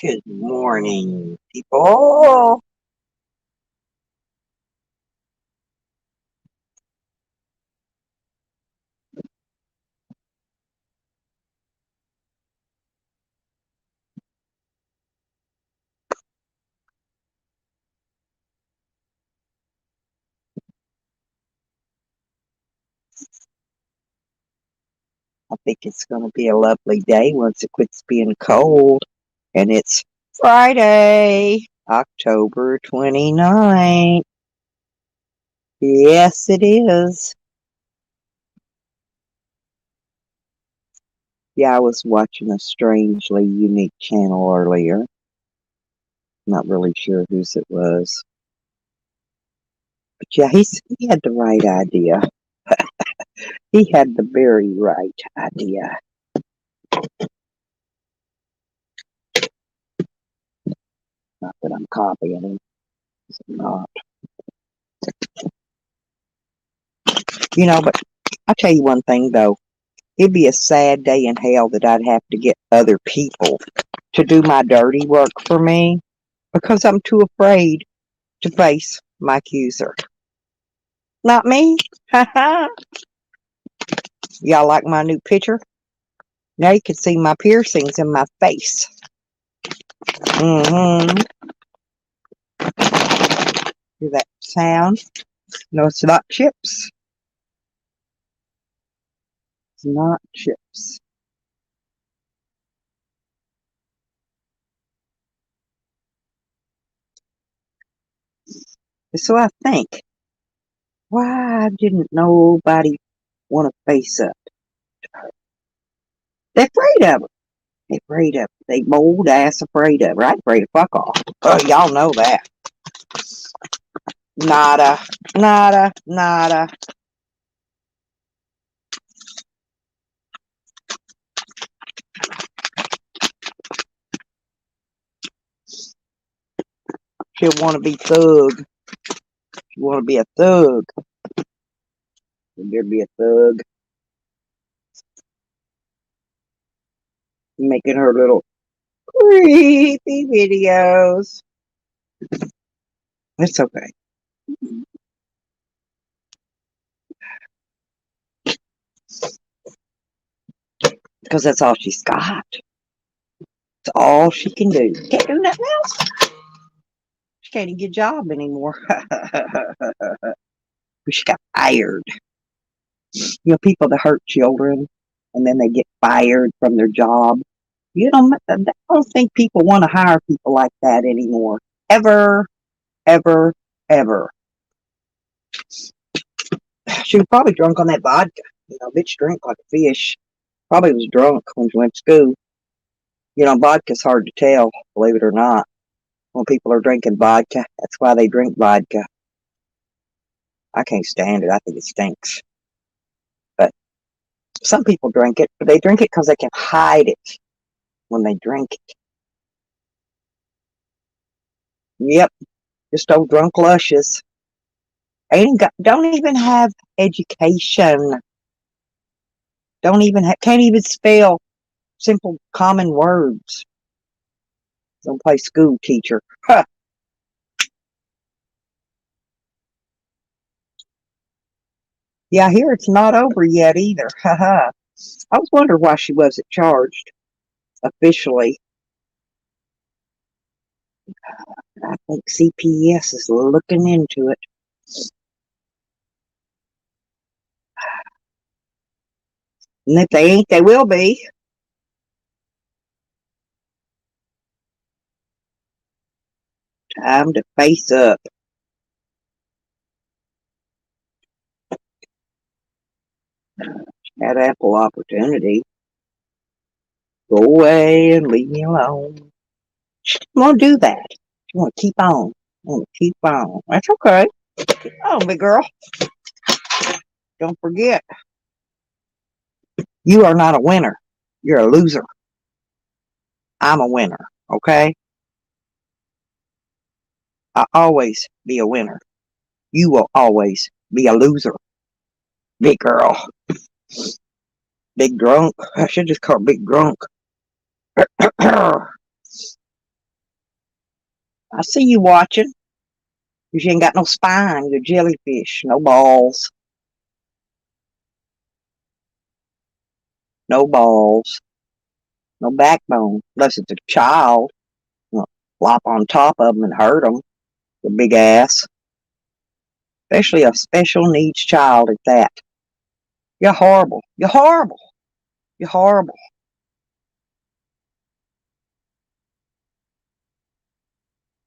Good morning, people. I think it's going to be a lovely day once it quits being cold. And it's Friday, October 29th. Yes, it is. Yeah, I was watching a strangely unique channel earlier. Not really sure whose it was. But yeah, he had the right idea. He had the very right idea. Not that I'm copying him. I'm not. But I'll tell you one thing though. It'd be a sad day in hell that I'd have to get other people to do my dirty work for me because I'm too afraid to face my accuser. Not me. Y'all like my new picture? Now you can see my piercings in my face. Mm-hmm. Hear that sound? No, it's not chips. It's not chips. So I think, why didn't nobody want to face up? They're afraid of it. They're afraid of it. They bold ass afraid of it. I'm afraid of fuck off. Oh, y'all know that. Nada, nada, nada. She'll want to be thug. She want to be a thug. She'll be a thug. Making her little creepy videos. It's okay. Because that's all she's got. It's all she can do. Can't do nothing else. She can't even get a job anymore. She got fired. People that hurt children and then they get fired from their job. I don't think people want to hire people like that anymore. Ever, ever, ever. She was probably drunk on that vodka. Bitch drink like a fish. Probably was drunk when she went to school. Vodka's hard to tell, believe it or not. When people are drinking vodka, that's why they drink vodka. I can't stand it. I think it stinks. But some people drink it, but they drink it because they can hide it when they drink it. Yep, just old drunk lushes. Don't even have education. Can't even spell simple common words. Don't play school teacher. Huh. Yeah, I hear it's not over yet either. Haha. I was wondering why she wasn't charged officially. I think CPS is looking into it. And if they ain't, they will be. Time to face up. Had ample opportunity. Go away and leave me alone. She didn't want to do that. She want to keep on. Want to keep on. That's okay. Keep on, big girl. Don't forget, you are not a winner. You're a loser. I'm a winner. Okay? I'll always be a winner. You will always be a loser, big girl. Big drunk. I should just call it big drunk. I see you watching. Because you ain't got no spine. You're jellyfish. No balls. No balls. No backbone. Unless it's a child. You know, flop on top of them and hurt them. The big ass. Especially a special needs child at that. You're horrible. You're horrible. You're horrible.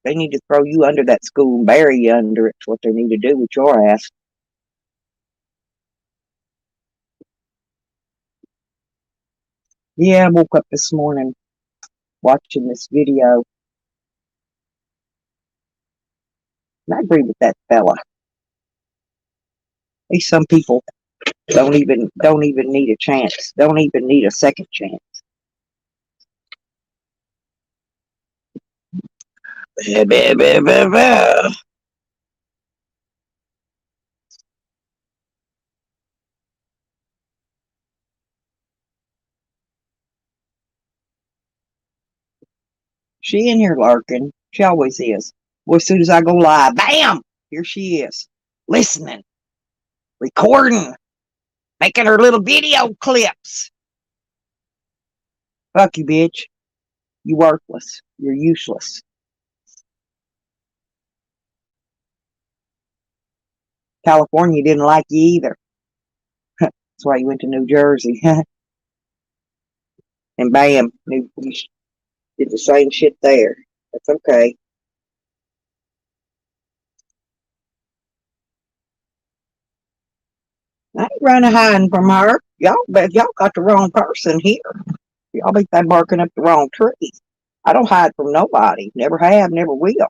They need to throw you under that school and bury you under it. It's what they need to do with your ass. Yeah, I woke up this morning watching this video. And I agree with that fella. These some people don't even need a chance. Don't even need a second chance. Bah, bah, bah, bah, bah. She in here lurking. She always is. Well, as soon as I go live, bam! Here she is. Listening, recording, making her little video clips. Fuck you, bitch. You worthless. You're useless. California didn't like you either. That's why you went to New Jersey. And bam, you did the same shit there. That's okay. I ain't running hiding from her. Y'all got the wrong person here. Y'all be barking up the wrong tree. I don't hide from nobody. Never have, never will.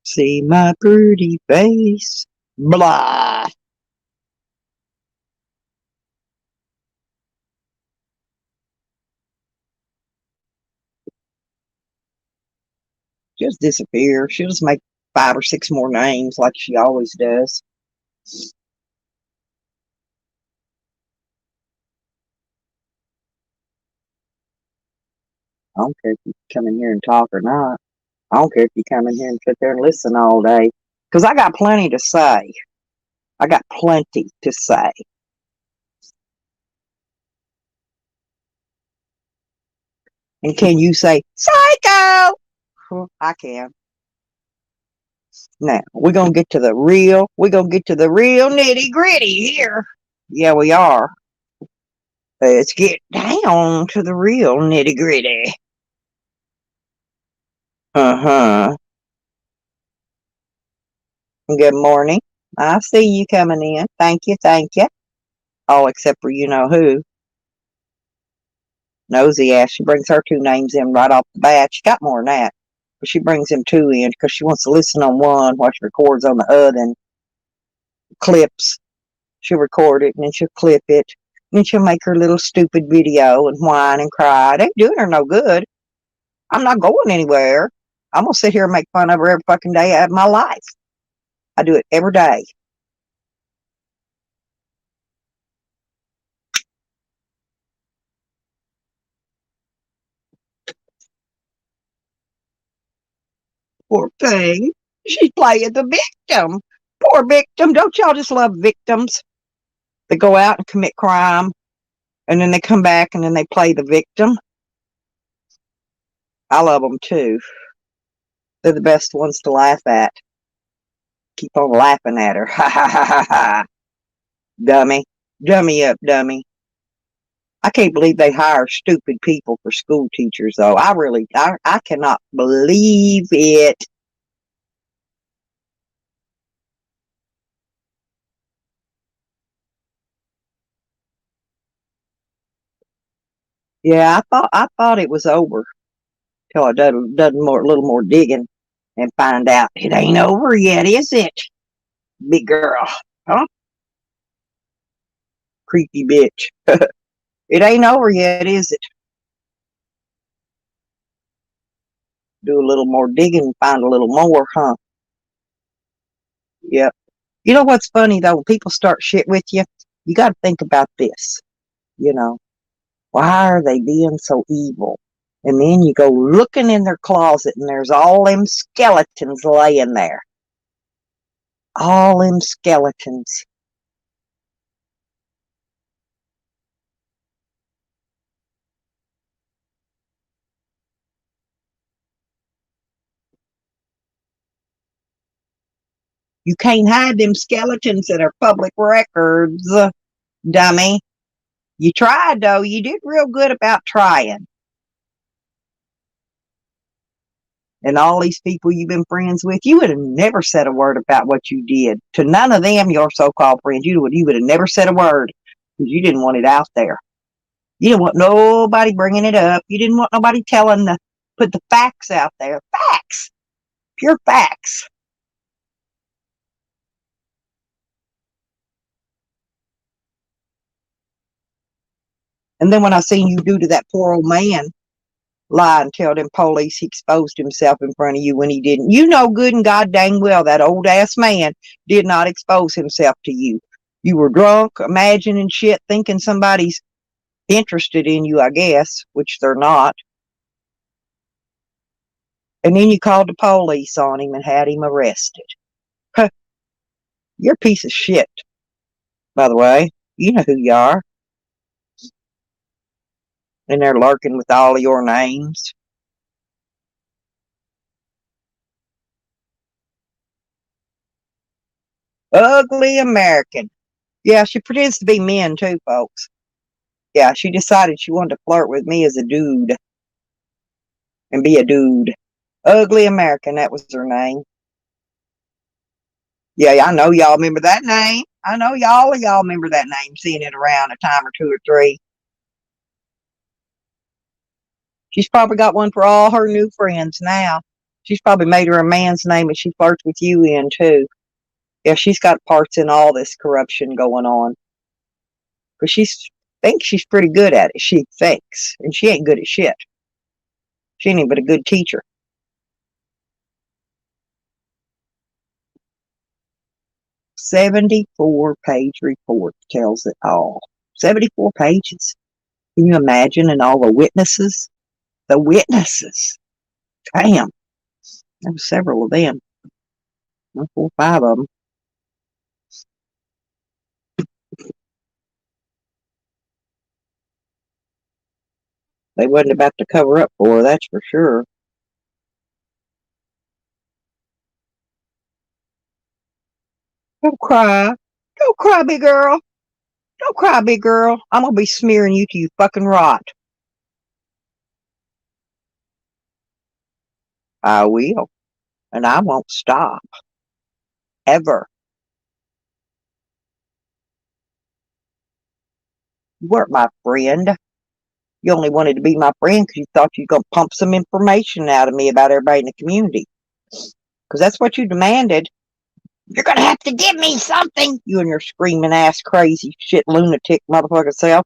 See my pretty face. Blah. Just disappear. She'll just make 5 or 6 more names like she always does. I don't care if you come in here and talk or not. I don't care if you come in here and sit there and listen all day. Because I got plenty to say. I got plenty to say. And can you say, psycho? I can. Now, we're going to get to the real nitty gritty here. Yeah, we are. Let's get down to the real nitty gritty. Uh-huh. Good morning. I see you coming in. Thank you, thank you. All except for you know who. Nosy ass. She brings her 2 names in right off the bat. She got more than that. But she brings them 2 in because she wants to listen on one while she records on the other and clips. She'll record it and then she'll clip it. And then she'll make her little stupid video and whine and cry. It ain't doing her no good. I'm not going anywhere. I'm going to sit here and make fun of her every fucking day of my life. I do it every day. Poor thing. She's playing the victim. Poor victim. Don't y'all just love victims? They go out and commit crime and then they come back and then they play the victim. I love them too. They're the best ones to laugh at. Keep on laughing at her. Ha ha ha ha ha. Dummy. Dummy up, dummy. I can't believe they hire stupid people for school teachers, though. I cannot believe it. Yeah, I thought it was over till I done a little more digging and find out it ain't over yet, is it? Big girl, huh? Creepy bitch. It ain't over yet, is it? Do a little more digging, find a little more, huh? Yep. You know what's funny though? When people start shit with you got to think about this. You know, why are they being so evil? And then you go looking in their closet and there's all them skeletons laying there. All them skeletons. You can't hide them skeletons that are public records, dummy. You tried though. You did real good about trying. And all these people you've been friends with, you would have never said a word about what you did. To none of them, your so-called friends, you would have never said a word because you didn't want it out there. You didn't want nobody bringing it up. You didn't want nobody put the facts out there. Facts. Pure facts. And then when I seen you do to that poor old man, lie and tell them police he exposed himself in front of you when he didn't. You know good and god dang well that old ass man did not expose himself to you. You were drunk, imagining shit, thinking somebody's interested in you, I guess, which they're not. And then you called the police on him and had him arrested. Huh, you're a piece of shit, by the way. You know who you are. And they're lurking with all of your names. Ugly American. Yeah, she pretends to be men too, folks. Yeah, she decided she wanted to flirt with me as a dude and be a dude. Ugly American, that was her name. Yeah, I know y'all remember that name. I know y'all remember that name, seeing it around a time or two or three. She's probably got one for all her new friends now. She's probably made her a man's name and she flirts with you in too. Yeah, she's got parts in all this corruption going on. Because she thinks she's pretty good at it. She thinks. And she ain't good at shit. She ain't even but a good teacher. 74-page report tells it all. 74 pages. Can you imagine? And all the witnesses? The witnesses. Damn. There were several of them. 4 or 5 of them. They wasn't about to cover up for her, that's for sure. Don't cry. Don't cry, big girl. Don't cry, big girl. I'm going to be smearing you till you fucking rot. I will. And I won't stop. Ever. You weren't my friend. You only wanted to be my friend because you thought you were going to pump some information out of me about everybody in the community. Because that's what you demanded. You're going to have to give me something. You and your screaming ass crazy shit lunatic motherfucker self.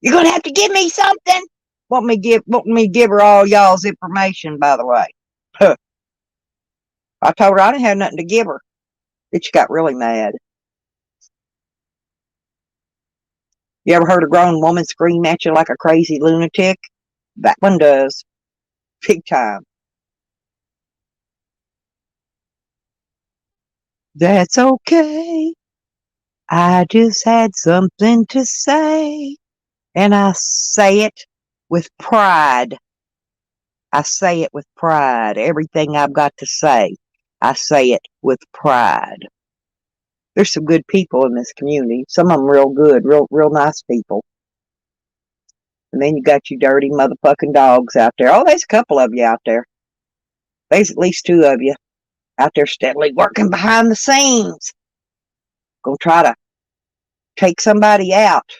You're going to have to give me something. Want me to give her all y'all's information, by the way. Huh. I told her I didn't have nothing to give her. Bitch got really mad. You ever heard a grown woman scream at you like a crazy lunatic? That one does. Big time. That's okay. I just had something to say. And I say it with pride. I say it with pride. Everything I've got to say, I say it with pride. There's some good people in this community. Some of them real good, real nice people. And then you got you dirty motherfucking dogs out there. Oh, there's a couple of you out there. There's at least 2 of you out there steadily working behind the scenes. Gonna try to take somebody out.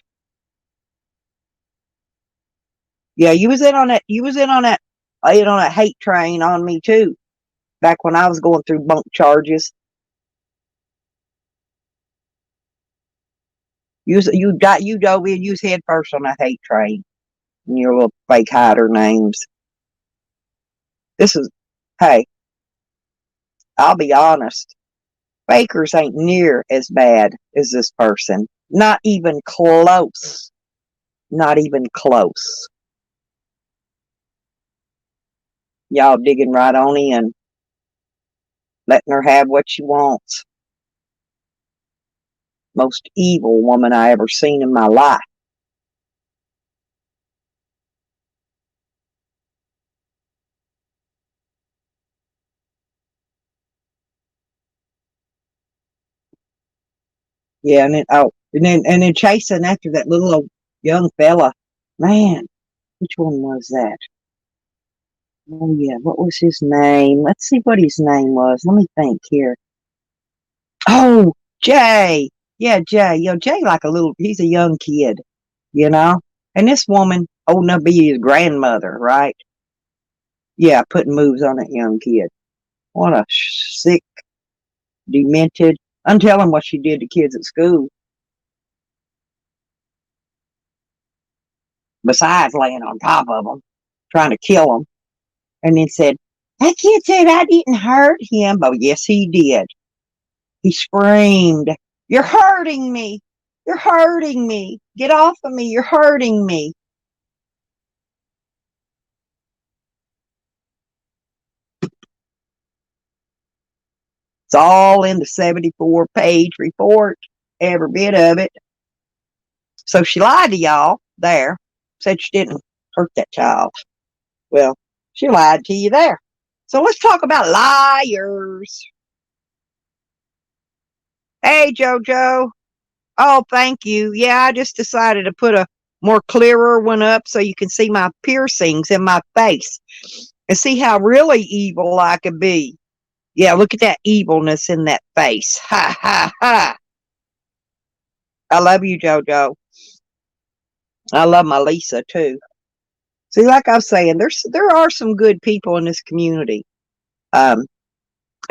Yeah, you was in on that. You was in on that. In on that hate train on me too. Back when I was going through bunk charges. You dove in. You was head first on that hate train. And your little fake hider names. This is. Hey, I'll be honest. Fakers ain't near as bad as this person. Not even close. Not even close. Y'all digging right on in, letting her have what she wants. Most evil woman I ever seen in my life. Yeah, and then chasing after that little old young fella. Man, which one was that? Oh yeah, what was his name? Let's see what his name was. Let me think here. Oh, Jay. Yeah, Jay. Jay like he's a young kid, you know? And this woman, old enough to be his grandmother, right? Yeah, putting moves on that young kid. What a sick, demented. I'm telling what she did to kids at school. Besides laying on top of them, trying to kill them. And then said, that kid said I didn't hurt him. But yes, he did. He screamed, you're hurting me. You're hurting me. Get off of me. You're hurting me. It's all in the 74-page report, every bit of it. So she lied to y'all there, said she didn't hurt that child. Well, she lied to you there. So let's talk about liars. Hey, JoJo. Oh, thank you. Yeah, I just decided to put a more clearer one up so you can see my piercings in my face and see how really evil I could be. Yeah, look at that evilness in that face. Ha, ha, ha. I love you, JoJo. I love my Lisa, too. See, like I was saying, there are some good people in this community. Um,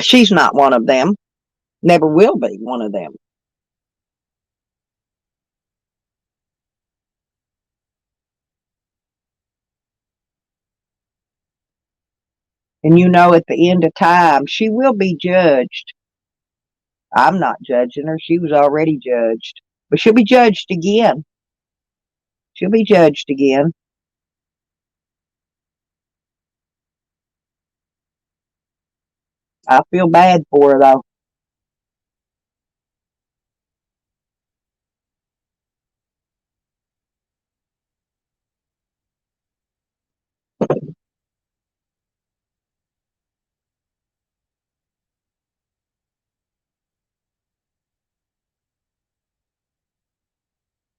she's not one of them. Never will be one of them. And at the end of time, she will be judged. I'm not judging her. She was already judged. But she'll be judged again. She'll be judged again. I feel bad for her, though.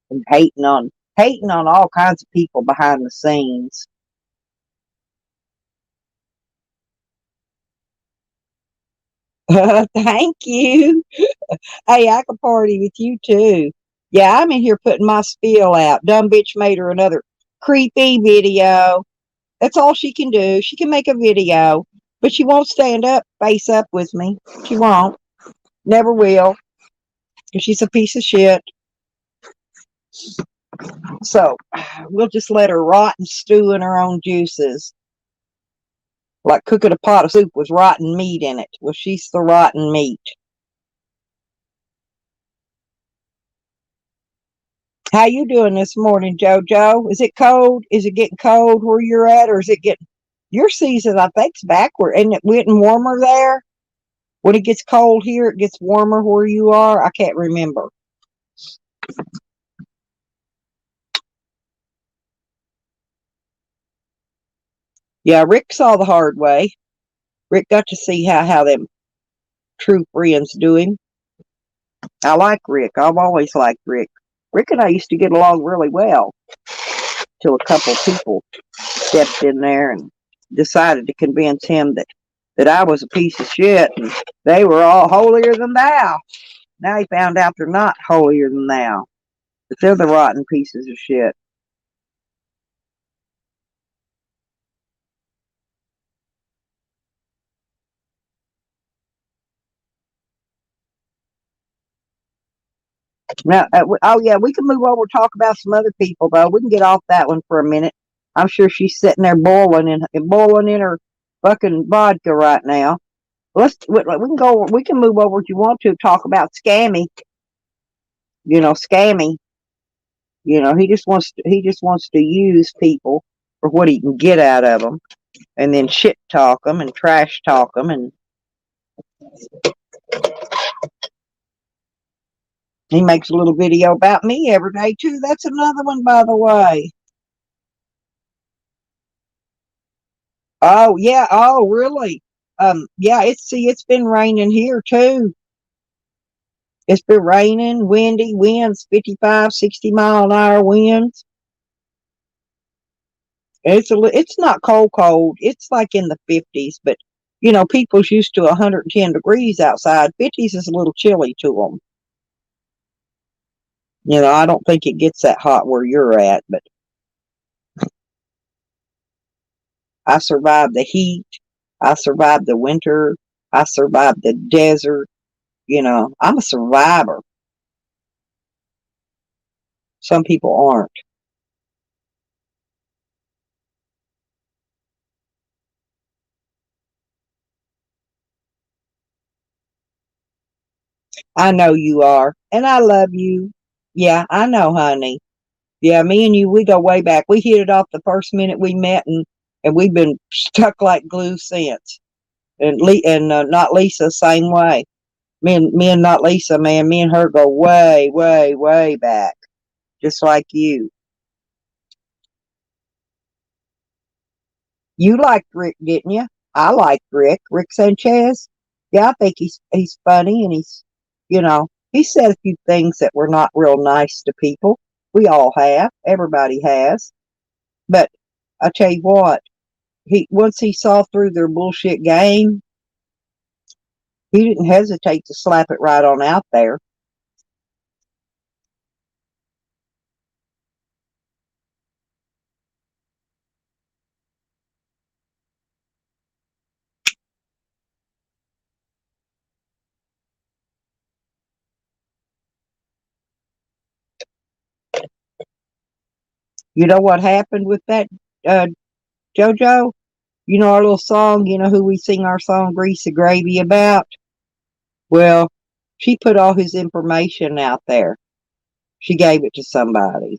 And hating on all kinds of people behind the scenes. Thank you. Hey, I can party with you too. Yeah, I'm in here putting my spiel out. Dumb bitch made her another creepy video. That's all she can do. She can make a video, but she won't stand up, face up with me. She won't. Never will. Because she's a piece of shit. So we'll just let her rot and stew in her own juices. Like cooking a pot of soup with rotten meat in it. Well, she's the rotten meat. How you doing this morning, JoJo? Is it cold? Is it getting cold where you're at, or is it getting your season? I think's backward, and it getting warmer there. When it gets cold here, it gets warmer where you are. I can't remember. Yeah, Rick saw the hard way. Rick got to see how them true friends do him. I like Rick. I've always liked Rick. Rick and I used to get along really well till a couple people stepped in there and decided to convince him that I was a piece of shit and they were all holier than thou. Now he found out they're not holier than thou. But they're the rotten pieces of shit. Now, oh yeah, we can move over and talk about some other people though. We can get off that one for a minute. I'm sure she's sitting there boiling in her fucking vodka right now. We can go. We can move over if you want to talk about Scammy. Scammy. He just wants to use people for what he can get out of them, and then shit talk them and trash talk them, and he makes a little video about me every day too. That's another one, by the way. Oh yeah. Oh really? Yeah. It's been raining here too. It's been raining, windy winds, 55, 60 mile an hour winds. It's not cold. It's like in the 50s, but people's used to 110 degrees outside. 50s is a little chilly to them. I don't think it gets that hot where you're at, but I survived the heat. I survived the winter. I survived the desert. I'm a survivor. Some people aren't. I know you are, and I love you. Yeah, I know, honey. Yeah, me and you, we go way back. We hit it off the first minute we met, and we've been stuck like glue since. And not Lisa, same way. Me and not Lisa, man. Me and her go way, way, way back, just like you. You liked Rick, didn't you? I liked Rick Sanchez. Yeah, I think he's funny, and he said a few things that were not real nice to people. We all have. Everybody has. But I tell you what, he once he saw through their bullshit game, he didn't hesitate to slap it right on out there. You know what happened with that, uh, JoJo? Our little song. Who we sing our song "Greasy Gravy" about? Well, she put all his information out there. She gave it to somebody.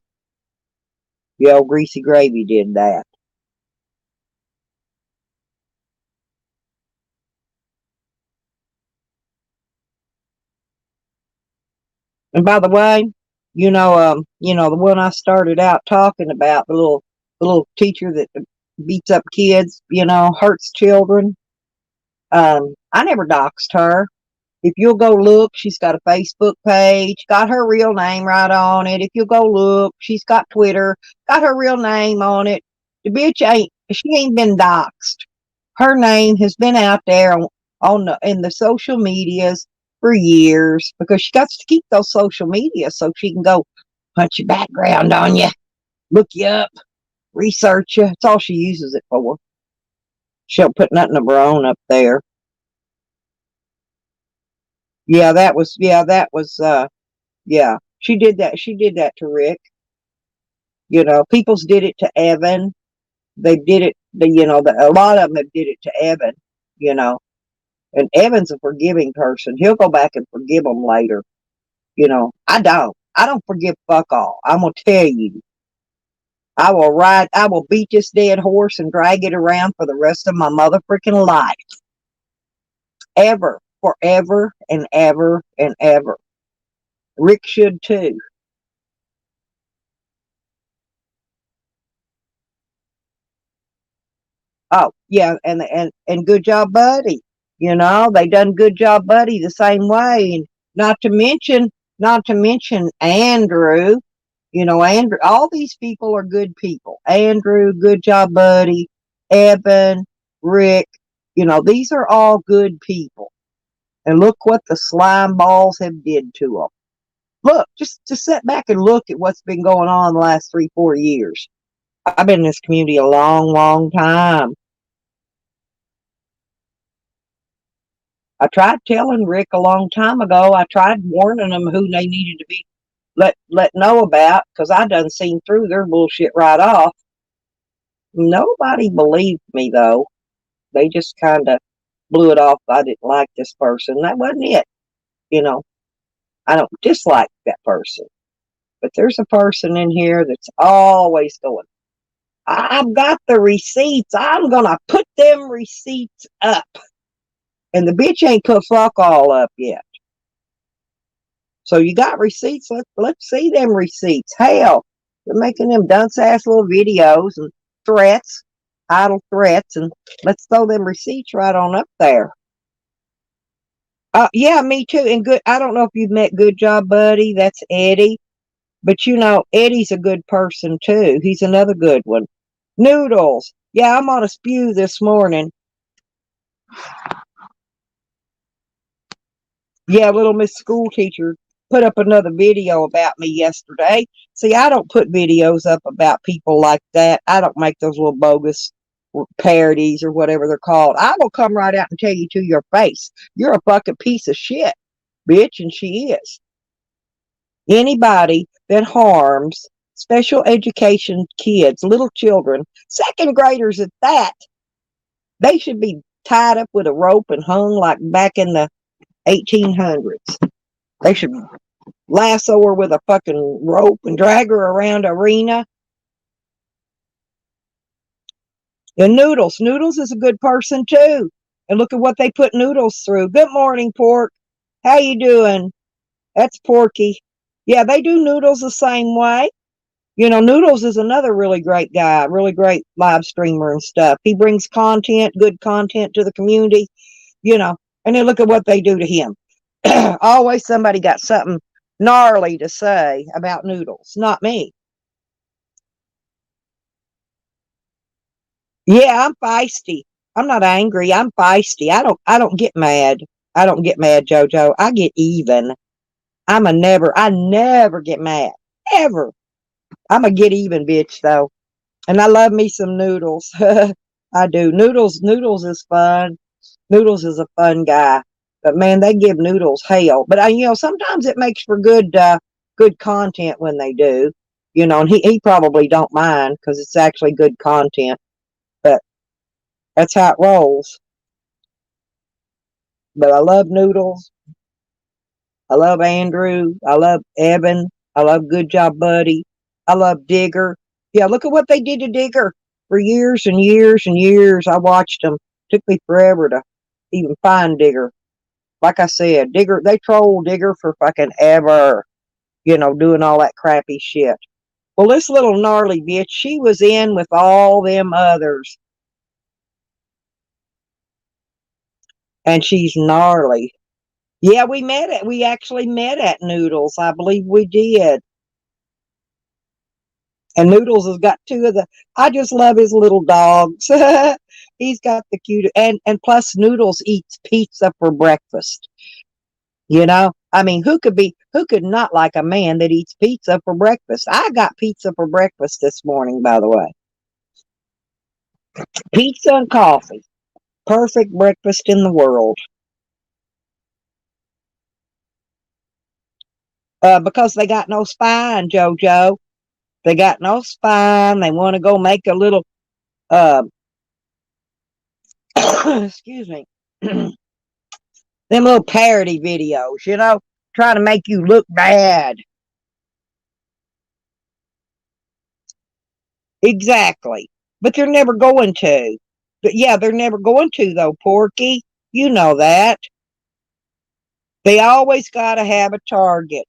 The old Greasy Gravy did that. And by the way, the one I started out talking about, the little teacher that beats up kids, hurts children. I never doxed her. If you'll go look, she's got a Facebook page, got her real name right on it. If you'll go look, she's got Twitter, got her real name on it. The bitch she ain't been doxed. Her name has been out there in the social medias for years because she got to keep those social media so she can go punch your background on you, look you up, research you. That's all she uses it for. She don't put nothing of her own up there. Yeah, she did that to Rick. People's did it to Evan. They did it, a lot of them have did it to Evan, you know, and Evan's a forgiving person. He'll go back and forgive them later. I don't forgive fuck all. I'm going to tell you, I will beat this dead horse and drag it around for the rest of my mother freaking life. Ever, forever and ever and ever. Rick should too. Oh, yeah, and good job, buddy. They done good job, buddy, the same way. And not to mention Andrew. Andrew. All these people are good people. Andrew, good job, buddy. Evan, Rick. These are all good people. And look what the slime balls have did to them. Look, just sit back and look at what's been going on the last 3, 4 years. I've been in this community a long, long time. I tried telling Rick a long time ago. I tried warning them who they needed to be let know about because I done seen through their bullshit right off. Nobody believed me though. They just kind of blew it off. I didn't like this person. That wasn't it. You know, I don't dislike that person. But there's a person in here that's always going, I've got the receipts. I'm going to put them receipts up. And the bitch ain't put fuck all up yet. So you got receipts. Let's see them receipts. Hell, they're making them dunce ass little videos and threats, idle threats, and let's throw them receipts right on up there. Yeah, me too. And good. I don't know if you've met Good Job Buddy. That's Eddie. But you know, Eddie's a good person too. He's another good one. Noodles. Yeah, I'm on a spew this morning. Yeah, little Miss School Teacher put up another video about me yesterday. See, I don't put videos up about people like that. I don't make those little bogus parodies or whatever they're called. I will come right out and tell you to your face, you're a fucking piece of shit, bitch, and she is. Anybody that harms special education kids, little children, second graders at that, they should be tied up with a rope and hung like back in the 1800s. They should lasso her with a fucking rope and drag her around arena. And Noodles. Noodles is a good person too. And look at what they put Noodles through. Good morning, Pork. How you doing? That's Porky. Yeah, they do Noodles the same way. You know, Noodles is another really great guy, really great live streamer and stuff. He brings content, good content to the community, you know, and then look at what they do to him. Always somebody got something gnarly to say about Noodles, not me. Yeah, I'm feisty. I'm not angry. I'm feisty. I don't get mad. I don't get mad, Jojo. I get even. I never get mad. Ever. I'm a get even bitch though. And I love me some Noodles. I do. Noodles is fun. Noodles is a fun guy. But man, they give Noodles hell. But you know, sometimes it makes for good content when they do. You know, and he probably don't mind because it's actually good content. But that's how it rolls. But I love Noodles. I love Andrew. I love Evan. I love Good Job Buddy. I love Digger. Yeah, look at what they did to Digger for years and years and years. I watched them. Took me forever to even find Digger. Like I said, Digger, they troll Digger for fucking ever, you know, doing all that crappy shit. Well, this little gnarly bitch, she was in with all them others, and she's gnarly. Yeah, we actually met at Noodles. I believe we did. And Noodles has got two of the, I just love his little dogs. He's got the cute, and plus Noodles eats pizza for breakfast. You know, I mean, who could not like a man that eats pizza for breakfast? I got pizza for breakfast this morning, by the way. Pizza and coffee. Perfect breakfast in the world. Because they got no spine, JoJo. They got no spine. They want to go make a little, uh, excuse me, them little parody videos, you know, trying to make you look bad. Exactly. But they're never going to. But yeah, they're never going to, though, Porky. You know that. They always got to have a target.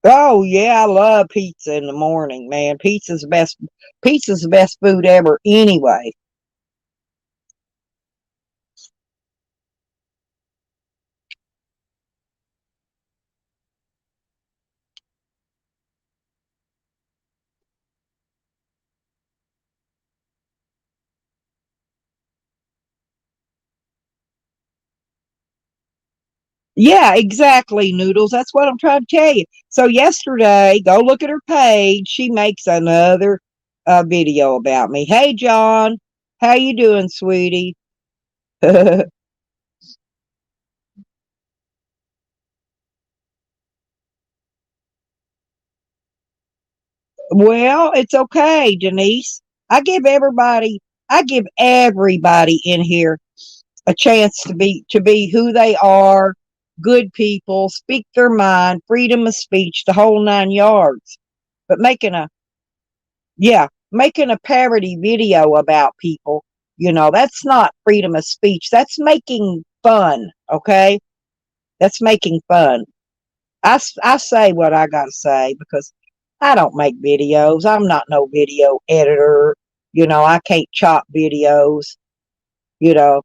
Oh yeah, I love pizza in the morning, man. Pizza's the best food ever anyway. Yeah, exactly, Noodles. That's what I'm trying to tell you. So yesterday, go look at her page. She makes another video about me. Hey, John, how you doing, sweetie? Well, it's okay, Denise. I give everybody in here. a chance to be who they are, good people, speak their mind, freedom of speech, the whole 9 yards. But making a parody video about people, that's not freedom of speech. That's making fun, okay? That's making fun. I say what I got to say because I don't make videos. I'm not no video editor. I can't chop videos. You know,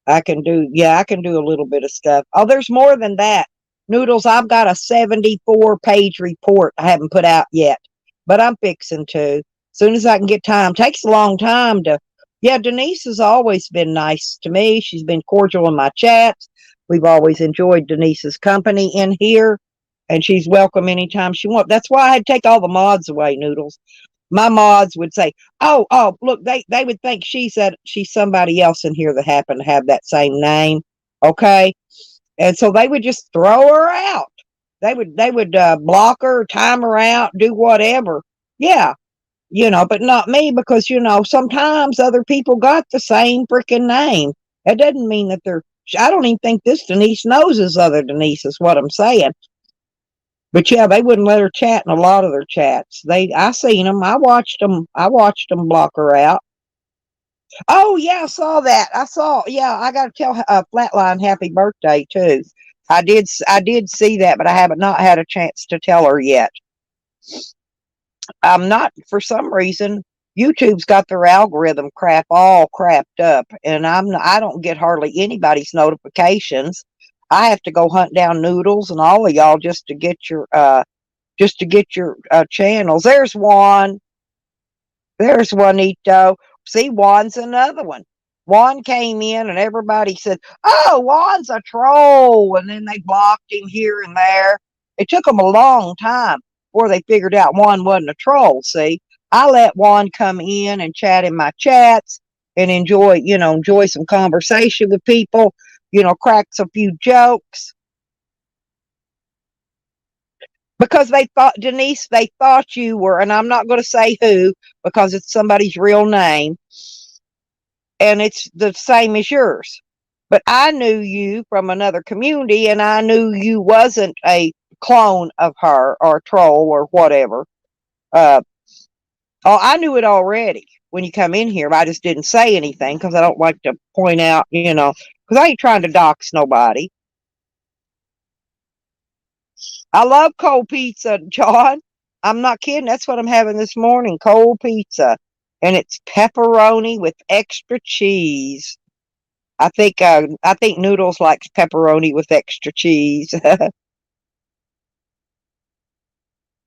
I can do a little bit of stuff. Oh, there's more than that. Noodles, I've got a 74-page report I haven't put out yet, but I'm fixing to. As soon as I can get time. Takes a long time to. Yeah, Denise has always been nice to me. She's been cordial in my chats. We've always enjoyed Denise's company in here, and she's welcome anytime she wants. That's why I had to take all the mods away, Noodles. My mods would say, "Oh, look, they would think she's somebody else in here that happened to have that same name." Okay, and so they would just throw her out. They would block her, time her out, do whatever. Yeah, but not me because sometimes other people got the same freaking name. That doesn't mean that they're. I don't even think this Denise knows this other Denise. Is what I'm saying. But yeah, they wouldn't let her chat in a lot of their chats. I seen them. I watched them. I watched them block her out. Oh yeah, I saw that. I saw. Yeah, I got to tell Flatline happy birthday too. I did see that, but I haven't not had a chance to tell her yet. I'm not for some reason. YouTube's got their algorithm crap all crapped up, and I don't get hardly anybody's notifications. I have to go hunt down Noodles and all of y'all just to get your channels. There's Juan. There's Juanito. See, Juan's another one. Juan came in and everybody said, "Oh, Juan's a troll," and then they blocked him here and there. It took them a long time before they figured out Juan wasn't a troll. See, I let Juan come in and chat in my chats and enjoy some conversation with people. Cracks a few jokes because they thought Denise, they thought you were, and I'm not going to say who because it's somebody's real name, and it's the same as yours. But I knew you from another community, and I knew you wasn't a clone of her or a troll or whatever. Uh, I knew it already when you come in here. But I just didn't say anything because I don't like to point out, because I ain't trying to dox nobody. I love cold pizza, John. I'm not kidding. That's what I'm having this morning, cold pizza. And it's pepperoni with extra cheese. I think Noodles likes pepperoni with extra cheese.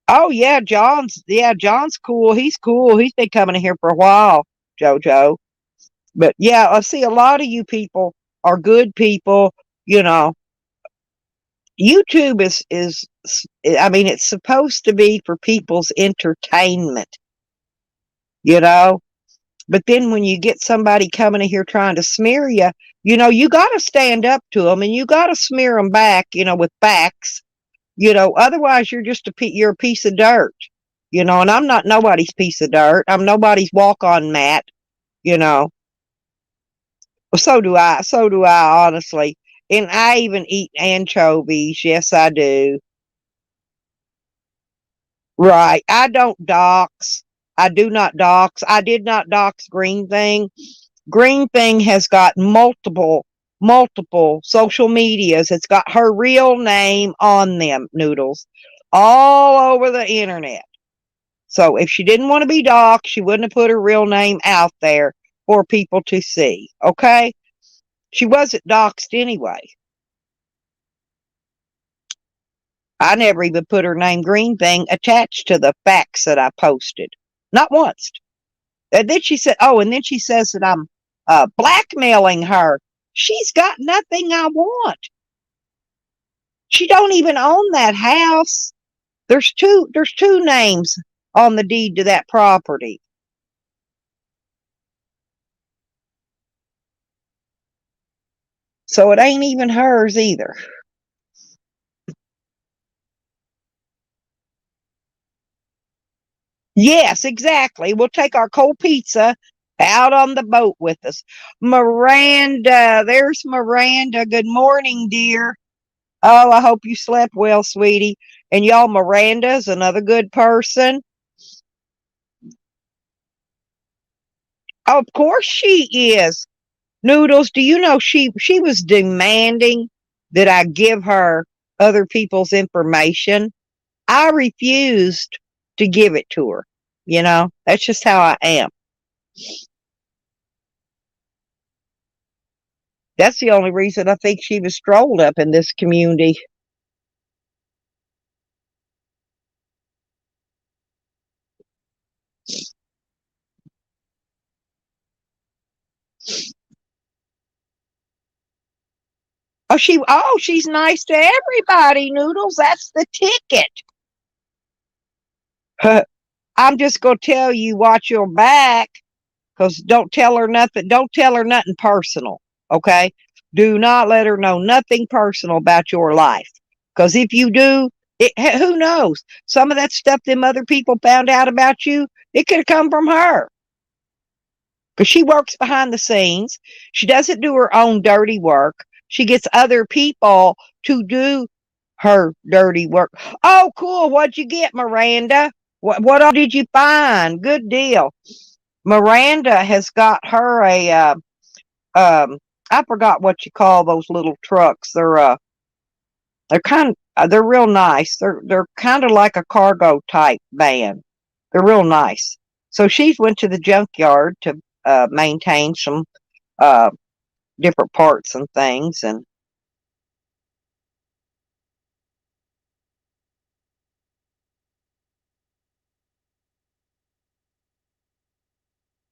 Oh John's cool. He's cool. He's been coming in here for a while, Jojo. But yeah, I see a lot of you people are good people, you know. YouTube is I mean it's supposed to be for people's entertainment, you know. But then when you get somebody coming in here trying to smear you, you got to stand up to them and you got to smear them back, with facts. Otherwise you're a piece of dirt. And I'm not nobody's piece of dirt. I'm nobody's walk-on mat, you know. So do I honestly. And I even eat anchovies. Yes, I do. Right. I don't dox. I do not dox. I did not dox Green Thing. Green Thing has got multiple social medias. It's got her real name on them, Noodles, all over the internet. So if she didn't want to be doxxed, she wouldn't have put her real name out there for people to see. Okay? She wasn't doxxed anyway. I never even put her name Green Thing attached to the facts that I posted. Not once. And then she said, oh, and then she says that I'm blackmailing her. She's got nothing I want. She don't even own that house. There's two names on the deed to that property. So it ain't even hers either. Yes, exactly. We'll take our cold pizza out on the boat with us. Miranda, there's Miranda. Good morning, dear. Oh, I hope you slept well, sweetie. And y'all, Miranda's another good person. Oh, of course she is. Noodles, do you know she was demanding that I give her other people's information? I refused to give it to her. That's just how I am. That's the only reason I think she was strolled up in this community. She's nice to everybody, Noodles. That's the ticket. I'm just gonna tell you, watch your back, because don't tell her nothing. Don't tell her nothing personal. Okay? Do not let her know nothing personal about your life. Because if you do, who knows? Some of that stuff them other people found out about you, it could have come from her. Because she works behind the scenes. She doesn't do her own dirty work. She gets other people to do her dirty work. Oh, cool. What'd you get, Miranda? What all did you find? Good deal. Miranda has got her I forgot what you call those little trucks. They're real nice. They're kind of like a cargo type van. They're real nice. So she's went to the junkyard to maintain some uh, different parts and things. And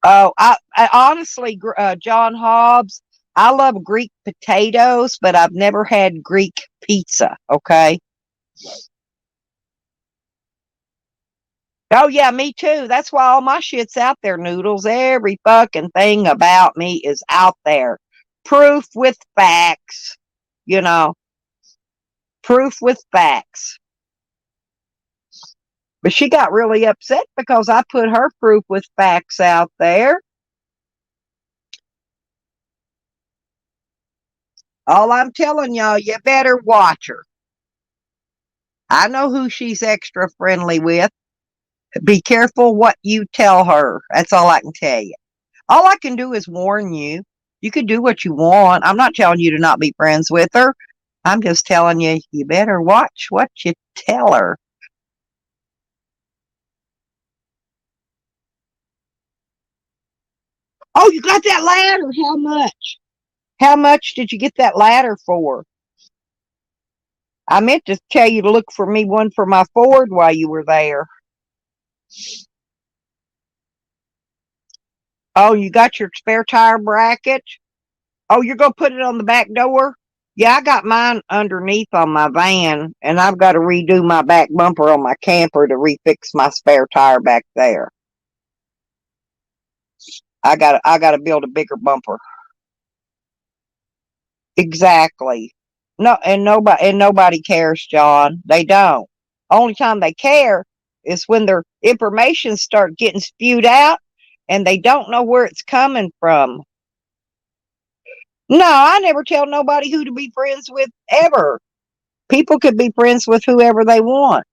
I honestly, John Hobbs, I love Greek potatoes, but I've never had Greek pizza. Okay. Oh yeah, me too. That's why all my shit's out there, Noodles. Every fucking thing about me is out there. Proof with facts. You know, proof with facts. But she got really upset because I put her proof with facts out there. All I'm telling y'all, you better watch her. I know who she's extra friendly with. Be careful what you tell her. That's all I can tell you. All I can do is warn you. You can do what you want. I'm not telling you to not be friends with her. I'm just telling you, you better watch what you tell her. Oh, you got that ladder. How much? How much did you get that ladder for? I meant to tell you to look for me one for my Ford while you were there. Oh, you got your spare tire bracket? Oh, you're going to put it on the back door? Yeah, I got mine underneath on my van, and I've got to redo my back bumper on my camper to refix my spare tire back there. I got to build a bigger bumper. Exactly. No, and nobody cares, John. They don't. Only time they care is when their information start getting spewed out and they don't know where it's coming from. No, I never tell nobody who to be friends with ever. People could be friends with whoever they want.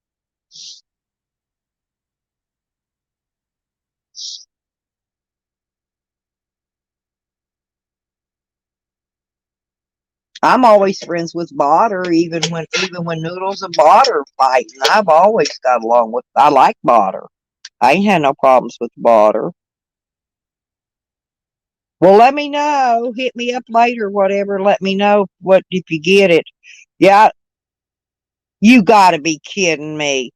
I'm always friends with Botter, even when Noodles and Botter fighting. I've always got along with. I like Botter. I ain't had no problems with Botter. Well, let me know. Hit me up later, whatever. Let me know what if you get it. Yeah, you got to be kidding me.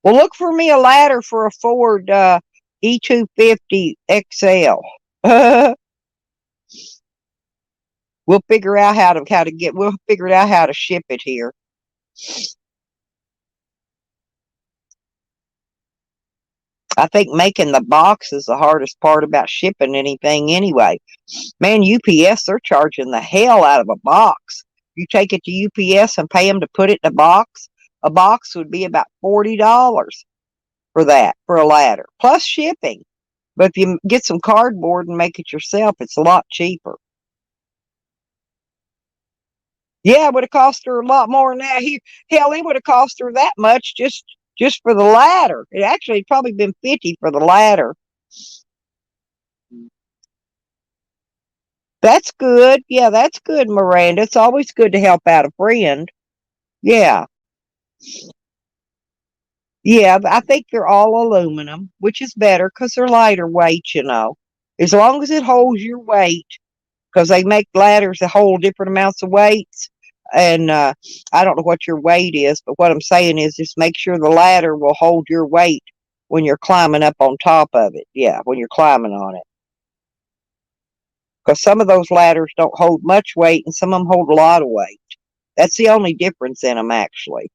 Well, look for me a ladder for a Ford E250 XL. We'll figure out how to get. We'll figure it out how to ship it here. I think making the box is the hardest part about shipping anything anyway. Man, UPS, they're charging the hell out of a box. You take it to UPS and pay them to put it in a box. A box would be about $40 for that, for a ladder, plus shipping. But if you get some cardboard and make it yourself, it's a lot cheaper. Yeah, it would have cost her a lot more than that. Hell, it would have cost her that much just for the ladder. It actually probably been 50 for the ladder. That's good. Yeah, that's good, Miranda. It's always good to help out a friend. Yeah. Yeah, I think they're all aluminum, which is better because they're lighter weight. As long as it holds your weight, because they make ladders that hold different amounts of weights. And I don't know what your weight is, but what I'm saying is just make sure the ladder will hold your weight when you're climbing up on top of it. Yeah, when you're climbing on it. Because some of those ladders don't hold much weight and some of them hold a lot of weight. That's the only difference in them, actually.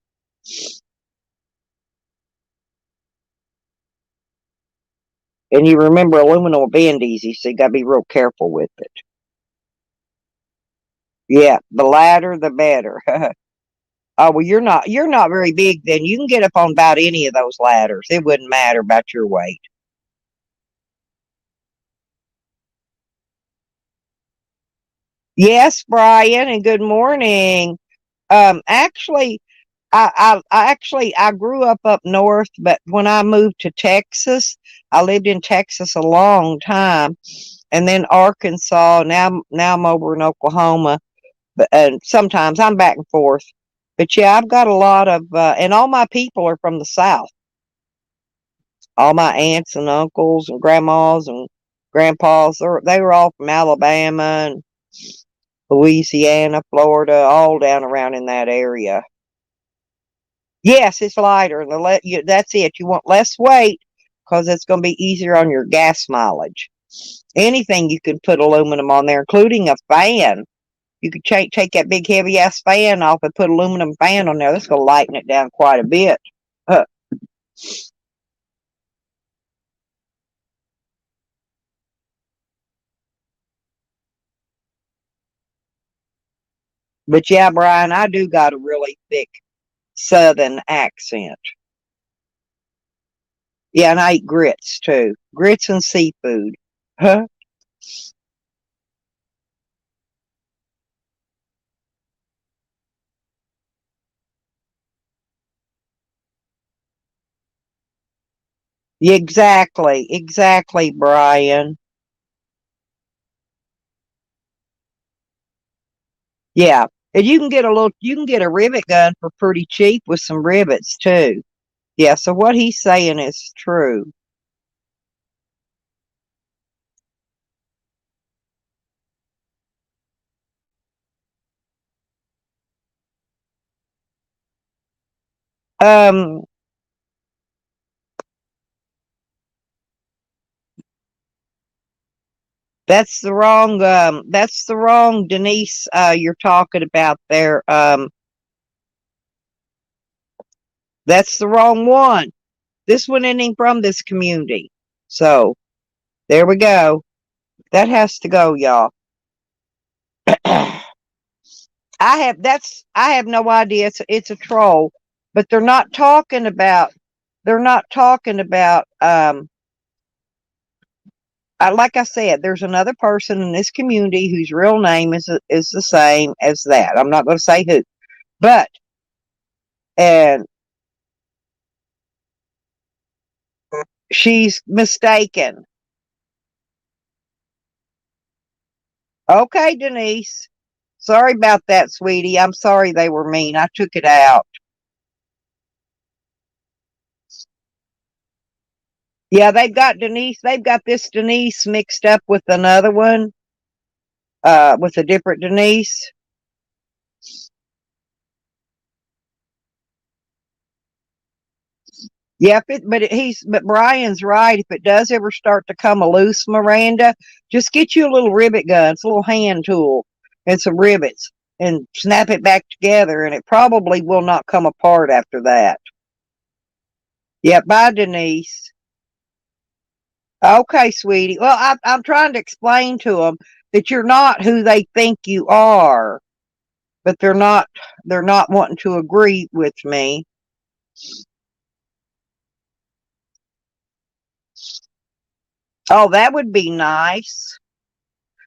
And you remember aluminum will bend easy, so you got to be real careful with it. Yeah, the lighter, the better. Oh well, you're not very big then. You can get up on about any of those ladders. It wouldn't matter about your weight. Yes, Brian, and good morning. Actually, I grew up north, but when I moved to Texas, I lived in Texas a long time, and then Arkansas. Now I'm over in Oklahoma, but and sometimes I'm back and forth. But yeah, I've got a lot of, and all my people are from the South. All my aunts and uncles and grandmas and grandpas, they were all from Alabama and Louisiana, Florida, all down around in that area. Yes, it's lighter. That's it. You want less weight because it's going to be easier on your gas mileage. Anything you can put aluminum on there, including a fan. You could take that big heavy ass fan off and put aluminum fan on there. That's going to lighten it down quite a bit. Uh, but yeah, Brian, I do got a really thick Southern accent. Yeah, and I eat grits too. Grits and seafood. Huh? Yeah, exactly, Brian. Yeah. And you can get a rivet gun for pretty cheap with some rivets too. Yeah, so what he's saying is true. Um, that's the wrong Denise you're talking about there. That's the wrong one. This one isn't from this community. So there we go. That has to go, y'all. I have no idea. It's a troll, but they're not talking about like I said, there's another person in this community whose real name is the same as that. I'm not going to say who, but and she's mistaken. Okay, Denise. Sorry about that, sweetie. I'm sorry they were mean. I took it out. Yeah, they've got this Denise mixed up with another one, with a different Denise. Yeah, but Brian's right. If it does ever start to come loose, Miranda, just get you a little rivet gun, it's a little hand tool, and some rivets, and snap it back together, and it probably will not come apart after that. Yeah, bye, Denise. Okay, sweetie. Well, I'm trying to explain to them that you're not who they think you are, but they're not wanting to agree with me. Oh, that would be nice.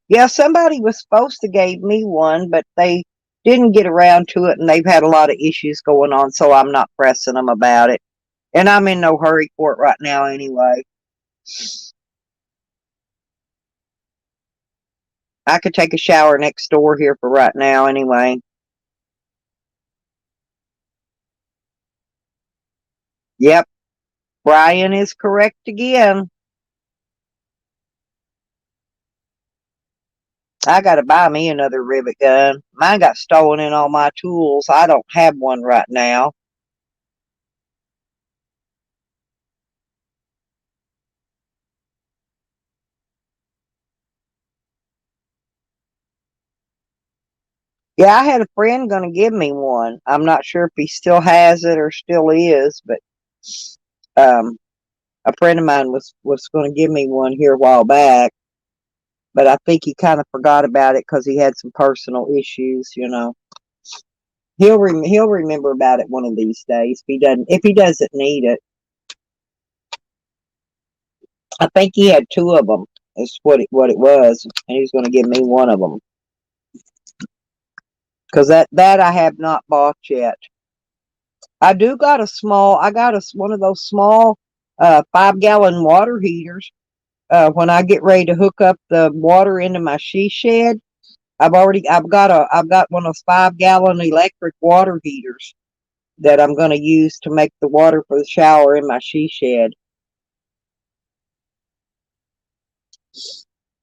Yeah, somebody was supposed to gave me one, but they didn't get around to it, and they've had a lot of issues going on, so I'm not pressing them about it. And I'm in no hurry for it right now anyway. I could take a shower next door here for right now anyway. Yep, Brian is correct again. I gotta buy me another rivet gun. Mine got stolen in all my tools. I don't have one right now. Yeah, I had a friend gonna give me one. I'm not sure if he still has it or still is, but um a friend of mine was gonna give me one here a while back, but I think he kind of forgot about it because he had some personal issues. He'll remember about it one of these days if he doesn't need it. I think he had two of them. Is what it was, and he's going to give me one of them because that I have not bought yet. I do got a small. I got one of those small 5-gallon water heaters. When I get ready to hook up the water into my she shed, I've got one of those 5-gallon electric water heaters that I'm going to use to make the water for the shower in my she shed.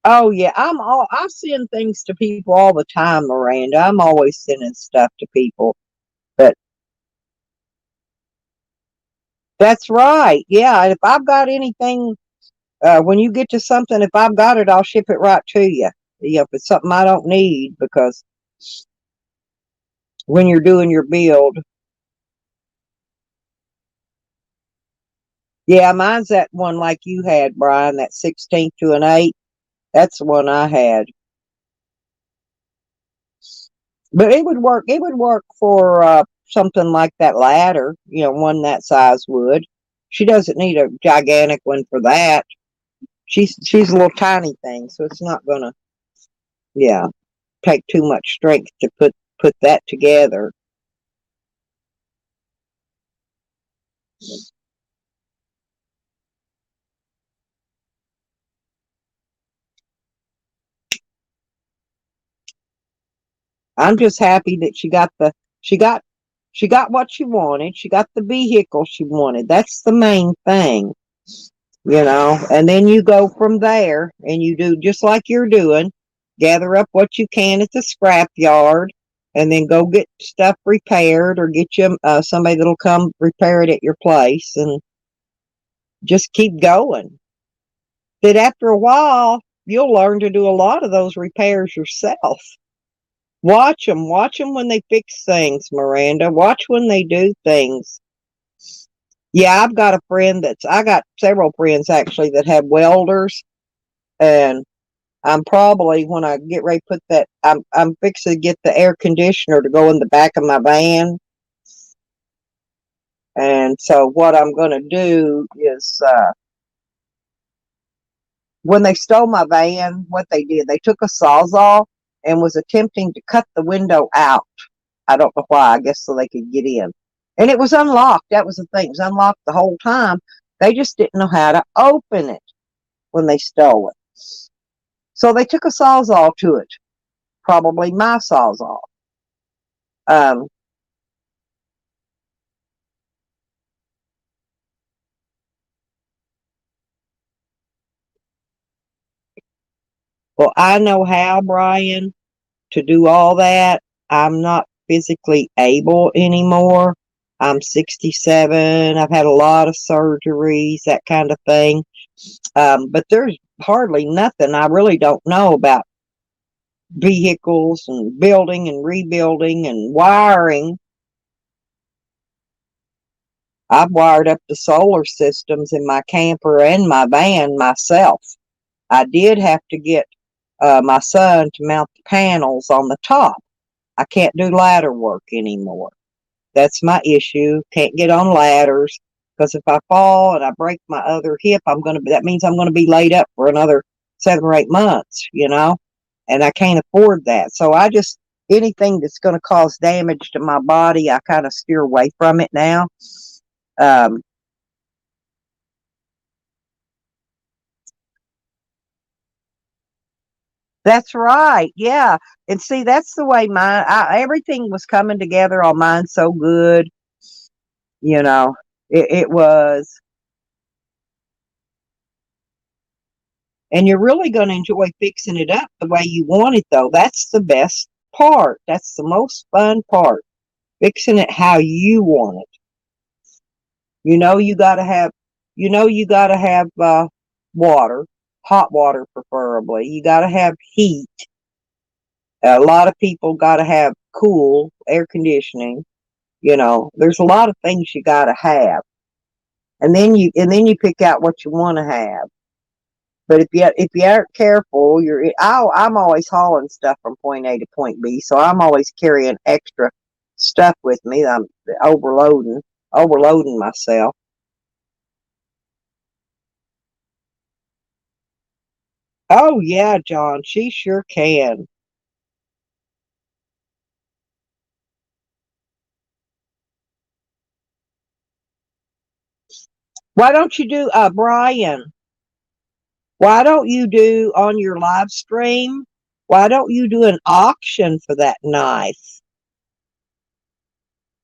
Oh yeah, I send things to people all the time, Miranda. I'm always sending stuff to people. But that's right. Yeah, if I've got anything, when you get to something, if I've got it, I'll ship it right to you. Yeah, if it's something I don't need, because when you're doing your build, yeah, mine's that one like you had, Brian, that 16 to an 8. That's the one I had. But it would work. It would work for something like that ladder. One that size would. She doesn't need a gigantic one for that. She's a little tiny thing, so it's not gonna, yeah, take too much strength to put that together. I'm just happy that she got she got what she wanted. She got the vehicle she wanted. That's the main thing. And then you go from there and you do just like you're doing, gather up what you can at the scrap yard, and then go get stuff repaired or get you somebody that'll come repair it at your place, and just keep going. That after a while, you'll learn to do a lot of those repairs yourself. Watch them when they fix things, Miranda. Watch when they do things. Yeah, I got several friends actually that have welders, and I'm probably when I get ready to put that, I'm fixing to get the air conditioner to go in the back of my van. And so what I'm going to do is, when they stole my van, what they did, they took a sawzall and was attempting to cut the window out. I don't know why. I guess so they could get in. And it was unlocked. That was the thing. It was unlocked the whole time. They just didn't know how to open it when they stole it. So they took a sawzall to it, probably my sawzall. Um, well, I know how, Brian, to do all that. I'm not physically able anymore. I'm 67. I've had a lot of surgeries, that kind of thing. But there's hardly nothing I really don't know about vehicles and building and rebuilding and wiring. I've wired up the solar systems in my camper and my van myself. I did have to get my son to mount the panels on the top. I can't do ladder work anymore. That's my issue. Can't get on ladders. Because if I fall and I break my other hip, that means I'm gonna be laid up for another 7 or 8 months, and I can't afford that. So anything that's gonna cause damage to my body, I kind of steer away from it now. Um, that's right. Yeah. And see, that's the way everything was coming together on mine so good, you know. It was, and you're really going to enjoy fixing it up the way you want it, though. That's the best part. That's the most fun part. Fixing it how you want it. You know, you got to have water, hot water preferably. You got to have heat. A lot of people got to have cool air conditioning. There's a lot of things you got to have, and then you pick out what you want to have. But if you aren't careful, I'm always hauling stuff from point A to point B, so I'm always carrying extra stuff with me. I'm overloading myself. Oh yeah, John, she sure can. Why don't you do, Brian? Why don't you do on your live stream? Why don't you do an auction for that knife?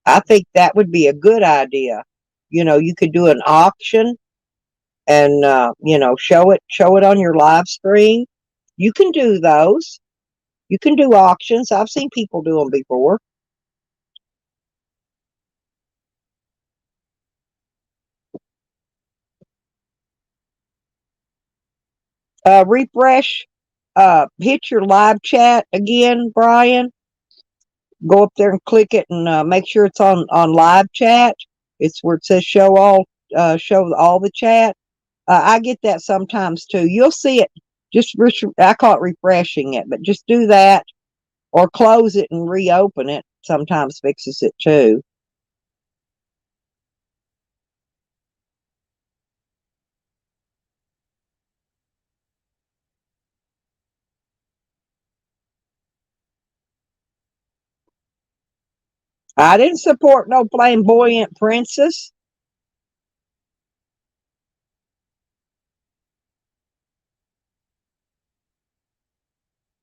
I think that would be a good idea. You could do an auction and show it on your live stream. You can do those. You can do auctions. I've seen people do them before. Refresh. Hit your live chat again, Brian. Go up there and click it, and make sure it's on live chat. It's where it says show all the chat. I get that sometimes too. You'll see it. I call it refreshing it, but just do that or close it and reopen it. Sometimes fixes it too. I didn't support no flamboyant princess.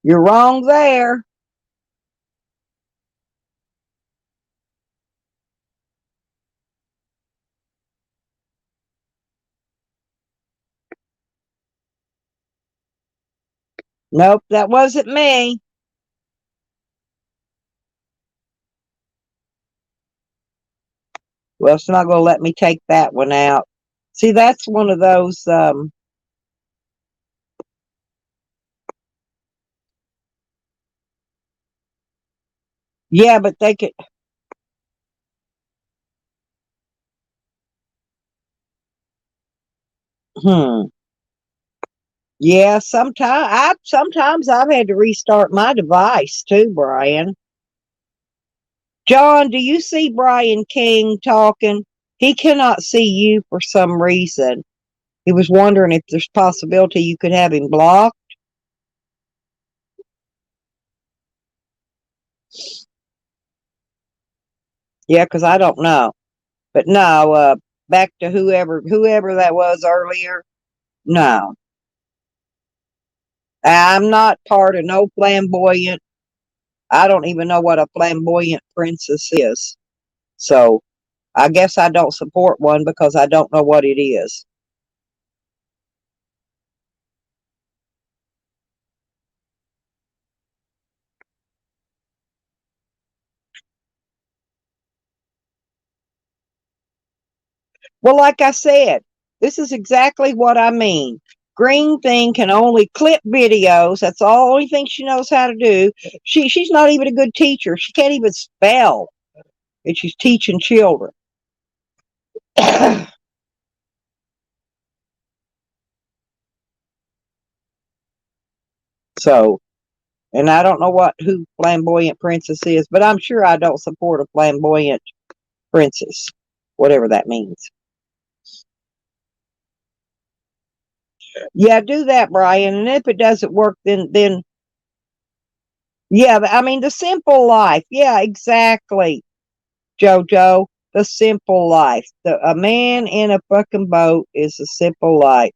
You're wrong there. Nope, that wasn't me. Well, it's not going to let me take that one out. See, that's one of those. Yeah, but they could. Hmm. Yeah, sometimes I've had to restart my device too, Brian. John, do you see Brian King talking? He cannot see you for some reason. He was wondering if there's possibility you could have him blocked. Yeah, because I don't know. But no, back to whoever that was earlier. No, I'm not part of no flamboyant. I don't even know what a flamboyant princess is. So I guess I don't support one because I don't know what it is. Well, like I said, this is exactly what I mean. Green thing can only clip videos. That's the only thing she knows how to do. She's not even a good teacher. She can't even spell, and she's teaching children. So, and I don't know who flamboyant princess is, but I'm sure I don't support a flamboyant princess, whatever that means. Yeah, do that, Brian. And if it doesn't work, then yeah, I mean the simple life. Yeah, exactly, Jojo. The simple life. A man in a fucking boat is a simple life.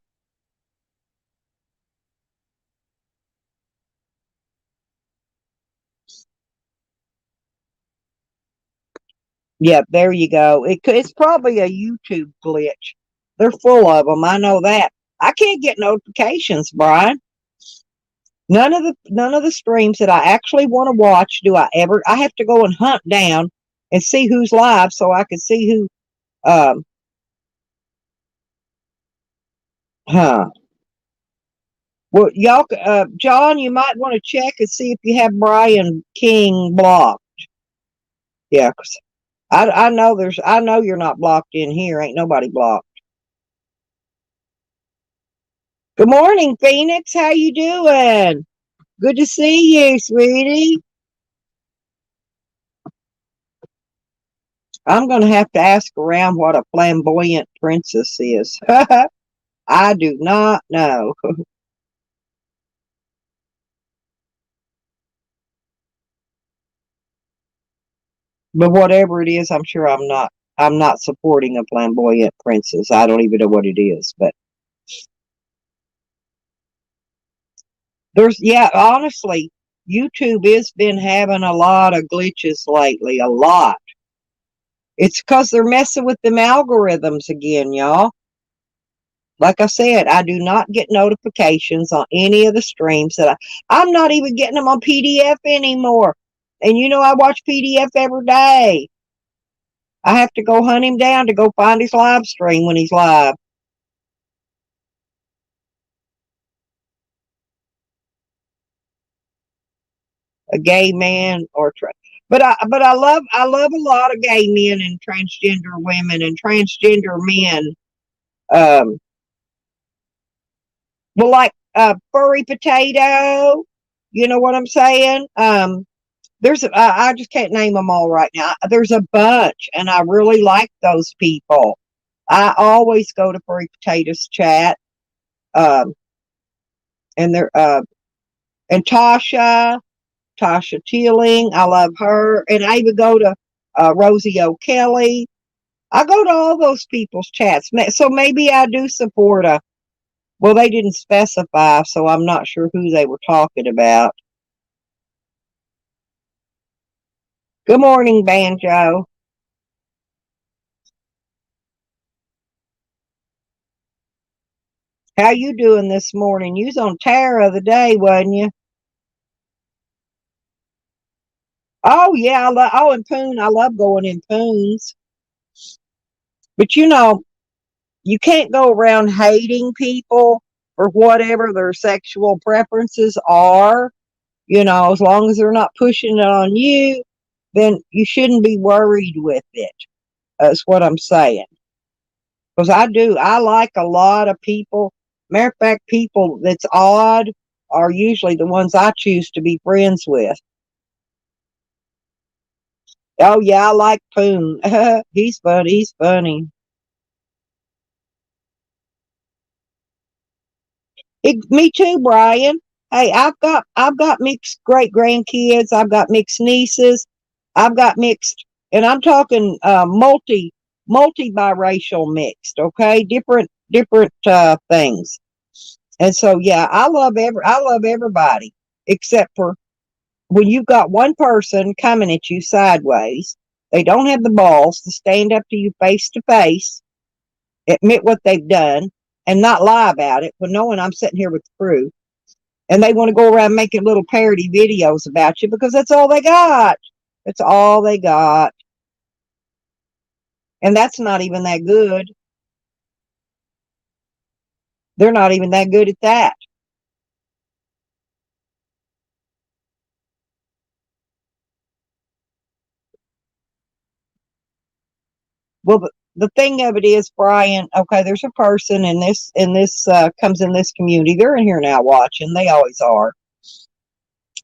Yeah, there you go. It's probably a YouTube glitch. They're full of them. I know that. I can't get notifications, Brian. None of the streams that I actually want to watch do I ever. I have to go and hunt down and see who's live so I can see who. Um, huh. Well, y'all, John, you might want to check and see if you have Brian King blocked. Yeah, 'cause I know I know you're not blocked in here. Ain't nobody blocked. Good morning, Phoenix. How you doing? Good to see you, sweetie. I'm going to have to ask around what a flamboyant princess is. I do not know. But whatever it is, I'm sure I'm not supporting a flamboyant princess. I don't even know what it is, but yeah, honestly, YouTube has been having a lot of glitches lately, a lot. It's because they're messing with them algorithms again, y'all. Like I said, I do not get notifications on any of the streams I'm not even getting them on PDF anymore. And you know, I watch PDF every day. I have to go hunt him down to go find his live stream when he's live. A gay man but I love a lot of gay men and transgender women and transgender men. Um, well, like furry potato. You know what I'm saying? I just can't name them all right now. There's a bunch, and I really like those people. I always go to Furry Potatoes chat, um, and they're and Tasha Teeling. I love her, and I even go to Rosie O'Kelly. I go to all those people's chats, so maybe I do support a. Well, they didn't specify, so I'm not sure who they were talking about. Good morning, Banjo. How you doing this morning? You was on Tara the day, wasn't you? Oh yeah, in Poon. I love going in Poons. But you know, you can't go around hating people for whatever their sexual preferences are. You know, as long as they're not pushing it on you, then you shouldn't be worried with it. That's what I'm saying. Because I like a lot of people. Matter of fact, people that's odd are usually the ones I choose to be friends with. Oh yeah, I like Poon. He's funny. He's funny. Me too, Brian. Hey, I've got mixed great grandkids. I've got mixed nieces. I've got mixed, and I'm talking multi biracial mixed. Okay, different things. And so yeah, I love everybody except for when you've got one person coming at you sideways. They don't have the balls to stand up to you face to face, admit what they've done, and not lie about it. When knowing I'm sitting here with the crew, and they want to go around making little parody videos about you because that's all they got. That's all they got. And that's not even that good. They're not even that good at that. Well, the thing of it is, Brian, okay, there's a person in this comes in this community. They're in here now watching. They always are.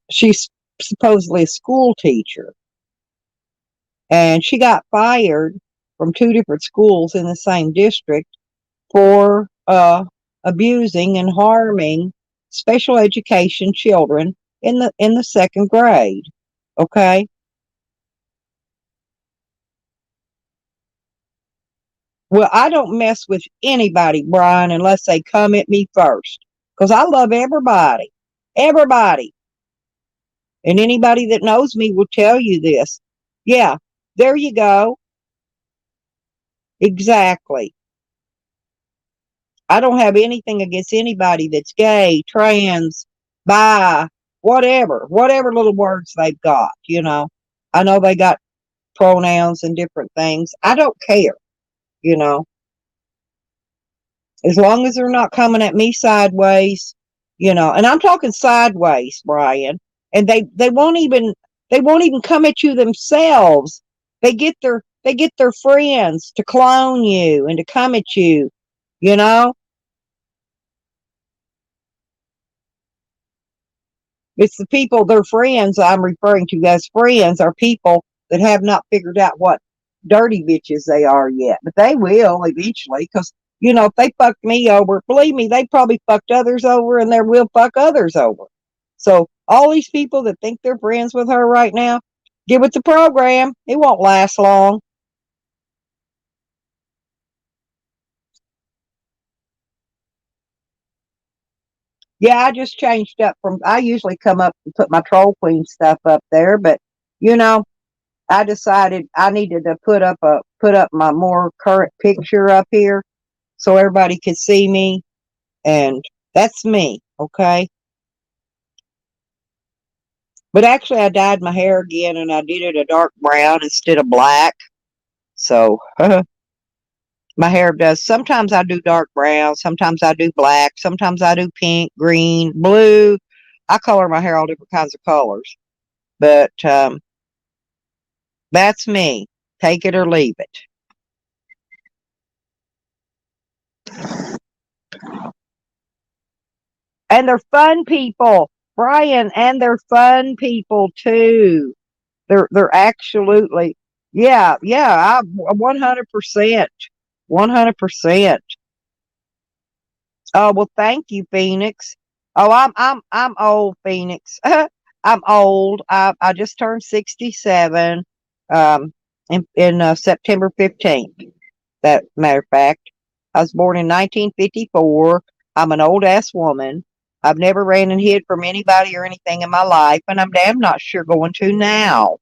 She's supposedly a school teacher, and she got fired from two different schools in the same district for abusing and harming special education children in the second grade. Okay? Well, I don't mess with anybody, Brian, unless they come at me first. Because I love everybody. Everybody. And anybody that knows me will tell you this. Yeah, there you go. Exactly. I don't have anything against anybody that's gay, trans, bi, whatever little words they've got, you know. I know they got pronouns and different things. I don't care, you know. As long as they're not coming at me sideways, you know. And I'm talking sideways, Brian. And they won't even come at you themselves. They get their friends to clone you and to come at you, you know. It's the people, their friends I'm referring to as friends are people that have not figured out what dirty bitches they are yet. But they will eventually because, you know, if they fucked me over, believe me, they probably fucked others over and they will fuck others over. So all these people that think they're friends with her right now, get with the program. It won't last long. Yeah, I just changed up from, I usually come up and put my Troll Queen stuff up there, but you know, I decided I needed to put up my more current picture up here so everybody could see me, and that's me, okay? But actually I dyed my hair again and I did it a dark brown instead of black. So my hair does, sometimes I do dark brown, sometimes I do black, sometimes I do pink, green, blue. I color my hair all different kinds of colors. But that's me. Take it or leave it. And they're fun people, Brian, and they're fun people too. They're absolutely, yeah, I 100%. 100%. Oh, well, thank you, Phoenix. Oh, I'm old, Phoenix. I'm old. I just turned 67 in September 15th. That matter of fact, I was born in 1954. I'm an old ass woman. I've never ran and hid from anybody or anything in my life, and I'm damn not sure going to now.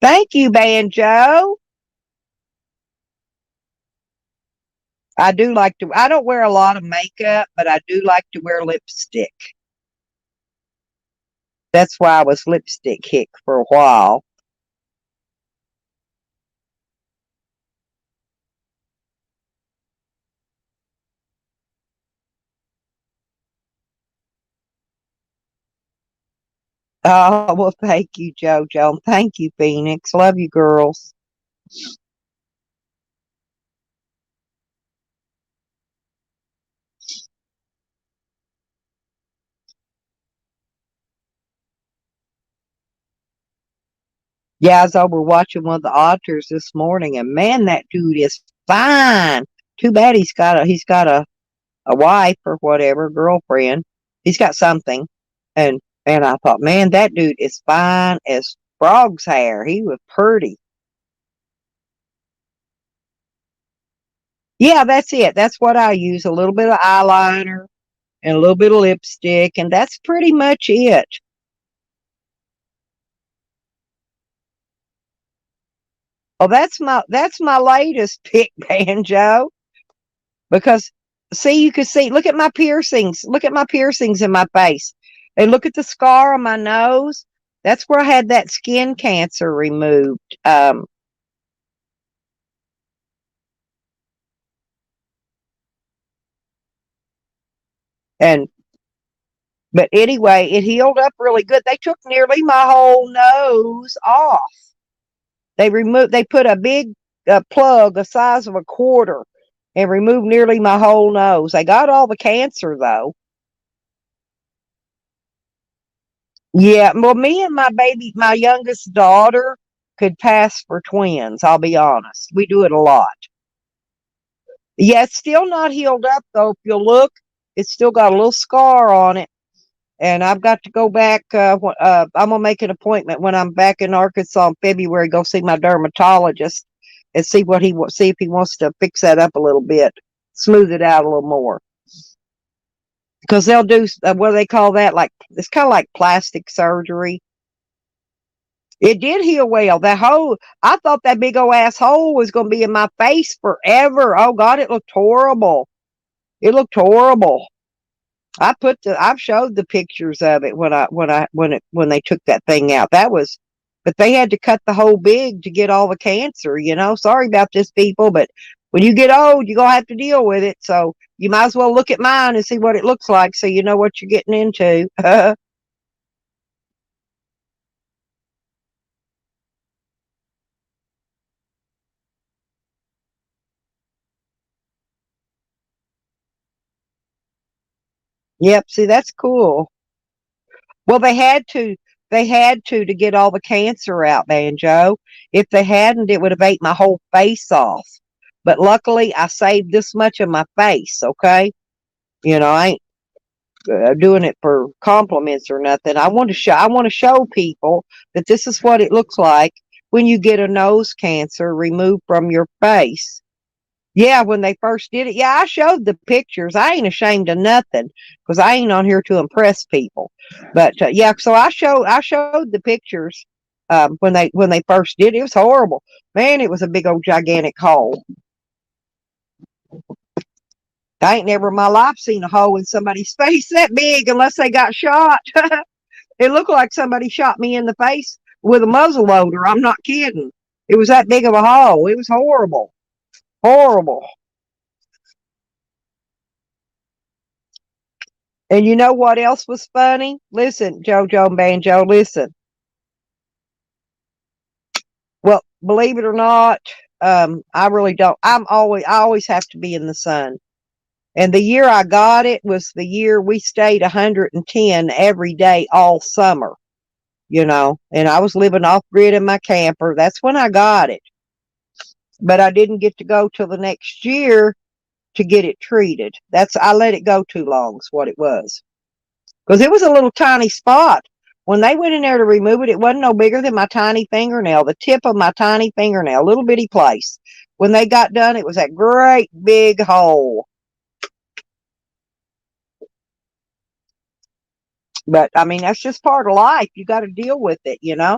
Thank you, Banjo. I do like to, I don't wear a lot of makeup, but I do like to wear lipstick. That's why I was lipstick hick for a while. Oh, well, thank you, JoJo. Thank you, Phoenix. Love you, girls. Yeah, I was over watching one of the auditors this morning, and man, that dude is fine. Too bad he's got a wife or whatever, girlfriend. He's got something. And I thought, man, that dude is fine as frog's hair. He was pretty. Yeah, that's it. That's what I use. A little bit of eyeliner and a little bit of lipstick, and that's pretty much it. Oh, that's my latest pick, Banjo. Because see, you can see, look at my piercings. Look at my piercings in my face. And look at the scar on my nose. That's where I had that skin cancer removed. And but anyway, it healed up really good. They took nearly my whole nose off. They put a big plug the size of a quarter and removed nearly my whole nose. They got all the cancer though. Yeah, well, me and my youngest daughter could pass for twins. I'll be honest. We do it a lot. Yeah, it's still not healed up though. If you look, it's still got a little scar on it. And I've got to go back. I'm gonna make an appointment when I'm back in Arkansas in February. Go see my dermatologist and see what see if he wants to fix that up a little bit, smooth it out a little more. Because they'll do what do they call that? Like it's kind of like plastic surgery. It did heal well. That hole, I thought that big old asshole was going to be in my face forever. Oh God, it looked horrible. It looked horrible. I've showed the pictures of it when they took that thing out. But they had to cut the hole big to get all the cancer. Sorry about this, people, but when you get old, you're gonna have to deal with it. So you might as well look at mine and see what it looks like, so you know what you're getting into. Yep. See, that's cool. Well, they had to get all the cancer out, Banjo. If they hadn't, it would have ate my whole face off. But luckily, I saved this much of my face. Okay, I ain't doing it for compliments or nothing. I want to show people that this is what it looks like when you get a nose cancer removed from your face. Yeah, when they first did it. Yeah, I showed the pictures. I ain't ashamed of nothing because I ain't on here to impress people. But yeah, so I showed the pictures when they first did it. It was horrible. Man, it was a big old gigantic hole. I ain't never in my life seen a hole in somebody's face that big unless they got shot. It looked like somebody shot me in the face with a muzzle loader. I'm not kidding. It was that big of a hole. It was horrible. Horrible. And you know what else was funny? Listen, JoJo and Banjo, listen. Well, believe it or not, I really don't. I always have to be in the sun. And the year I got it was the year we stayed 110 every day all summer. And I was living off grid in my camper. That's when I got it. But I didn't get to go till the next year to get it treated. I let it go too long, is what it was. Because it was a little tiny spot. When they went in there to remove it, it wasn't no bigger than my tiny fingernail, the tip of my tiny fingernail, little bitty place. When they got done, it was that great big hole. But I mean, that's just part of life. You got to deal with it. Yeah.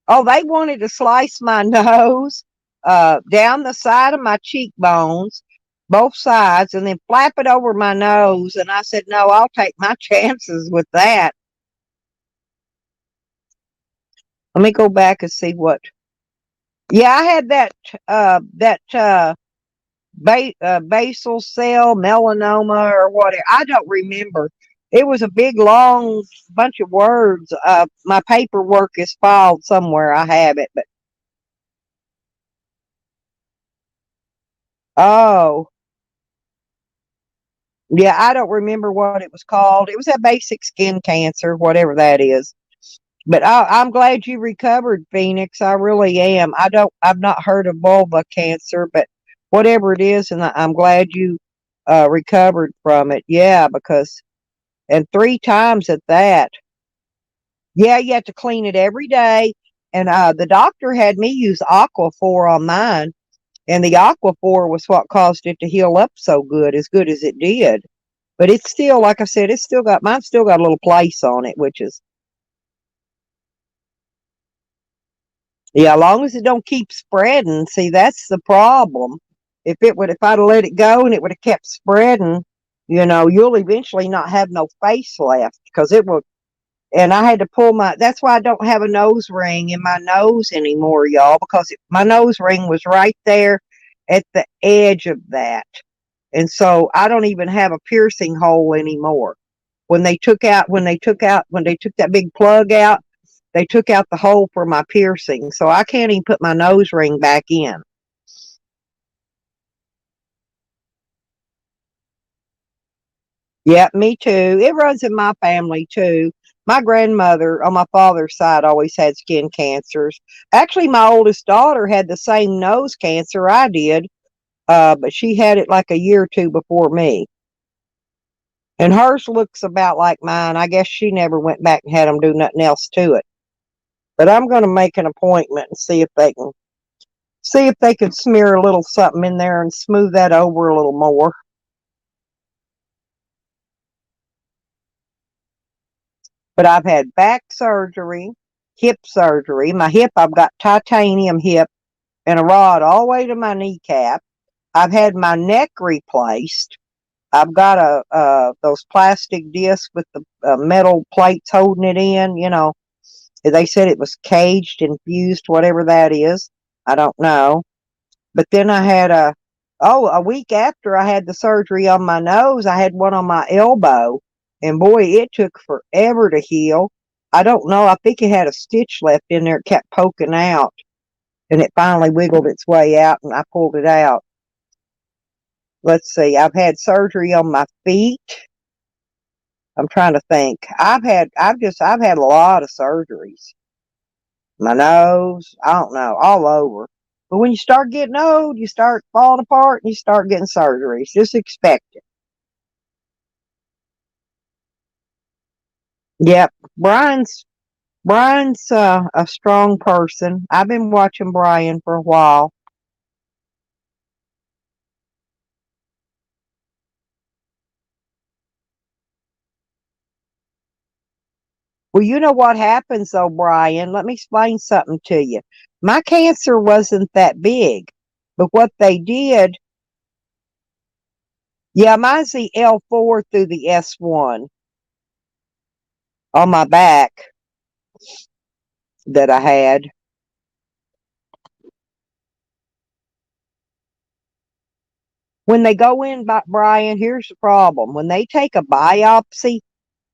Oh, they wanted to slice my nose down the side of my cheekbones, both sides, and then flap it over my nose. And I said, no, I'll take my chances with that. Let me go back and see what. Yeah, I had that basal cell melanoma or whatever. I don't remember. It was a big, long bunch of words. My paperwork is filed somewhere. I have it, but oh, yeah, I don't remember what it was called. It was a basic skin cancer, whatever that is. But I'm glad you recovered, Phoenix. I really am. I've not heard of vulva cancer, but whatever it is, and I'm glad you recovered from it. Yeah, because and 3 times at that. Yeah, you have to clean it every day. And the doctor had me use Aquaphor on mine, and the Aquaphor was what caused it to heal up so good as it did. But it's still, like I said, mine's still got a little place on it, which is, yeah, as long as it don't keep spreading. See, that's the problem. If I'd have let it go and it would have kept spreading, you'll eventually not have no face left because it will. And I had to pull that's why I don't have a nose ring in my nose anymore, y'all, because my nose ring was right there at the edge of that. And so I don't even have a piercing hole anymore. When they took that big plug out, They took out the hole for my piercing, so I can't even put my nose ring back in. Yep, me too. It runs in my family too. My grandmother on my father's side always had skin cancers. Actually, my oldest daughter had the same nose cancer I did, but she had it like a year or two before me. And hers looks about like mine. I guess she never went back and had them do nothing else to it. But I'm going to make an appointment and see if they can smear a little something in there and smooth that over a little more. But I've had back surgery, hip surgery. My hip, I've got titanium hip and a rod all the way to my kneecap. I've had my neck replaced. I've got those plastic discs with the metal plates holding it in. You know, they said it was caged, infused, whatever that is. I don't know. But then I had a week after I had the surgery on my nose, I had one on my elbow. And boy, it took forever to heal. I don't know. I think it had a stitch left in there. It kept poking out. And it finally wiggled its way out and I pulled it out. Let's see. I've had surgery on my feet. I'm trying to think. I've had a lot of surgeries. My nose, I don't know, all over. But when you start getting old, you start falling apart and you start getting surgeries. Just expect it. Yep. Brian's a strong person. I've been watching Brian for a while. Well, you know what happens though, Brian? Let me explain something to you. My cancer wasn't that big, but what they did, yeah, mine's the L4 through the S1 on my back that I had. When they go in, Brian, here's the problem. When they take a biopsy,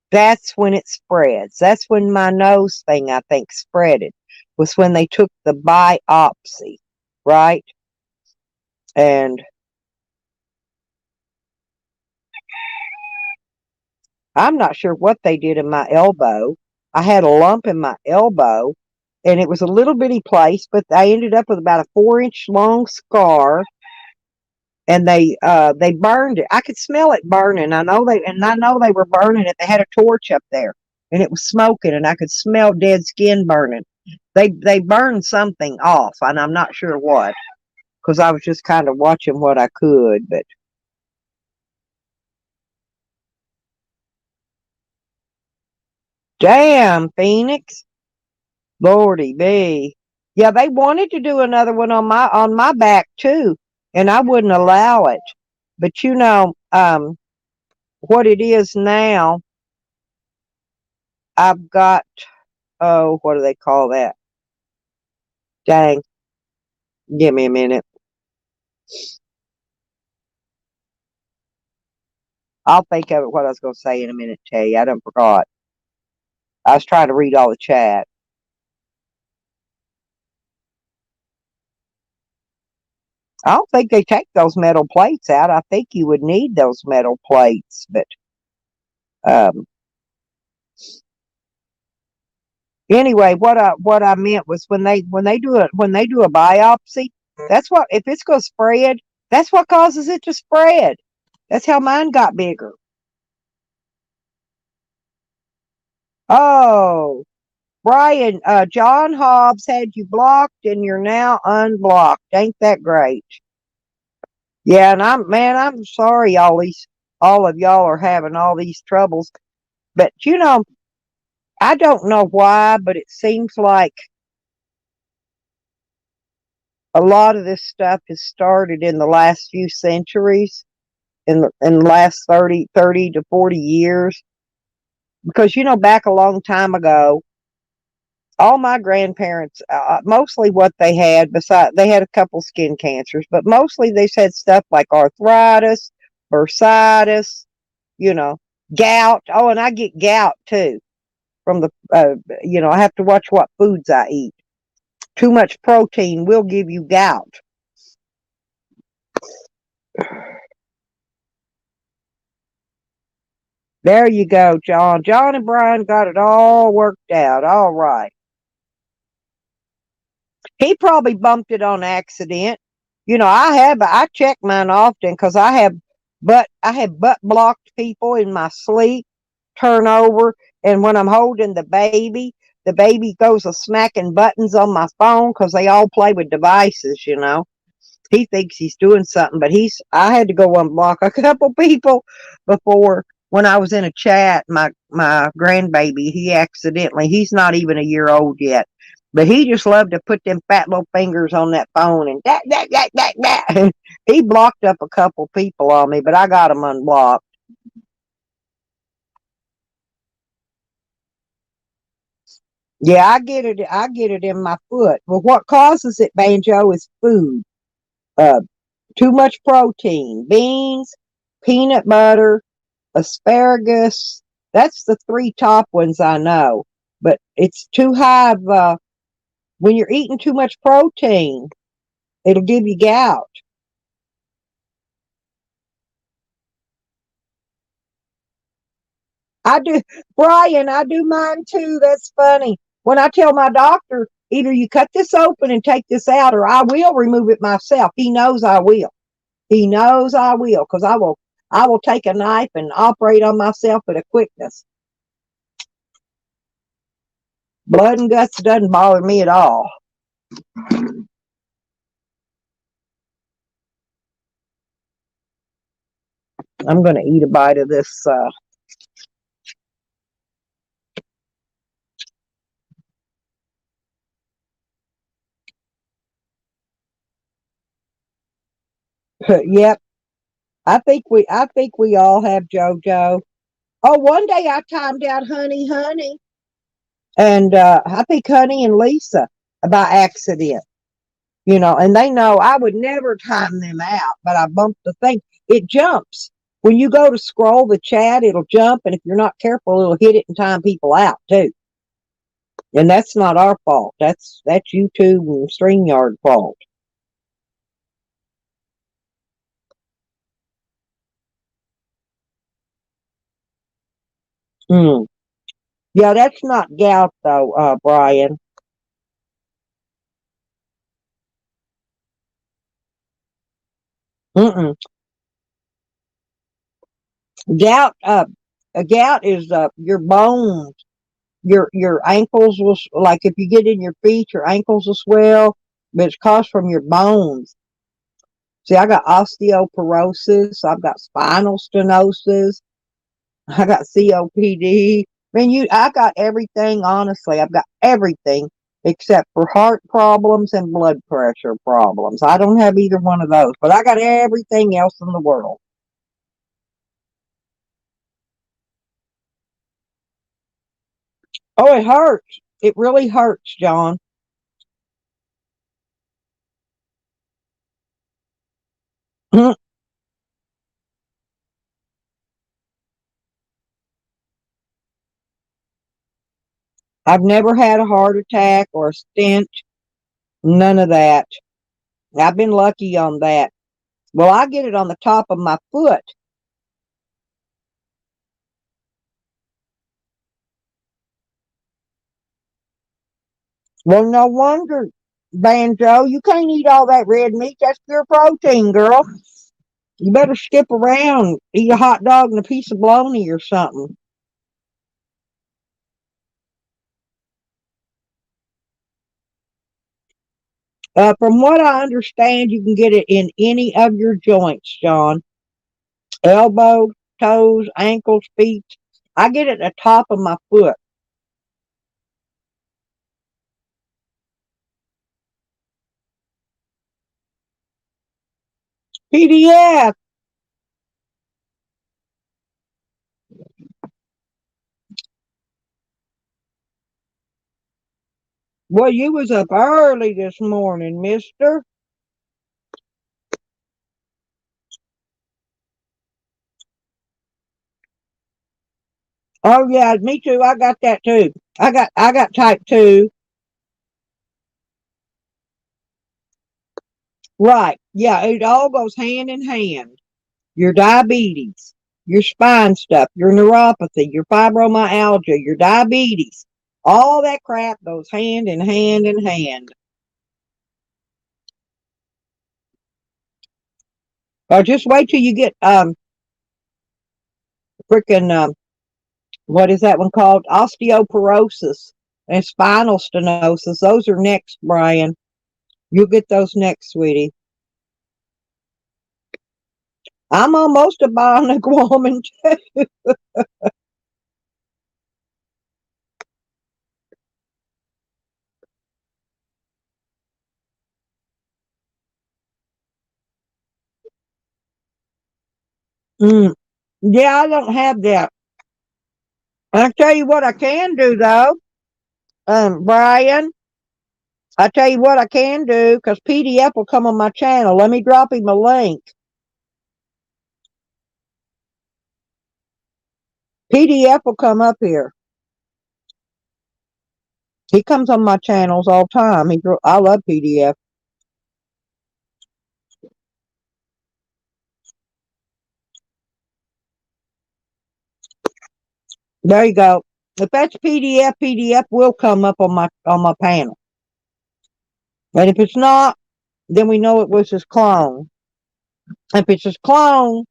that's when it spreads. That's when my nose thing, I think, spreaded, was when they took the biopsy, right? And I'm not sure what they did in my elbow. I had a lump in my elbow, and it was a little bitty place, but I ended up with about a 4-inch long scar. And they burned it. I could smell it burning. I know they were burning it. They had a torch up there, and it was smoking, and I could smell dead skin burning. They burned something off, and I'm not sure what, because I was just kind of watching what I could. But damn, Phoenix, Lordy be. Yeah, they wanted to do another one on my back too, and I wouldn't allow it. But you know, what it is now, I've got, oh, what do they call that? Dang, give me a minute. I'll think of it what I was going to say in a minute, tell you. I done forgot. I was trying to read all the chat. I don't think they take those metal plates out. I think you would need those metal plates, but um, anyway, what I meant was when they do a biopsy, that's what if it's going to spread, that's what causes it to spread. That's how mine got bigger. Oh, Brian, John Hobbs had you blocked and you're now unblocked. Ain't that great? Yeah, and I'm sorry all of y'all are having all these troubles. But you know, I don't know why, but it seems like a lot of this stuff has started in the last few centuries, in the last 30 to 40 years. Because you know, back a long time ago, all my grandparents, mostly what they had, besides they had a couple skin cancers, but mostly they had stuff like arthritis, bursitis, you know, gout. Oh, and I get gout too. from the, I have to watch what foods I eat. Too much protein will give you gout. There you go, John. John and Brian got it all worked out. All right. He probably bumped it on accident. I check mine often because I have butt blocked people in my sleep, turn over, and when I'm holding the baby goes a smacking buttons on my phone because they all play with devices. He thinks he's doing something, but I had to go unblock a couple people before when I was in a chat. My grandbaby, he's not even a year old yet, but he just loved to put them fat little fingers on that phone and that. He blocked up a couple people on me, but I got him unblocked. Yeah, I get it. I get it in my foot. Well, what causes it, Banjo, is food. Uh, Too much protein, beans, peanut butter, asparagus. That's the three top ones I know. But it's too high of, when you're eating too much protein, it'll give you gout. I do, Brian, I do mine too. That's funny. When I tell my doctor, either you cut this open and take this out, or I will remove it myself. He knows I will. He knows I will, because I will take a knife and operate on myself at a quickness. Blood and guts doesn't bother me at all. I'm going to eat a bite of this. Yep, I think we all have JoJo. Oh, one day I timed out Honey, and I think Honey and Lisa by accident. And they know I would never time them out, but I bumped the thing. It jumps. When you go to scroll the chat, it'll jump, and if you're not careful, it'll hit it and time people out too. And that's not our fault. That's YouTube and StreamYard fault. Mm. Yeah, that's not gout though, Brian. Mm-mm. Gout, gout is your bones, your ankles will, like if you get in your feet, your ankles will swell, but it's caused from your bones. See, I got osteoporosis, I've got spinal stenosis, I got COPD. I got everything. Honestly, I've got everything except for heart problems and blood pressure problems. I don't have either one of those, but I got everything else in the world. Oh, it hurts. It really hurts, John. I've never had a heart attack or a stent, none of that. I've been lucky on that. Well, I get it on the top of my foot. Well, no wonder, Banjo, you can't eat all that red meat. That's pure protein, girl. You better skip around, eat a hot dog and a piece of bologna or something. From what I understand, you can get it in any of your joints, John. Elbow, toes, ankles, feet. I get it at the top of my foot. PDF. Well, you was up early this morning, mister. Oh yeah, me too. I got that too. I got type 2. Right. Yeah, it all goes hand in hand. Your diabetes, your spine stuff, your neuropathy, your fibromyalgia, your diabetes. All that crap goes hand in hand in hand. Or just wait till you get freaking what is that one called? Osteoporosis and spinal stenosis. Those are next, Brian. You'll get those next, sweetie. I'm almost a bionic woman too. Mm. Yeah, I don't have that. I tell you what I can do though, Brian. I tell you what I can do because PDF will come on my channel. Let me drop him a link. PDF will come up here. He comes on my channels all the time. I love PDF. There you go. If that's PDF, PDF will come up on my panel. But if it's not, then we know it was his clone. If it's his clone,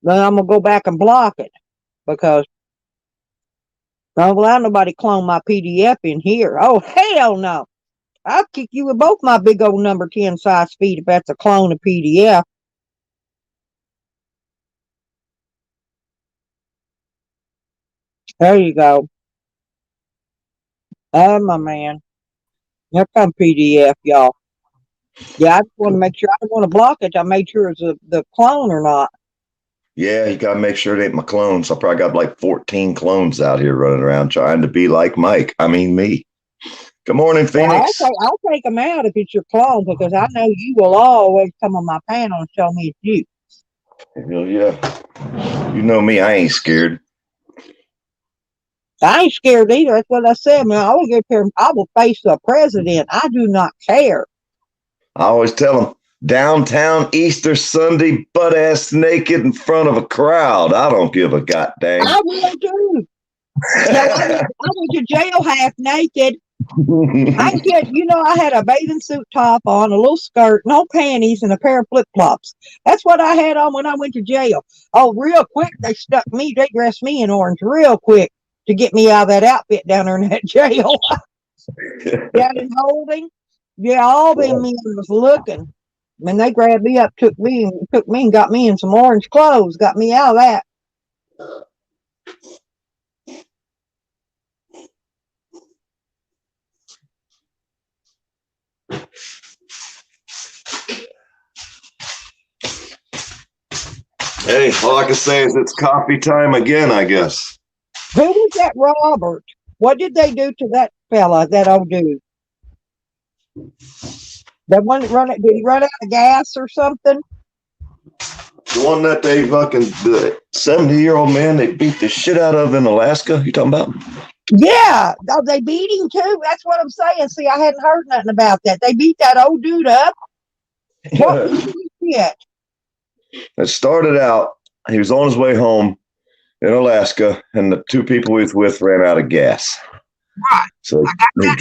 then I'm gonna go back and block it because I don't allow nobody clone my PDF in here. Oh hell no! I'll kick you with both my big old number 10 size feet if that's a clone of PDF. There you go. Oh my man. Here come PDF, y'all. Yeah, I just want to make sure. I don't want to block it. I made sure it's the clone or not. Yeah, you got to make sure it ain't my clones. I probably got like 14 clones out here running around trying to be like Mike. I mean, me. Good morning, Phoenix. Well, I'll take them out if it's your clone because I know you will always come on my panel and tell me it's you. Hell yeah. You know me, I ain't scared. I ain't scared either. That's what I said, man. I will get here. I will face the president. I do not care. I always tell them downtown Easter Sunday, butt ass naked in front of a crowd. I don't give a goddamn. I will too. I went to jail half naked. I get, I had a bathing suit top on, a little skirt, no panties, and a pair of flip flops. That's what I had on when I went to jail. Oh, real quick, they dressed me in orange real quick to get me out of that outfit down there in that jail. Down in Holding. Yeah, all them men was looking. And they grabbed me up, took me and got me in some orange clothes, got me out of that. Hey, all I can say is it's coffee time again, I guess. Who was that Robert? What did they do to that fella, that old dude? That one did he run out of gas or something? The one that they the 70-year-old man they beat the shit out of in Alaska, you talking about? Yeah, they beat him too. That's what I'm saying. See, I hadn't heard nothing about that. They beat that old dude up. What did he get? It started out, he was on his way home in Alaska, and the two people he was with ran out of gas. Right. So they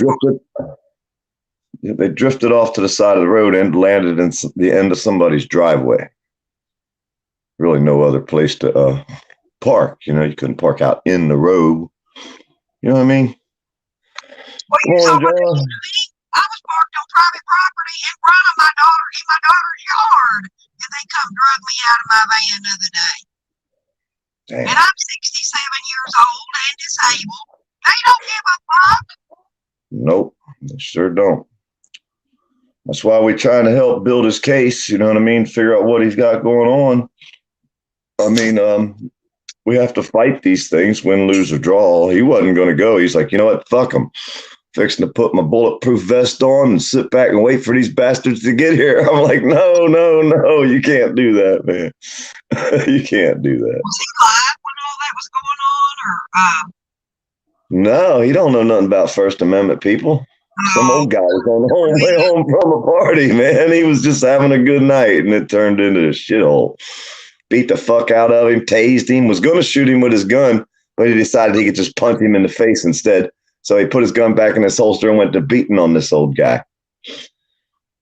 drifted off to the side of the road and landed in the end of somebody's driveway. Really no other place to park. You couldn't park out in the road. You know what I mean? Well, I was parked on private property in front of my daughter's yard, and they come drug me out of my van the other day. Damn. And I'm 67 years old and disabled. They don't give a fuck. Nope, they sure don't. That's why we're trying to help build his case. You know what I mean? Figure out what he's got going on. I mean, we have to fight these things, win, lose, or draw. He wasn't going to go. He's like, you know what? Fuck them. Fixing to put my bulletproof vest on and sit back and wait for these bastards to get here. I'm like, no, you can't do that, man. You can't do that. Was he live when all that was going on, or No, he don't know nothing about First Amendment people. Some old guy was on the way home from a party, man. He was just having a good night, and it turned into a shithole. Beat the fuck out of him, tased him, was going to shoot him with his gun, but he decided he could just punch him in the face instead. So he put his gun back in his holster and went to beating on this old guy.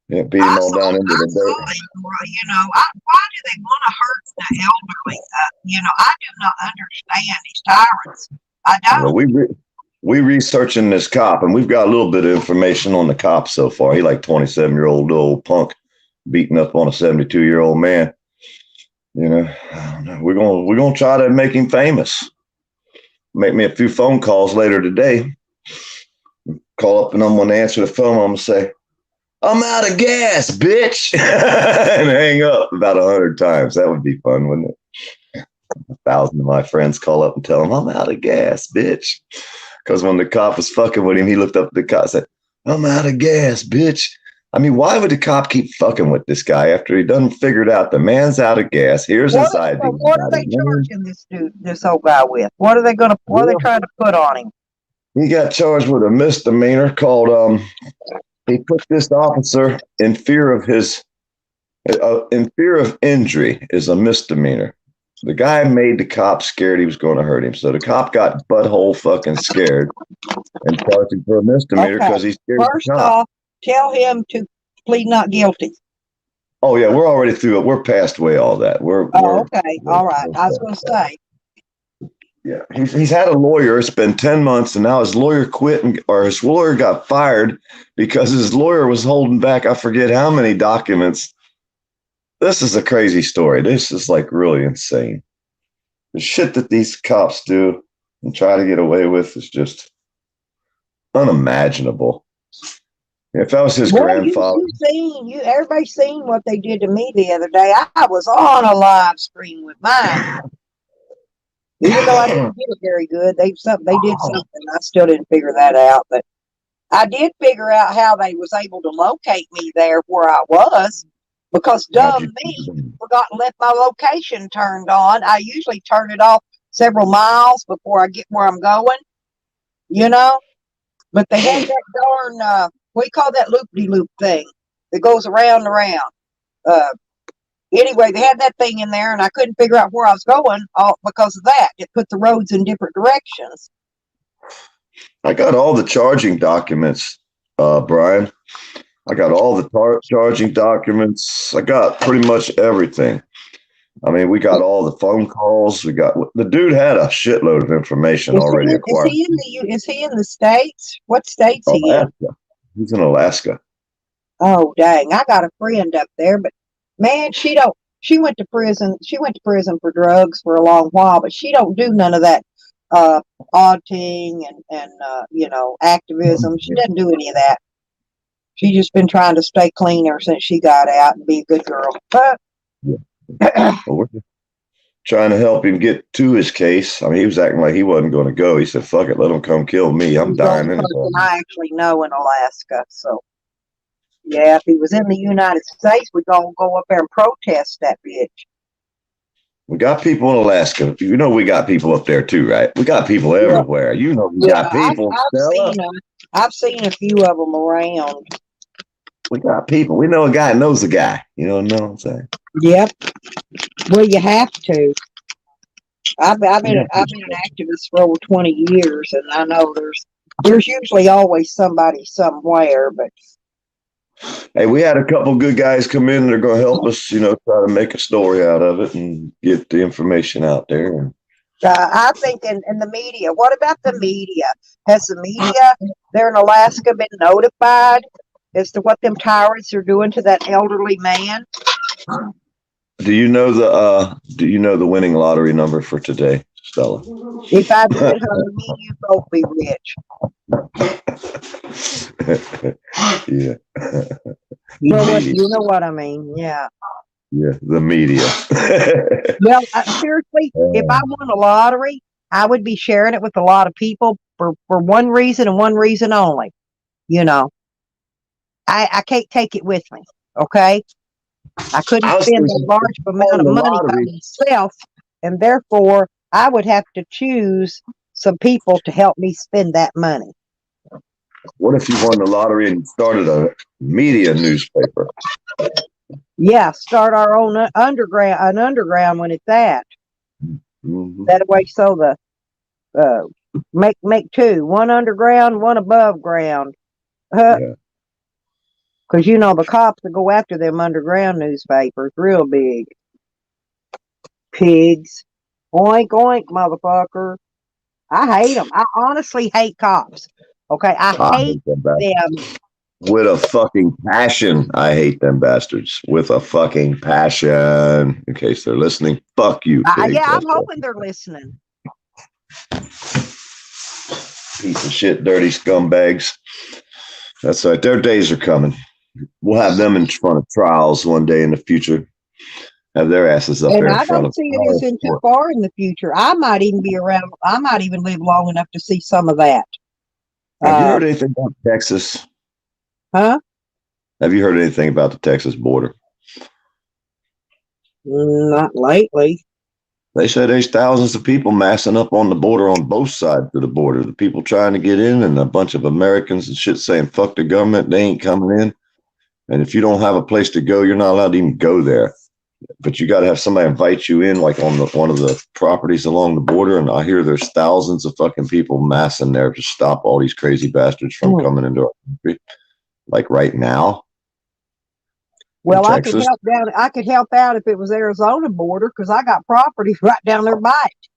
Yeah, beat him all down into the dirt. Why do they want to hurt the elderly? I do not understand these tyrants. I don't. Well, we researching this cop, and we've got a little bit of information on the cop so far. He like 27-year-old old punk beating up on a 72-year-old man. We're gonna try to make him famous. Make me a few phone calls later today. Call up and I'm gonna answer the phone. I'm gonna say, "I'm out of gas, bitch," and hang up about 100 times. That would be fun, wouldn't it? 1,000 of my friends call up and tell him, "I'm out of gas, bitch." Because when the cop was fucking with him, he looked up at the cop and said, "I'm out of gas, bitch." I mean, why would the cop keep fucking with this guy after he done figured out the man's out of gas? Here's his ID. What are they charging this old guy with? What are they trying to put on him? He got charged with a misdemeanor called he put this officer in fear of injury is a misdemeanor. The guy made the cop scared he was going to hurt him. So the cop got butthole fucking scared and charged him for a misdemeanor because he's scared. First off, tell him to plead not guilty. Oh yeah, we're already through it. We're past way all that. Okay. All right. I was going to say. Yeah, he's had a lawyer. It's been 10 months, and now his lawyer quit, or his lawyer got fired because his lawyer was holding back. I forget how many documents. This is a crazy story. This is like really insane. The shit that these cops do and try to get away with is just unimaginable. If I was his grandfather. Everybody's seen what they did to me the other day. I was on a live stream with mine. Even though I didn't get it very good, they did something. I still didn't figure that out, but I did figure out how they was able to locate me there where I was, because dumb me forgot and left my location turned on. I usually turn it off several miles before I get where I'm going, But they had that darn we call that loop-de-loop thing that goes around and around. Anyway, they had that thing in there, and I couldn't figure out where I was going because of that. It put the roads in different directions. I got all the charging documents, Brian. I got all the charging documents. I got pretty much everything. I mean, we got all the phone calls. The dude had a shitload of information already acquired. Is he in the States? What state's he in? He's in Alaska. Oh, dang. I got a friend up there, but man, she went to prison. She went to prison for drugs for a long while, but she don't do none of that auditing and activism. She doesn't do any of that. She's just been trying to stay clean ever since she got out and be a good girl. But well, we're trying to help him get to his case. I mean, he was acting like he wasn't going to go. He said, "Fuck it, let him come kill me. I'm dying." I actually know in Alaska, so. Yeah, if he was in the United States, we'd all go up there and protest that bitch. We got people in Alaska. We got people up there too, right? We got people everywhere. We got people. I've seen a few of them around. We got people. We know a guy knows a guy. You know what I'm saying? Yep. Well, you have to. I've been an activist for over 20 years, and I know there's usually always somebody somewhere, but. Hey, we had a couple good guys come in that are going to help us, try to make a story out of it and get the information out there. I think in the media, what about the media? Has the media there in Alaska been notified as to what them tyrants are doing to that elderly man? Do you know the winning lottery number for today, Stella? If I did her, me, you both be rich. Yeah. You know what I mean? Yeah. Yeah, the media. Well, seriously, if I won a lottery, I would be sharing it with a lot of people for one reason and one reason only. I can't take it with me. Okay. I couldn't spend a large amount of money by myself, and therefore I would have to choose some people to help me spend that money. What if you won the lottery and started a media newspaper? Yeah, start our own an underground one at that. Mhm. That way, so the make two, one underground, one above ground. Yeah. Because you know the cops will go after them underground newspapers real big. Pigs, oink oink, motherfucker. I hate them. I honestly hate cops. Okay, I I hate hate them bastards. them. With a fucking passion. I hate them bastards. With a fucking passion. In case they're listening, fuck you, pig. Yeah, I'm That's right. hoping they're listening. Piece of shit, dirty scumbags. That's right. Their days are coming. We'll have them in front of trials one day in the future. Have their asses up And there in I front don't of see it as in too far in the future. I might even be around. I might even live long enough to see some of that. Have you heard anything about Texas? Huh? Have you heard anything about the Texas border? Not lately. They say there's thousands of people massing up on the border on both sides of the border. The people trying to get in, and a bunch of Americans and shit saying, fuck the government, they ain't coming in. And if you don't have a place to go, you're not allowed to even go there. But you got to have somebody invite you in, like on one of the properties along the border. And I hear there's thousands of fucking people massing there to stop all these crazy bastards from coming into our country. Like right now. Well, I could help down. I could help out if it was Arizona border because I got property right down there by it.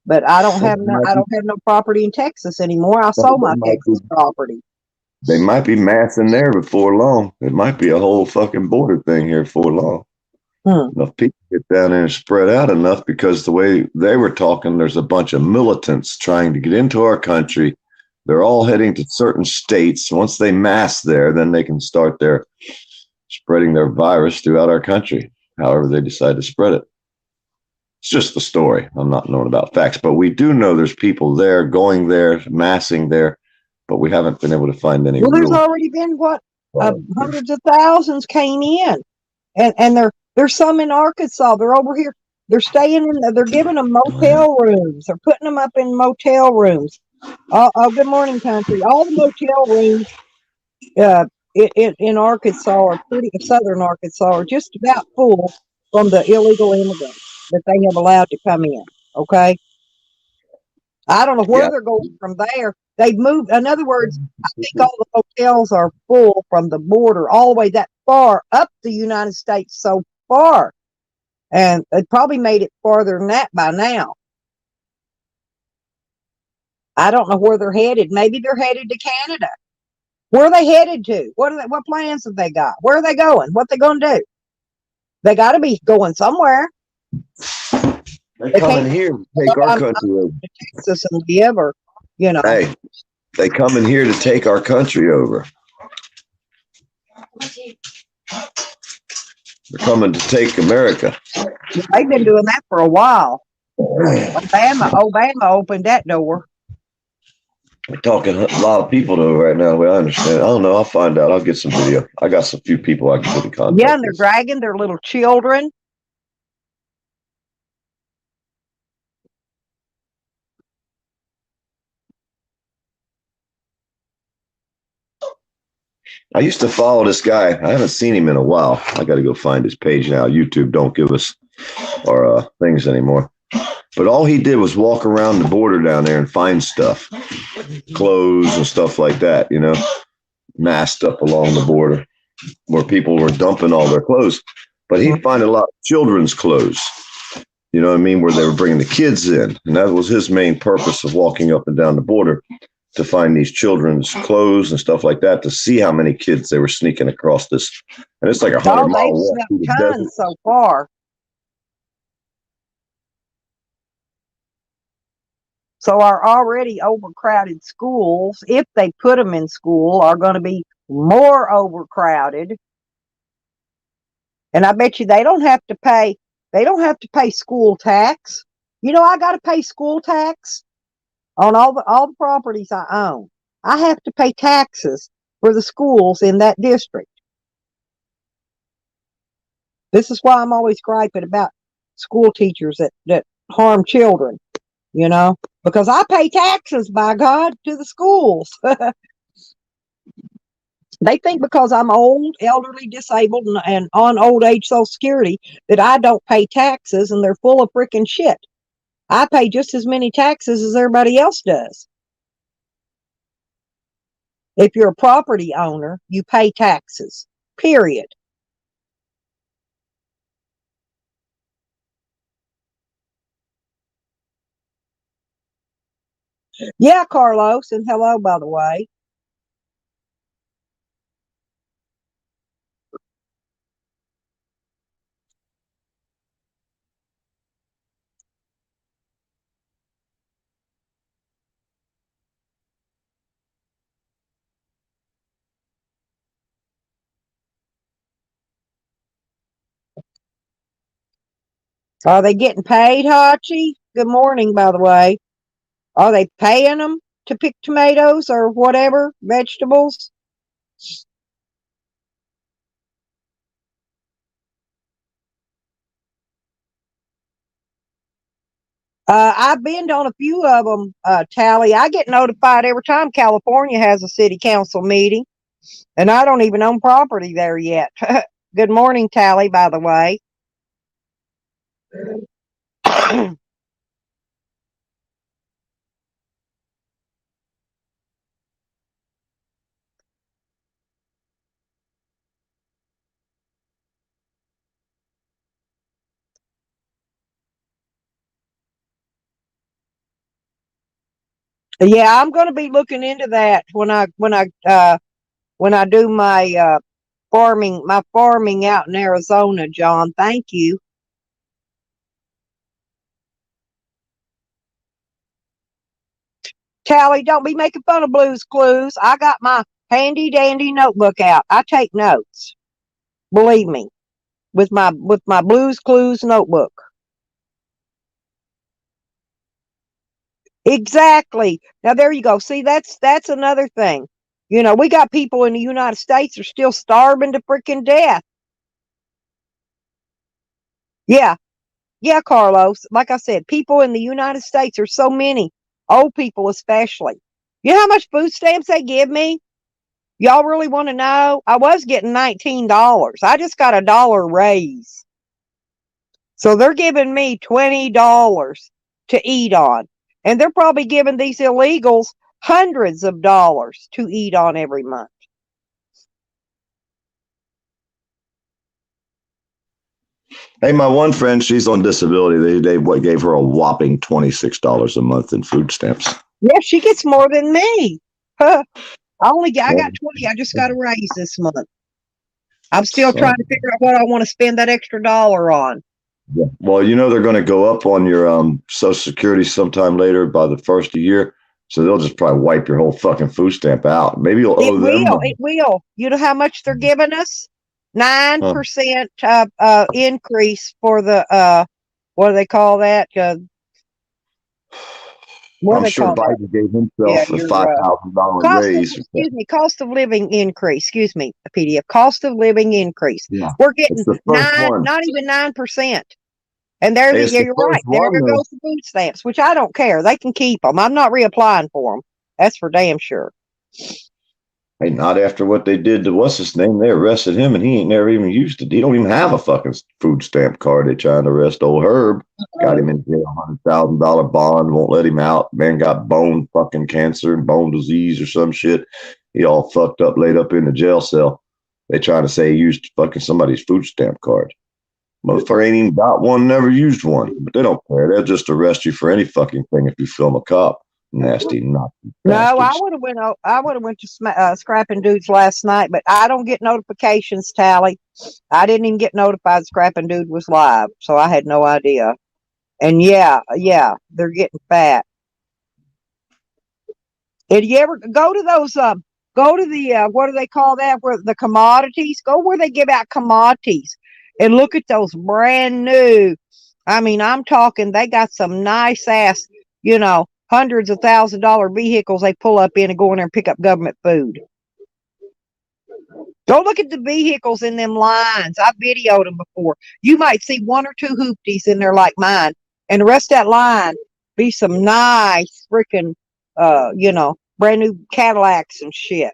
But I don't have no property in Texas anymore. I sold my Texas property. They might be massing there before long. It might be a whole fucking border thing here before long. Enough people get down there and spread out enough, because the way they were talking, there's a bunch of militants trying to get into our country. They're all heading to certain states. Once they mass there, then they can start their spreading their virus throughout our country, however they decide to spread it. It's just the story. I'm not knowing about facts, but we do know there's people there, going there, massing there, but we haven't been able to find any. Well, there's already been hundreds of thousands came in, and there's some in Arkansas. They're over here. They're staying in. They're giving them motel rooms. They're putting them up in motel rooms. Good morning, country. All the motel rooms in Arkansas are southern Arkansas are just about full from the illegal immigrants that they have allowed to come in. Okay. I don't know where they're going from there. They've moved. In other words, I think all the hotels are full from the border all the way that far up the United States so far. And they probably made it farther than that by now. I don't know where they're headed. Maybe they're headed to Canada. Where are they headed to? What plans have they got? Where are they going? What they going to do? They got to be going somewhere. They come in here to take our country over. Texas and live, or Hey, they come in here to take our country over. They're coming to take America. They've been doing that for a while. Obama opened that door. We're talking a lot of people though right now. I understand. I don't know. I'll find out. I'll get some video. I got some few people I can put in contact. Yeah, and they're dragging their little children. I used to follow this guy. I haven't seen him in a while. I got to go find his page now. YouTube don't give us our things anymore. But all he did was walk around the border down there and find stuff, clothes and stuff like that, masked up along the border where people were dumping all their clothes. But he'd find a lot of children's clothes, you know what I mean, where they were bringing the kids in. And that was his main purpose of walking up and down the border, to find these children's clothes and stuff like that, to see how many kids they were sneaking across this. And it's like 100-mile walk through the desert. So far. So our already overcrowded schools, if they put them in school, are going to be more overcrowded. And I bet you they don't have to pay school tax. I got to pay school tax on all the properties I own. I have to pay taxes for the schools in that district. This is why I'm always griping about school teachers that harm children. you know, because I pay taxes, by God, to the schools. They think because I'm old, elderly, disabled, and on old age Social Security that I don't pay taxes, and they're full of freaking shit. I pay just as many taxes as everybody else does. If you're a property owner, you pay taxes, period. Yeah, Carlos, and hello, by the way. Are they getting paid, Hachi? Good morning, by the way. Are they paying them to pick tomatoes or whatever, vegetables? I've been on a few of them, Tally. I get notified every time California has a city council meeting, and I don't even own property there yet. Good morning, Tally, by the way. Yeah, I'm going to be looking into that when I do my farming out in Arizona, John. Thank you. Tally, don't be making fun of Blues Clues. I got my handy dandy notebook out. I take notes. Believe me, with my Blues Clues notebook. Exactly. Now there you go. See, that's another thing. You know, we got people in the United States are still starving to freaking death. Yeah, yeah, Carlos. Like I said, people in the United States are so many, old people especially. You know how much food stamps they give me? Y'all really want to know? I was getting $19. I just got $1 raise. So they're giving me $20 to eat on. And they're probably giving these illegals hundreds of dollars to eat on every month. Hey, my one friend, she's on disability. They what gave her a whopping $26 a month in food stamps. Yeah, she gets more than me. Huh. I Well, got 20. I just got a raise this month. I'm still trying to figure out what I want to spend that extra dollar on. yeah. Well, you know they're going to go up on your Social Security sometime later by the first of the year, so they'll just probably wipe your whole fucking food stamp out. Maybe you'll It owe them will. money. It will. You know how much they're giving us? Huh. 9% increase for the what do they call that? What do I'm they sure call that? Biden gave Yeah, himself a your $5,000 cost of raise. cost of living increase. Excuse me, a PDF cost of living increase. Yeah, We're it's getting the first nine, one. not even 9%. And there, Hey, it's yeah, the you're first right. There one though. goes the food stamps, which I don't care. They can keep them. I'm not reapplying for them. That's for damn sure. Hey, not after what they did to what's his name. They arrested him, and he ain't never even used it. He don't even have a fucking food stamp card. They trying to arrest old Herb. Got him in jail, $100,000 bond. Won't let him out. Man got bone fucking cancer and bone disease or some shit. He all fucked up, laid up in the jail cell. They trying to say he used fucking somebody's food stamp card. Motherfucker ain't even got one, never used one. But they don't care. They'll just arrest you for any fucking thing if you film a cop. Nasty, naughty No, I bastards. would have went. I would have went to Scrapping Dudes last night, but I don't get notifications. Tally, I didn't even get notified Scrapping Dude was live, so I had no idea. And yeah, they're getting fat. Did you ever go to those? Go to the what do they call that? Where the commodities? Go where they give out commodities, and look at those brand new. I mean, I'm talking. They got some nice ass, hundreds of $1,000 vehicles they pull up in and go in there and pick up government food. Go look at the vehicles in them lines. I videoed them before. You might see one or two hoopties in there like mine, and the rest of that line Be some nice freaking, brand new Cadillacs and shit.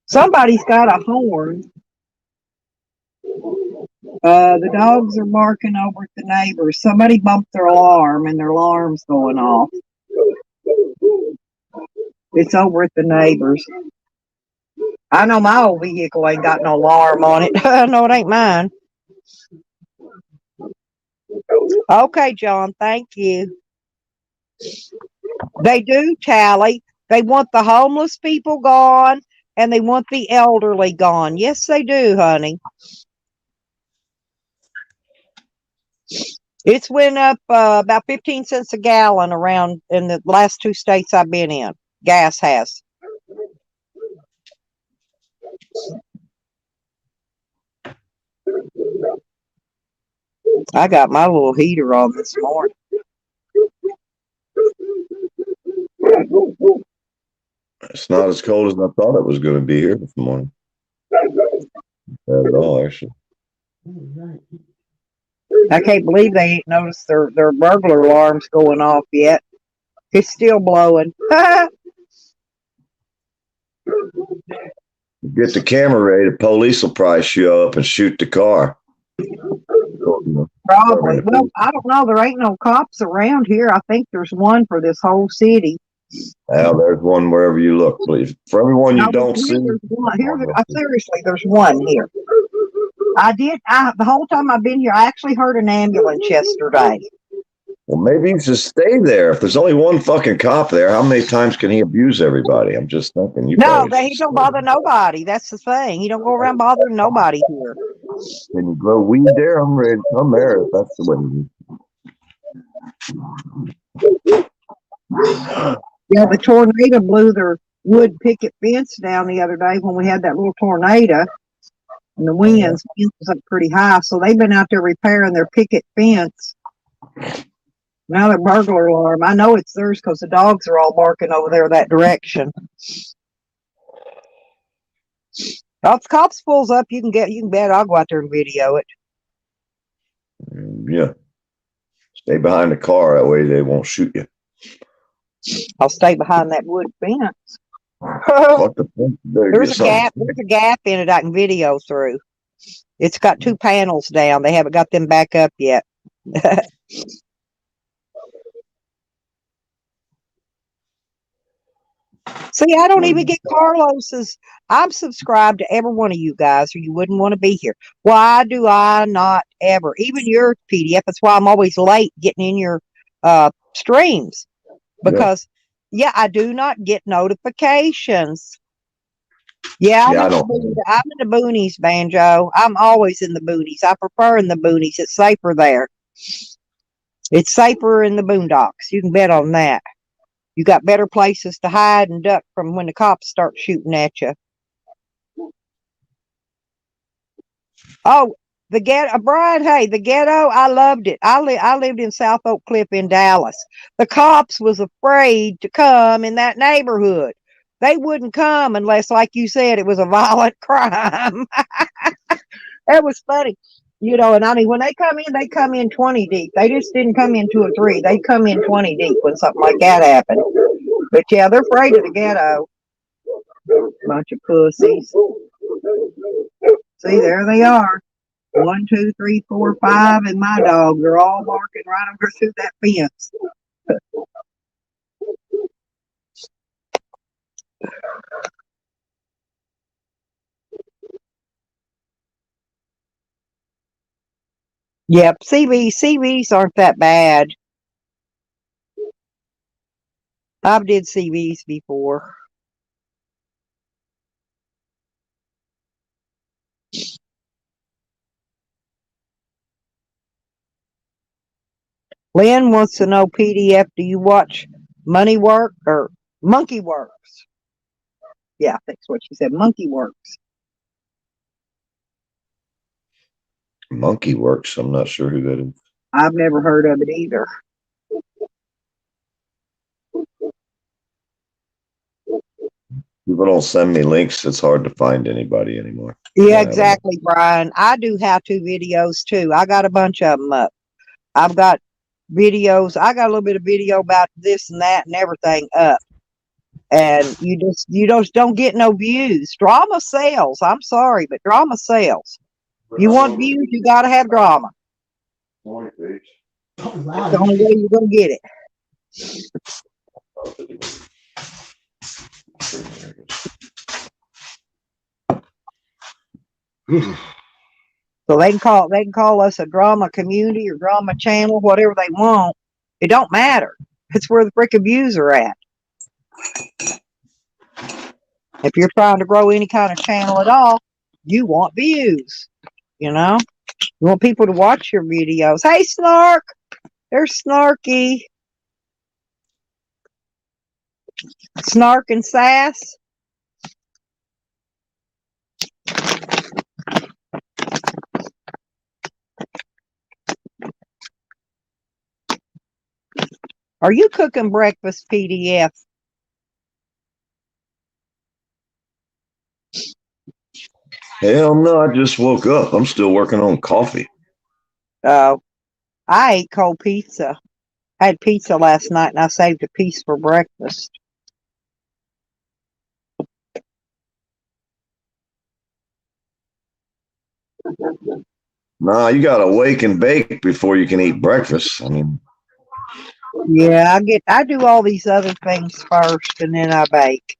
Somebody's got a horn. The dogs are barking over at the neighbors. Somebody bumped their alarm and their alarm's going off. It's over at the neighbors. I know my old vehicle ain't got no alarm on it. No, it ain't mine. Okay, John, thank you. They do, Tally. They want the homeless people gone and they want the elderly gone. Yes, they do, honey. It's went up about 15 cents a gallon around in the last 2 states I've been in. Gas has. I got my little heater on this morning. It's not as cold as I thought it was going to be here this morning. Not at all, actually. I can't believe they ain't noticed their burglar alarms going off yet. It's still blowing. Get the camera ready, the police will probably show up and shoot the car. Probably. Well, I don't know. There ain't no cops around here. I think there's one for this whole city. Well, there's one wherever you look, please. For everyone you don't see. Seriously, there's one here. The whole time I've been here, I actually heard an ambulance yesterday. Well, maybe he should stay there. If there's only one fucking cop there, how many times can he abuse everybody? I'm just thinking. He don't bother nobody. That's the thing. He don't go around bothering nobody here. Can you grow weed there? I'm ready to come there if that's the way. Yeah, the tornado blew their wood picket fence down the other day when we had that little tornado. And the winds was up pretty high. So they've been out there repairing their picket fence. Now their burglar alarm. I know it's theirs because the dogs are all barking over there that direction. If the cops pulls up, you can bet I'll go out there and video it. Yeah. Stay behind the car, that way they won't shoot you. I'll stay behind that wood fence. There's a gap in it I can video through. It's got 2 panels down. They haven't got them back up yet. See, I don't even get Carlos's. I'm subscribed to every one of you guys, or you wouldn't want to be here. Why do I not ever? Even your PDF. That's why I'm always late getting in your streams. Because, I do not get notifications. I'm in the boonies, Banjo. I'm always in the boonies. I prefer in the boonies. It's safer there. It's safer in the boondocks. You can bet on that. You got better places to hide and duck from when the cops start shooting at you. Oh, the ghetto, Brian. Hey, the ghetto. I loved it. I lived in South Oak Cliff in Dallas. The cops was afraid to come in that neighborhood. They wouldn't come unless, like you said, it was a violent crime. It was funny, and I mean, when they come in 20 deep. They just didn't come in 2 or 3. They come in 20 deep when something like that happened. But yeah, they're afraid of the ghetto. Bunch of pussies. See, there they are. 1, 2, 3, 4, 5, and my dog. They're all barking right over through that fence. Yep, CVs aren't that bad. I've did CVs before. Lynn wants to know, PDF, do you watch Money Work or Monkey Works? Yeah, I think that's what she said. Monkey Works. Monkey Works. I'm not sure who that is. I've never heard of it either. People don't send me links. It's hard to find anybody anymore. Yeah, exactly, Brian. I do how-to videos too. I got a bunch of them up. I've got videos. I got a little bit of video about this and that and everything up. And you just don't get no views. Drama sells. I'm sorry, but drama sells. You want views, you got to have drama. It's the only way you're going to get it. So they can call us a drama community or drama channel, whatever they want. It don't matter. It's where the freaking views are at. If you're trying to grow any kind of channel at all, you want views. You know, you want people to watch your videos. Hey, Snark, there's Snarky, Snark and Sass. Are you cooking breakfast, PDF? Hell no, I just woke up. I'm still working on coffee. Oh, I ate cold pizza. I had pizza last night and I saved a piece for breakfast. Nah, you gotta wake and bake before you can eat breakfast. I mean, yeah, I do all these other things first and then I bake.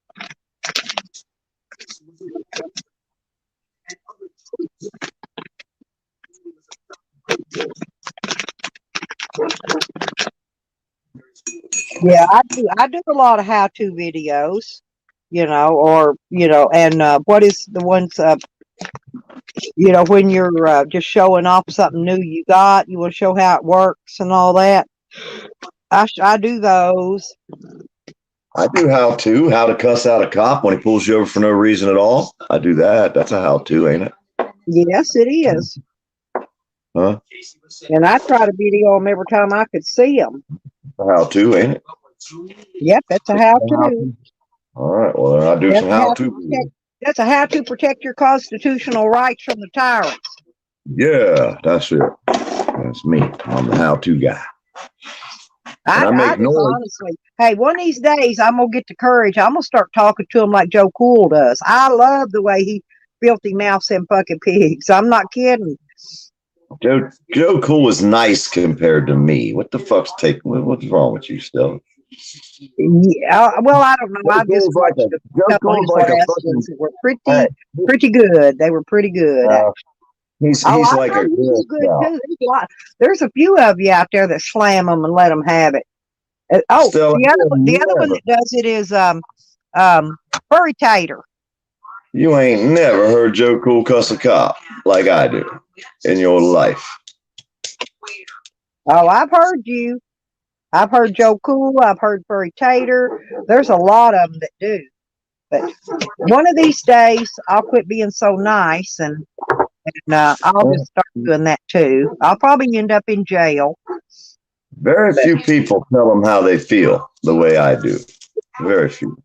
Yeah, I do a lot of how-to videos, and what is the ones, when you're just showing off something new you want to show how it works and all that. I do those. I do how to cuss out a cop when he pulls you over for no reason at all. I do that. That's a how-to, ain't it? Yes, it is. Huh? And I try to video them every time I could see them. How-to, ain't it? Yep, that's a how-to. All right, well, then I do some how-to. That's a how to protect your constitutional rights from the tyrants. Yeah, that's it. That's me. I'm the how-to guy. I make noise. Honestly, hey, one of these days I'm gonna get the courage. I'm gonna start talking to him like Joe Cool does. I love the way he filthy mouths them fucking pigs. I'm not kidding. Joe Cool is nice compared to me. What the fuck's what's wrong with you still? Yeah, well, I don't know. I've just watched a couple of his lessons that were pretty good. They were pretty good. He's like a good too. There's a few of you out there that slam them and let them have it. The other one that does it is Furry Tater. You ain't never heard Joe Cool cuss a cop like I do in your life. Oh, I've heard you. I've heard Joe Cool. I've heard Furry Tater. There's a lot of them that do. But one of these days, I'll quit being so nice and I'll just start doing that too. I'll probably end up in jail. Very few people tell them how they feel the way I do. Very few.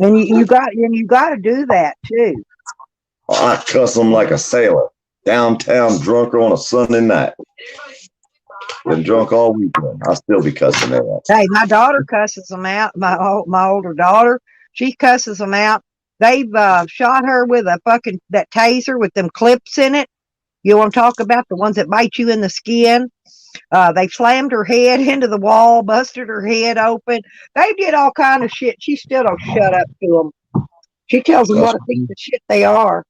And you got to do that too. I cuss them like a sailor. Downtown drunk on a Sunday night. Been drunk all weekend. I'll still be cussing their ass. Hey, my daughter cusses them out. My older daughter, she cusses them out. They've shot her with that taser with them clips in it. You want to talk about the ones that bite you in the skin? They slammed her head into the wall, busted her head open. They did all kind of shit. She still don't shut up to them. She tells them what a piece of shit they are.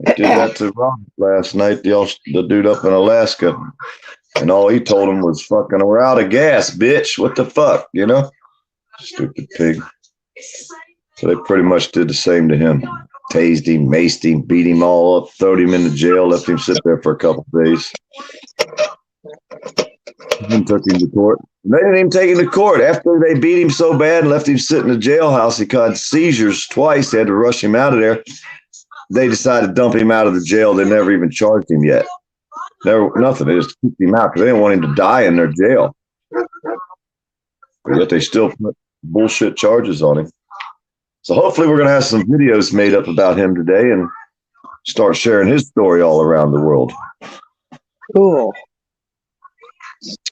They did that to Ron last night, the dude up in Alaska. And all he told him was fucking, we're out of gas, bitch. What the fuck, you know? Stupid pig. So they pretty much did the same to him. Tased him, maced him, beat him all up, throwed him into jail, left him sit there for a couple of days. Then took him to court. And they didn't even take him to court. After they beat him so bad and left him sit in the jailhouse, he caught seizures twice. They had to rush him out of there. They decided to dump him out of the jail. They never even charged him yet. Nothing. They just kicked him out because they didn't want him to die in their jail. But yet they still put bullshit charges on him. So hopefully we're going to have some videos made up about him today and start sharing his story all around the world. Cool.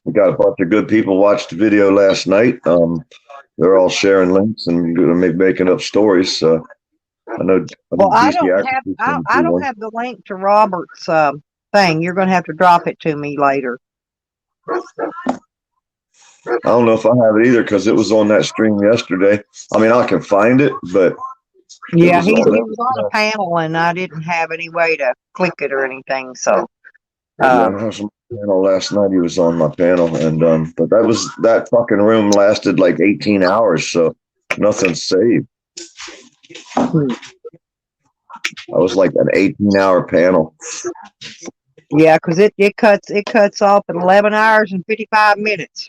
We got a bunch of good people watched the video last night. They're all sharing links and making up stories. I know. Well, I DC don't have Acquisition I do don't one. have the link to Robert's thing. You're going to have to drop it to me later. I don't know if I have it either because it was on that stream yesterday. I mean, I can find it, but Yeah, it he was on was on a panel, and I didn't have any way to click it or anything. So, yeah, I was on my panel last night. He was on my panel, and but that fucking room lasted like 18 hours, so nothing's saved. That was like an 18-hour panel. yeah, because it cuts off at 11 hours and 55 minutes.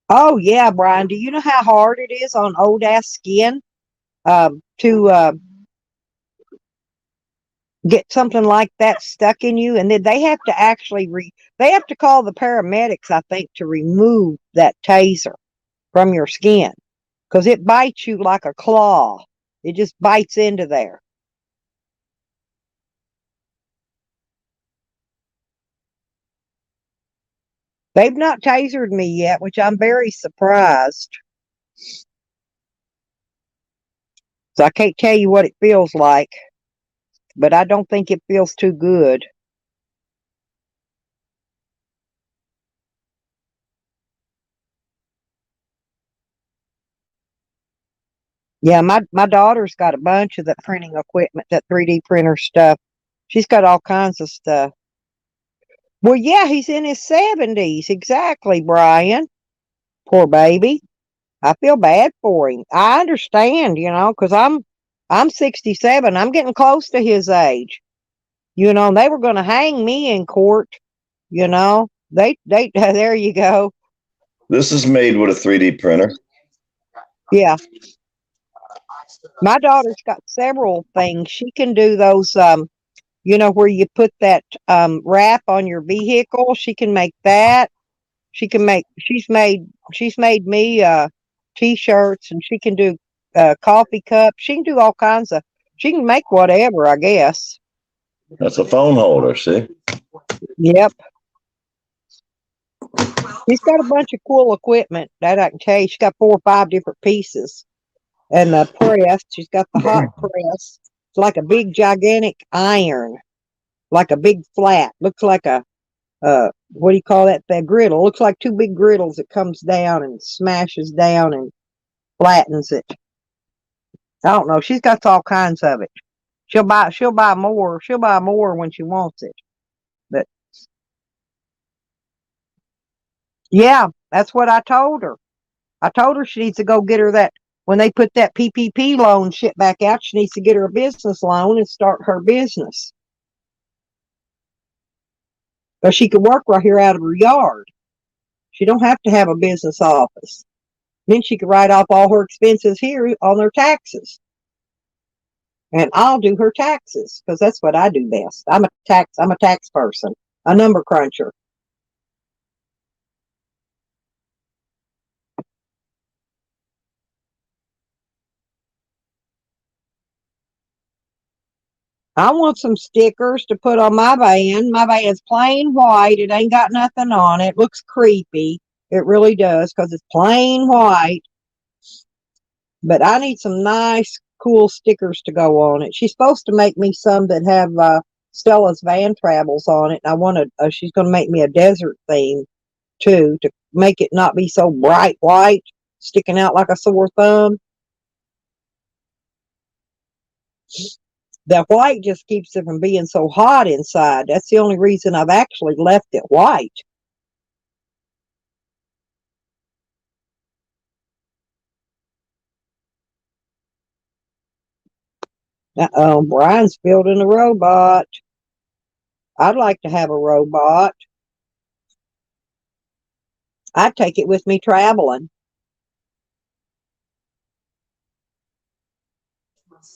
Oh yeah, Brian. Do you know how hard it is on old ass skin to get something like that stuck in you? And then they have to actually they have to call the paramedics, I think, to remove that taser from your skin because it bites you like a claw. It just bites into there. They've not tasered me yet, which I'm very surprised. So I can't tell you what it feels like, but I don't think it feels too good. Yeah, my daughter's got a bunch of that printing equipment, that 3D printer stuff. She's got all kinds of stuff. Well, yeah, he's in his 70s. Exactly, Brian. Poor baby. I feel bad for him. I understand, because I'm 67. I'm getting close to his age. They were going to hang me in court. They there you go. This is made with a 3D printer. Yeah. My daughter's got several things. She can do those where you put that wrap on your vehicle. She can make that. She's made me t-shirts, and she can do coffee cups. She can do all kinds of, she can make whatever, I guess. That's a phone holder, see? Yep. She's got a bunch of cool equipment that I can tell you. She's got 4 or 5 different pieces. And the press, she's got the hot press. It's like a big gigantic iron, like a big flat. Looks like a what do you call that? That griddle. Looks like 2 big griddles that comes down and smashes down and flattens it. I don't know. She's got all kinds of it. She'll buy more. She'll buy more when she wants it. But yeah, that's what I told her. I told her she needs to go get her that, when they put that PPP loan shit back out, she needs to get her a business loan and start her business. Because she could work right here out of her yard. She don't have to have a business office. Then she could write off all her expenses here on her taxes. And I'll do her taxes because that's what I do best. I'm a tax person, a number cruncher. I want some stickers to put on my van. My van's plain white. It ain't got nothing on it. Looks creepy. It really does because it's plain white. But I need some nice, cool stickers to go on it. She's supposed to make me some that have Stella's Van Travels on it. And she's going to make me a desert theme too, to make it not be so bright white, sticking out like a sore thumb. That white just keeps it from being so hot inside. That's the only reason I've actually left it white. Uh-oh, Brian's building a robot. I'd like to have a robot. I'd take it with me traveling.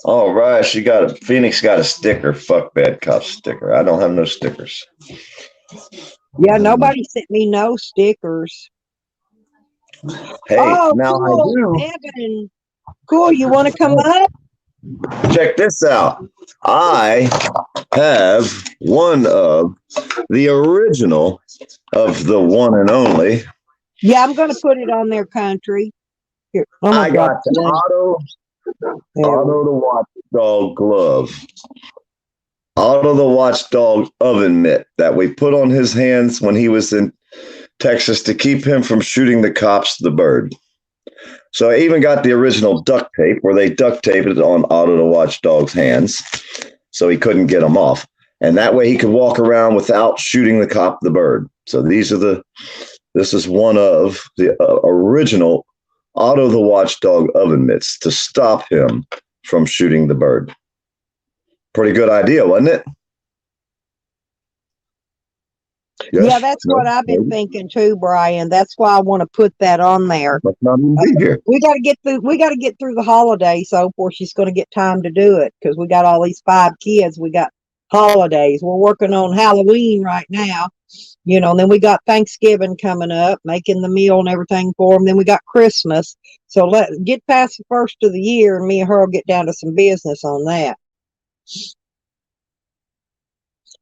All right, Phoenix got a sticker. Fuck bad cop sticker. I don't have no stickers. Yeah, nobody sent me no stickers. Hey, Oh, now I cool, do. Evan. Cool. You want to come up? Check this out. I have one of the original of the one and only. Yeah, I'm going to put it on their country. Here, I'm I gonna drop got the there. Otto the Watchdog glove. Otto the Watchdog oven mitt that we put on his hands when he was in Texas to keep him from shooting the cops, the bird. So I even got the original duct tape where they duct taped it on Otto the Watchdog's hands so he couldn't get them off. And that way he could walk around without shooting the cop, the bird. So this is one of the original Otto the Watchdog oven mitts to stop him from shooting the bird. Pretty good idea, wasn't it? Yes, yeah, that's what I've been thinking too, Brian. That's why I want to put that on there. We got to get through. We got to get through the holidays, so before she's going to get time to do it, because we got all these 5 kids. We got holidays. We're working on Halloween right now, and then we got Thanksgiving coming up, making the meal and everything for them. Then we got Christmas. So let's get past the first of the year, and me and her will get down to some business on that.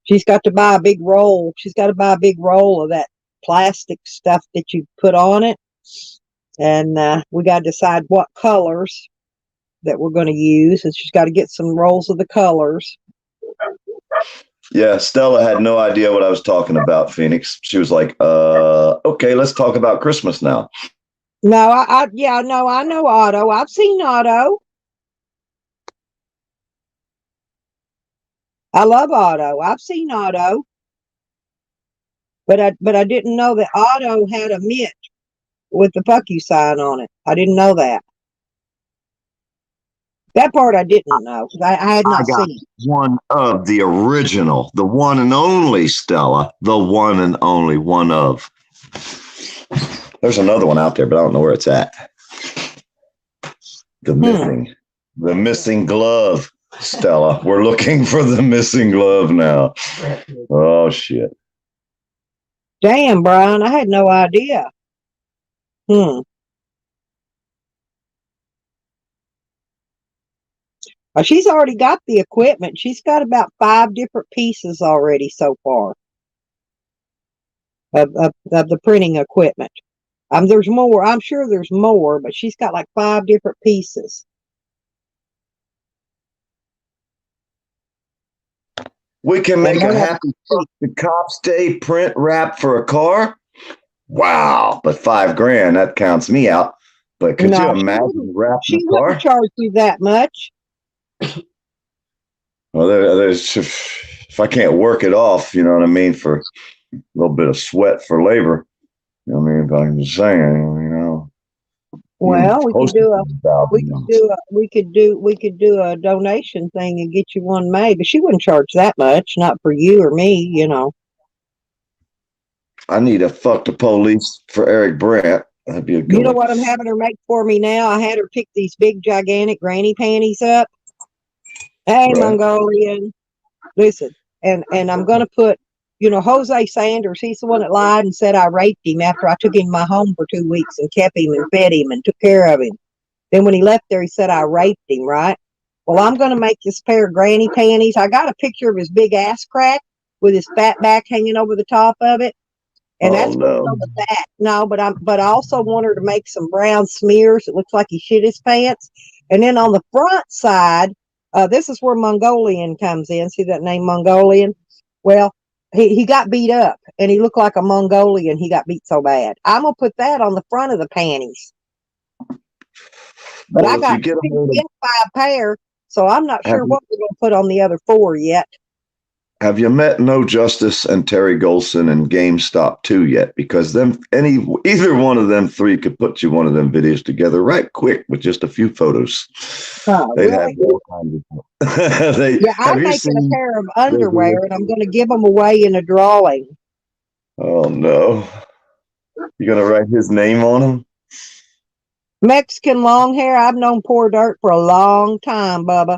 She's got to buy a big roll. She's got to buy a big roll of that plastic stuff that you put on it. And we got to decide what colors that we're going to use. And she's got to get some rolls of the colors. Yeah, Stella had no idea what I was talking about, Phoenix. She was like, okay, let's talk about Christmas now. No, I know Otto. I've seen Otto. I love Otto. I've seen Otto. But I didn't know that Otto had a mitt with the fuck you sign on it. I didn't know that. That part I didn't know because I had not seen one of the original, the one and only Stella, the one and only one of. There's another one out there, but I don't know where it's at. The missing glove, Stella. We're looking for the missing glove now. Oh shit. Damn, Brian, I had no idea. She's already got the equipment. She's got about 5 different pieces already so far of the printing equipment. There's more. I'm sure there's more, but she's got like 5 different pieces. We can make a Happy the Cops Day print wrap for a car. Wow, but $5,000, that counts me out. But could you imagine wrapping she a car? Wouldn't charge you that much. Well, there's if I can't work it off, you know what I mean, for a little bit of sweat for labor. You know what I mean? If I'm just saying, Well, we could do a donation thing and get you one made, but she wouldn't charge that much, not for you or me, I need a fuck the police for Eric Brandt. That'd be a good You know what I'm having her make for me now? I had her pick these big, gigantic granny panties up. Hey, right. Mongolian. Listen, and I'm going to put, Jose Sanders, he's the one that lied and said I raped him after I took him to my home for 2 weeks and kept him and fed him and took care of him. Then when he left there, he said I raped him, right? Well, I'm going to make this pair of granny panties. I got a picture of his big ass crack with his fat back hanging over the top of it. And that's what I with that. No, but I also want her to make some brown smears. It looks like he shit his pants. And then on the front side, this is where Mongolian comes in. See that name, Mongolian? Well, he got beat up, and he looked like a Mongolian. He got beat so bad. I'm gonna put that on the front of the panties. But I got 5 pair, so I'm not sure what we're gonna put on the other 4 yet. Have you met No Justice and Terry Golson and GameStop 2 yet? Because either one of them 3 could put you one of them videos together right quick with just a few photos. They have all kinds of I'm making a pair of underwear and I'm going to give them away in a drawing. Oh no! You're going to write his name on them? Mexican long hair. I've known Poor Dirt for a long time, Bubba.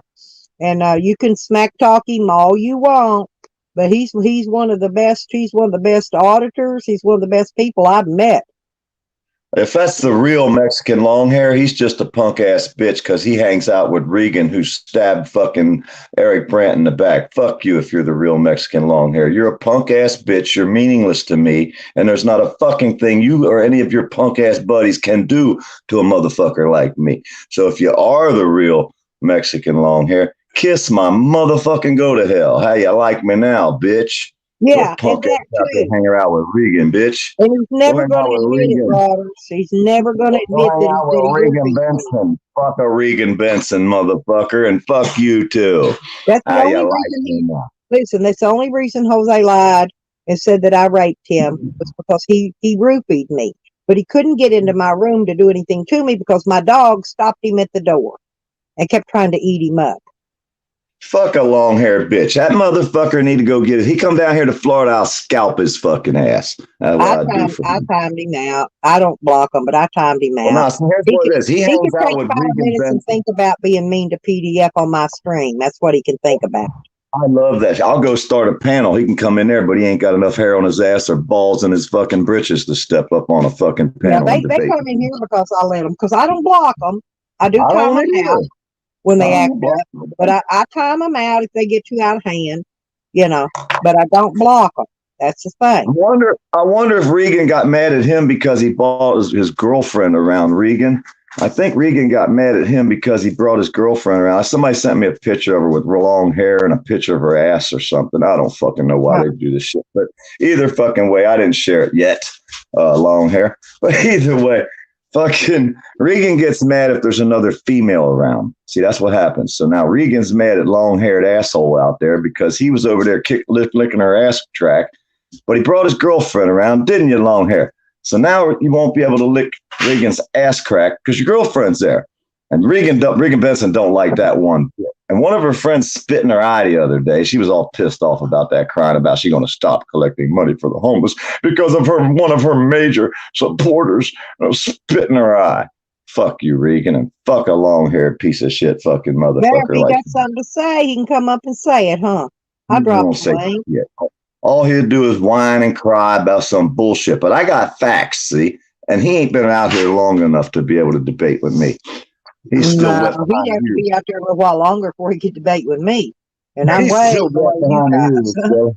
And you can smack talk him all you want, but he's one of the best. He's one of the best auditors. He's one of the best people I've met. If that's the real Mexican long hair, he's just a punk ass bitch because he hangs out with Regan, who stabbed fucking Eric Brandt in the back. Fuck you if you're the real Mexican long hair. You're a punk ass bitch. You're meaningless to me. And there's not a fucking thing you or any of your punk ass buddies can do to a motherfucker like me. So if you are the real Mexican long hair, kiss my motherfucking go to hell. How you like me now, bitch? Yeah, punk ass out there hanging out with Regan, bitch. And he's never going to admit it, Roberts. He's never going to admit that he's with Regan Benson. Fuck a Regan Benson, motherfucker, and fuck you too. That's the only reason listen, that's the only reason Jose lied and said that I raped him was because he roofied me. But he couldn't get into my room to do anything to me because my dog stopped him at the door and kept trying to eat him up. Fuck a long haired bitch. That motherfucker need to go get it. He come down here to Florida, I'll scalp his fucking ass. That's what I timed him out. I don't block him, but I timed him out. Well, no, so here's what it is. He hangs can out take with 5 Regan minutes Benson. and think about being mean to PDF on my stream. That's what he can think about. I love that. I'll go start a panel. He can come in there, but he ain't got enough hair on his ass or balls in his fucking britches to step up on a fucking panel. Yeah, they come in here because I let them, because I don't block them. I do time them out when they act up, but I time them out if they get too out of hand, you know, but I don't block them. That's the thing. I wonder if Regan got mad at him because he brought his girlfriend around. Regan. I think Regan got mad at him because he brought his girlfriend around. Somebody sent me a picture of her with long hair and a picture of her ass or something. I don't fucking know why they do this shit, but either fucking way, I didn't share it yet. Long hair, but either way, fucking Regan gets mad if there's another female around. See, that's what happens. So now Regan's mad at long-haired asshole out there because he was over there licking her ass track, but he brought his girlfriend around, didn't you, long hair? So now you won't be able to lick Regan's ass crack because your girlfriend's there. And Regan Benson don't like that one bit. And one of her friends spit in her eye the other day. She was all pissed off about that, crying about she's going to stop collecting money for the homeless because of one of her major supporters spit in her eye. Fuck you, Regan, and fuck a long-haired piece of shit fucking motherfucker. Yeah, if he got something to say, he can come up and say it, huh? I dropped the blame. Yeah. All he'll do is whine and cry about some bullshit. But I got facts, see? And he ain't been out here long enough to be able to debate with me. He's still wet behind he'd have to be out there a little while longer before he could debate with me. And I'm He's way still wet behind the ears.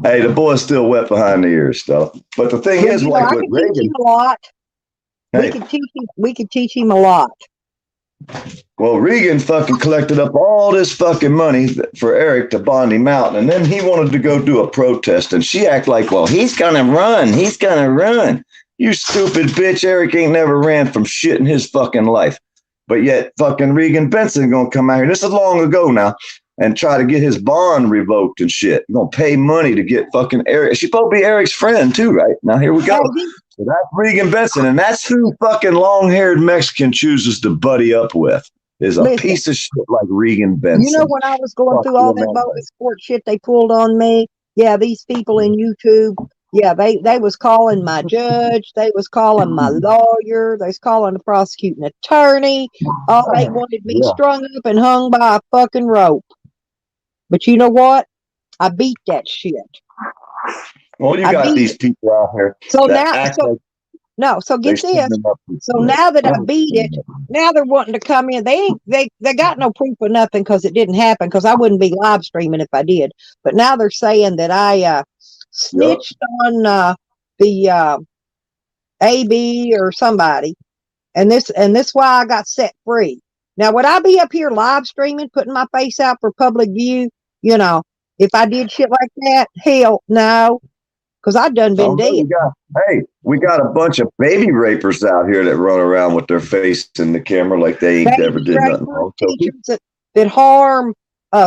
Hey, the boy's still wet behind the ears, stuff. But the thing is, like with Regan, a lot. Hey. We could teach him a lot. Well, Regan fucking collected up all this fucking money for Eric to bond him out, and then he wanted to go do a protest, and she act like, well, he's gonna run. He's gonna run. You stupid bitch. Eric ain't never ran from shit in his fucking life. But yet fucking Regan Benson gonna come out here, this is long ago now, and try to get his bond revoked and shit. You're gonna pay money to get fucking Eric. She's supposed to be Eric's friend too, right? Now here we go. So that's Regan Benson, and that's who fucking long-haired Mexican chooses to buddy up with, is a piece of shit like Regan Benson. You know, when I was going through all that bogus sport shit they pulled on me, yeah, these people in YouTube, yeah, they was calling my judge, they was calling my lawyer, they was calling the prosecuting attorney. All they wanted me strung up and hung by a fucking rope. But you know what? I beat that shit. Well, you got these people out here. So now, so get this. So now that I beat it, now they're wanting to come in. They got no proof of nothing because it didn't happen, because I wouldn't be live streaming if I did. But now they're saying that I snitched on the AB or somebody, and this why I got set free. Now, would I be up here live streaming, putting my face out for public view? You know, if I did shit like that, hell no. Because I've done been dead. We got a bunch of baby rapers out here that run around with their face in the camera like they ain't never did nothing wrong. Teachers that harm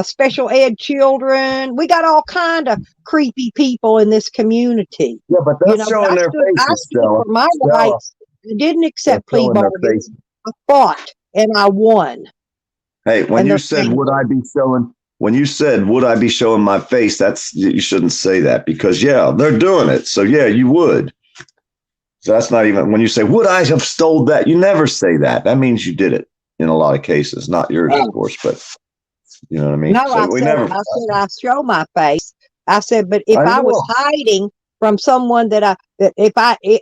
special ed children. We got all kind of creepy people in this community. Yeah, but they're showing their faces. I stood for my rights. I didn't accept plea bargains. I fought and I won. Hey, when you said, would I be showing... When you said, would I be showing my face, you shouldn't say that, because, yeah, they're doing it. So, yeah, you would. So that's not even when you say, would I have stole that? You never say that. That means you did it in a lot of cases, not yours, of course, but you know what I mean? No, So we never, I said I show my face. I said, but if I I was know. hiding from someone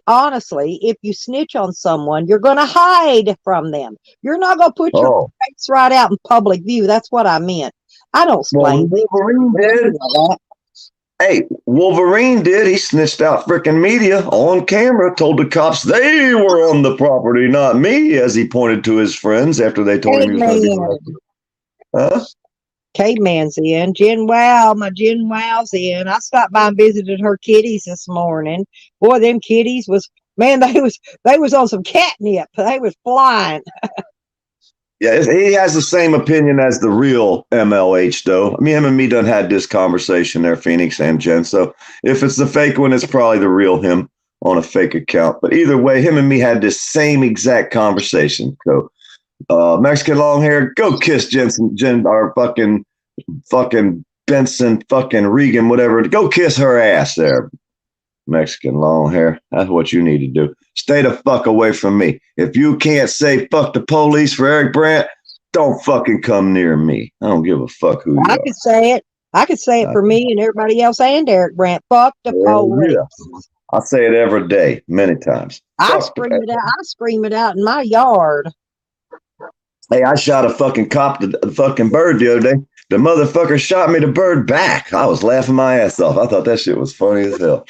honestly, if you snitch on someone, you're going to hide from them. You're not going to put your Oh, face right out in public view. That's what I meant. I don't well, explain things. Wolverine did. Hey, Wolverine did. He snitched out freaking media on camera, told the cops they were on the property, not me, as he pointed to his friends after they told him he was going to be arrested. Huh? Caveman's in. My Jen Wow's in. I stopped by and visited her kitties this morning. Boy, them kitties was, man, they was on some catnip. They was flying. Yeah, he has the same opinion as the real MLH, though. I mean, him and me done had this conversation there, Phoenix and Jen. So if it's the fake one, it's probably the real him on a fake account. But either way, him and me had this same exact conversation. So Mexican long hair, go kiss Jen, or fucking Benson, fucking Regan, whatever. Go kiss her ass there. Mexican long hair. That's what you need to do. Stay the fuck away from me. If you can't say fuck the police for Eric Brandt, don't fucking come near me. I don't give a fuck who you I are. could say it. I could say it for me and everybody else and Eric Brandt. Fuck the police. Yeah. I say it every day, many times. I scream it out in my yard. Hey, I shot a fucking cop, the fucking bird the other day. The motherfucker shot me the bird back. I was laughing my ass off. I thought that shit was funny as hell.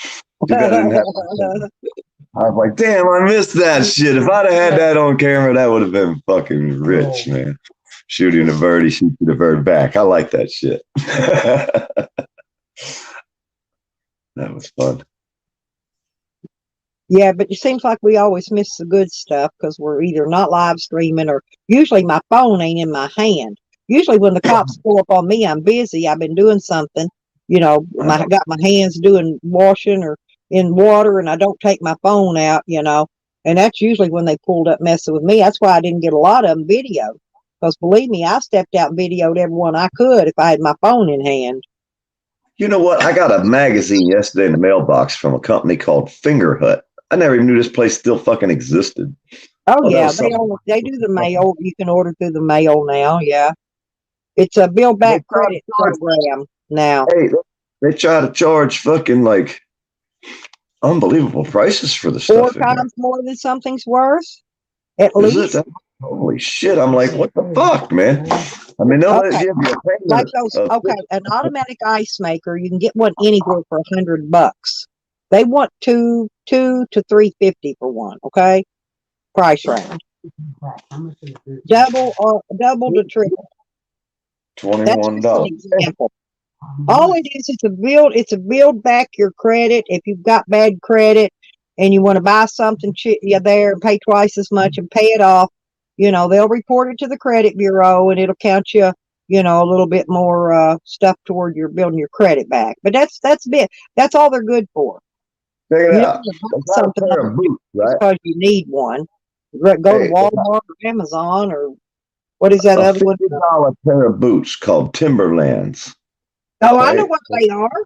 I was like, damn, I missed that shit. If I'd have had that on camera, that would have been fucking rich, man. Shooting a bird, he shoots the bird back. I like that shit. That was fun. Yeah, but it seems like we always miss the good stuff because we're either not live streaming or usually my phone ain't in my hand. Usually when the cops pull up on me, I'm busy. I've been doing something, I got my hands doing washing or in water and I don't take my phone out, and that's usually when they pulled up messing with me. That's why I didn't get a lot of them video because believe me, I stepped out and videoed everyone I could if I had my phone in hand. You know what? I got a magazine yesterday in the mailbox from a company called Finger Hut. I never even knew this place still fucking existed. Oh yeah, they do the mail. You can order through the mail now. Yeah, it's a Build Back Credit program now. Hey, they try to charge fucking like unbelievable prices for the stuff. 4 times more than something's worth, at Is least. it? Holy shit! I'm like, what the fuck, man? I mean, they'll give you a payment. Like those. Okay, an automatic ice maker. You can get one anywhere for $100. They want $200 to $350 for one. Okay, price range. Double to triple. $21. That's an example. All it is, it's a build back your credit. If you've got bad credit and you want to buy something there and pay twice as much and pay it off, they'll report it to the credit bureau and it'll count you, a little bit more stuff toward your building your credit back. But that's all they're good for. Check it You out. something Boots, right? because you need one. Go to Walmart or Amazon or what is that other one? $50 pair of boots called Timberlands. Oh, I know what they are.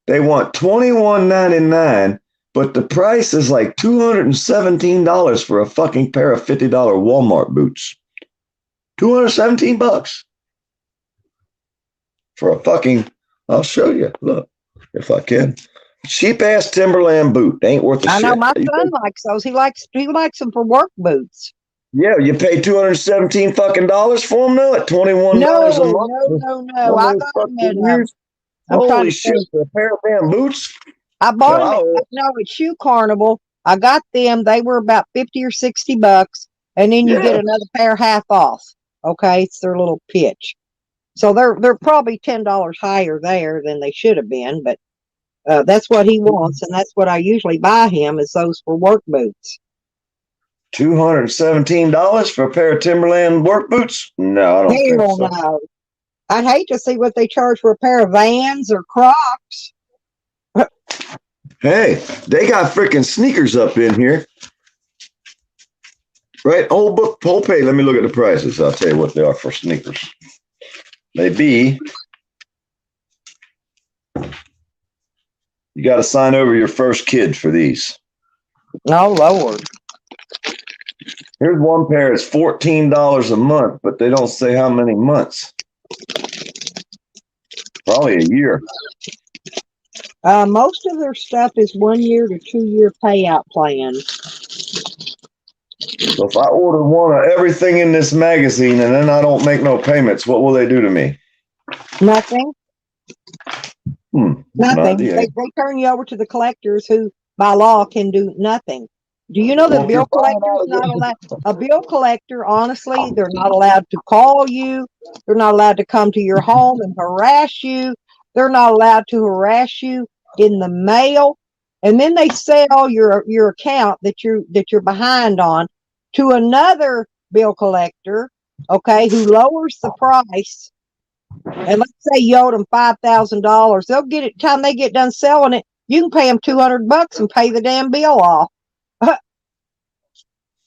They want $21.99, but the price is like $217 for a fucking pair of $50 Walmart boots. $217 for a fucking. I'll show you. Look, if I can. Cheap ass Timberland boot. They ain't worth a shit. I know my son likes those. He likes them for work boots. Yeah, you pay $217 fucking for them now at $21 a month. No. I got them holy shit! For a pair of damn boots. I bought them at Shoe Carnival. I got them. They were about $50 or $60, and then you get another pair half off. Okay, it's their little pitch. So they're probably $10 higher there than they should have been, but that's what he wants, and that's what I usually buy him is those for work boots. $217 for a pair of Timberland work boots? No, I don't think so. No. I'd hate to see what they charge for a pair of Vans or Crocs. Hey, they got freaking sneakers up in here. Right? Whole pay. Let me look at the prices. I'll tell you what they are for sneakers. They be. You got to sign over your first kid for these. Oh Lord. Here's one pair. It's $14 a month, but they don't say how many months. Probably a year. Most of their stuff is 1 year to 2 year payout plan. So if I order one of everything in this magazine and then I don't make no payments, what will they do to me? Nothing. Nothing. Idea. They turn you over to the collectors who, by law, can do nothing. Do you know that bill collectors not allowed? A bill collector, honestly, they're not allowed to call you. They're not allowed to come to your home and harass you. They're not allowed to harass you in the mail. And then they sell your account that you're behind on to another bill collector, okay, who lowers the price. And let's say you owed them $5,000, they'll get it. Time they get done selling it, you can pay them $200 and pay the damn bill off.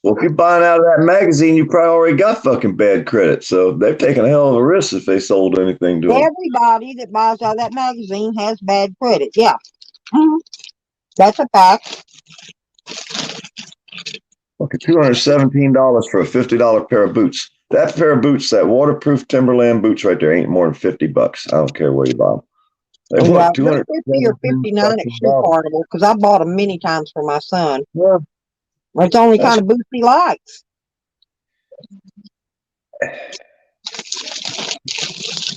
Well, if you're buying out of that magazine, you probably already got fucking bad credit. So they've taken a hell of a risk if they sold anything to them. Everybody that buys out of that magazine has bad credit. Yeah. Mm-hmm. That's a fact. Okay, $217 for a $50 pair of boots. That pair of boots, that waterproof Timberland boots right there, ain't more than $50. I don't care where you buy them. They yeah, 50 or 59 at Shoe Carnival because I bought them many times for my son. Yeah. It's the only kind of boots he likes.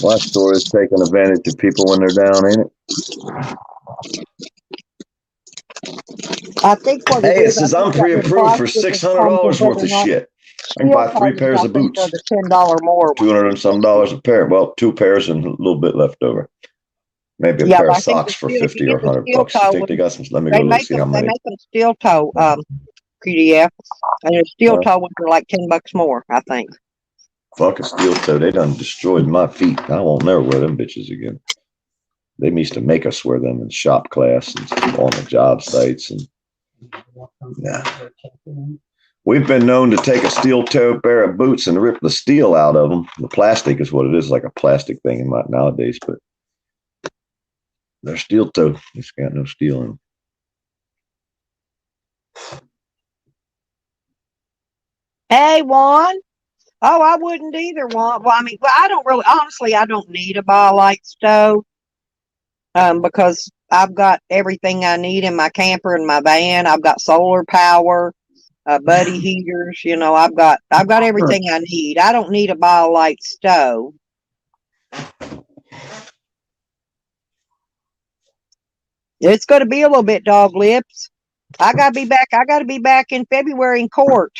My store is taking advantage of people when they're down, ain't it? I think what it says I'm pre-approved for $600 worth of shit. I can buy 3 pairs of boots. For the $10 more. $200 and some dollars a pair. Well, 2 pairs and a little bit left over. Maybe a pair of socks for 50 or $100. I think they got some. Let me go look see how many. They make them steel toe, PDF, and a steel toe ones are like $10 more, I think. Fucking steel toe. They done destroyed my feet. I won't never wear them bitches again. They used to make us wear them in shop class and on the job sites. And we've been known to take a steel toe pair of boots and rip the steel out of them. The plastic is what it is, like a plastic thing nowadays, but they're steel toe. It's got no steel in them. Hey, Juan. Oh, I wouldn't either, Juan. Well, I mean, I don't really, honestly, I don't need a BioLite stove because I've got everything I need in my camper and my van. I've got solar power, buddy heaters. You know, I've got everything I need. I don't need a BioLite stove. It's going to be a little bit dog lips. I got to be back in February in court.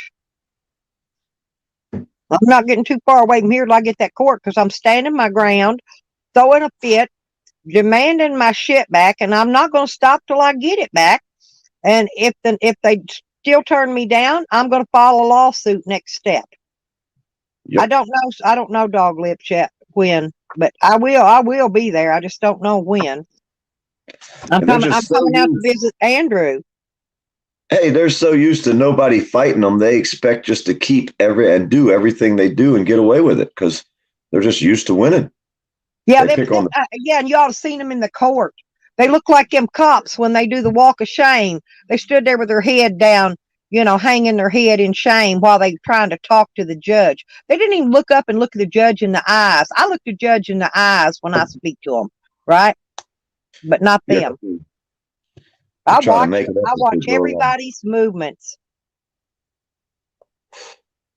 I'm not getting too far away from here till I get that court because I'm standing my ground, throwing a fit, demanding my shit back, and I'm not going to stop till I get it back. And if they still turn me down, I'm going to file a lawsuit next step. Yep. I don't know dog lips yet when, but I will be there. I just don't know when. I'm coming out to visit Andrew. Hey, they're so used to nobody fighting them, they expect just to keep and do everything they do and get away with it because they're just used to winning. Yeah, and you ought to seen them in the court. They look like them cops when they do the walk of shame. They stood there with their head down, you know, hanging their head in shame while they trying to talk to the judge. They didn't even look up and look at the judge in the eyes. I look the judge in the eyes when I speak to them, right? But not them. Yeah. I watch everybody's movements.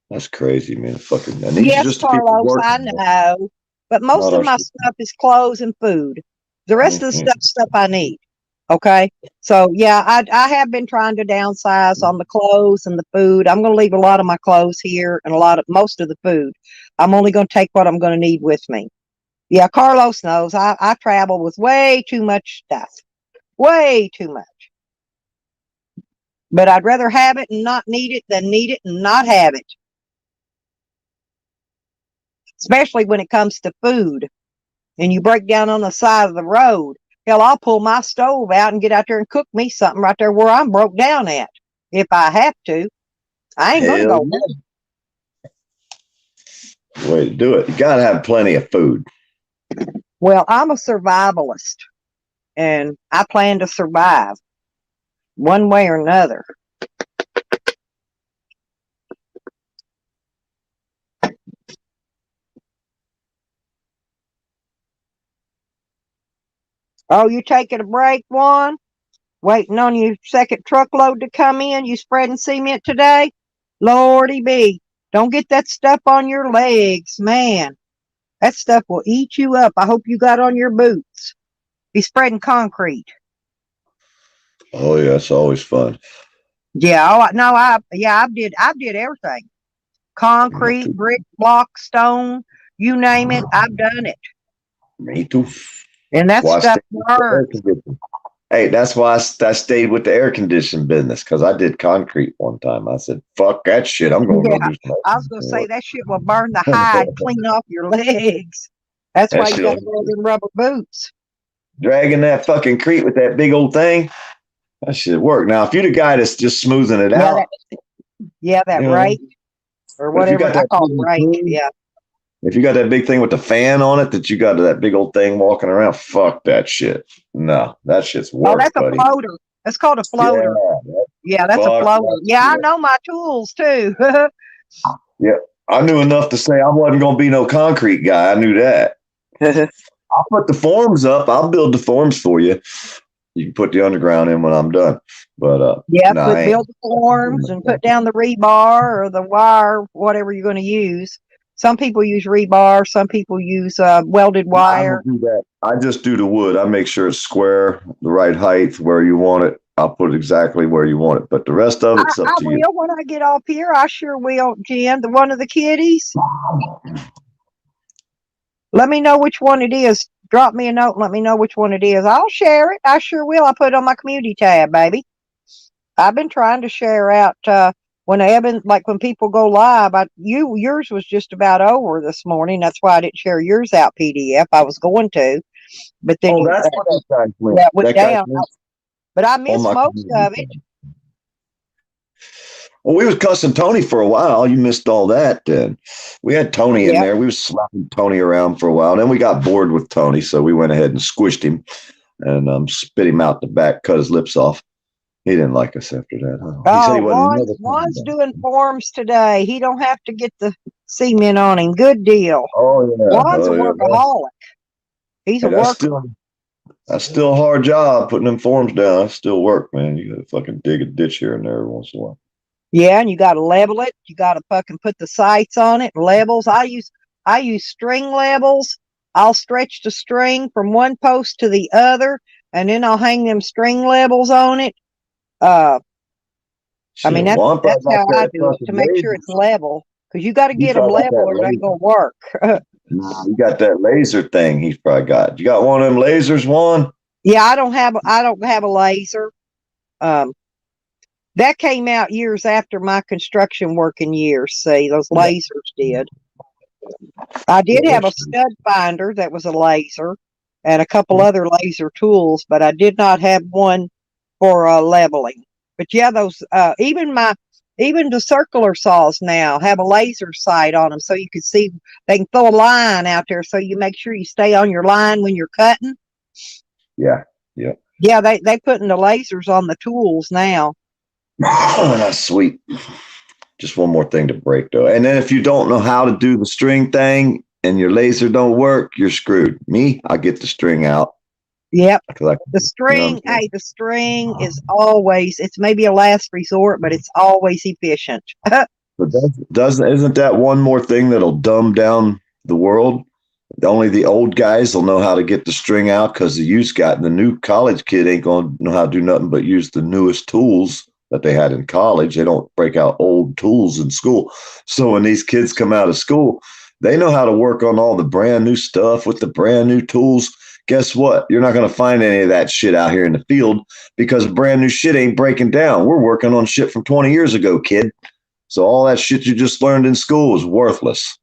That's crazy, man. Fucking. Yes, Carlos, I know. But most of my stuff is clothes and food. The rest of the stuff I need. Okay. So yeah, I have been trying to downsize on the clothes and the food. I'm going to leave a lot of my clothes here and most of the food. I'm only going to take what I'm going to need with me. Yeah, Carlos knows I travel with way too much stuff. Way too much. But I'd rather have it and not need it than need it and not have it. Especially when it comes to food and you break down on the side of the road. Hell, I'll pull my stove out and get out there and cook me something right there where I'm broke down at. If I have to. I ain't going to go home. Way to do it. You got to have plenty of food. Well, I'm a survivalist and I plan to survive one way or another. Oh, you taking a break, Juan? Waiting on your second truckload to come in? You spreading cement today? Lordy be. Don't get that stuff on your legs, man. That stuff will eat you up. I hope you got on your boots. Be spreading concrete. Oh yeah, it's always fun. Yeah, no, I did everything. Concrete, brick, block, stone, you name it, I've done it. Me too. And that Why I stuff stayed with the air burns. conditioning. Hey, that's why I stayed with the air conditioning business because I did concrete one time. I said, "Fuck that shit! I'm going to Yeah, go do I was gonna say some." that shit will burn the hide clean off your legs. That's That why you shit, gotta wear them rubber boots. dragging that fucking crete with that big old thing. That shit work. Now, if you're the guy that's just smoothing it Yeah, out, that you know, rake or but if you whatever got I that call big rake. thing, Yeah. if you got that big thing with the fan on it, that you got that big old thing walking around, fuck that shit. No, that shit's Oh, work, that's a buddy. floater. That's called a Yeah, floater. Yeah, that's a fuck floater. that Yeah, I shit. know my tools too. Yeah, I knew enough to say I wasn't going to be no concrete guy. I knew that. I'll put the forms up. I'll build the forms for you. You can put the underground in when I'm done. But Yeah, no, I ain't. build the forms and put down the rebar or the wire, whatever you're going to use. Some people use rebar. Some people use welded I wire. don't do that. I just do the wood. I make sure it's square, the right height, where you want it. I'll put it exactly where you want it. But the rest of it's up I to you. will when I get off here. I sure will, Jen. The one of the kiddies. Let me know which one it is. Drop me a note and let me know which one it is. I'll share it. I sure will. I put it on my community tab, baby. I've been trying to share out when Evan, like when people go live. Yours was just about over this morning. That's why I didn't share yours out PDF. I was going to, but then Oh, that's what that guy went. that went That guy down. went But I on missed my most community of it. tab. Well, we was cussing Tony for a while. You missed all that then. We had Tony in Yeah. there. We was slapping Tony around for a while. Then we got bored with Tony, so we went ahead and squished him and spit him out the back, cut his lips off. He didn't like us after that. Huh? He said Oh, he wasn't never coming Juan's back. doing forms today. He don't have to get the cement on him. Good deal. Oh yeah, Juan's a oh yeah. workaholic. He's a Hey, worker. that's still a hard job putting them forms down. That's still work, man. You gotta fucking dig a ditch here and there every once in a while. Yeah, and you got to level it. You got to fucking put the sights on it. Levels. I use string levels. I'll stretch the string from one post to the other, and then I'll hang them string levels on it. I mean Shit, Juan that's probably how got I that do it to fucking make sure laser. it's level. Because you got to He get them probably got level, that or it ain't laser. gonna work. Nah, you got that laser thing he's probably got. You got one of them lasers, Juan? Yeah, I don't have a laser. Um, that came out years after my construction working years. See, those lasers did. I did have a stud finder that was a laser and a couple other laser tools, but I did not have one for leveling. But yeah, those even the circular saws now have a laser sight on them, so you can see they can throw a line out there, so you make sure you stay on your line when you're cutting. Yeah, yeah. Yeah, they putting the lasers on the tools now. Oh, that's sweet. Just one more thing to break though. And then if you don't know how to do the string thing and your laser don't work, you're screwed. Me, I get the string out. Yep. The The string, hey, the string is always, it's maybe a last resort, but it's always efficient. But doesn't isn't that one more thing that'll dumb down the world? Only the old guys will know how to get the string out because the new college kid ain't gonna know how to do nothing but use the newest tools that they had in college. They don't break out old tools in school. So when these kids come out of school, they know how to work on all the brand new stuff with the brand new tools. Guess what? You're not going to find any of that shit out here in the field because brand new shit ain't breaking down. We're working on shit from 20 years ago, kid. So all that shit you just learned in school is worthless.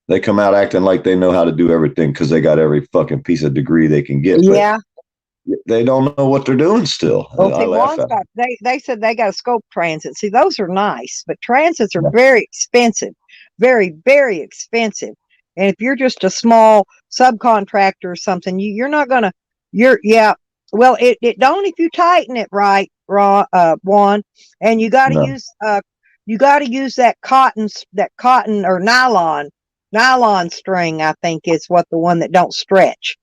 They come out acting like they know how to do everything because they got every fucking piece of degree they can get. Yeah. But they don't know what they're doing still. Well, I see, laugh at them. they said they got a scope transit. See, those are nice, but transits are very expensive, very, very expensive. And if you're just a small subcontractor or something, you're not gonna, yeah. Well, it don't if you tighten it right, Juan, and you got to No. use that cotton or nylon string. I think is what the one that don't stretch.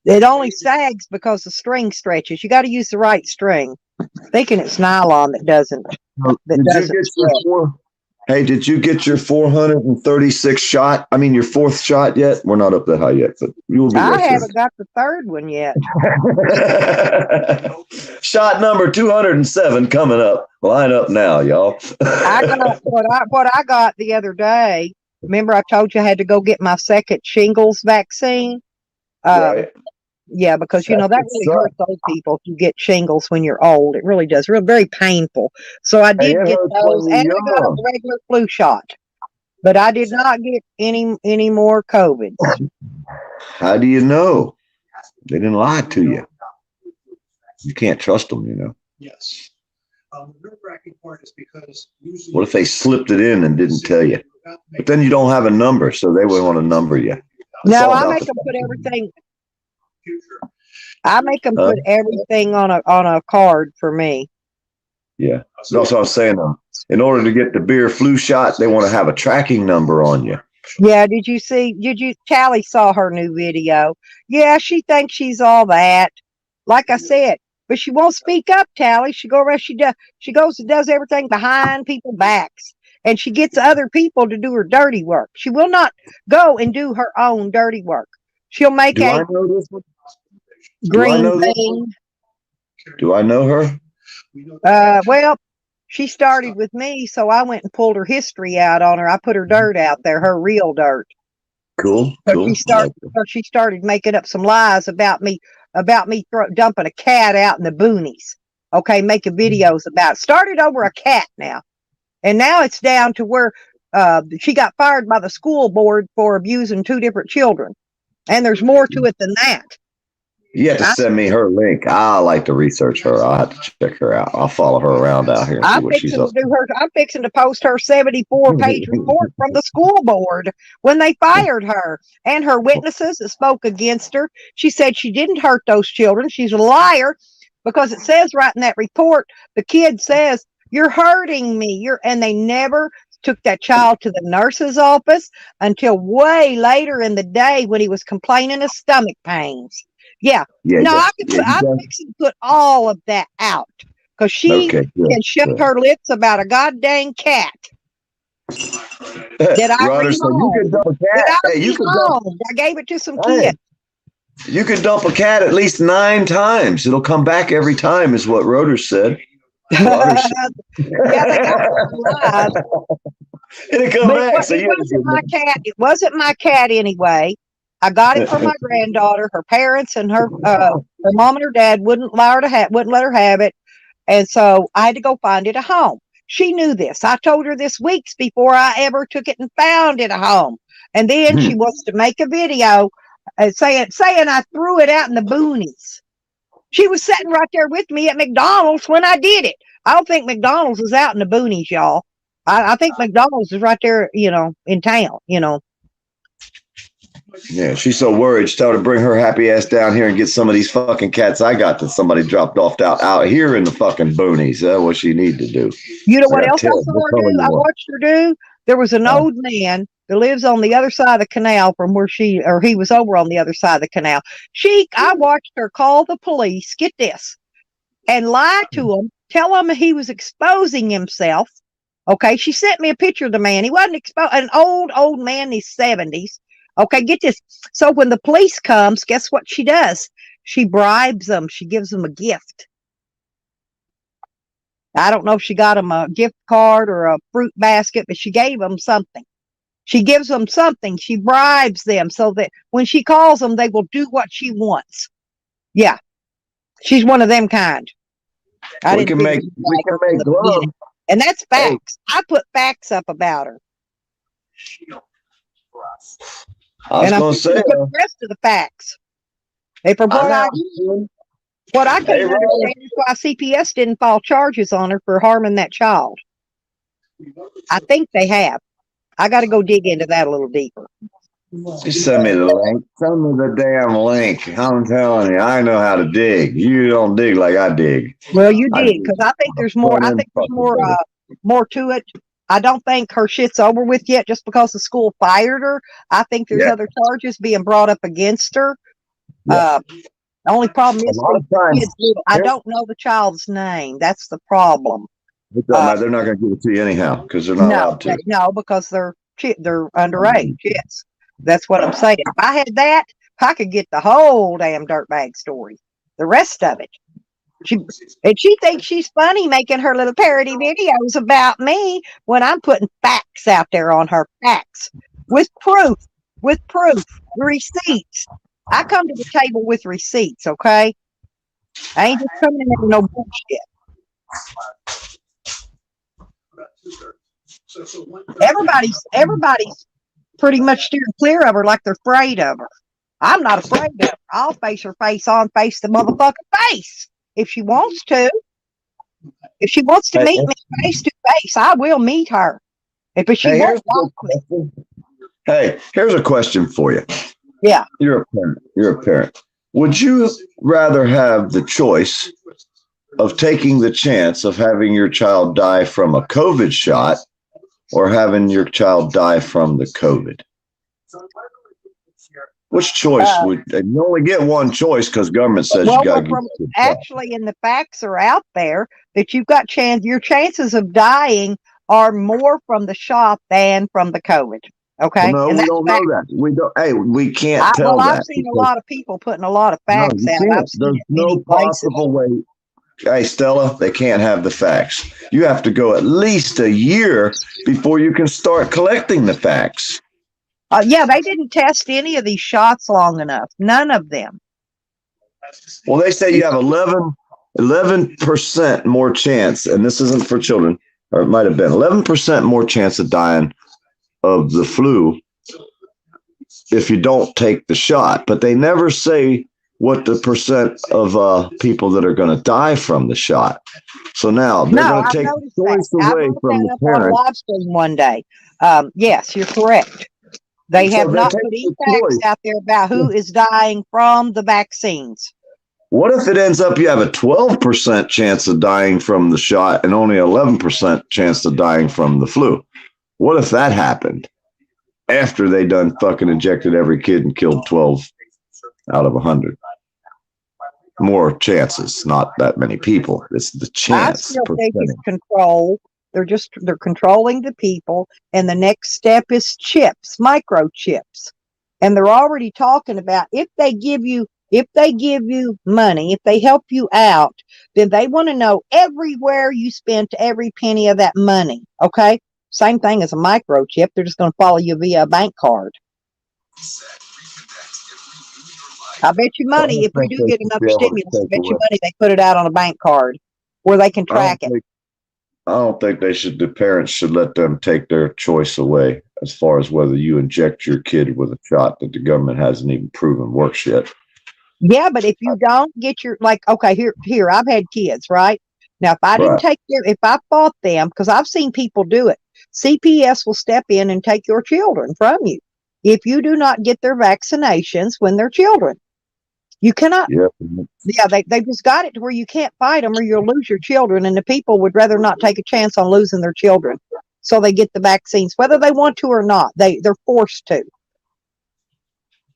It only sags because the string stretches. You got to use the right string. Thinking it's nylon that doesn't stretch. Hey, did you get your 436 shot? I mean, your fourth shot yet? We're not up that high yet, but you'll be I there haven't got the third one yet. Shot number 207 coming up. Line up now, y'all. I got what I got the other day. Remember, I told you I had to go get my second shingles vaccine. Right. Yeah, because that really hurts old people to get shingles when you're old. It really does. Very painful. So I did get those, and I got a regular flu shot, but I did not get any more COVID. How do you know? They didn't lie to you. You can't trust them, Yes. The nerve-wracking part is because usually. What if they slipped it in and didn't tell you? But then you don't have a number, so they wouldn't want to number you. No, I make them put everything. I make them put everything on a card for me. Yeah, that's what I'm saying. In order to get the beer flu shot, they want to have a tracking number on you. Yeah, Tally saw her new video. Yeah, she thinks she's all that. Like I said, but she won't speak up, Tally. She goes and does everything behind people's backs. And she gets other people to do her dirty work. She will not go and do her own dirty work. She'll make a green thing. Do I know her? Well, she started with me, so I went and pulled her history out on her. I put her dirt out there, her real dirt. Cool. She started making up some lies about me dumping a cat out in the boonies. Okay, making videos about it. Started over a cat now. And now it's down to where she got fired by the school board for abusing 2 different children. And there's more to it than that. You have to send me her link. I like to research her. I'll have to check her out. I'll follow her around out here and see what she's up to. I'm fixing to post her 74-page report from the school board when they fired her. And her witnesses that spoke against her. She said she didn't hurt those children. She's a liar because it says right in that report, the kid says, "You're hurting me." And they never took that child to the nurse's office until way later in the day when he was complaining of stomach pains. I'm fixing to put all of that out because she can shut her lips about a goddamn cat. I gave it to some kid. You can dump a cat at least 9 times. It'll come back every time, is what Roder said. They got It'll come back. It wasn't my cat anyway. I got it from my granddaughter. Her parents and her mom and her dad wouldn't let her have it, and so I had to go find it a home. She knew this. I told her this weeks before I ever took it and found it a home. And then she wants to make a video saying I threw it out in the boonies. She was sitting right there with me at McDonald's when I did it. I don't think McDonald's is out in the boonies, y'all. I think McDonald's is right there, in town, Yeah, she's so worried. She told her to bring her happy ass down here and get some of these fucking cats I got that somebody dropped off out here in the fucking boonies. That's what she needed to do. You know what else I saw her do? I watched her do. There was an old man that lives on the other side of the canal from where he was over on the other side of the canal. I watched her call the police, get this, and lie to him, tell him he was exposing himself. Okay, she sent me a picture of the man. He wasn't an old man in his 70s. Okay, get this. So when the police comes, guess what she does? She bribes them. She gives them a gift. I don't know if she got them a gift card or a fruit basket, but she gave them something. She gives them something. She bribes them so that when she calls them, they will do what she wants. Yeah, she's one of them kind. We can make gloves. And that's facts. Hey. I put facts up about her. I was going to say the rest of the facts. What I couldn't understand is why CPS didn't file charges on her for harming that child. I think they have. I got to go dig into that a little deeper. Just send me the link. Send me the damn link. I'm telling you, I know how to dig. You don't dig like I dig. Well, you dig because I think there's more. I think there's more to it. I don't think her shit's over with yet just because the school fired her. I think there's other charges being brought up against her. Yeah. The only problem A is lot of times, I don't know the child's name. That's the problem. it doesn't matter. They're not going to give it to you anyhow because they're not No, allowed to. no, because they're underage. Yes, that's what I'm saying. If I had that, I could get the whole damn dirtbag story, the rest of it. She thinks she's funny making her little parody videos about me when I'm putting facts out there on her, facts with proof, receipts. I come to the table with receipts, okay? I ain't just coming in with no bullshit. Everybody's pretty much steering clear of her like they're afraid of her. I'm not afraid of her. I'll face her face the motherfucking face if she wants to. If she wants to meet me face to face, I will meet her. If she won't walk me. Hey, here's a question for you. Yeah. You're a parent. Would you rather have the choice of taking the chance of having your child die from a COVID shot or having your child die from the COVID? Which choice would you only get one choice because government says you got to get actually, and the facts are out there that you've got your chances of dying are more from the shot than from the COVID. Okay. Well, no, we don't know that. We don't. Hey, we can't tell that. I've seen a lot of people putting a lot of facts out. There's no possible way. Hey, Stella, they can't have the facts. You have to go at least a year before you can start collecting the facts. Yeah, they didn't test any of these shots long enough. None of them. Well, they say you have 11% more chance, and this isn't for children, or it might have been 11% more chance of dying of the flu if you don't take the shot. But they never say what the percent of people that are going to die from the shot. So now they're going to take the choice away from the parent. Live stream one day. Yes, you're correct. They have not put any facts out there about who is dying from the vaccines. What if it ends up you have a 12% chance of dying from the shot and only 11% chance of dying from the flu? What if that happened after they done fucking injected every kid and killed 12 out of 100? More chances, not that many people. It's the chance. I still think it's control. They're controlling the people, and the next step is chips, microchips. And they're already talking about if they give you money, if they help you out, then they want to know everywhere you spent every penny of that money. Okay? Same thing as a microchip. They're just going to follow you via a bank card. I bet you money, if we do get enough stimulus, I bet you money they put it out on a bank card where they can track it. I don't think the parents should let them take their choice away as far as whether you inject your kid with a shot that the government hasn't even proven works yet. Yeah, but if you don't get okay, here, I've had kids, right? Now, if I didn't if I fought them, because I've seen people do it, CPS will step in and take your children from you if you do not get their vaccinations when they're children. You cannot. Yeah, they just got it to where you can't fight them or you'll lose your children. And the people would rather not take a chance on losing their children. So they get the vaccines, whether they want to or not. They're forced to.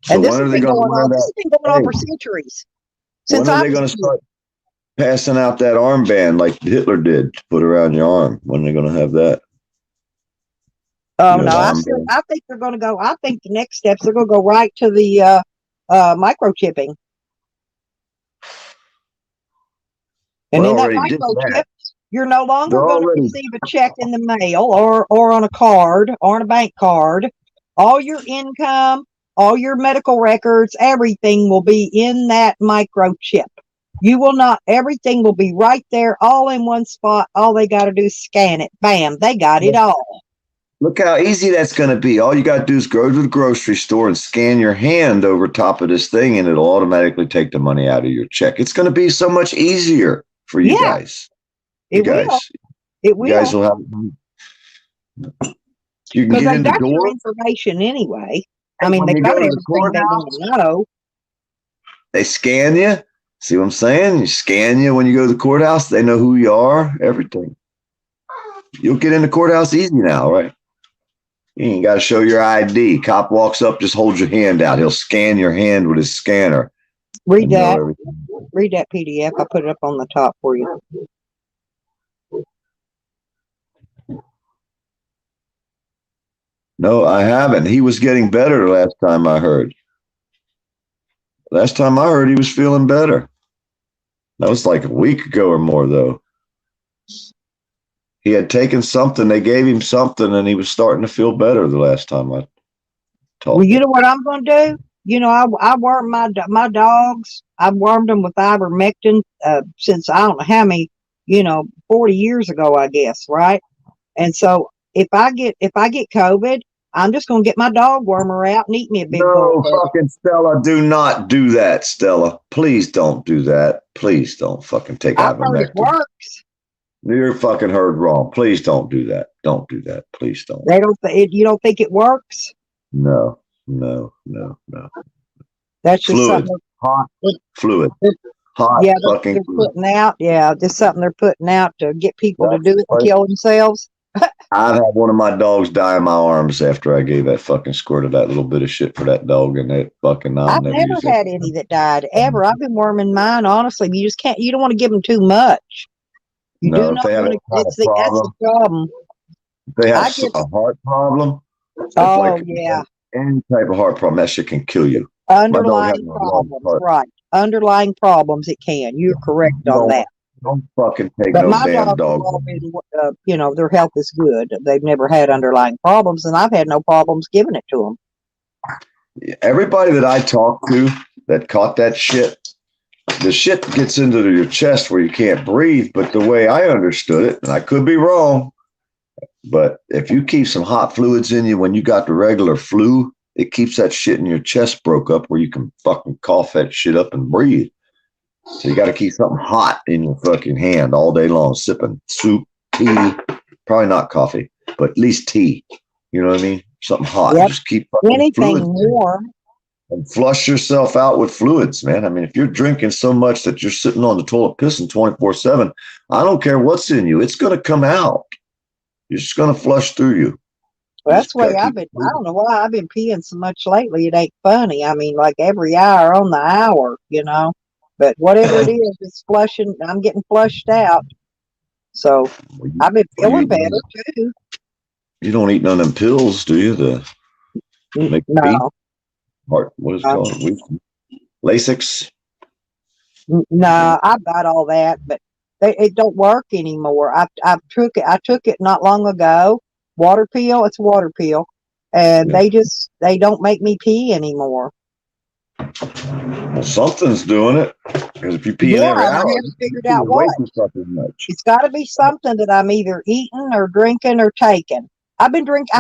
So and this when has are they been going going on. This has been going on for Hey. centuries. When are they going to start passing out that armband like Hitler did to put around your arm? When are they going to have that? Oh, no, I think they're going to go. I think the next steps, they're going to go right to the microchipping. And in that microchip, you're no longer going to receive a check in the mail or on a card or on a bank card. All your income, all your medical records, everything will be in that microchip. You will not, everything will be right there, all in one spot. All they got to do is scan it. Bam, they got it all. Look how easy that's going to be. All you got to do is go to the grocery store and scan your hand over top of this thing, and it'll automatically take the money out of your check. It's going to be so much easier for you guys. It will. You guys will have. You can get in the door. Your information anyway. I mean, they got everything they need to know. They scan you. See what I'm saying? You scan you when you go to the courthouse. They know who you are. Everything. You'll get in the courthouse easy now, right? You ain't got to show your ID. Cop walks up, just hold your hand out. He'll scan your hand with his scanner. Read and know that. everything. Read that PDF. I put it up on the top for you. No, I haven't. He was getting better the last time I heard. Last time I heard, he was feeling better. That was like a week ago or more, though. He had taken something. They gave him something, and he was starting to feel better the last time I talked. Well, you know what I'm going to do? You know, I worm my dogs. I've wormed them with ivermectin since I don't know how many, 40 years ago, I guess, right? And so if I get COVID, I'm just going to get my dog wormer out and eat me a big bowl No, of it. fucking Stella, do not do that, Stella. Please don't do that. Please don't fucking take I've heard it ivermectin. works. You're fucking heard wrong. Please don't do that. Don't do that. Please don't. They don't. You don't think it works? No, no, no, no. That's just Fluid, something. hot fluid, They're, hot yeah, fucking they're fluid. putting out. Yeah, just something they're putting out to get people to That's do it and right. kill themselves. I've had one of my dogs die in my arms after I gave that fucking squirt of that little bit of shit for that dog, and that fucking I'll I've never never use that. had any that died ever. I've been worming mine. Honestly, you just can't. You don't want to give them too much. You No, do if not they have want any to. kind of That's problem, the problem. if they I have get. a heart problem, if Oh like yeah, any type of heart problem, that shit can kill you. My dog has underlying a large problems. heart. Right, underlying problems. It can. You're correct on that. Don't fucking take But no my damn dogs have dog. all been, their health is good. They've never had underlying problems, and I've had no problems giving it to them. Everybody that I talk to that caught that shit, the shit gets into your chest where you can't breathe. But the way I understood it, and I could be wrong, but if you keep some hot fluids in you when you got the regular flu, it keeps that shit in your chest broke up where you can fucking cough that shit up and breathe. So you got to keep something hot in your fucking hand all day long, sipping soup, tea, probably not coffee, but at least tea. You know what I mean? Something hot. Yep. Just keep fucking Anything fluids warm. and flush yourself out with fluids, man. I mean, if you're drinking so much that you're sitting on the toilet pissing 24/7, I don't care what's in you. It's going to come out. You're just going to flush through you. Well, that's Just the way gotta I've keep been. I moving. don't know why I've been peeing so much lately. It ain't funny. I mean, like every hour on the hour, But whatever it is, it's flushing. I'm getting flushed out. So I've been Well, feeling better too. you don't eat none of them pills, do you? The make pee? No, Heart, what is it called? Lasix? no, I've got all that, but it don't work anymore. I took it not long ago. Water pill. It's a water pill, and Yeah. they don't make me pee anymore. Well, something's doing it. Because if you pee in Yeah, every and I hour, haven't you figured don't out what. waste yourself as much. It's got to be something that I'm either eating or drinking or taking. I have been drinking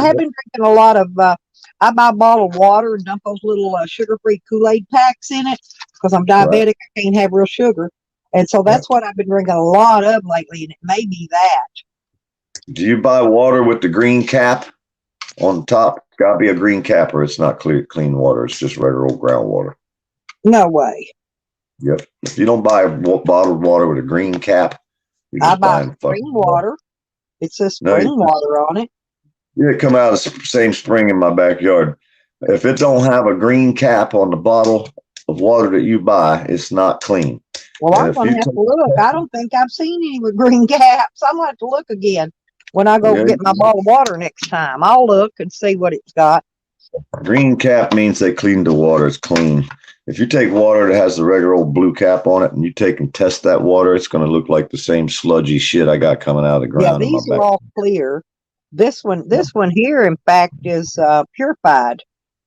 a lot of. I buy a bottle of water and dump those little sugar-free Kool-Aid packs in it because I'm diabetic. I can't have real sugar, and so that's what I've been drinking a lot of lately. And it may be that. Do you buy water with the green cap on top? Got to be a green cap or it's not clean water. It's just regular old groundwater. No way. Yep. If you don't buy bottled water with a green cap, you're I just buy buying spring water. It says spring water on it. Yeah, come out of the same spring in my backyard. If it don't have a green cap on the bottle of water that you buy, it's not clean. Well, I'm going to have to look. I don't think I've seen any with green caps. I'm going to have to look again when I go get my bottle of water next time. I'll look and see what it's got. Green cap means they cleaned the water. It's clean. If you take water that has the regular old blue cap on it and you take and test that water, it's going to look like the same sludgy shit I got coming out of the ground. Yeah, these are all clear. This one here, in fact, is purified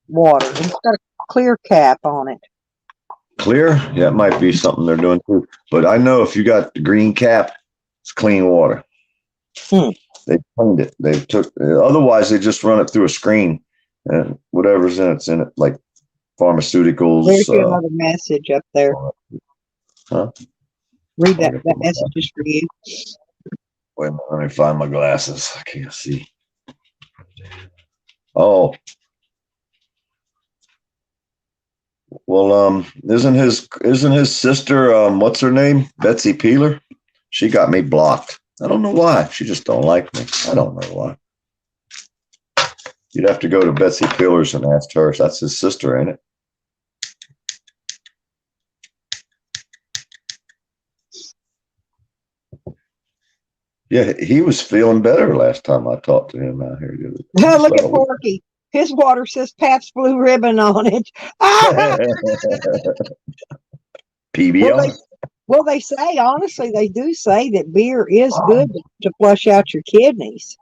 water. It's got a clear cap on it. Clear? Yeah, it might be something they're doing too. But I know if you got the green cap, it's clean water. They cleaned it. They took. Otherwise, they just run it through a screen, and whatever's in it's in it, like pharmaceuticals. There's another message up there. Huh? Read that message is for you. Wait a minute, let me find my glasses. I can't see. Oh. Well, isn't his sister, what's her name? Betsy Peeler? She got me blocked. I don't know why. She just don't like me. I don't know why. You'd have to go to Betsy Peeler's and ask her. That's his sister, ain't it? Yeah, he was feeling better last time I talked to him out here. Look at Porky. His water says Pabst Blue Ribbon on it. PBR. Well, they say, honestly, they do say that beer is good to flush out your kidneys.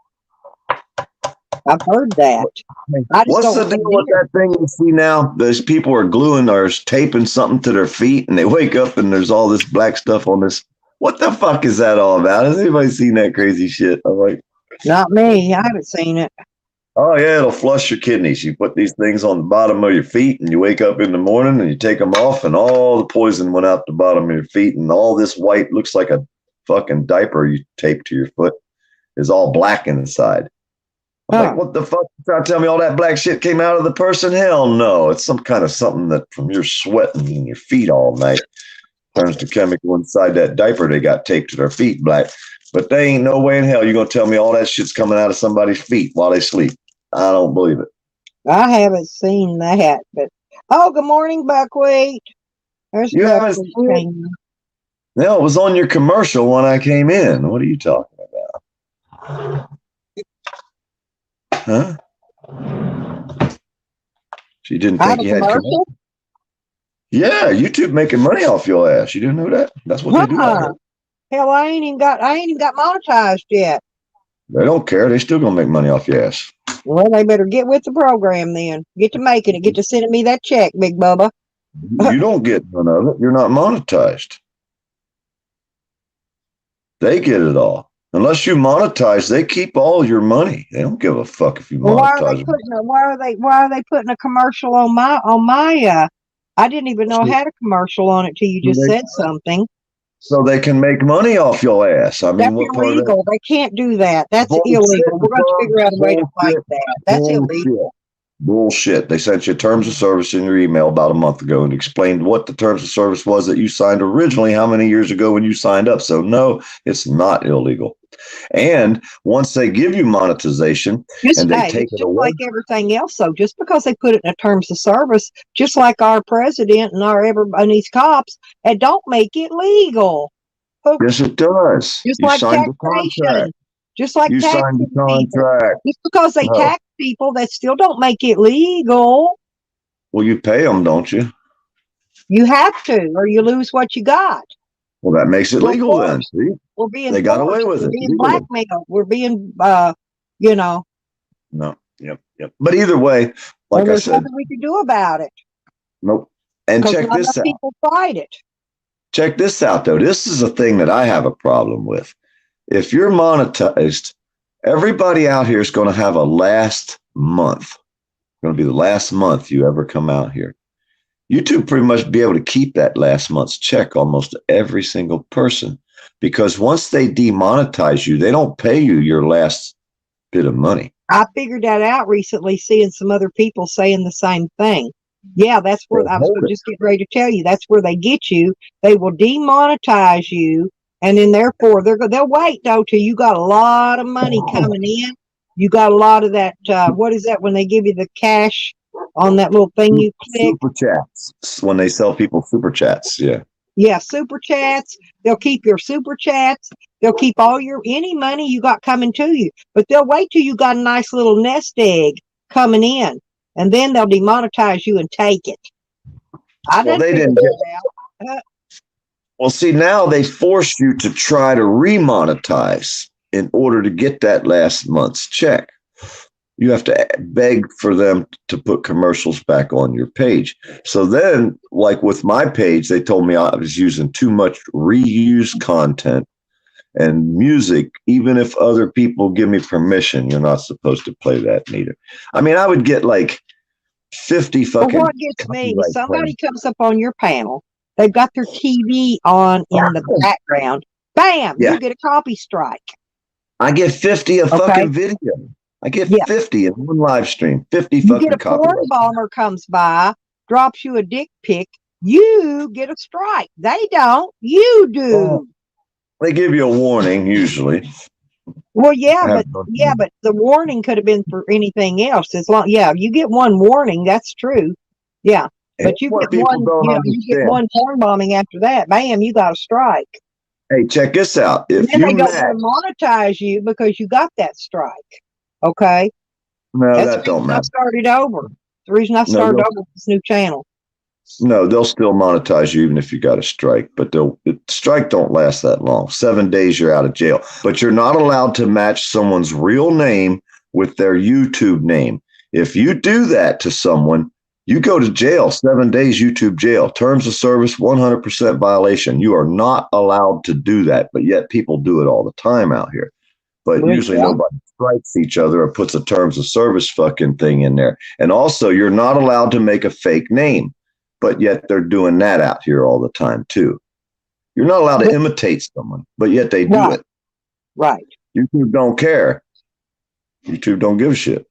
I've heard that. What's the deal with that thing you see now? Those people are gluing or taping something to their feet, and they wake up and there's all this black stuff on this. What the fuck is that all about? Has anybody seen that crazy shit? I'm like, not me. I haven't seen it. Oh yeah, it'll flush your kidneys. You put these things on the bottom of your feet, and you wake up in the morning and you take them off, and all the poison went out the bottom of your feet, and all this white looks like a fucking diaper you taped to your foot is all black inside. I'm like, what the fuck? You trying to tell me all that black shit came out of the person? Hell no. It's some kind of something that from your sweating in your feet all night turns the chemical inside that diaper they got taped to their feet black. But they ain't no way in hell you're going to tell me all that shit's coming out of somebody's feet while they sleep. I don't believe it. I haven't seen that, but good morning, Buckwheat. There's you haven't seen it? No, it was on your commercial when I came in. What are you talking about? Huh? She didn't think you had commercial? Yeah, YouTube making money off your ass. You didn't know that? That's what they do. Hell, I ain't even got monetized yet. They don't care. They still gonna make money off your ass. Well, they better get with the program then. Get to making it. Get to sending me that check, Big Bubba. You don't get none of it. You're not monetized. They get it all. Unless you monetize, they keep all your money. They don't give a fuck if you monetize. Why are they putting a commercial on my I didn't even know I had a commercial on it till you just said something. So they can make money off your ass. I mean, that's illegal. They can't do that. That's illegal. We're going to figure out a way to fight that. That's illegal. Bullshit. They sent you terms of service in your email about a month ago and explained what the terms of service was that you signed originally, how many years ago when you signed up. So no, it's not illegal. And once they give you monetization and they take it away, like everything else, though, just because they put it in terms of service, just like our president and these cops, it don't make it legal. Yes, it does. Just like taxation. Just like you signed the contract. Just because they tax people, that still don't make it legal. Well, you pay them, don't you? You have to, or you lose what you got. Well, that makes it legal then. See? They got away with it. We're being blackmailed. We're being, No. Yep. But either way, like I said, nothing we can do about it. Nope. And check this out. People fight it. Check this out, though. This is a thing that I have a problem with. If you're monetized, everybody out here is going to have a last month. It's going to be the last month you ever come out here. YouTube pretty much be able to keep that last month's check almost every single person, because once they demonetize you, they don't pay you your last bit of money. I figured that out recently, seeing some other people saying the same thing. Yeah, that's where I was just getting ready to tell you. That's where they get you. They will demonetize you, and then therefore they'll wait though till you got a lot of money coming in. You got a lot of that. What is that when they give you the cash on that little thing you click? Super chats. When they sell people super chats, yeah. Yeah, super chats. They'll keep your super chats. They'll keep any money you got coming to you. But they'll wait till you got a nice little nest egg coming in, and then they'll demonetize you and take it. Well, see, now they force you to try to remonetize in order to get that last month's check. You have to beg for them to put commercials back on your page. So then, like with my page, they told me I was using too much reused content and music. Even if other people give me permission, you're not supposed to play that neither. I mean, I would get like 50 fucking. Well, what gets me, somebody comes up on your panel, they've got their TV on in the background. Bam, you get a copy strike. I get 50 a fucking video. I get 50 in one live stream. 50 fucking copyright. You get a porn bomber comes by, drops you a dick pic, you get a strike. They don't. You do. They give you a warning usually. Well, but the warning could have been for anything else. As long, you get one warning. That's true. Yeah, but you get one. You get one porn bombing after that. Bam, you got a strike. Hey, check this out. And If then they you don't match, want to monetize you because you got that strike. Okay. no, That's that the don't reason I matter. started over. The reason I No, started they'll, over with this new channel. no, they'll still monetize you even if you got a strike, but the strike don't last that long. 7 days you're out of jail, but you're not allowed to match someone's real name with their YouTube name. If you do that to someone, you go to jail. 7 days YouTube jail. Terms of service 100% violation. You are not allowed to do that, but yet people do it all the time out here. But Well, usually yeah. nobody strikes each other or puts a terms of service fucking thing in there. And also, you're not allowed to make a fake name, but yet they're doing that out here all the time too. You're not allowed to imitate someone, but yet they do Right. it. Right. YouTube don't care. YouTube don't give a shit.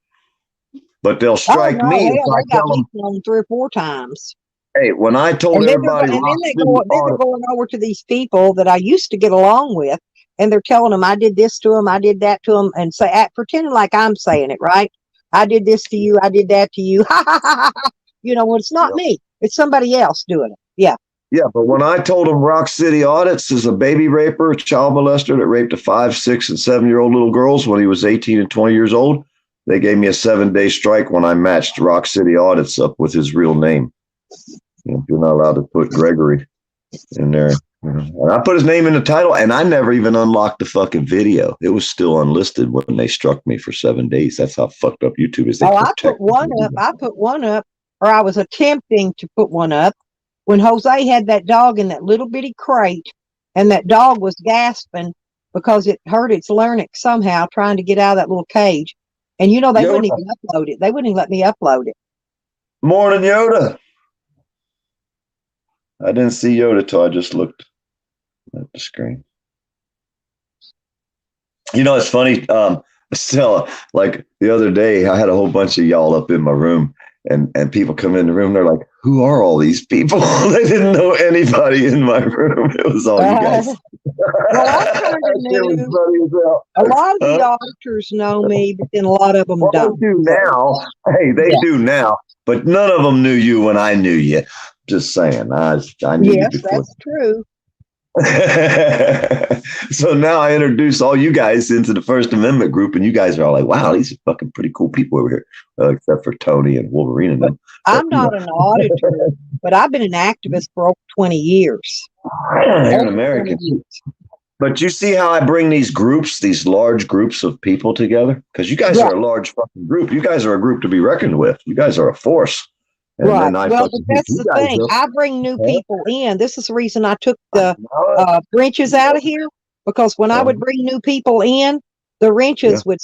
But they'll Oh strike no, me if hell, I they got tell them, me on 3 or 4 times. hey, when I told And then everybody Rock City they're Auto, going over to these people that I used to get along with, and they're telling them I did this to them, I did that to them, and pretending like I'm saying it, right? I did this to you, I did that to you. Ha ha ha ha, ha. Well, it's not me. It's somebody else doing it. Yeah. yeah, but when I told them Rock City Audits is a baby raper, a child molester that raped a 5, 6, and 7-year-old little girls when he was 18 and 20 years old, they gave me a 7-day strike when I matched Rock City Audits up with his real name. You're not allowed to put Gregory in there. And I put his name in the title, and I never even unlocked the fucking video. It was still unlisted when they struck me for 7 days. That's how fucked up YouTube is. I put one up, or I was attempting to put one up when Jose had that dog in that little bitty crate, and that dog was gasping because it hurt its larynx somehow trying to get out of that little cage. And they wouldn't even upload it. They wouldn't even let me upload it. Morning, Yoda. I didn't see Yoda till I just looked at the screen. It's funny. Still, like the other day, I had a whole bunch of y'all up in my room, and people come in the room. They're like, "Who are all these people?" They didn't know anybody in my room. It was all you guys. Well, I kind of knew. A lot of the auditors know me, but then a lot of them don't. They do now. Hey, they do now, but none of them knew you when I knew you. Just saying. I knew you before. That's true. So now I introduce all you guys into the First Amendment group, and you guys are all like, "Wow, these are fucking pretty cool people over here," except for Tony and Wolverine and them. I'm not an auditor, but I've been an activist for over 20 years. You're an American. But you see how I bring these groups, these large groups of people together? Because you guys are a large fucking group. You guys are a group to be reckoned with. You guys are a force. And right. Well, but that's the thing. I bring new people in. This is the reason I took the wrenches out of here, because when I would bring new people in, the wrenches would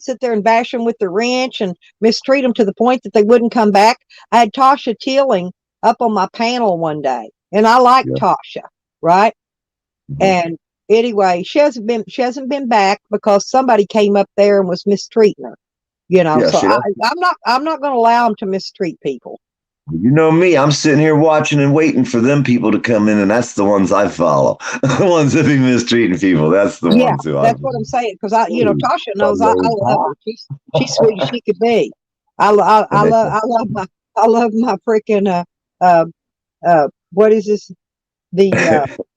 sit there and bash them with the wrench and mistreat them to the point that they wouldn't come back. I had Tasha Tilling up on my panel one day, and I like Tasha, right? And anyway, she hasn't been back because somebody came up there and was mistreating her. So I'm not going to allow them to mistreat people. You know me, I'm sitting here watching and waiting for them people to come in, and that's the ones I follow. The ones that be mistreating people, that's the ones who that's what I'm saying. Because Tasha knows I love her. She's sweet as she could be. I love my freaking what is this? The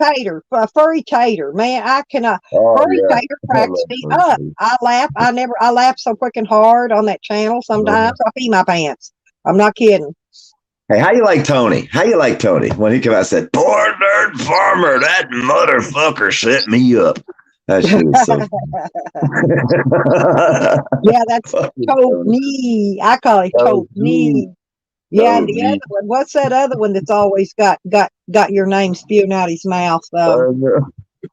tater, furry tater, man, I cannot. Furry tater cracks me up. I laugh so freaking hard on that channel. Sometimes I pee my pants. I'm not kidding. Hey, how you like Tony? How you like Tony? When he came out and said, "Poor nerd farmer, that motherfucker set me up." That shit was so yeah, that's Tony. I call it Tony. Yeah, and the other one, what's that other one that's always got your name spewing out his mouth? Well,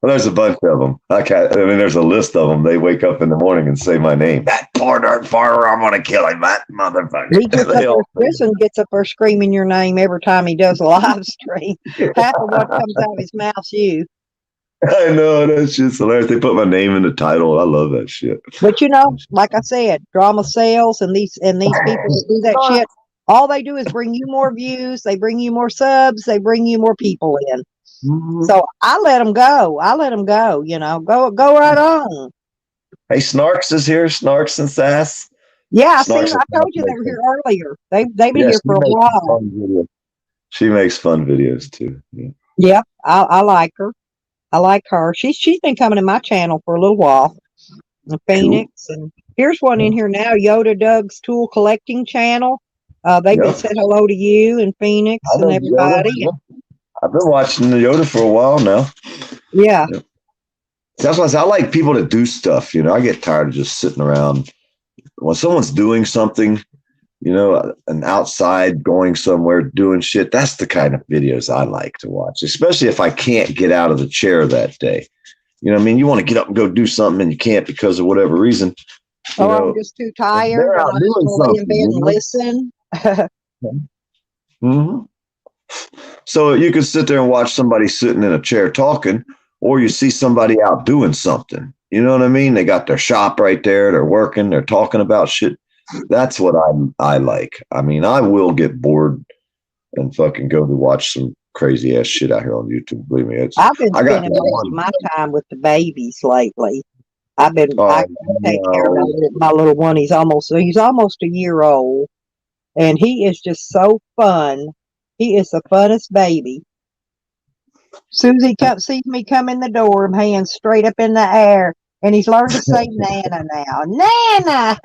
there's a bunch of them. There's a list of them. They wake up in the morning and say my name. That poor darn farmer, I'm going to kill him, that motherfucker. He gets up there screaming your name every time he does a live stream. Half of what comes out of his mouth's you. I know, that's just hilarious. They put my name in the title. I love that shit. But like I said, drama sales and these people that do that shit, all they do is bring you more views. They bring you more subs. They bring you more people in. Mm-hmm. So I let them go. Go right on. Hey, Snarks is here. Snarks and Sass. Yeah, I told you they were here earlier. They've been here for a while. She makes fun videos too. Yeah. Yep, I like her. I like her. She's been coming to my channel for a little while. In Phoenix, and here's one in here now. Yoda Doug's Tool Collecting Channel. They've been Yep. said hello to you in Phoenix I and know everybody. Yoda. I've been watching the Yoda for a while now. Yeah. That's why I say I like people to do stuff. I get tired of just sitting around. When someone's doing something, an outside going somewhere doing shit, that's the kind of videos I like to watch, especially if I can't get out of the chair that day. You want to get up and go do something and you can't because of whatever reason. I'm just too tired. they're out I just doing want to lay in bed something, and listen. So you can sit there and watch somebody sitting in a chair talking, or you see somebody out doing something. You know what I mean? They got their shop right there. They're working. They're talking about shit. That's what I like. I will get bored and fucking go to watch some crazy ass shit out here on YouTube. Believe me, I've been spending most of my time with the babies lately. I take care of my little one. He's almost a year old, and he is just so fun. He is the funnest baby. Susie sees me come in the door, hands straight up in the air, and he's learned to say Nana now. Nana!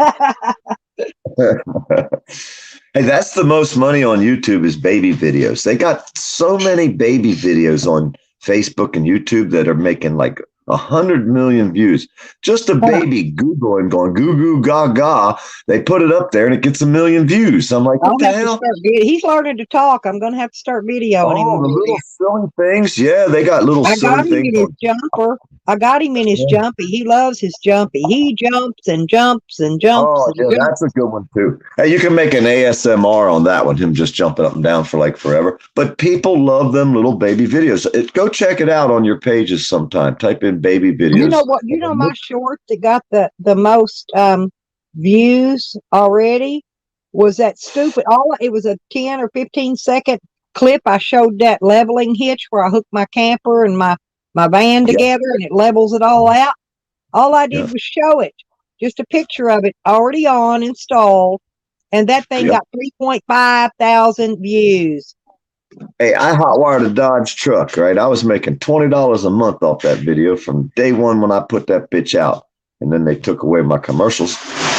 Hey, that's the most money on YouTube is baby videos. They got so many baby videos on Facebook and YouTube that are making like 100 million views. Just a baby Googling, going goo goo gaga. They put it up there and it gets 1 million views. I'm like, what the hell? He's learning to talk. I'm going to have to start videoing him. Oh, the little silly things. Yeah, they got little silly things. In his jumper. I got him in his jumpy. He loves his jumpy. He jumps and jumps and jumps. Oh, yeah, that's a good one too. Hey, you can make an ASMR on that one, him just jumping up and down for like forever. But people love them little baby videos. Go check it out on your pages sometime. Type in baby videos. You know what? My short that got the most views already was that stupid. It was a 10 or 15-second clip. I showed that leveling hitch where I hooked my camper and my van together and it levels it all out. All I did was show it, just a picture of it already installed, and that thing got 3.5 thousand views. Hey, I hotwired a Dodge truck, right? I was making $20 a month off that video from day one when I put that bitch out, and then they took away my commercials.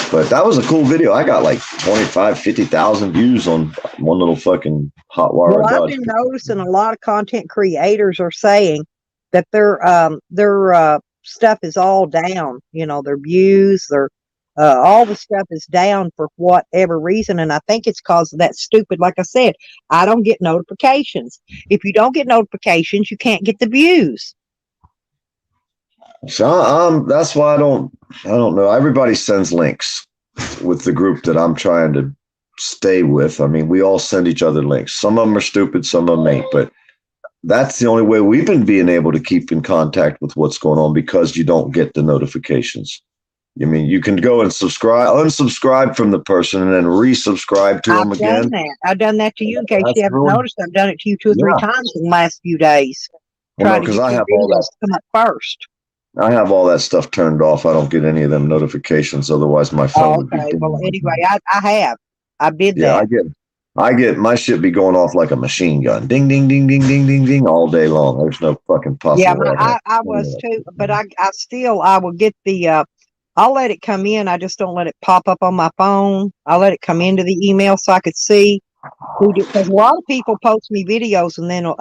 But that was a cool video. I got like 25, 50,000 views on one little fucking hotwire. Well, I've been noticing a lot of content creators are saying that their stuff is all down. Their views, all the stuff is down for whatever reason. And I think it's because of that stupid, like I said, I don't get notifications. If you don't get notifications, you can't get the views. So that's why I don't know. Everybody sends links with the group that I'm trying to stay with. We all send each other links. Some of them are stupid, some of them ain't, but that's the only way we've been being able to keep in contact with what's going on, because you don't get the notifications. You can go and unsubscribe from the person and then resubscribe to them again. I've done that to you in case you haven't noticed. I've done it to you 2 or 3 times in the last few days. Because I have all that to come up first. I have all that stuff turned off. I don't get any of them notifications. Otherwise, my phone would be. Well, anyway, I did that. Yeah, I get my shit be going off like a machine gun. Ding, ding, ding, ding, ding, ding, ding, all day long. There's no fucking possible. Yeah, I was too, but I will get the. I'll let it come in. I just don't let it pop up on my phone. I'll let it come into the email so I could see who did. Because a lot of people post me videos and then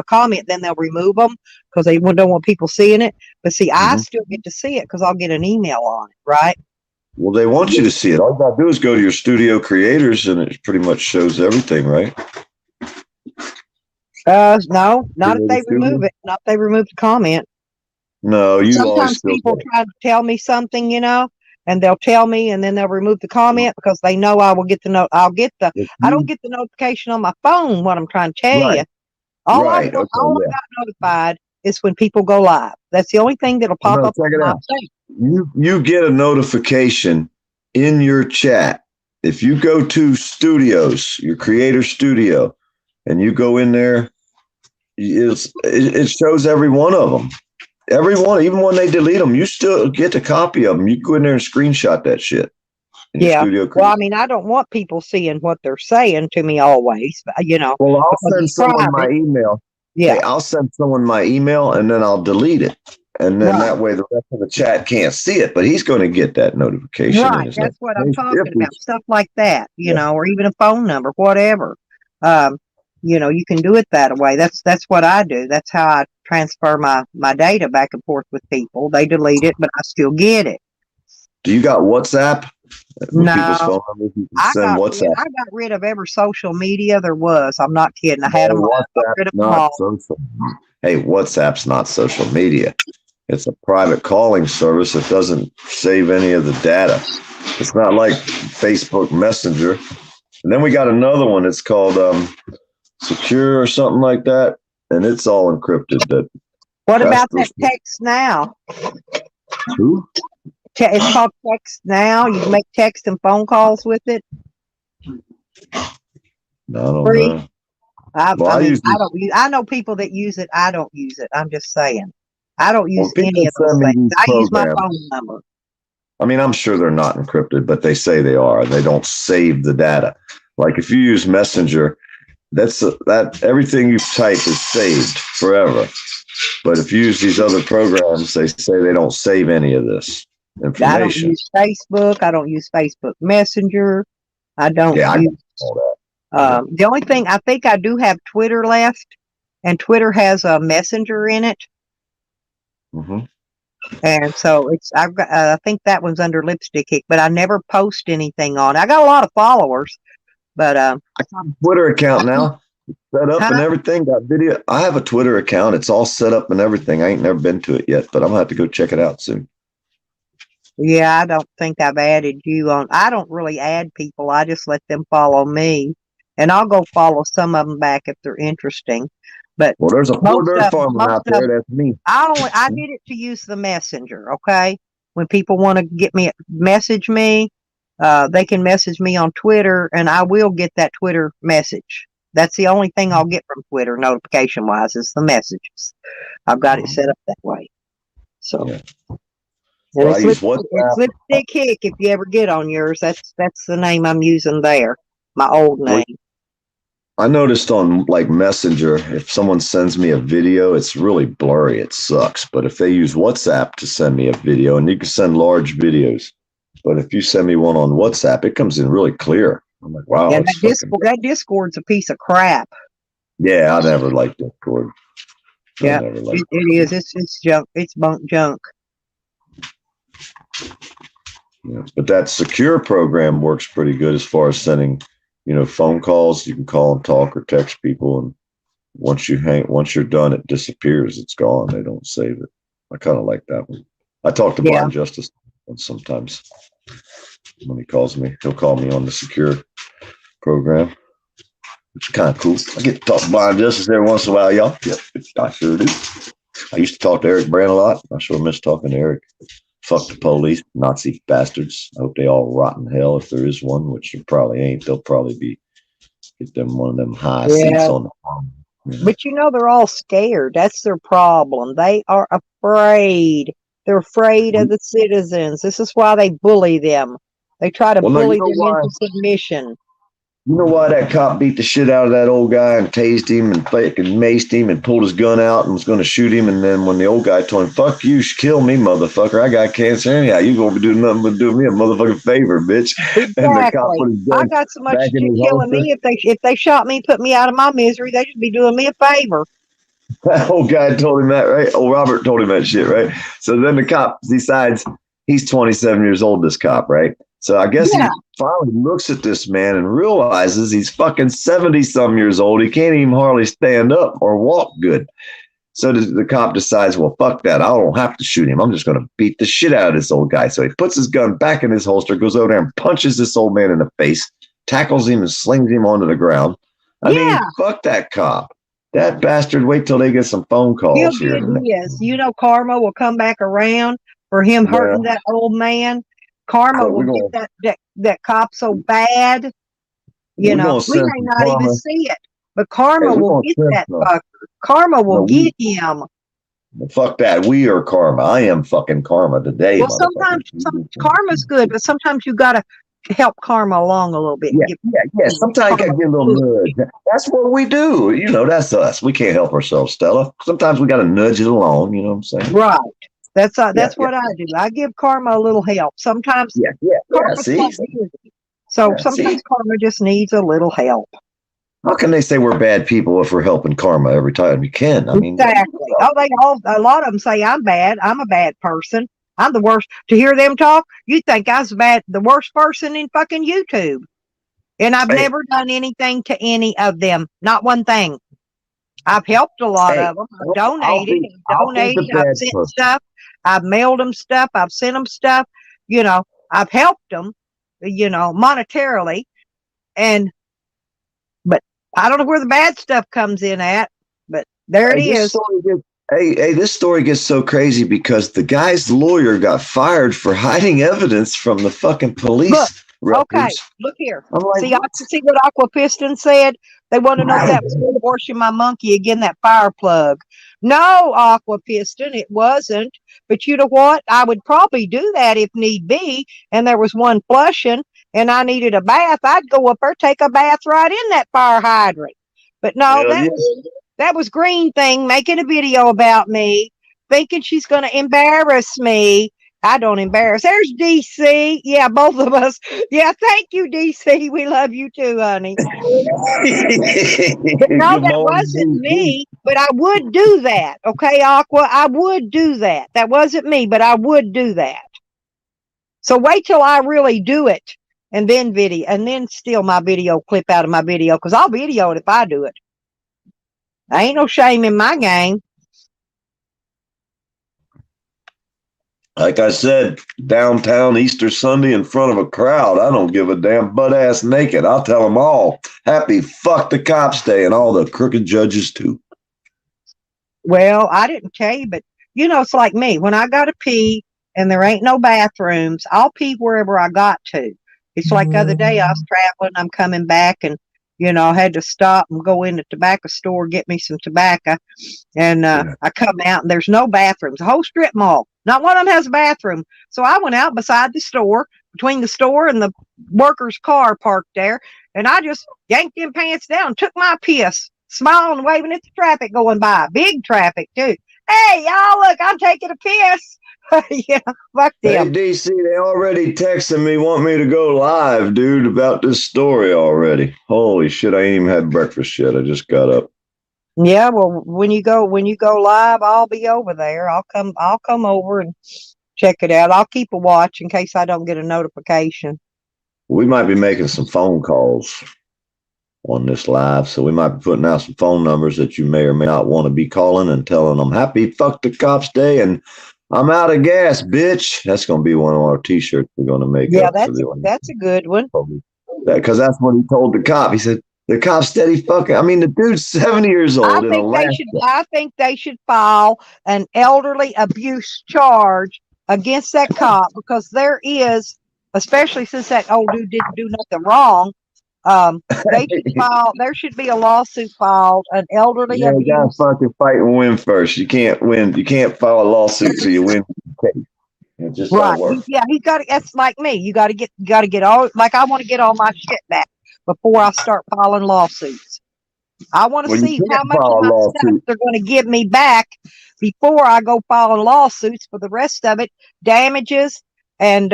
comment, then they'll remove them because they don't want people seeing it. But see, I still get to see it because I'll get an email on it, right? Well, they want you to see it. All you gotta do is go to your studio creators, and it pretty much shows everything, right? No, not if they remove it. Not if they remove the comment. No, you sometimes people try to tell me something, and they'll tell me, and then they'll remove the comment because they know I will get the note. I don't get the notification on my phone. What I'm trying to tell you, all I got notified is when people go live. That's the only thing that'll pop up. Check it out. You get a notification in your chat if you go to Studios, your creator studio, and you go in there. It shows every one of them. Everyone, even when they delete them, you still get a copy of them. You go in there and screenshot that shit. Yeah. Well, I don't want people seeing what they're saying to me always. Well, I'll send someone my email. Yeah. Hey, I'll send someone my email and then I'll delete it. And then Right. that way the rest of the chat can't see it, but he's going to get that notification. Right. That's what I'm talking If we- about. Stuff like that, Yeah. or even a phone number, whatever. You can do it that way. That's what I do. That's how I transfer my data back and forth with people. They delete it, but I still get it. Do you got WhatsApp? With No. people's phone numbers, you can I send WhatsApp. got rid of every social media there was. I'm not kidding. I had them all. I got rid of them Not all. social. Hey, WhatsApp's not social media. It's a private calling service that doesn't save any of the data. It's not like Facebook Messenger. And then we got another one. It's called Secure or something like that, and it's all encrypted. What about that That's- text now? Who? It's called text now. You can make text and phone calls with it. No, I don't Free. know. Well, I usually- I don't use. I know people that use it. I don't use it. I'm just saying. I don't use people any of those send me things. these I use my programs. phone number. I mean, I'm sure they're not encrypted, but they say they are. They don't save the data. Like if you use Messenger, that everything you type is saved forever. But if you use these other programs, they say they don't save any of this I don't information. use Facebook. I don't use Facebook Messenger. I don't Yeah, I use. all that. The only thing I think I do have Twitter left, and Twitter has a messenger in it, hmm and so I've got. I think that one's under Lipstick Kick, but I never post anything on it. I got a lot of followers, but I got a Twitter account now. Set up and Huh? everything. Got video. I have a Twitter account. It's all set up and everything. I ain't never been to it yet, but I'm gonna have to go check it out soon. yeah, I don't think I've added you on. I don't really add people. I just let them follow me, and I'll go follow some of them back if they're interesting. But Well, there's a poor Most dirt of- farmer most out there. That's me. I did it to use the messenger. Okay, when people want to message me, they can message me on Twitter, and I will get that Twitter message. That's the only thing I'll get from Twitter, notification wise, is the messages. I've got it set up that way. So. Yeah. And Well, I use it's WhatsApp. Lipstick Kick. If you ever get on yours, that's the name I'm using there. My old Well, name. I noticed on like Messenger, if someone sends me a video, it's really blurry. It sucks. But if they use WhatsApp to send me a video, and you can send large videos, but if you send me one on WhatsApp, it comes in really clear. I'm like, wow. Yeah, it's that Discord's a piece of crap. yeah, I never liked Discord. Yeah, I never liked It is. It's junk. It's bunk junk. Yeah. But that secure program works pretty good as far as sending, phone calls. You can call and talk or text people, and once you're done, it disappears. It's gone. They don't save it. I kind of like that one. I talk to Yeah. Blind Justice sometimes when he calls me. He'll call me on the secure program, which is kind of cool. I get to talk to Blind Justice every once in a while, y'all. Yep, I sure do. I used to talk to Eric Brand a lot. I sure miss talking to Eric. Fuck the police, Nazi bastards. I hope they all rot in hell if there is one, which there probably ain't. They'll probably get them one of them high seats on the phone. But they're all scared. That's their problem. They are afraid. They're afraid of the citizens. This is why they bully them. They try to bully them into submission. You know why that cop beat the shit out of that old guy and tased him and fucking maced him and pulled his gun out and was going to shoot him? And then when the old guy told him, "Fuck you, kill me, motherfucker. I got cancer anyhow. You gonna be doing nothing but doing me a motherfucking favor, bitch." Exactly. And the cop put his I gun got so much back in shit his killing holster. me. If they shot me, put me out of my misery, they should be doing me a favor. That old guy told him that, right? Old Robert told him that shit, right? So then the cop decides he's 27 years old, this cop, right? So I guess he finally looks at this man and realizes he's fucking 70-some years old. He can't even hardly stand up or walk good. So the cop decides, well, fuck that. I don't have to shoot him. I'm just going to beat the shit out of this old guy. So he puts his gun back in his holster, goes over there and punches this old man in the face, tackles him and slings him onto the ground. I mean, fuck that cop. That bastard, wait till they get some phone calls here. Yes, karma will come back around for him hurting that old man. Karma will get that cop so bad. We may not even see it, but karma will get that fucker. Karma will get him. Fuck that. We are karma. I am fucking karma today. Well, sometimes karma's good, but sometimes you gotta help karma along a little bit. Yeah. Sometimes you gotta get a little nudge. That's what we do. That's us. We can't help ourselves, Stella. Sometimes we gotta nudge it along. You know what I'm saying? Right. That's Yeah. what I do. I give karma a little help. Sometimes Yeah. karma's See, not busy. So Yeah, sometimes see? karma just needs a little help. How can they say we're bad people if we're helping karma every time we can? I mean, Exactly. A lot of them say I'm bad. I'm a bad person. I'm the worst. To hear them talk, you think I was the worst person in fucking YouTube. And I've Hey. never done anything to any of them. Not one thing. I've helped a lot of them. I've donated. I've sent stuff. I've mailed them stuff. I've sent them stuff. I've helped them, monetarily. But I don't know where the bad stuff comes in at. But there it is. This story gets so crazy because the guy's lawyer got fired for hiding evidence from the fucking police. Okay, look here. I'm like, see what Aqua Piston said? They want to know if that was me washing my monkey again, that fire plug. No, Aqua Piston, it wasn't. But you know what? I would probably do that if need be. And there was one flushing and I needed a bath. I'd go up there, take a bath right in that fire hydrant. But no, that was Green Thing making a video about me, thinking she's going to embarrass me. I don't embarrass. There's DC. Yeah, both of us. Yeah, thank you, DC. We love you too, honey. But no, that wasn't me, but I would do that. Okay, Aqua, I would do that. That wasn't me, but I would do that. So wait till I really do it and then steal my video clip out of my video, because I'll video it if I do it. I ain't no shame in my game. Like I said, downtown Easter Sunday in front of a crowd. I don't give a damn, butt ass naked. I'll tell them all. Happy fuck the cops day and all the crooked judges too. Well, I didn't tell you, but it's like me. When I got to pee and there ain't no bathrooms, I'll pee wherever I got to. It's like the other day I was traveling, I'm coming back and I had to stop and go in the tobacco store, get me some tobacco. And I come out and there's no bathrooms. The whole strip mall, not one of them has a bathroom. So I went out beside the store, between the store and the worker's car parked there. And I just yanked them pants down, took my piss, smiling and waving at the traffic going by. Big traffic too. Hey, y'all, look, I'm taking a piss. Yeah, fuck them. Hey, DC, they already texting me, want me to go live, dude, about this story already. Holy shit, I ain't even had breakfast yet. I just got up. Yeah, well, when you go live, I'll be over there. I'll come over and check it out. I'll keep a watch in case I don't get a notification. We might be making some phone calls on this live, so we might be putting out some phone numbers that you may or may not want to be calling and telling them happy fuck the cops day and I'm out of gas, bitch. That's going to be one of our t-shirts we're going to make. Yeah, that's a good one. Because that's what he told the cop. He said, the cop's steady fucking. I mean, the dude's 70 years old. I think they should file an elderly abuse charge against that cop, because there is, especially since that old dude didn't do nothing wrong. There should be a lawsuit filed, an elderly abuse. You gotta fucking fight and win first. You can't win. You can't file a lawsuit till you win the case. It just right. Don't work. Yeah, that's like me. You gotta get all, like, I want to get all my shit back before I start filing lawsuits. I want to see how much of my stuff they're going to give me back before I go filing lawsuits for the rest of it. Damages and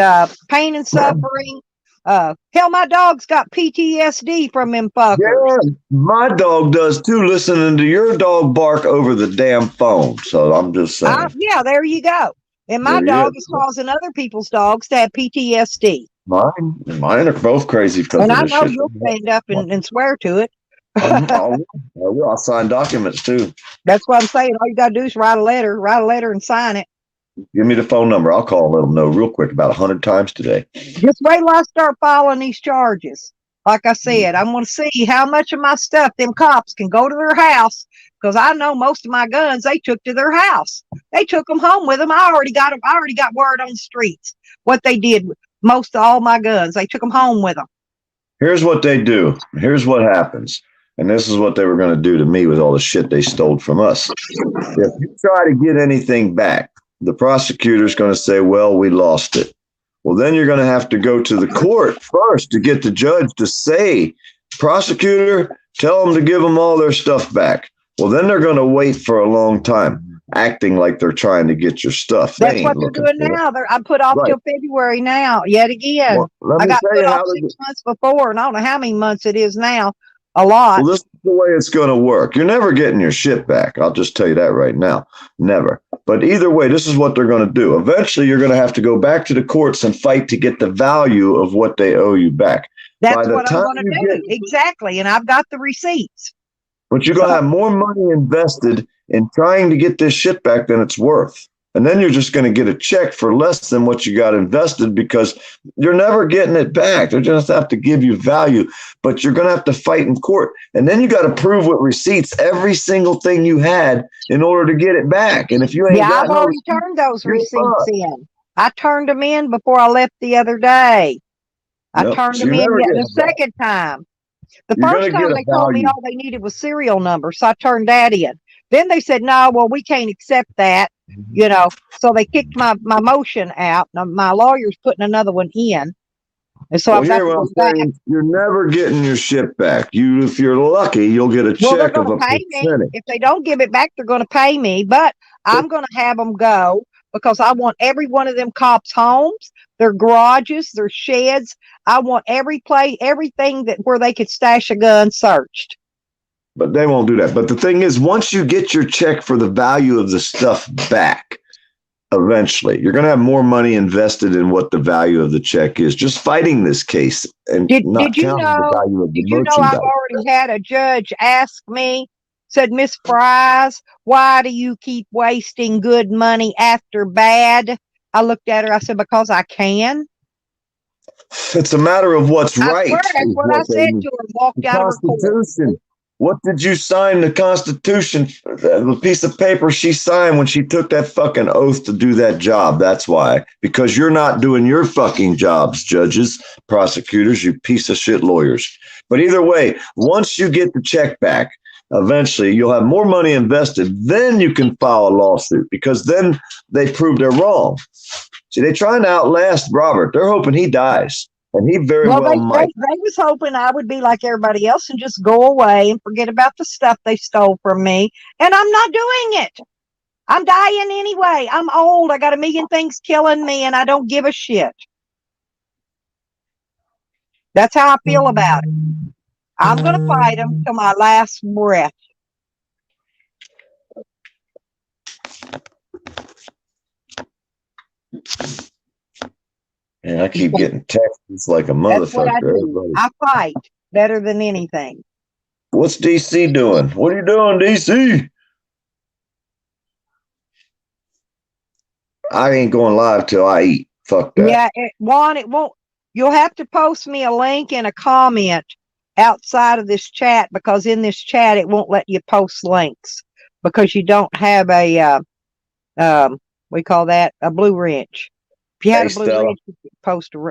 pain and suffering. Hell, my dog's got PTSD from them fuckers. Yeah, my dog does too, listening to your dog bark over the damn phone. So I'm just saying. Yeah, there you go. And my dog is causing other people's dogs to have PTSD. Mine are both crazy. And I know you'll stand up and swear to it. I'll sign documents too. That's what I'm saying. All you got to do is write a letter and sign it. Give me the phone number. I'll call and let them know real quick, about 100 times today. Just wait till I start filing these charges. Like I said, I want to see how much of my stuff them cops can go to their house, because I know most of my guns they took to their house. They took them home with them. I already got word on the streets what they did with most of all my guns. They took them home with them. Here's what they do. Here's what happens. And this is what they were going to do to me with all the shit they stole from us. If you try to get anything back, the prosecutor's going to say, well, we lost it. Well, then you're going to have to go to the court first to get the judge to say, prosecutor, tell them to give them all their stuff back. Well, then they're going to wait for a long time, acting like they're trying to get your stuff. That's what they're doing now. I'm put off till February now, yet again. Well, let me I got tell put you off how 6 months before, and I don't know how many months it is now. A lot. Well, this is the way it's going to work. You're never getting your shit back. I'll just tell you that right now. Never. But either way, this is what they're going to do. Eventually, you're going to have to go back to the courts and fight to get the value of what they owe you back. That's what I'm going to do. Exactly. And I've got the receipts. But you're going to have more money invested in trying to get this shit back than it's worth. And then you're just going to get a check for less than what you got invested because you're never getting it back. They're just have to give you value, but you're going to have to fight in court. And then you got to prove with receipts every single thing you had in order to get it back. And if you ain't I've already turned those receipts in. I turned them in before I left the other day. I turned them in the second time. The first time they told me all they needed was serial numbers, so I turned that in. Then they said, no, well, we can't accept that, so they kicked my motion out. Now, my lawyer's putting another one in. And so I've got to go back. You're never getting your shit back. If you're lucky, you'll get a check of a percentage. If they don't give it back, they're going to pay me, but I'm going to have them go because I want every one of them cops' homes, their garages, their sheds. I want everything where they could stash a gun searched. But they won't do that. But the thing is, once you get your check for the value of the stuff back, eventually you're going to have more money invested in what the value of the check is. Just fighting this case and not counting the value of the merchandise. I've already had a judge ask me, said, Miss Fries, why do you keep wasting good money after bad? I looked at her. I said, because I can. It's a matter of what's right. That's what I said to her. Walked out of her court. What did you sign the Constitution? The piece of paper she signed when she took that fucking oath to do that job. That's why. Because you're not doing your fucking jobs, judges, prosecutors, you piece of shit lawyers. But either way, once you get the check back, eventually you'll have more money invested. Then you can file a lawsuit because then they prove they're wrong. See, they're trying to outlast Robert. They're hoping he dies. And he very well might. They was hoping I would be like everybody else and just go away and forget about the stuff they stole from me. And I'm not doing it. I'm dying anyway. I'm old. I got a million things killing me and I don't give a shit. That's how I feel about it. I'm going to fight them till my last breath. And I keep getting texts like a motherfucker. I fight better than anything. What's DC doing? What are you doing, DC? I ain't going live till I eat. Fuck that. Yeah, it won't. You'll have to post me a link and a comment outside of this chat because in this chat it won't let you post links because you don't have a we call that a blue wrench. If you had a blue wrench,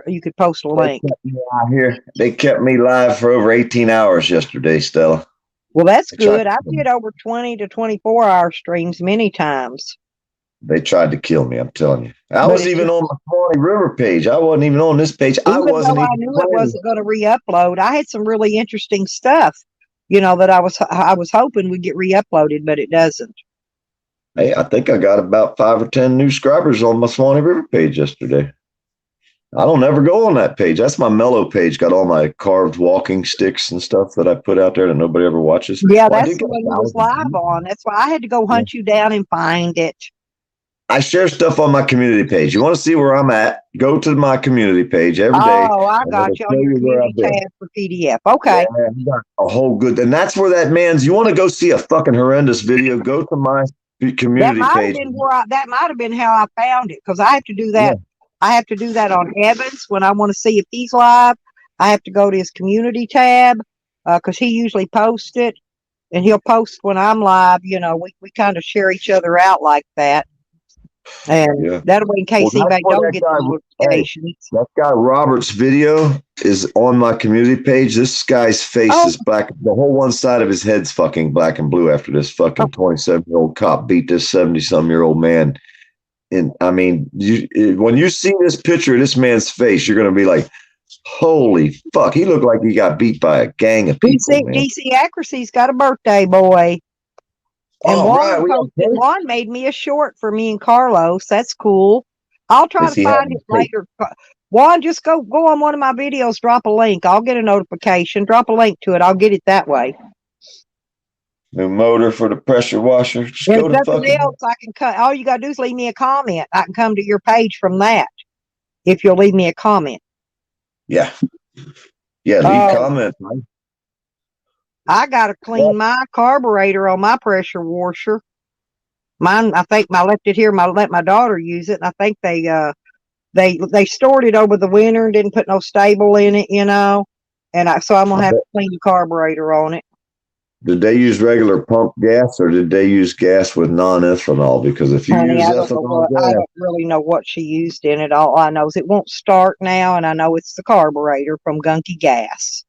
you could post a link. They kept me live for over 18 hours yesterday, Stella. Well, that's good. I did over 20 to 24-hour streams many times. They tried to kill me, I'm telling you. I was even on my Swanee River page. I wasn't even on this page. I knew it wasn't going to re-upload. I had some really interesting stuff, that I was hoping would get re-uploaded, but it doesn't. Hey, I think I got about 5 or 10 new subscribers on my Swanee River page yesterday. I don't ever go on that page. That's my mellow page. Got all my carved walking sticks and stuff that I put out there that nobody ever watches. Yeah, that's the one you was live on. That's why I had to go hunt you down and find it. I share stuff on my community page. You want to see where I'm at? Go to my community page every day. Oh, I got you on your community tab for PDF. Okay. Yeah, a whole good, and that's where that man's. You want to go see a fucking horrendous video? Go to my community page. That might have been how I found it because I have to do that. Yeah. I have to do that on Evans when I want to see if he's live. I have to go to his community tab because he usually posts it, and he'll post when I'm live. We kind of share each other out like that. And that way, in case anybody don't get the notifications. That guy Robert's video is on my community page. This guy's face is black. The whole one side of his head's fucking black and blue after this fucking 27-year-old cop beat this 70-some-year-old man. And I mean, when you see this picture of this man's face, you're going to be like, holy fuck. He looked like he got beat by a gang of people, man. DC Accuracy's got a birthday boy. And Oh, right. Juan made me a short for me and Carlos. That's cool. I'll try Does to he find have it later. Juan, just go on one of my videos, drop a link. I'll get a notification. Drop a link to it. I'll get it that way. New motor for the pressure washer. Just There's go to nothing fucking. else I can cut. All you gotta do is leave me a comment. I can come to your page from that if you'll leave me a comment. Yeah. Yeah, leave comments, man. I gotta clean my carburetor on my pressure washer. Mine, I think I left it here. I let my daughter use it, and I think they stored it over the winter and didn't put no stable in it, you know. And so I'm gonna have to clean the carburetor on it. Did they use regular pump gas or did they use gas with non-ethanol? Because if you use ethanol gas, I don't really know what she used in it. All I know is it won't start now, and I know it's the carburetor from Gunky Gas.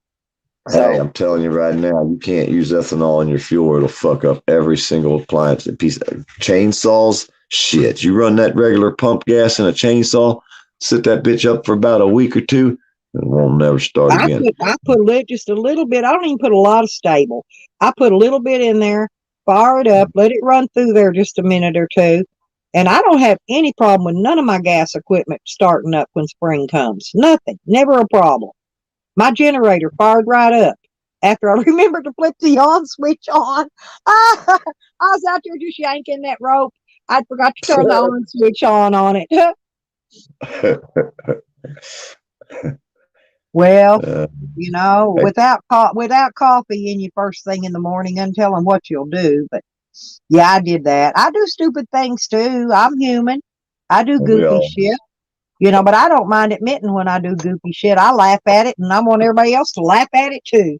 hey, I'm telling you right now, you can't use ethanol in your fuel. It'll fuck up every single appliance. A piece of chainsaws, shit. You run that regular pump gas in a chainsaw, sit that bitch up for about a week or two, and it won't never start again. I put just a little bit. I don't even put a lot of stable. I put a little bit in there, fire it up, let it run through there just a minute or two. And I don't have any problem with none of my gas equipment starting up when spring comes. Nothing. Never a problem. My generator fired right up after I remembered to flip the on switch on. I was out there just yanking that rope. I forgot to turn the on switch on it. Well, you know, without coffee in you first thing in the morning, and tell them what you'll do. But yeah, I did that. I do stupid things too. I'm human. I do goofy shit. You know, but I don't mind admitting when I do goofy shit. I laugh at it, and I want everybody else to laugh at it too.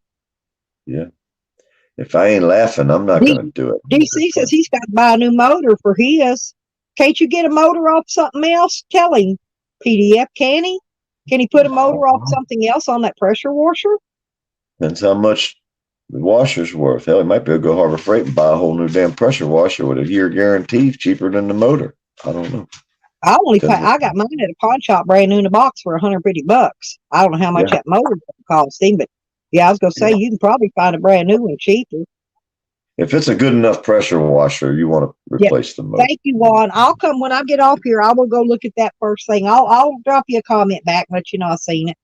Yeah. If I ain't laughing, I'm not going to do it. DC says he's got to buy a new motor for his. Can't you get a motor off something else? Tell him, PDF, can he? Can he put a motor off something else on that pressure washer? Depends how much the washer's worth. Hell, he might be able to go Harbor Freight and buy a whole new damn pressure washer with a year guarantee, cheaper than the motor. I don't know. I got mine at a pawn shop brand new in a box for $150. I don't know how much that motor cost him, but yeah, I was gonna say you can probably find a brand new one cheaper. If it's a good enough pressure washer, you want to replace the motor. Thank you, Juan. I'll come when I get off here. I will go look at that first thing. I'll drop you a comment back and let you know I've seen it.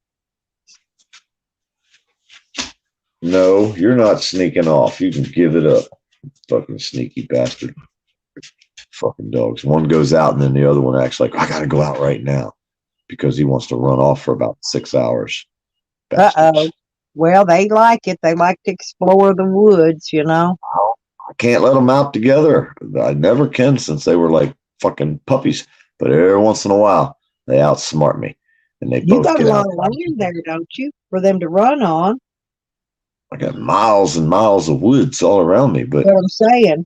No, you're not sneaking off. You can give it up, fucking sneaky bastard. Fucking dogs. One goes out and then the other one acts like, I gotta go out right now because he wants to run off for about 6 hours. Uh-oh. Well, they like it. They like to explore the woods, you know. I can't let them out together. I never can since they were like fucking puppies. But every once in a while, they outsmart me. And they both get out. You got a lot of land there, don't you, for them to run on? I got miles and miles of woods all around me. But what I'm saying,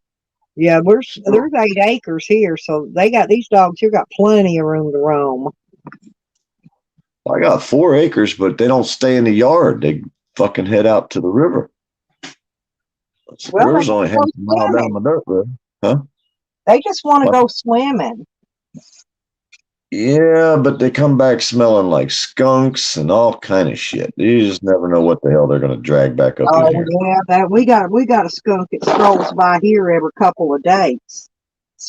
yeah, there's 8 acres here, so they got these dogs here got plenty of room to roam. I got 4 acres, but they don't stay in the yard. They fucking head out to the river. The river's only half a mile down the dirt road. Huh? They just want to go swimming. Yeah, but they come back smelling like skunks and all kind of shit. You just never know what the hell they're going to drag back up in here. Yeah, we got a skunk that strolls by here every couple of days.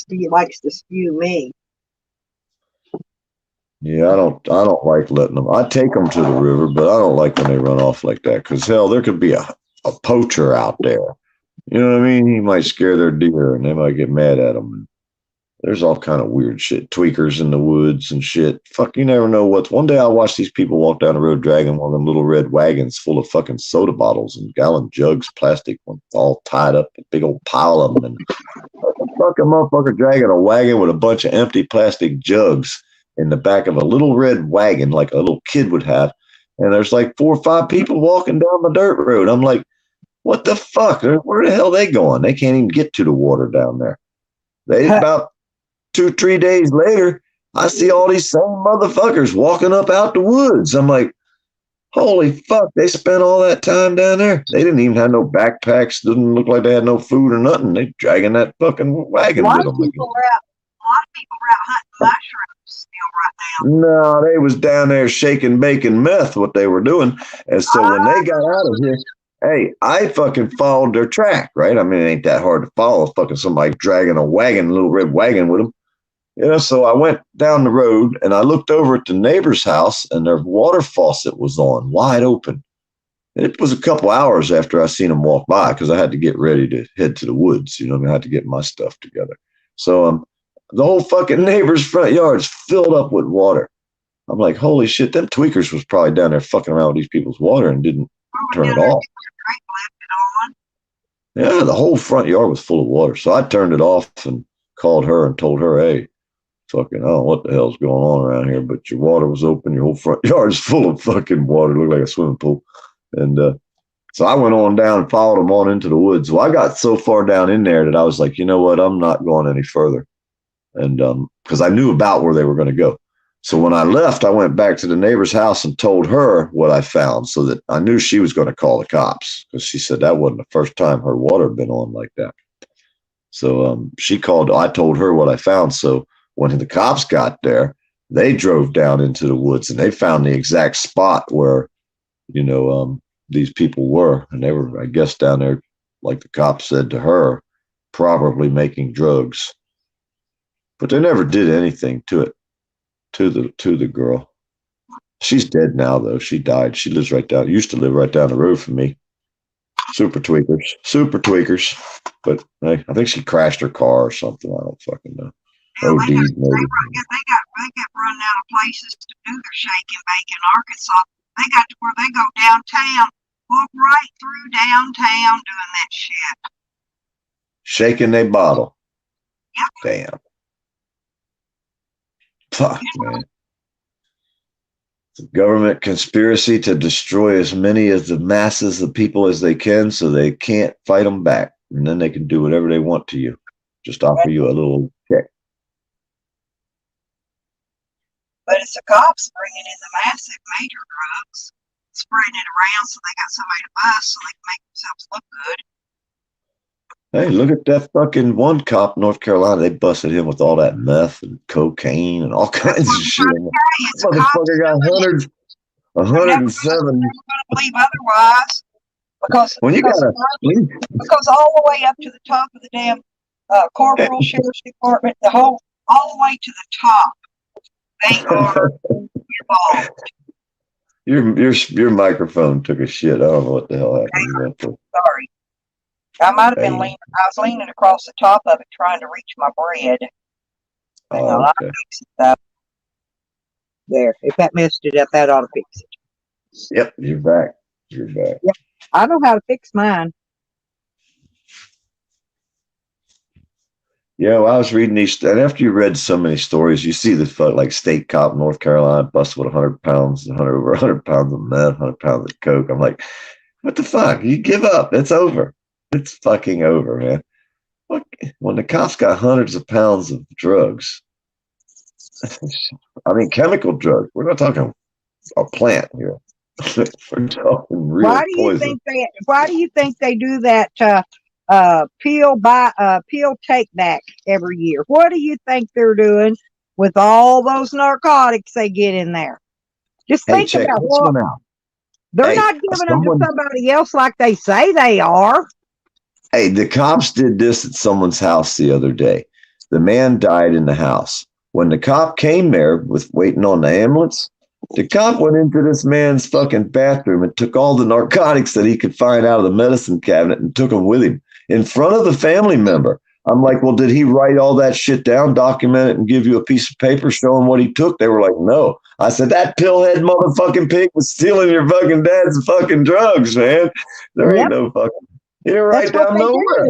He likes to spew me. Yeah, I don't like letting them. I take them to the river, but I don't like when they run off like that. Because hell, there could be a poacher out there. You know what I mean? He might scare their deer, and they might get mad at them. There's all kind of weird shit, tweakers in the woods and shit. Fuck, you never know what's. One day I watched these people walk doun the road dragging one of them little red wagons full of fucking soda bottles and gallon jugs, plastic ones, all tied up, a big old pile of them. And fucking motherfucker dragging a wagon with a bunch of empty plastic jugs in the back of a little red wagon like a little kid would have. And there's like 4 or 5 people walking down the dirt road. I'm like, what the fuck? Where the hell are they going? They can't even get to the water down there. They about 2-3 days later, I see all these same motherfuckers walking up out the woods. I'm like, holy fuck, they spent all that time down there. They didn't even have no backpacks. Didn't look like they had no food or nothing. They dragging that fucking wagon with them. lot of people were out hunting mushrooms still right now. No, they was down there shaking bacon meth, what they were doing. And so when they got out of here, hey, I fucking followed their track, right? I mean, it ain't that hard to follow. Fucking somebody dragging a wagon, a little red wagon with them. You know, so I went down the road and I looked over at the neighbor's house and their water faucet was on, wide open. And it was a couple hours after I seen them walk by because I had to get ready to head to the woods. You know, I had to get my stuff together. So the whole fucking neighbor's front yard is filled up with water. I'm like, holy shit, them tweakers was probably down there fucking around with these people's water and didn't turn it off. Yeah, the whole front yard was full of water. So I turned it off and called her and told her, hey, fucking, I don't know what the hell's going on around here, but your water was open. Your whole front yard is full of fucking water. It looked like a swimming pool. And so I went on down and followed them on into the woods. Well, I got so far down in there that I was like, you know what? I'm not going any further. And because I knew about where they were going to go. So when I left, I went back to the neighbor's house and told her what I found so that I knew she was going to call the cops because she said that wasn't the first time her water had been on like that. So she called, I told her what I found. So when the cops got there, they drove down into the woods and they found the exact spot where, you know, these people were. And they were, I guess, down there, like the cops said to her, probably making drugs. But they never did anything to it. To the girl. She's dead now though. She died. She lives right down, used to live right down the road from me. Super tweakers. But hey, I think she crashed her car or something. I don't fucking know. Yeah, OD'd maybe. they got running out of places to do their shaking bake in Arkansas. They got to where they go downtown, walk right through downtown doing that shit. Shaking a bottle. Yep. Damn. Fuck, man. It's a government conspiracy to destroy as many of the masses of people as they can so they can't fight them back. And then they can do whatever they want to you. Just offer you a little check. But it's the cops bringing in the massive major drugs, spreading it around so they got somebody to bust so they can make themselves look good. Hey, look at that fucking one cop in North Carolina. They busted him with all that meth and cocaine and all kinds of shit. Motherfucker got 107. Going to believe otherwise because because all the way up to the top of the damn corporal sheriff's department, all the way to the top, they are involved. Your microphone took a shit. I don't know what the hell happened. Sorry. I might have been leaning. I was leaning across the top of it, trying to reach my bread. Oh, okay. There. If that messed it up, that ought to fix it. Yep, you're back. Yep. I know how to fix mine. Yeah, well, I was reading these, and after you read so many stories, you see the like state cop in North Carolina busted with 100 pounds, over 100 pounds of meth, 100 pounds of coke. I'm like, what the fuck? You give up. It's over. It's fucking over, man. Look, when the cops got hundreds of pounds of drugs, I mean, chemical drugs. We're not talking a plant here. We're talking real poison. Why do you think they do that pill take back every year? What do you think they're doing with all those narcotics they get in there? Just think about what they're not giving them to somebody else like they say they are. Hey, the cops did this at someone's house the other day. The man died in the house. When the cop came there with waiting on the ambulance, the cop went into this man's fucking bathroom and took all the narcotics that he could find out of the medicine cabinet and took them with him in front of the family member. I'm like, well, did he write all that shit down, document it, and give you a piece of paper showing what he took? They were like, no. I said, that pillhead motherfucking pig was stealing your fucking dad's fucking drugs, man. There ain't no fucking... You didn't write down nowhere.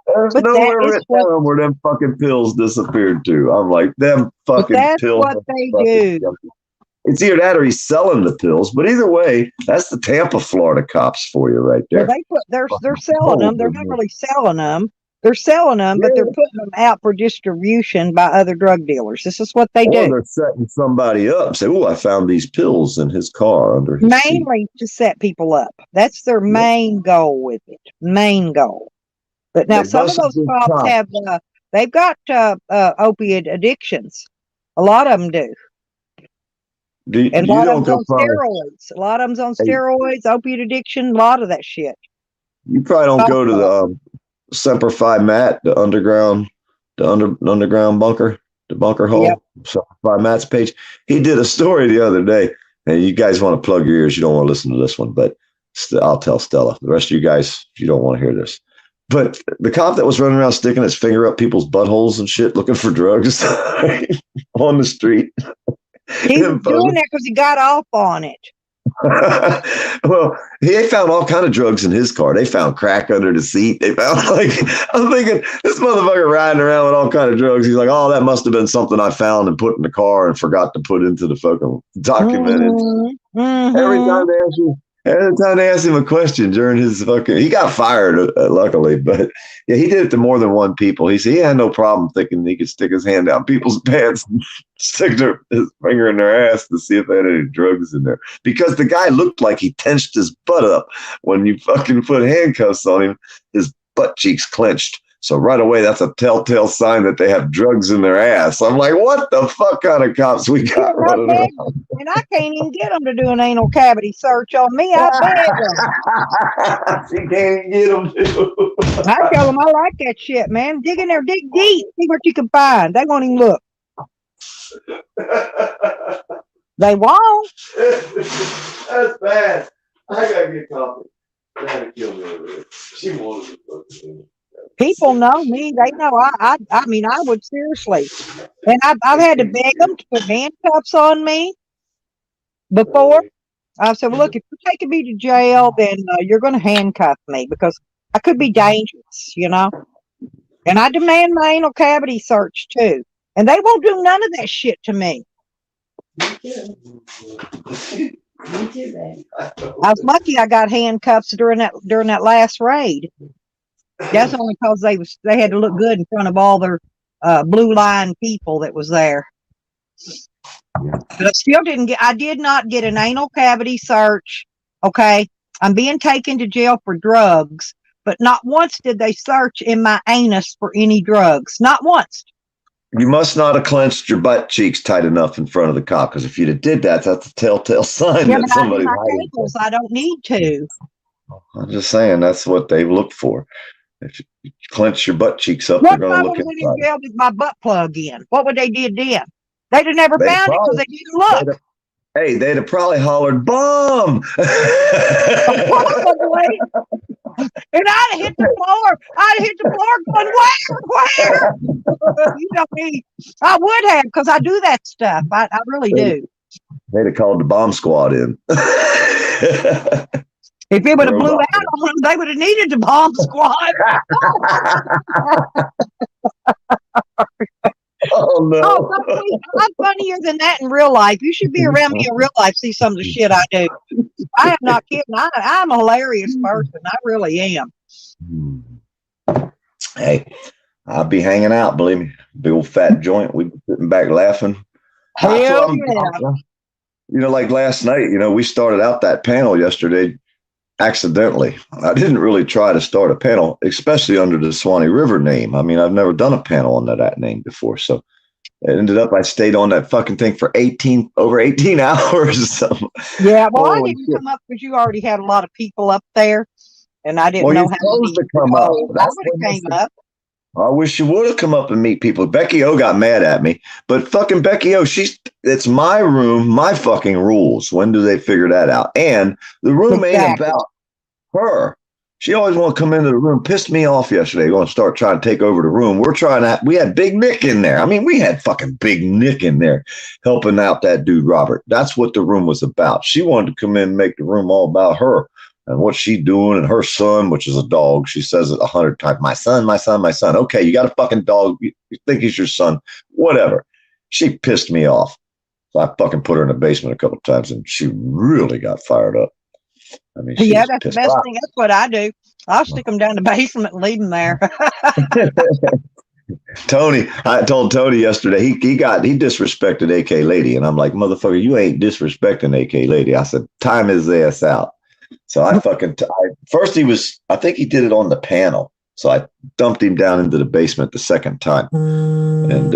There's nowhere written down where them fucking pills disappeared to. I'm like, them fucking pills. That's what they do. It's either that or he's selling the pills. But either way, that's the Tampa, Florida cops for you right there. Well, they're selling them. They're not really selling them. They're selling them, but they're putting them out for distribution by other drug dealers. This is what they do. They're setting somebody up. Say, oh, I found these pills in his car under his Mainly to set people up. That's their main goal with it. Main goal. But now some of those cops have They've got opiate addictions. A lot of them do. And a lot of them's on steroids. A lot of them's on steroids, opiate addiction, a lot of that shit. You probably don't go to the Semper Fi Matt, the underground bunker, the bunker hole. Yep. Semper Fi Matt's page. He did a story the other day, and you guys want to plug your ears. You don't want to listen to this one, but I'll tell Stella. The rest of you guys, you don't want to hear this. But the cop that was running around sticking his finger up people's buttholes and shit, looking for drugs on the street. He was doing that because he got off on it. Well, they found all kind of drugs in his car. They found crack under the seat. They found I'm thinking this motherfucker riding around with all kind of drugs. He's like, oh, that must have been something I found and put in the car and forgot to put into the fucking documented. Mm-hmm. Every time they asked him a question during his he got fired, luckily, but yeah, he did it to more than one people. He said he had no problem thinking he could stick his hand down people's pants and stick his finger in their ass to see if they had any drugs in there. Because the guy looked like he tensed his butt up when you fucking put handcuffs on him. His butt cheeks clenched. So right away, that's a telltale sign that they have drugs in their ass. I'm like, what the fuck kind of cops we got running around? And I can't even get them to do an anal cavity search on me. I beg them. You can't even get them to. I tell them I like that shit, man. Dig in there, dig deep, see what you can find. They won't even look. They won't. That's bad. I gotta get coffee. I gotta kill me over here. She wanted to. People know me. They know I mean, I would seriously. And I've had to beg them to put handcuffs on me before. I said, well, look, if you're taking me to jail, then you're going to handcuff me because I could be dangerous, you know. And I demand my anal cavity search, too. And they won't do none of that shit to me. I was lucky I got handcuffs during that last raid. That's only because they had to look good in front of all their blue line people that was there. But I did not get an anal cavity search. Okay. I'm being taken to jail for drugs, but not once did they search in my anus for any drugs. Not once. You must not have clenched your butt cheeks tight enough in front of the cop, because if you'd have did that, that's a telltale sign that somebody's hiding. I don't need to. I'm just saying that's what they look for. If you clench your butt cheeks up, they're going to look at it. In jail with my butt plug in. What would they did then? They'd have never found it because they didn't look. They'd have probably hollered, "Bomb!" Probably. And I'd have hit the floor. Going, where? You know me. I would have, because I do that stuff. I really do. They'd have called the bomb squad in. If it would have blew out on them, they would have needed the bomb squad. Oh, no. Oh, I'm funnier than that in real life. You should be around me in real life, see some of the shit I do. I am not kidding. I'm a hilarious person. I really am. Hey, I'll be hanging out, believe me. Big old fat joint. We've been sitting back laughing. Hell yeah. You know, like last night, we started out that panel yesterday accidentally. I didn't really try to start a panel, especially under the Swanee River name. I mean, I've never done a panel under that name before. So it ended up, I stayed on that fucking thing for over 18 hours or something. Yeah, well, I didn't come up because you already had a lot of people up there, and I didn't know how to come up. I would have came up. I wish you would have come up and meet people. Becky O got mad at me, but fucking Becky O, it's my room, my fucking rules. When do they figure that out? And the room ain't about her. She always want to come into the room. Pissed me off yesterday. Going to start trying to take over the room. We had Big Nick in there. I mean, we had fucking Big Nick in there helping out that dude, Robert. That's what the room was about. She wanted to come in and make the room all about her and what she doing and her son, which is a dog. She says it 100 times. My son, my son, my son. Okay, you got a fucking dog. You think he's your son. Whatever. She pissed me off. So I fucking put her in the basement a couple of times, and she really got fired up. I mean, yeah, that's the best thing. That's what I do. I'll stick them down the basement and leave them there. Tony, I told Tony yesterday, he disrespected AK Lady. And I'm like, motherfucker, you ain't disrespecting AK Lady. I said, time his ass out. So I think he did it on the panel. So I dumped him down into the basement the second time. And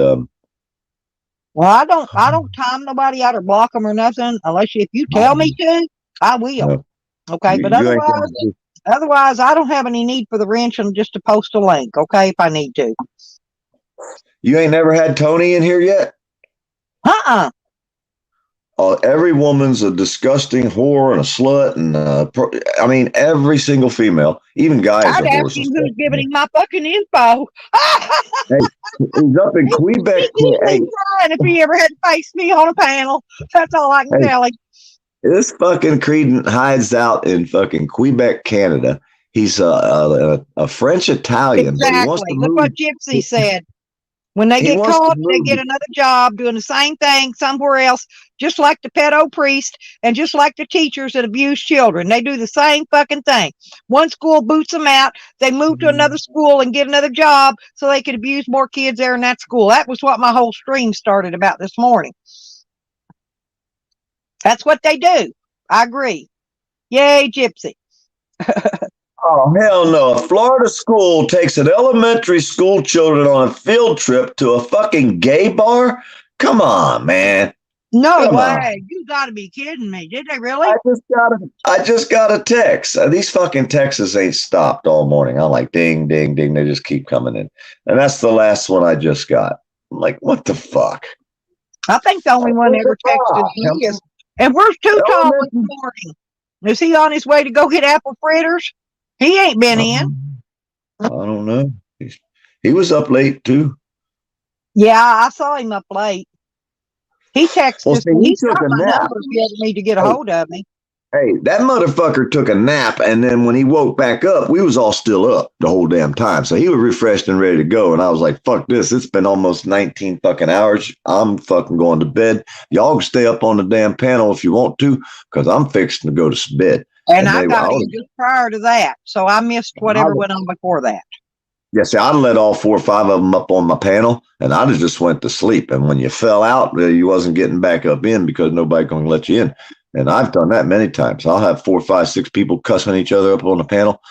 Well, I don't time nobody out or block them or nothing unless if you tell me to, I will. No. Okay, but you ain't otherwise, I don't have any need for the wrench and just to post a link. Okay, if I need to. you ain't never had Tony in here yet? Every woman's a disgusting whore and a slut, and I mean every single female, even guys. I'd are ask him who's giving him my fucking info. He's up in Quebec. Hey, If he ever had to face me on a panel, that's all I can tell him. this fucking cretin hides out in fucking Quebec, Canada. He's a French Italian, but he wants Exactly. to Look move. what Gypsy said. When they He get wants to caught, they move. get another job doing the same thing somewhere else, just like the pedo priest and just like the teachers that abuse children. They do the same fucking thing. One school boots them out. They move to another school and get another job so they could abuse more kids there in that school. That was what my whole stream started about this morning. That's what they do. I agree. Yay, Gypsy. Oh, hell no. A Florida school takes an elementary school children on a field trip to a fucking gay bar? Come on, man. No Come way. on. You gotta be kidding me. Did they really? I just got a text. These fucking texts ain't stopped all morning. I'm like, ding, ding, ding. They just keep coming in. And that's the last one I just got. I'm like, what the fuck? I think the only one that ever texted me is, and where's Too Tall this morning? Is he on his way to go get apple fritters? He ain't been in. I don't know. He was up late too. Yeah, I saw him up late. He texted Well, us. see, he He's took got a my nap. number if you ever need to get a hold of me. Hey, that motherfucker took a nap, and then when he woke back up, we was all still up the whole damn time. So he was refreshed and ready to go. And I was like, fuck this. It's been almost 19 fucking hours. I'm fucking going to bed. Y'all can stay up on the damn panel if you want to, because I'm fixing to go to bed. And I got in just prior to that. So I missed whatever went on before that. Yeah, see, I'd let all 4 or 5 of them up on my panel, and I'd have just went to sleep. And when you fell out, you wasn't getting back up in because nobody going to let you in. And I've done that many times. I'll have 4, 5, 6 people cussing each other up on the panel.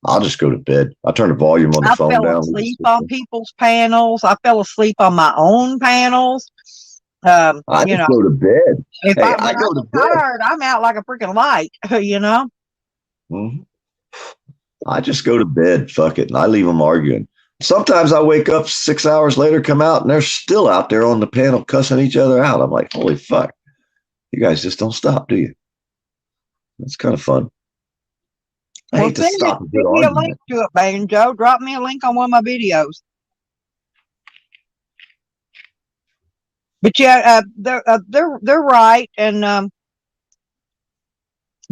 I'll just go to bed. I turn the volume on the phone down. I fell asleep on people's panels. I fell asleep on my own panels. I just go to bed. If I go to tired, I'm out like a freaking light, you know? Mm-hmm. I just go to bed. Fuck it. And I leave them arguing. Sometimes I wake up 6 hours later, come out, and they're still out there on the panel cussing each other out. I'm like, holy fuck. You guys just don't stop, do you? It's kind of fun. I hate to stop a good argument. Give me a link to it, Banjo. Drop me a link on one of my videos. But yeah, they're right, and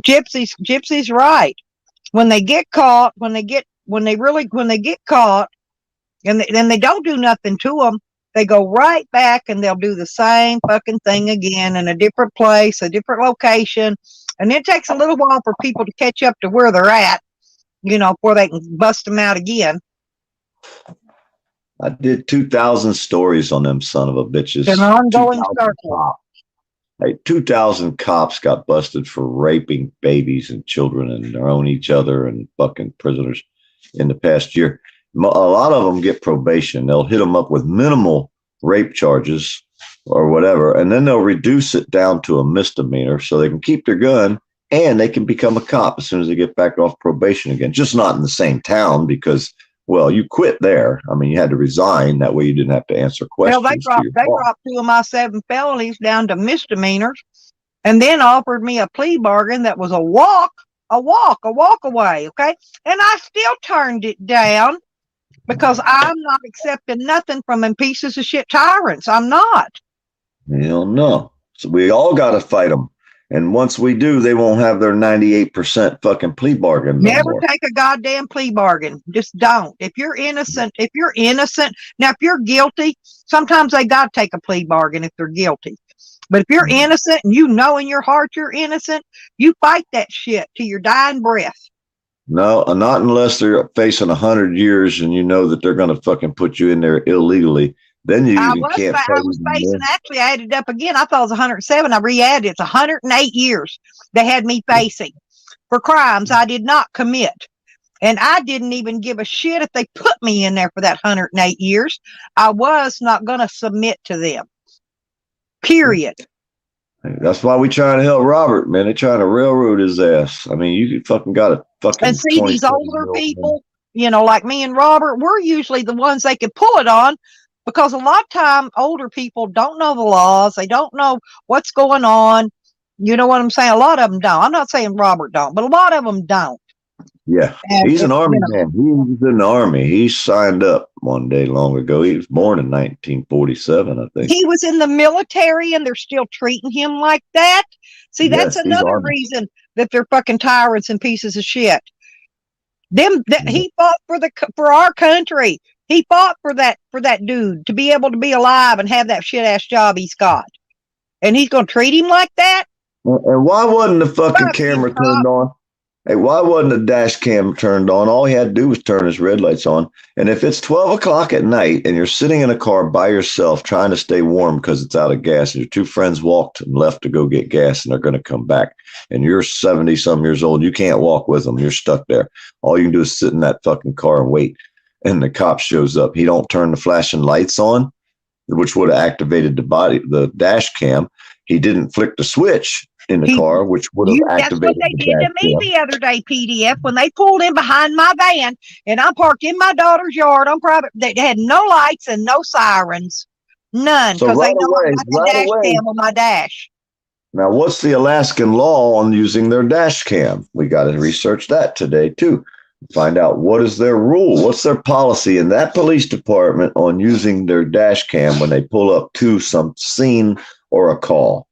Gypsy's right. When they get caught, when they get caught, and then they don't do nothing to them, they go right back and they'll do the same fucking thing again in a different place, a different location, and it takes a little while for people to catch up to where they're at, you know, before they can bust them out again. I did 2,000 stories on them son of a bitches. An ongoing circle. Hey, 2,000 cops got busted for raping babies and children and their own each other and fucking prisoners in the past year. A lot of them get probation. They'll hit them up with minimal rape charges or whatever, and then they'll reduce it down to a misdemeanor so they can keep their gun and they can become a cop as soon as they get back off probation again. Just not in the same town because, well, you quit there. I mean, you had to resign. That way you didn't have to answer questions. Well, they dropped 2 of my 7 felonies down to misdemeanors and then offered me a plea bargain that was a walk away, okay? And I still turned it down because I'm not accepting nothing from them pieces of shit tyrants. I'm not. Hell no. So we all got to fight them. And once we do, they won't have their 98% fucking plea bargain. Never take a goddamn plea bargain. Just don't. If you're innocent. Now, if you're guilty, sometimes they got to take a plea bargain if they're guilty. But if you're innocent and you know in your heart you're innocent, you fight that shit to your dying breath. No, not unless they're facing 100 years and you know that they're going to fucking put you in there illegally. Then you can't. I was facing, actually, I added up again. I thought it was 107. I re-added. It's 108 years they had me facing for crimes I did not commit. And I didn't even give a shit if they put me in there for that 108 years. I was not going to submit to them. Period. That's why we trying to help Robert, man. They're trying to railroad his ass. I mean, you fucking got a fucking. And see, these older people, like me and Robert, we're usually the ones they could pull it on, because a lot of time older people don't know the laws. They don't know what's going on. You know what I'm saying? A lot of them don't. I'm not saying Robert don't, but a lot of them don't. Yeah, And he's an army man. He's in the army. He signed up one day long ago. He was born in 1947, I think. He was in the military, and they're still treating him like that. See, that's Yes, he's another army. reason that they're fucking tyrants and pieces of shit. He fought for our country. He fought for that dude to be able to be alive and have that shit ass job he's got. And he's gonna treat him like that? And why wasn't the fucking Fuck camera you, turned on? Hey, why wasn't the dash cam turned on? All he had to do was turn his red lights on. And if it's 12 o'clock at night and you're sitting in a car by yourself trying to stay warm because it's out of gas, and your two friends walked and left to go get gas and they're going to come back, and you're 70-some years old, you can't walk with them. You're stuck there. All you can do is sit in that fucking car and wait. And the cop shows up. He don't turn the flashing lights on, which would have activated the dash cam. He didn't flick the switch in the car, which would have activated. That's what they did to me the other day, PDF, when they pulled in behind my van, and I'm parked in my daughter's yard on private. They had no lights and no sirens, none, because they know I got the dash cam on my dash. Now, what's the Alaskan law on using their dash cam? We got to research that today too. Find out what is their rule, what's their policy in that police department on using their dash cam when they pull up to some scene or a call.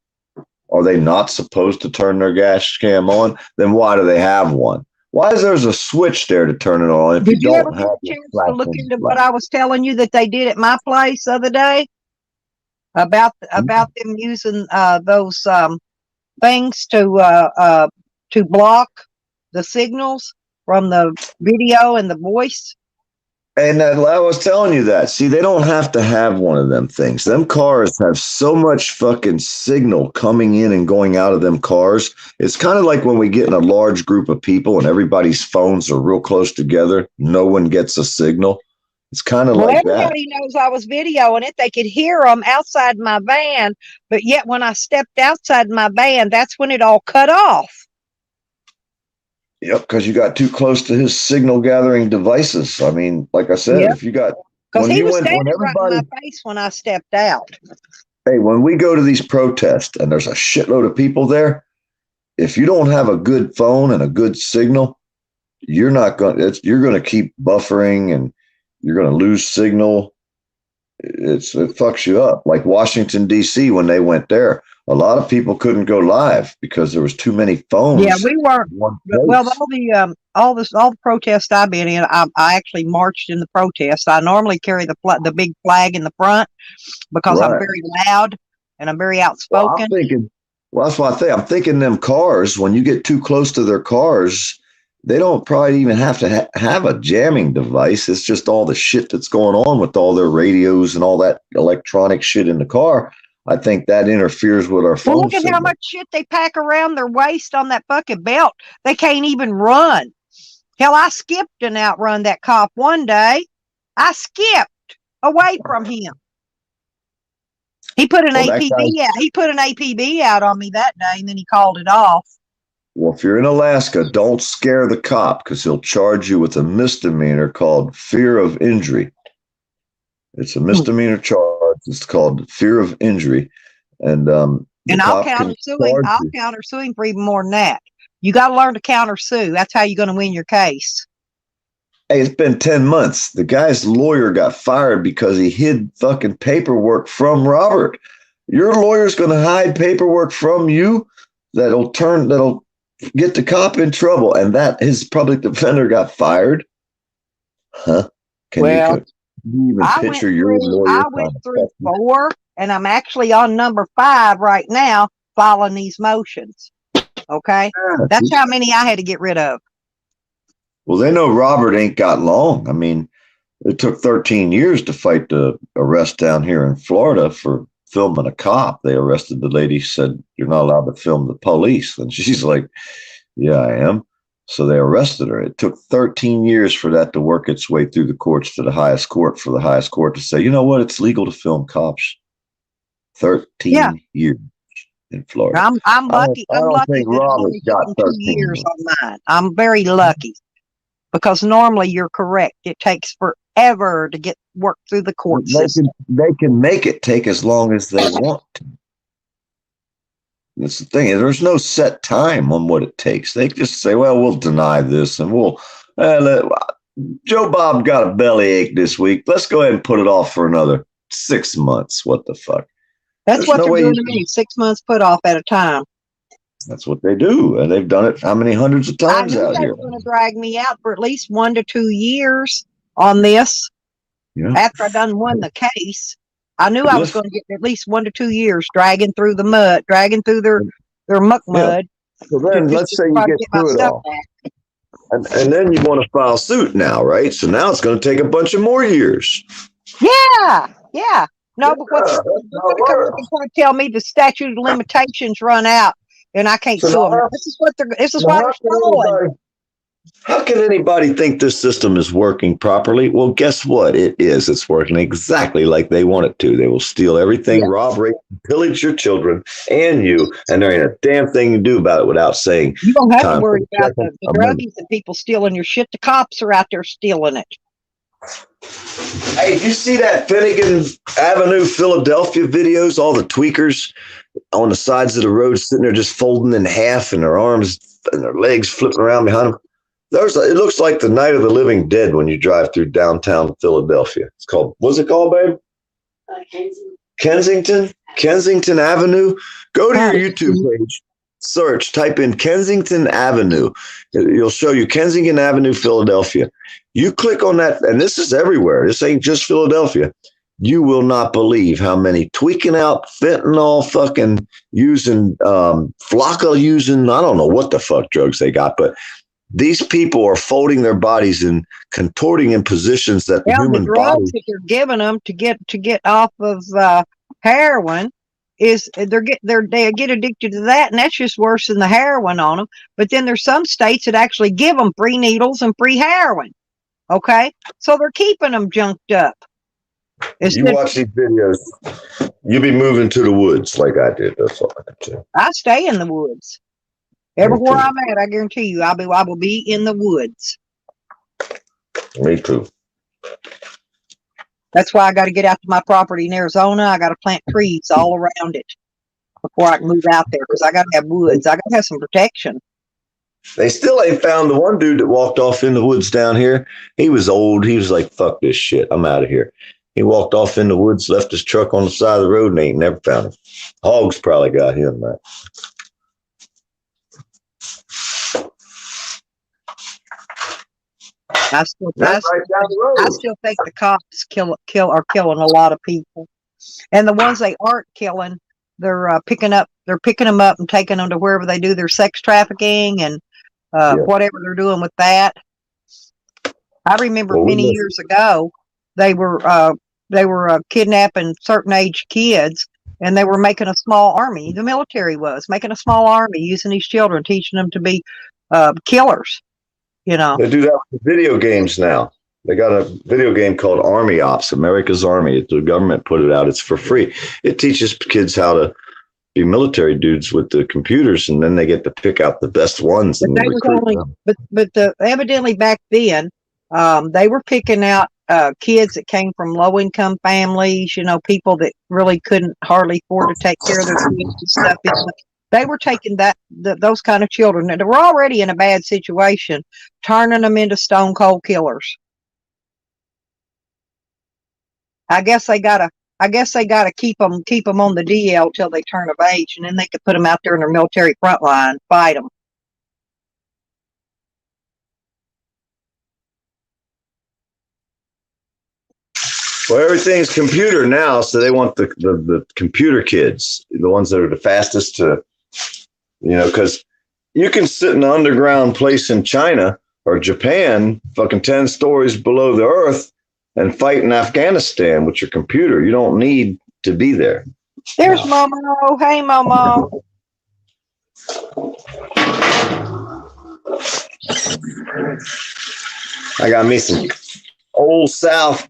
Are they not supposed to turn their dash cam on? Then why do they have one? Why is there's a switch there to turn it on if Did you you don't ever have get a the chance to look flashing into light? what I was telling you that they did at my place the other day about them using those things to block the signals from the video and the voice? And I was telling you that. See, they don't have to have one of them things. Them cars have so much fucking signal coming in and going out of them cars. It's kind of like when we get in a large group of people and everybody's phones are real close together. No one gets a signal. It's kind of like that. Everybody knows I was videoing it. They could hear them outside my van, but yet when I stepped outside my van, that's when it all cut off. Yep, because you got too close to his signal gathering devices. I mean, like I said, Yep. if you got Because when he you was went- when standing right in everybody- my face when I stepped out. hey, when we go to these protests and there's a shitload of people there, if you don't have a good phone and a good signal, you're not going. You're going to keep buffering and you're going to lose signal. It fucks you up. Like Washington D.C. when they went there, a lot of people couldn't go live because there was too many phones. Yeah, we weren't. in one Well, place. all the protests I've been in, I actually marched in the protest. I normally carry the big flag in the front because I'm Right. very loud and I'm very Well, outspoken. I'm thinking. Well, that's why I think I'm thinking them cars. When you get too close to their cars, they don't probably even have to have a jamming device. It's just all the shit that's going on with all their radios and all that electronic shit in the car. I think that interferes with our phone. Well, look at how signal. much shit they pack around their waist on that fucking belt. They can't even run. Hell, I skipped and outrun that cop one day. I skipped away from him. He put an Well, that APB out. He put an APB out on me that day, and then he called it off. Well, if you're in Alaska, don't scare the cop because he'll charge you with a misdemeanor called fear of injury. It's a misdemeanor charge. It's called fear of injury, and the And I'll cop can countersue him. charge I'll you. countersue him for even more than that. You got to learn to countersue. That's how you're going to win your case. Hey, it's been 10 months. The guy's lawyer got fired because he hid fucking paperwork from Robert. Your lawyer's going to hide paperwork from you that'll get the cop in trouble, and that his public defender got fired. Huh? Can you even I picture your lawyer? went through 4, and I'm actually on number 5 right now, filing these motions. Okay, that's how many I had to get rid of. Well, they know Robert ain't got long. I mean, it took 13 years to fight the arrest down here in Florida for filming a cop. They arrested the lady, said, "You're not allowed to film the police." And she's like, "Yeah, I am." So they arrested her. It took 13 years for that to work its way through the courts to the highest court, for the highest court to say, you know what, it's legal to film cops. 13 Yeah. years in Florida. I'm lucky. I I'm don't lucky think that it Robert's only got took 'em 2 13 years years. on mine. I'm very lucky because normally you're correct. It takes forever to get work through the court system. They can make it take as long as they want to. That's the thing. There's no set time on what it takes. They just say, well, we'll deny this and Joe Bob got a bellyache this week. Let's go ahead and put it off for another 6 months. What the fuck? That's There's what no they're way doing you to me. 6 months put off at a time. That's what they do. And they've done it how many hundreds of I times knew out they here? were going to drag me out for at least 1 to 2 years on this. Yeah. After I done won the case, I knew I was Yes. going to get at least 1 to 2 years dragging through the mud, dragging through their muck Yeah. mud. So then let's say you try to get my through it stuff all. back. And then you want to file suit now, right? So now it's going to take a bunch of more years. Yeah, yeah. No, but what Yeah, they're that's going how it to come up works. and try to tell me the statute of limitations run out and I can't So sue them. now- This is what Now, they're showing. how can anybody think this system is working properly? Well, guess what? It is. It's working exactly like they want it to. They will steal everything, Yeah. rob, rape, pillage your children and you, and there ain't a damn thing you do about it without saying, You don't have Time to worry for about the Second Amendment. druggies and people stealing your shit. The cops are out there stealing it. hey, you see that Finnegan Avenue, Philadelphia videos? All the tweakers on the sides of the road sitting there just folding in half and their arms and their legs flipping around behind them. It looks like the Night of the Living Dead when you drive through downtown Philadelphia. It's called, what's it called, babe? Kensington Avenue. Go to your YouTube page, search, type in Kensington Avenue. It'll show you Kensington Avenue, Philadelphia. You click on that, and this is everywhere. This ain't just Philadelphia. You will not believe how many tweaking out, fentanyl, fucking using, Flocka using, I don't know what the fuck drugs they got, but these people are folding their bodies and contorting in positions that the Well, the human drugs body. that they're giving them to get off of heroin is they get addicted to that, and that's just worse than the heroin on them. But then there's some states that actually give them free needles and free heroin. Okay, so they're keeping them junked up. You watch these videos, you be moving to the woods like I did. That's all I can tell. I stay in the woods. Everywhere I'm at, I guarantee you, I will be in the woods. Me too. That's why I got to get out to my property in Arizona. I got to plant trees all around it before I can move out there because I got to have woods. I got to have some protection. They still ain't found the one dude that walked off in the woods down here. He was old. He was like, fuck this shit. I'm out of here. He walked off in the woods, left his truck on the side of the road, and ain't never found him. Hogs probably got him, man. I still That's right down the road. I still think the cops are killing a lot of people, and the ones they aren't killing, they're picking them up and taking them to wherever they do their sex trafficking and whatever they're doing with that. I remember many years ago they were kidnapping certain age kids, and they were making a small army. The military was making a small army using these children, teaching them to be killers. You know, They do that with video games now. They got a video game called Army Ops, America's Army. The government put it out. It's for free. It teaches kids how to be military dudes with the computers, and then they get to pick out the best ones and recruit them. But evidently back then, they were picking out kids that came from low income families. You know, people that really couldn't hardly afford to take care of their kids and stuff. They were taking those kind of children that were already in a bad situation, turning them into stone cold killers. I guess they gotta keep them on the DL till they turn of age, and then they could put them out there in their military front line, fight them. Well, everything's computer now, so they want the computer kids, the ones that are the fastest to, because you can sit in an underground place in China or Japan, fucking 10 stories below the earth, and fight in Afghanistan with your computer. You don't need to be there. There's Momo. Hey, Momo. I got me some Old South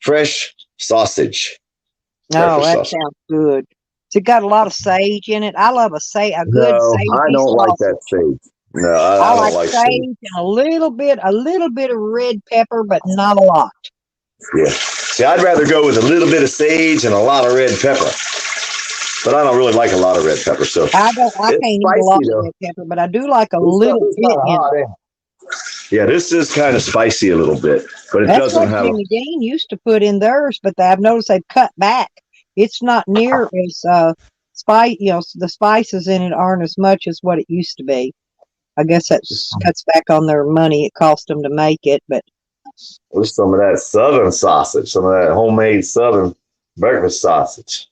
fresh sausage. No, Breakfast that sausage. sounds good. It's got a lot of sage in it. I love a good No, sagey I don't like that sausage. sage. No, I I don't like like sage sage. and a little bit of red pepper, but not a lot. Yeah. See, I'd rather go with a little bit of sage and a lot of red pepper. But I don't really like a lot of red pepper, so I it's can't eat a lot spicy of though. red pepper, but I do like a It's little it's bit not in it. hot, Yeah, this is kind of spicy a little bit, but it That's doesn't what have. Jimmy Dean used to put in theirs, but I've noticed they've cut back. It's not near as spice. The spices in it aren't as much as what it used to be. I guess that cuts back on their money it cost them to make it, but There's some of that southern sausage, some of that homemade southern breakfast sausage.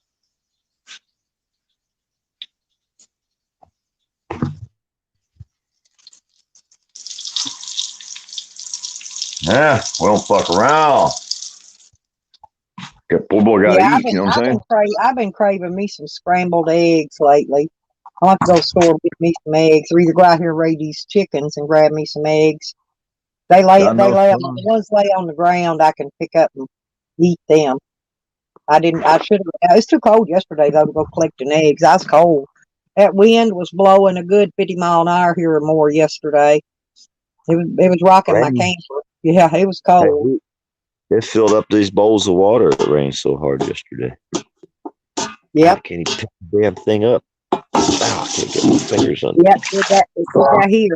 Yeah, we don't fuck around. Poor boy got to yeah, eat. You know what I'm saying? I've been craving me some scrambled eggs lately. I'll have to go to the store and get me some eggs, or either go out here and raise these chickens and grab me some eggs. They lay I know on some. the ones lay on the ground. I can pick up and eat them. I should have. It's too cold yesterday though to go collecting eggs. I was cold. That wind was blowing a good 50 mile an hour here or more yesterday. It was rocking my Rain. camper. Yeah, it was cold. It filled up these bowls of water. It rained so hard yesterday. Yep. I can't even pick the damn thing up. Oh, I can't get my fingers on it. Yep. It got here.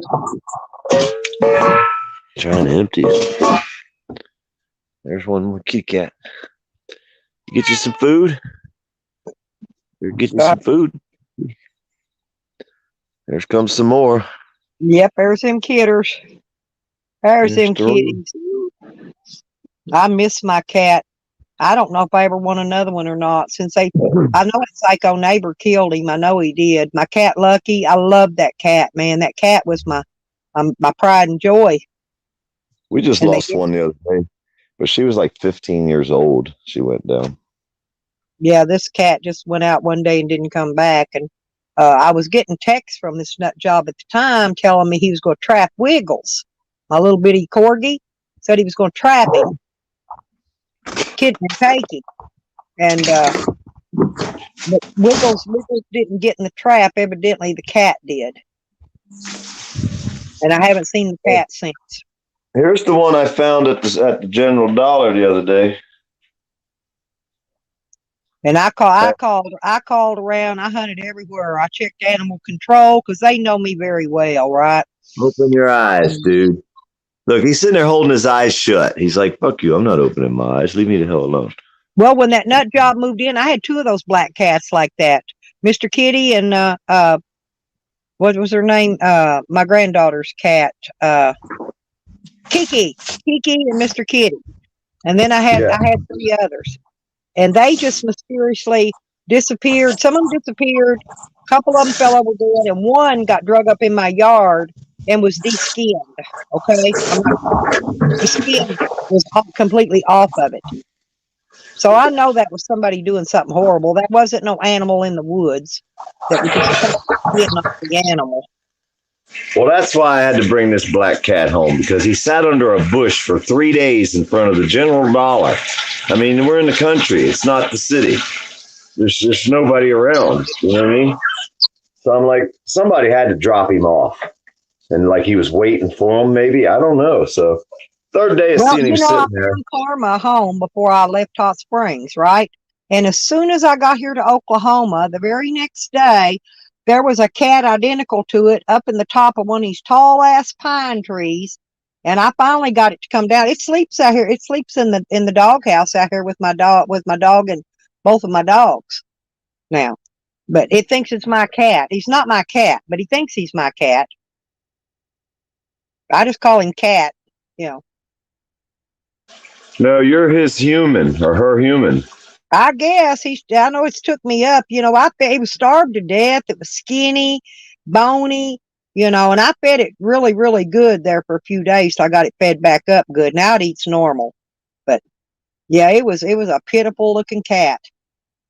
Trying to empty it. There's one more kitty cat. Get you some food. You're getting some food. There comes some more. Yep, there's them kidders. There's them kitties. I miss my cat. I don't know if I ever want another one or not. I know a psycho neighbor killed him. I know he did. My cat Lucky, I loved that cat, man. That cat was my pride and joy. We just lost one the other day, but she was like 15 years old. She went down. Yeah, this cat just went out one day and didn't come back. And I was getting texts from this nut job at the time telling me he was going to trap Wiggles, my little bitty corgi. Said he was going to trap him, kid and take him. And but Wiggles didn't get in the trap. Evidently, the cat did. And I haven't seen the cat since. Here's the one I found at the General Dollar the other day. And I called around. I hunted everywhere. I checked animal control because they know me very well, right? Open your eyes, dude. Look, he's sitting there holding his eyes shut. He's like, fuck you. I'm not opening my eyes. Leave me the hell alone. Well, when that nut job moved in, I had two of those black cats like that. Mr. Kitty and what was her name? My granddaughter's cat. Kiki and Mr. Kitty. And then I had three others. And they just mysteriously disappeared. Some of them disappeared. A couple of them fell over dead, and one got drug up in my yard and was de-skinned. Okay, the skin was completely off of it. So I know that was somebody doing something horrible. That wasn't no animal in the woods. That was just getting off the animal. Well, that's why I had to bring this black cat home, because he sat under a bush for 3 days in front of the General Dollar. I mean, we're in the country. It's not the city. There's just nobody around. You know what I mean? So I'm like, somebody had to drop him off. And like he was waiting for him, maybe. I don't know. So third day of seeing him sitting there. I Karma home before I left Hot Springs, right? And as soon as I got here to Oklahoma, the very next day, there was a cat identical to it up in the top of one of these tall ass pine trees. And I finally got it to come down. It sleeps out here. It sleeps in the doghouse out here with my dog and both of my dogs now. But it thinks it's my cat. He's not my cat, but he thinks he's my cat. I just call him Cat, you know. No, you're his human or her human. I guess I know it's took me up, you know. He was starved to death. It was skinny, bony, you know, and I fed it really, really good there for a few days. So I got it fed back up good. Now it eats normal, but yeah, it was a pitiful looking cat.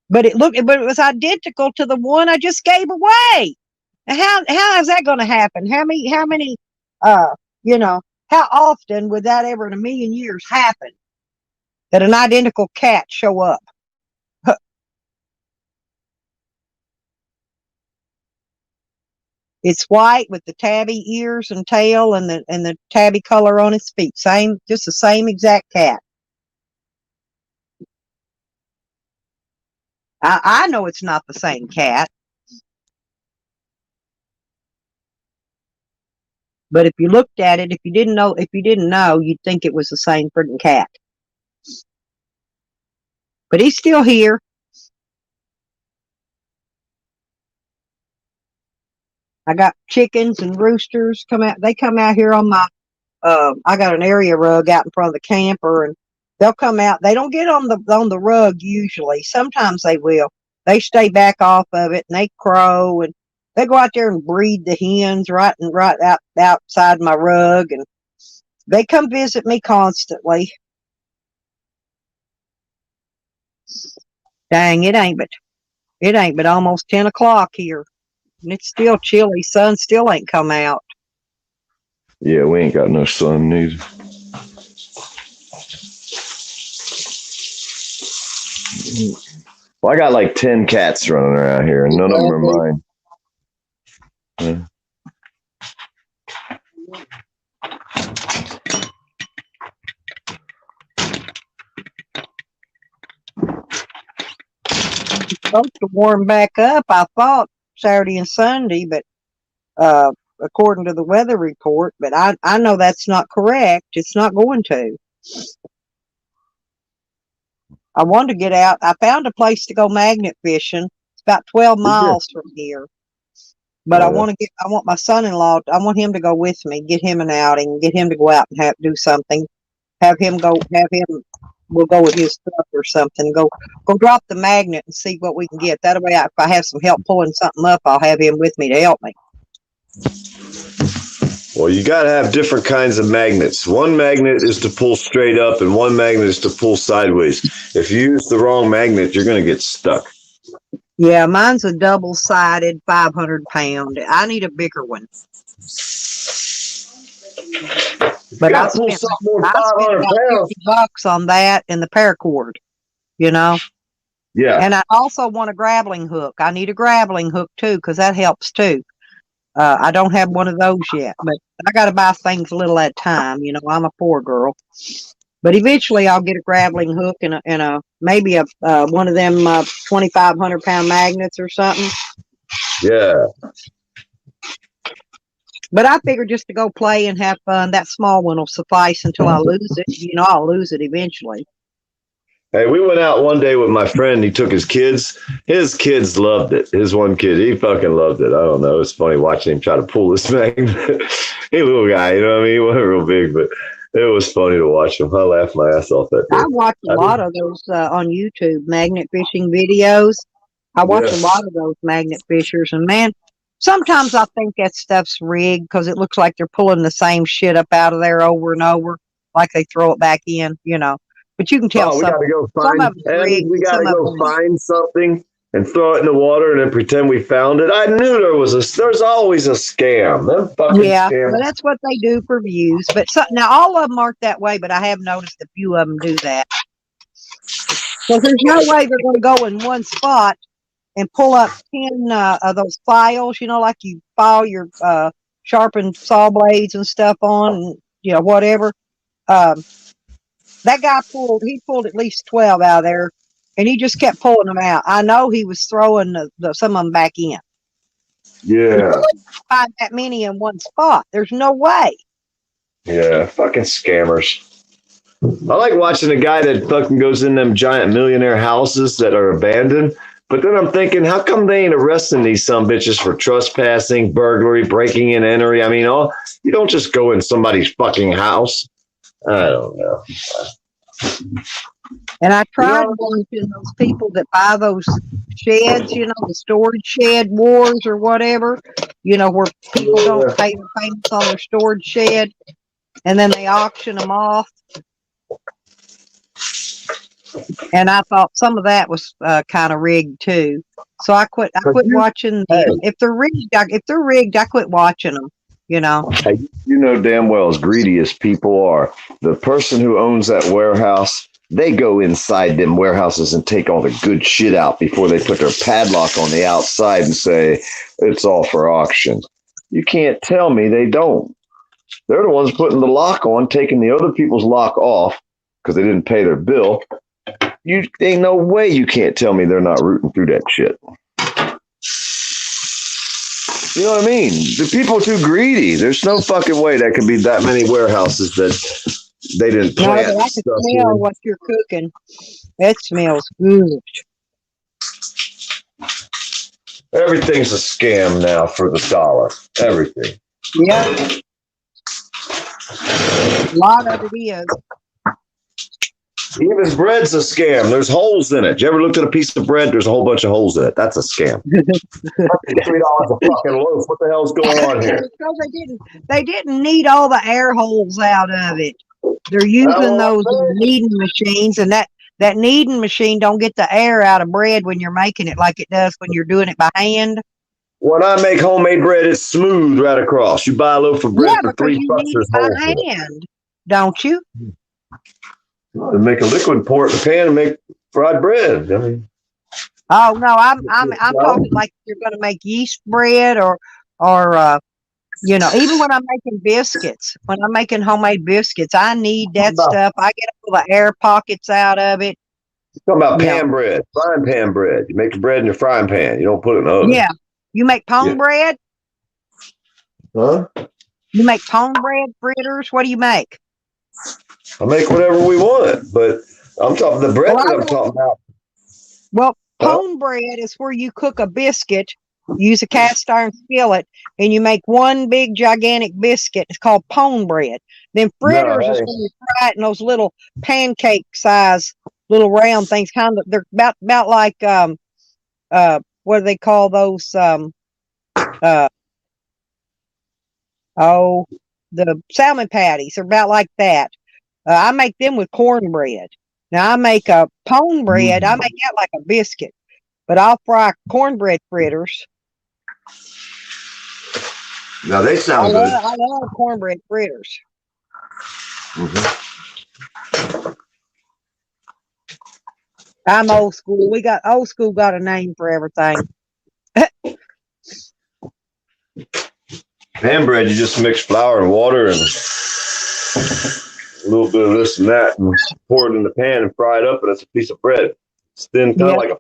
But it was identical to the one I just gave away. How is that going to happen? How many You know, how often would that ever in a million years happen that an identical cat show up? It's white with the tabby ears and tail and the tabby color on its feet. Same, just the same exact cat. I know it's not the same cat. But if you looked at it, if you didn't know, you'd think it was the same freaking cat. But he's still here. I got chickens and roosters come out. They come out here on my, I got an area rug out in front of the camper, and they'll come out. They don't get on the rug usually. Sometimes they will. They stay back off of it and they crow, and they go out there and breed the hens right out outside my rug, and they come visit me constantly. Dang, it ain't but almost 10 o'clock here. And it's still chilly. Sun still ain't come out. Yeah, we ain't got no sun neither. Well, I got like 10 cats running around here, and none of them are mine. Yeah. It's supposed to warm back up, I thought, Saturday and Sunday, but according to the weather report, but I know that's not correct. It's not going to. I wanted to get out. I found a place to go magnet fishing. It's about 12 miles from here. But I want my son-in-law, I want him to go with me, get him an outing, get him to go out and do something. We'll go with his stuff or something. Go drop the magnet and see what we can get. That way, if I have some help pulling something up, I'll have him with me to help me. Well, you got to have different kinds of magnets. One magnet is to pull straight up, and one magnet is to pull sideways. If you use the wrong magnet, you're going to get stuck. Yeah, mine's a double-sided 500-pound. I need a bigger one. But I spent $50 on that and the paracord, you know? Yeah. And I also want a grappling hook. I need a grappling hook too, because that helps too. I don't have one of those yet, but I got to buy things a little at a time. You know, I'm a poor girl. But eventually I'll get a grappling hook and maybe one of them 2,500-pound magnets or something. Yeah. But I figured just to go play and have fun, that small one will suffice until I lose it. You know, I'll lose it eventually. Hey, we went out one day with my friend. He took his kids. His kids loved it. His one kid, he fucking loved it. I don't know. It's funny watching him try to pull this magnet. He's a little guy, you know what I mean? He wasn't real big, but it was funny to watch him. I laughed my ass off that day. I watch a lot of those on YouTube, magnet fishing videos. I watch a lot of those magnet fishers, and man, sometimes I think that stuff's rigged because it looks like they're pulling the same shit up out of there over and over, like they throw it back in, you know. But you can tell we got to go find something and throw it in the water and then pretend we found it. I knew there's always a scam. Them fucking scams. Well, that's what they do for views. But now all of them aren't that way, but I have noticed a few of them do that. So there's no way they're going to go in one spot and pull up 10 of those files, you know, like you file your sharpened saw blades and stuff on, and, you know, whatever. That guy pulled at least 12 out of there, and he just kept pulling them out. I know he was throwing some of them back in. Yeah. You couldn't find that many in one spot. There's no way. Yeah, fucking scammers. I like watching a guy that fucking goes in them giant millionaire houses that are abandoned. But then I'm thinking, how come they ain't arresting these sumbitches for trespassing, burglary, breaking and entering? I mean, you don't just go in somebody's fucking house. I don't know. And I tried watching those people that buy those sheds, you know, the storage shed wars or whatever, you know, where people don't pay their payments on their storage shed, and then they auction them off. And I thought some of that was kind of rigged too. So I quit watching them. If they're rigged, I quit watching them. you know. Hey, you know damn well, as greedy as people are, the person who owns that warehouse, they go inside them warehouses and take all the good shit out before they put their padlock on the outside and say it's all for auction. You can't tell me they don't. They're the ones putting the lock on, taking the other people's lock off because they didn't pay their bill. You ain't no way you can't tell me they're not rooting through that shit. You know what I mean? The people are too greedy. There's no fucking way that could be that many warehouses that they didn't No, plant. but I can stuff smell in. what you're cooking. It smells good. Everything's a scam now for the dollar. Everything. Yeah. A lot of it is. Even bread's a scam. There's holes in it. You ever looked at a piece of bread? There's a whole bunch of holes in it. That's a scam. $3 a fucking loaf. What the hell's going on here? Because they didn't need all the air holes out of it. They're using those kneading machines, and that kneading machine don't get the air out of bread when you're making it like it does when you're doing it by hand. When I make homemade bread, it's smooth right across. You buy a loaf of bread Yeah, for because $3, you need there's it by holes in it. hand, don't you? To make a liquid, pour it in the pan and make fried bread. I mean, Oh no, I'm talking like you're going to make yeast bread or even when I'm making biscuits, when I'm making homemade biscuits, I need that stuff. I get all the air pockets out of it. talking about Yeah. pan bread, frying pan bread. You make the bread in your frying pan. You don't put it in the oven. Yeah, you make pone Yeah. bread. Huh? You make pone bread fritters. What do you make? I make whatever we want, but I'm talking the bread Well, that I'm talking about. Well, Huh? pone bread is where you cook a biscuit, use a cast iron skillet, and you make one big gigantic biscuit. It's called pone bread. Then fritters is hey. when you fry it in those little pancake size little round things. They're about like what do they call those? The salmon patties are about like that. I make them with cornbread. Now I make a pone bread. I make that like a biscuit, but I'll fry cornbread fritters. Now they sound good. I love cornbread fritters. Mhm. I'm old school. Old school got a name for everything. Pan bread, you just mix flour and water and a little bit of this and that, and pour it in the pan and fry it up, and it's a piece of bread. It's thin, kind of like a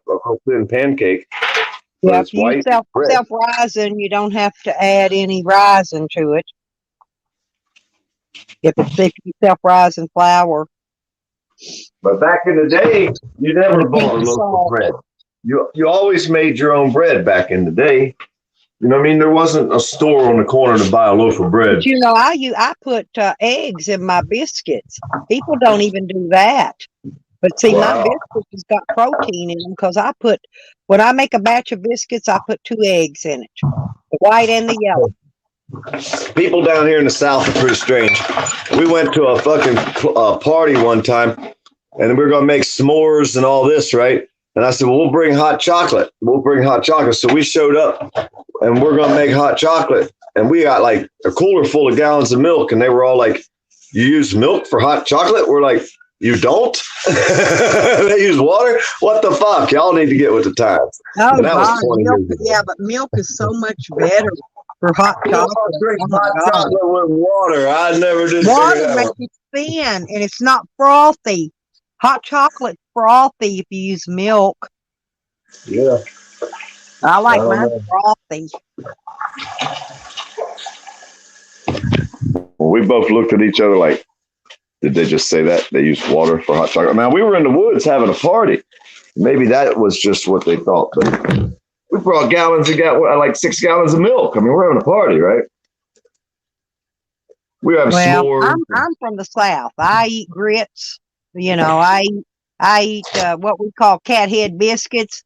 thin pancake. But Yeah, it's if you white bread. self-rising, you don't have to add any rising to it. If you self-rising flour. But back in the day, you never And bought a pink loaf salt. of bread. You always made your own bread back in the day. You know what I mean? There wasn't a store on the corner to buy a loaf of bread. But I put eggs in my biscuits. People don't even do that. But see, my Wow. biscuits has got protein in them because when I make a batch of biscuits, I put 2 eggs in it, the white and the yellow. People down here in the South are pretty strange. We went to a fucking party one time, and we were going to make s'mores and all this, right? And I said, well, we'll bring hot chocolate. So we showed up, and we're going to make hot chocolate. And we got like a cooler full of gallons of milk, and they were all like, you use milk for hot chocolate? We're like, you don't? They use water? What the fuck? Y'all need to get with the times. Oh, And that was God, 20 milk, years ago. yeah, but milk is so much better for hot chocolate. Drink Oh, my hot God. chocolate with water. I never did Water figure that makes out. it thin, and it's not frothy. Hot chocolate's frothy if you use milk. Yeah. I like I don't mine know. frothy. Well, we both looked at each other like, did they just say that? They use water for hot chocolate. Now, we were in the woods having a party. Maybe that was just what they thought. But we brought like 6 gallons of milk. I mean, we're having a party, right? We have Well, s'mores. I'm from the South. I eat grits. I eat what we call cat head biscuits,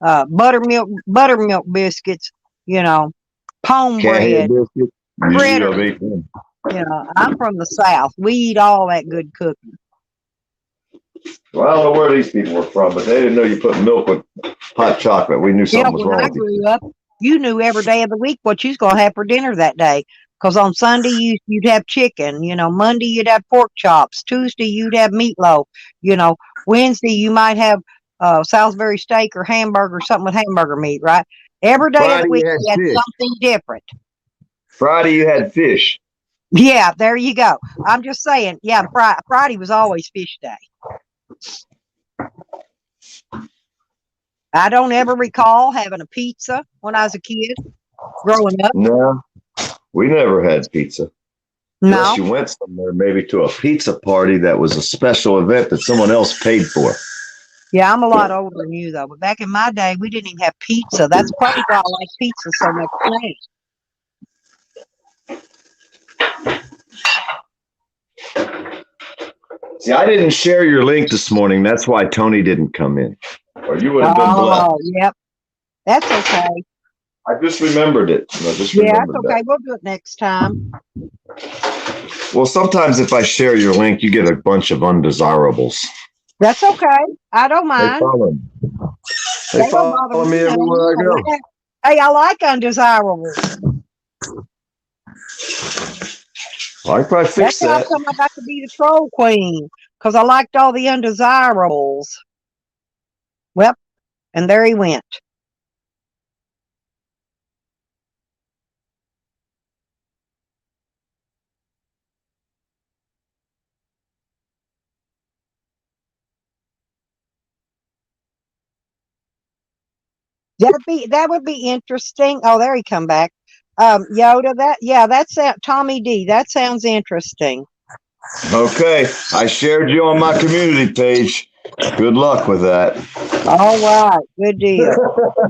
buttermilk biscuits. Pone bread. Fritters. I'm from the South. We eat all that good cooking. Well, I don't know where these people were from, but they didn't know you put milk with hot chocolate. We knew Yeah, something was when wrong I with you. grew up, you knew every day of the week what you was gonna have for dinner that day. Because on Sunday you'd have chicken, Monday you'd have pork chops, Tuesday you'd have meatloaf, Wednesday you might have Salisbury steak or hamburger, something with hamburger meat, right? Every day of Friday the week you had you had fish. something different. Friday you had fish. Yeah, there you go. I'm just saying, yeah, Friday was always fish day. I don't ever recall having a pizza when I was a kid growing up. No, we never had pizza. Unless No. you went somewhere, maybe to a pizza party that was a special event that someone else paid for. Yeah, I'm a lot older than you though. But back in my day, we didn't even have pizza. That's probably why I like pizza so much now. See, I didn't share your link this morning. That's why Tony didn't come in. Or you would have been blessed. Oh, yep. That's okay. I just remembered it. Yeah, that's okay. We'll do it next time. Well, sometimes if I share your link, you get a bunch of undesirables. That's okay. I don't They mind. follow me. They follow me everywhere I go. Hey, I like undesirables. Well, I can probably fix That's how that. come I got to be the troll queen, because I liked all the undesirables. Well, and there he went. That would be interesting. Oh, there he come back. Yoda, that's Tommy D. That sounds interesting. Okay, I shared you on my community page. Good luck with that. All right, good deal.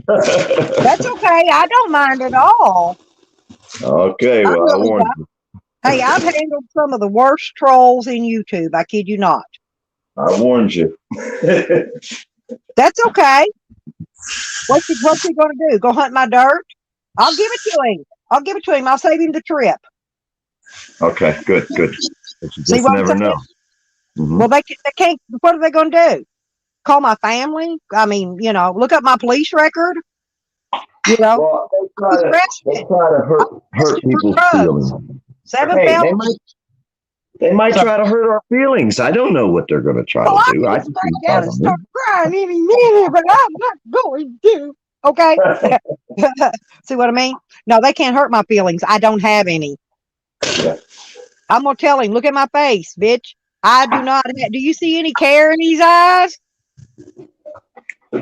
That's okay. I don't mind at all. Okay, well, I warned you. Hey, I've handled some of the worst trolls in YouTube. I kid you not. I warned you. That's okay. What's he going to do? Go hunt my dirt? I'll give it to him. I'll save him the trip. Okay, good. But you See just what I'm never saying? know. Mhm. Well, they can't. What are they going to do? Call my family? I mean, look up my police record. Well, they try to hurt people's feelings. 7,000. They might try to hurt our feelings. I don't know what they're going to try to do. I can break down and start crying any minute, but I'm not going to. Okay. See what I mean? No, they can't hurt my feelings. I don't have any. Yeah. I'm gonna tell him, look at my face, bitch. I do not have, do you see any care in these eyes?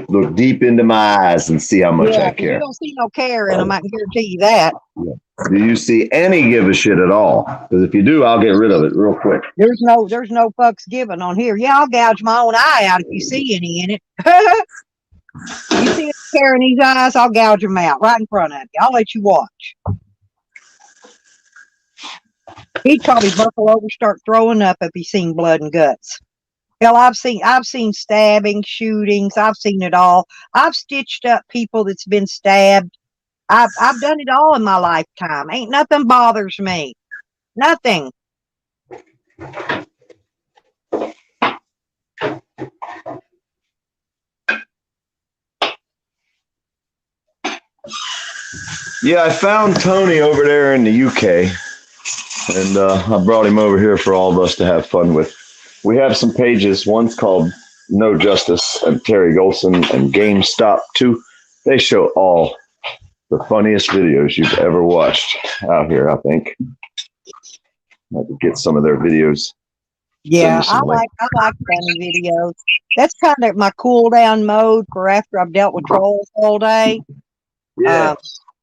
Look deep into my eyes and see how much I You care. don't see no care in them, I can guarantee you that. Do you see any give a shit at all? Because if you do, I'll get rid of it real quick. There's no fucks given on here. Yeah, I'll gouge my own eye out if you see any in it. You see any care in these eyes, I'll gouge them out right in front of you. I'll let you watch. He'd probably buckle over, start throwing up if he seen blood and guts. Hell, I've seen stabbing, shootings. I've seen it all. I've stitched up people that's been stabbed. I've done it all in my lifetime. Ain't nothing bothers me. Nothing. Yeah, I found Tony over there in the UK, and I brought him over here for all of us to have fun with. We have some pages. One's called No Justice and Terry Golson and GameStop 2. They show all the funniest videos you've ever watched out here, I think. I have to get some of their videos. Yeah, I like funny videos. That's kind of my cool down mode for after I've dealt with trolls all day. Yeah.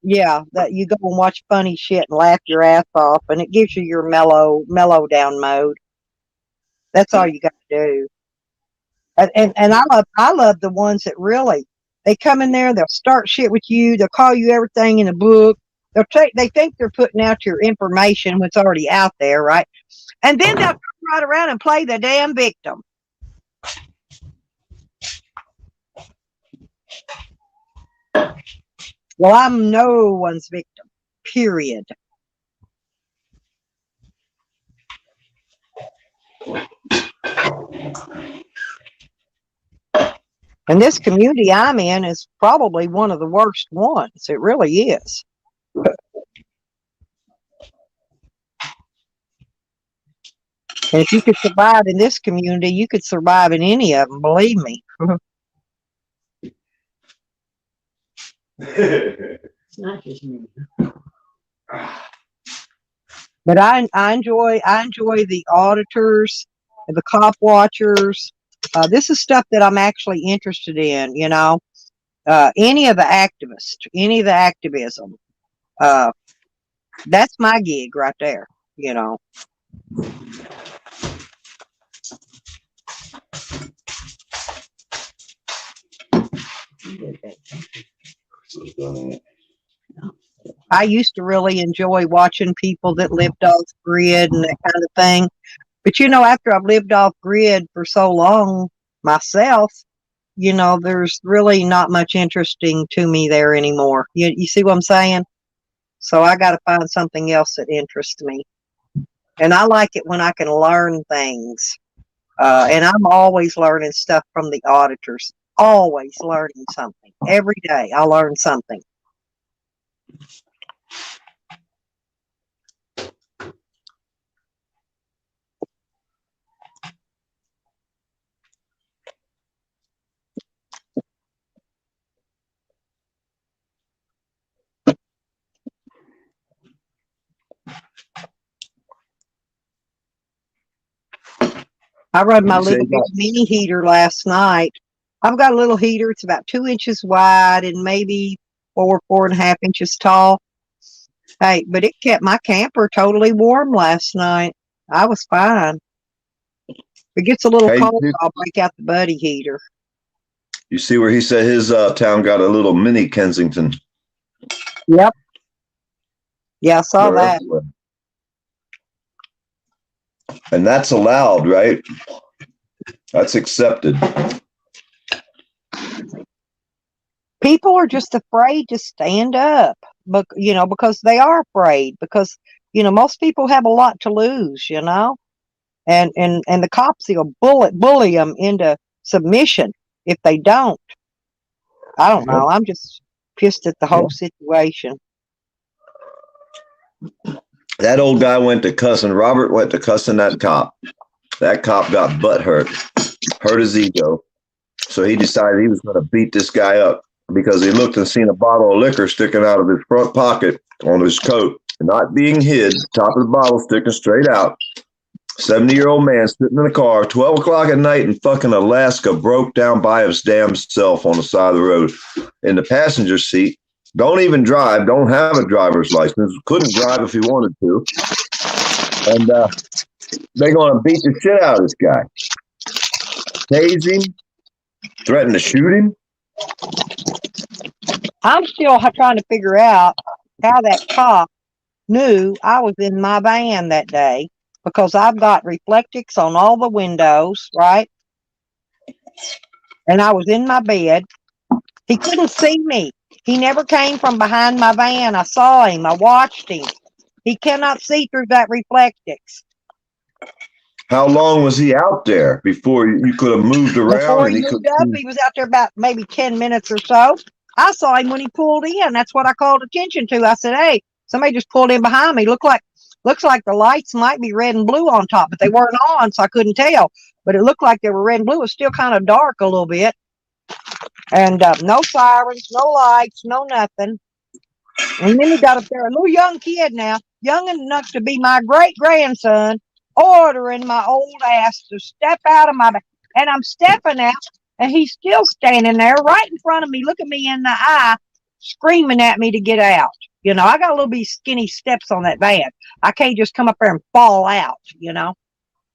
Yeah, that you go and watch funny shit and laugh your ass off, and it gives you your mellow down mode. That's all you got to do. And I love the ones that really, they come in there, they'll start shit with you, they'll call you everything in a book. They think they're putting out your information what's already out there, right? And then they'll turn right around and play the damn victim. Well, I'm no one's victim, period. And this community I'm in is probably one of the worst ones. It really is. And if you could survive in this community, you could survive in any of them, believe me. It's not just me. But I enjoy the auditors and the cop watchers. This is stuff that I'm actually interested in, you know. Any of the activists, any of the activism. That's my gig right there, you know. I used to really enjoy watching people that lived off grid and that kind of thing. But you know, after I've lived off grid for so long myself, you know, there's really not much interesting to me there anymore. You see what I'm saying? So I got to find something else that interests me. And I like it when I can learn things. And I'm always learning stuff from the auditors. Always learning something. Every day I learn something. I run my You say little you got- mini heater last night. I've got a little heater. It's about 2 inches wide and maybe 4.5 inches tall. Hey, but it kept my camper totally warm last night. I was fine. If it gets a little Hey, cold, dude. I'll break out the buddy heater. You see where he said his town got a little mini Kensington. Yep. Yeah, I saw They're that. everywhere. And that's allowed, right? That's accepted. People are just afraid to stand up, but you know, because they are afraid. Because you know, most people have a lot to lose. You know, and the cops will bully them into submission if they don't. I don't know. I'm just pissed at the whole situation. That old guy went to cussing. Robert went to cussing that cop. That cop got butthurt, hurt his ego. So he decided he was going to beat this guy up because he looked and seen a bottle of liquor sticking out of his front pocket on his coat, not being hid, top of the bottle sticking straight out. 70-year-old man sitting in a car, 12 o'clock at night in fucking Alaska, broke down by his damn self on the side of the road in the passenger seat. Don't even drive, don't have a driver's license, couldn't drive if he wanted to. And they're going to beat the shit out of this guy. Tase him, threaten to shoot him. I'm still trying to figure out how that cop knew I was in my van that day because I've got reflectix on all the windows, right? And I was in my bed. He couldn't see me. He never came from behind my van. I saw him. I watched him. He cannot see through that reflectix. How long was he out there before you could have moved around? Before And he he moved could. up, he was out there about maybe 10 minutes or so. I saw him when he pulled in. That's what I called attention to. I said, hey, somebody just pulled in behind me. Looks like the lights might be red and blue on top, but they weren't on, so I couldn't tell. But it looked like they were red and blue. It was still kind of dark a little bit. And no sirens, no lights, no nothing. And then he got up there, a little young kid now, young enough to be my great-grandson, ordering my old ass to step out of my bed. And I'm stepping out, and he's still standing there right in front of me, looking me in the eye, screaming at me to get out. You know, I got a little bit skinny steps on that van. I can't just come up there and fall out, you know.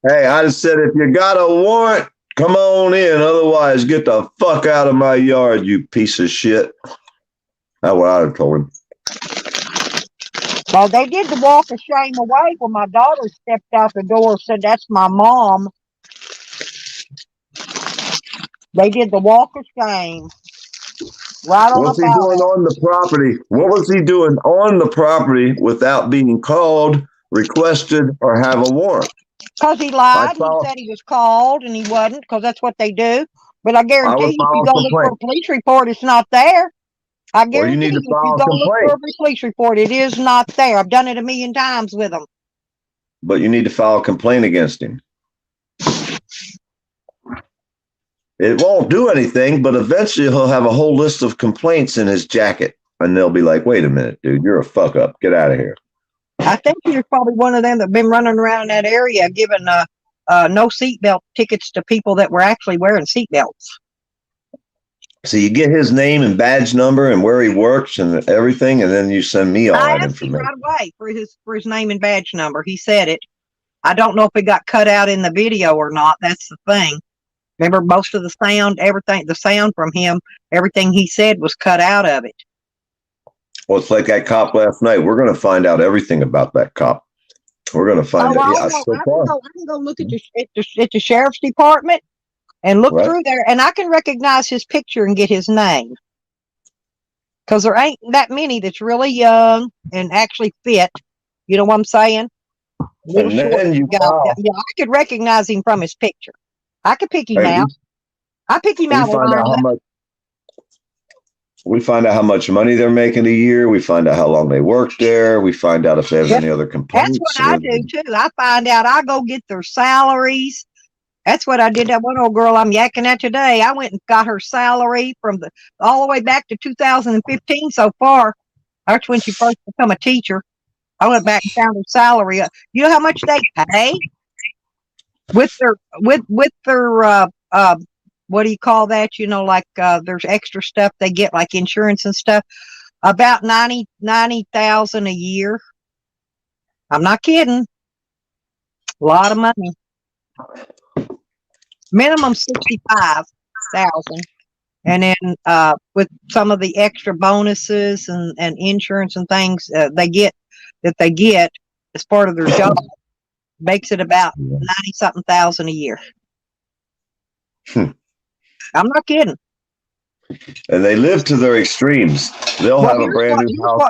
Hey, I just said, if you got a warrant, come on in. Otherwise, get the fuck out of my yard, you piece of shit. That's what I'd have told him. Well, they did the walk of shame away when my daughter stepped out the door and said, that's my mom. They did the walk of shame. Right on What's the he doing ballot. on the property? What was he doing on the property without being called, requested, or have a warrant? Because he lied. He file- said he was called and he wasn't, because that's what they do. But I guarantee you, if file you a go look for a complaint. police report, it's not there. I Well, you guarantee need you, to if file you a go look for a complaint. police report, it is not there. I've done it 1,000,000 times with them. But you need to file a complaint against him. It won't do anything, but eventually he'll have a whole list of complaints in his jacket. And they'll be like, wait a minute, dude, you're a fuck up. Get out of here. I think you're probably one of them that been running around in that area giving no seatbelt tickets to people that were actually wearing seatbelts. So you get his name and badge number and where he works and everything, and then you send me all I that asked him information. right away for his name and badge number. He said it. I don't know if it got cut out in the video or not. That's the thing. Remember, most of the sound, everything, the sound from him, everything he said was cut out of it. Well, it's like that cop last night. We're going to find out everything about that cop. We're going to find out. Yeah, so far. I can go look at the sheriff's department and look Right. through there, and I can recognize his picture and get his name. Because there ain't that many that's really young and actually fit. You know what I'm saying? Little And then short you guy. wow. Yeah, I could recognize him from his picture. I could pick him Hey, out. I pick him we out. find out how much. We find out how much money they're making a year. We find out how long they worked there. We find out if they have Yep. any other complaints. That's what I do too. I find out. I go get their salaries. That's what I did. That one old girl I'm yakking at today. I went and got her salary from all the way back to 2015 so far. That's when she first become a teacher. I went back and found her salary. You know how much they pay with their what do you call that? You know, like there's extra stuff they get, like insurance and stuff. About 90,000 a year. I'm not kidding. A lot of money. Minimum 65,000, and then with some of the extra bonuses and insurance and things they get as part of their job, makes it about 90-something thousand a year. I'm not kidding. And they live to their extremes. They'll have a brand new house.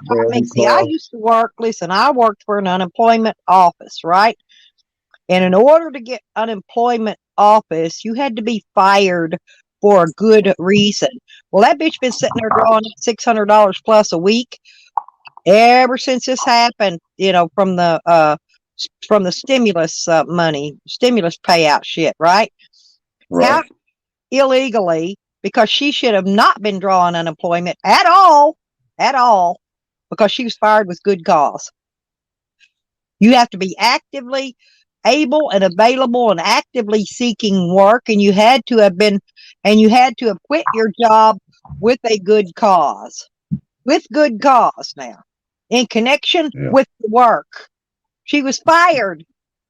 See, I used to work. Listen, I worked for an unemployment office, right? And in order to get unemployment office, you had to be fired for a good reason. Well, that bitch been sitting there drawing $600 plus a week ever since this happened. You know, from the stimulus money, stimulus payout shit, right? Right. How illegally, because she should have not been drawing unemployment at all, because she was fired with good cause. You have to be actively able and available and actively seeking work, and you had to have quit your job with a good cause. With good cause now. In connection with the work. She was fired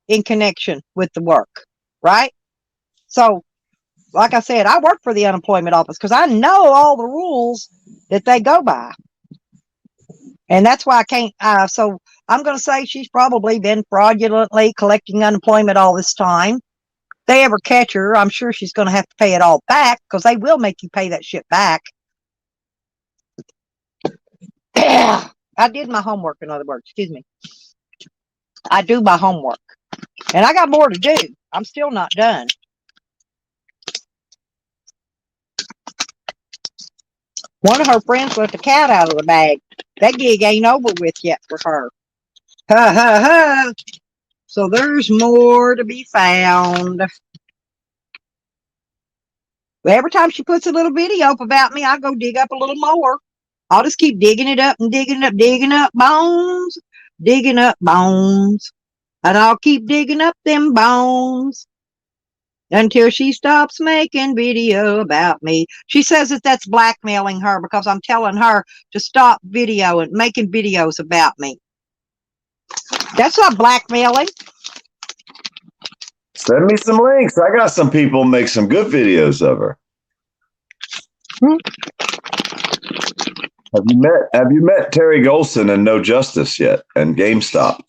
in connection with the work, right? So, like I said, I work for the unemployment office because I know all the rules that they go by. And that's why I can't, so I'm going to say she's probably been fraudulently collecting unemployment all this time. If they ever catch her, I'm sure she's going to have to pay it all back because they will make you pay that shit back. I did my homework, in other words, excuse me. I do my homework. And I got more to do. I'm still not done. One of her friends let the cat out of the bag. That gig ain't over with yet for her. Ha ha ha. So there's more to be found. Every time she puts a little video up about me, I go dig up a little more. I'll just keep digging it up and digging up bones. Digging up bones. And I'll keep digging up them bones until she stops making video about me. She says that that's blackmailing her because I'm telling her to stop making videos about me. That's not blackmailing. Send me some links. I got some people make some good videos of her. Have you met Terry Golson and No Justice yet? And GameStop?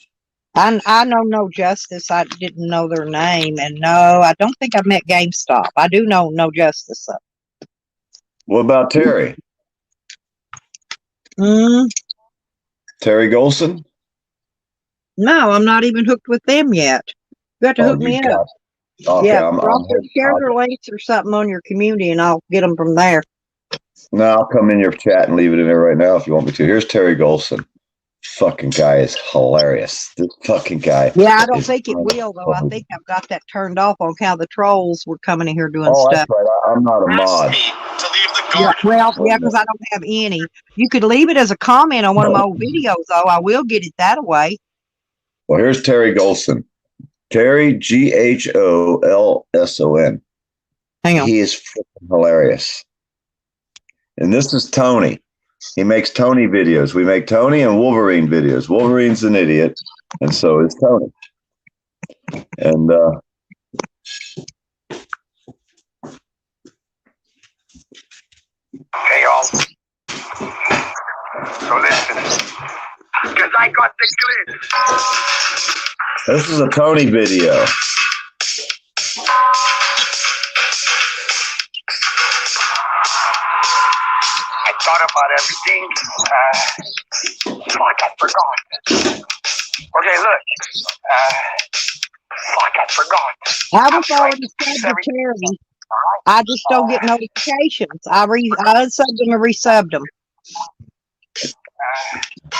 I know No Justice. I didn't know their name. And no, I don't think I've met GameStop. I do know No Justice, though. What about Terry? Mm, Terry Golson? no, I'm not even hooked with them yet. You have to hook me up. Okay, Yeah, share their links or something on your community, and I'll get them from there. No, I'll come in your chat and leave it in there right now if you want me to. Here's Terry Golson. fucking guy is hilarious. This fucking guy. Yeah, I don't is think it will though. I unfunny. think I've got that turned off on how the trolls were coming in here doing Oh, that's stuff. right. I'm not a mod. Yeah, well, yeah, because I don't have any. You could leave it as a comment on one of my old videos, though. I will get it that way. Well, here's Terry Golson. Terry Golson. Hang on. He is freaking hilarious. And this is Tony. He makes Tony videos. We make Tony and Wolverine videos. Wolverine's an idiot, and so is Tony. And Hey, y'all. So listen, because I got the glitch. this is a Tony video. I thought about everything. Fuck, I forgot. Okay, look. Fuck, I forgot. I was already subbed to Terry. I just don't get notifications. I unsubbed them and resubbed them. Fuck, I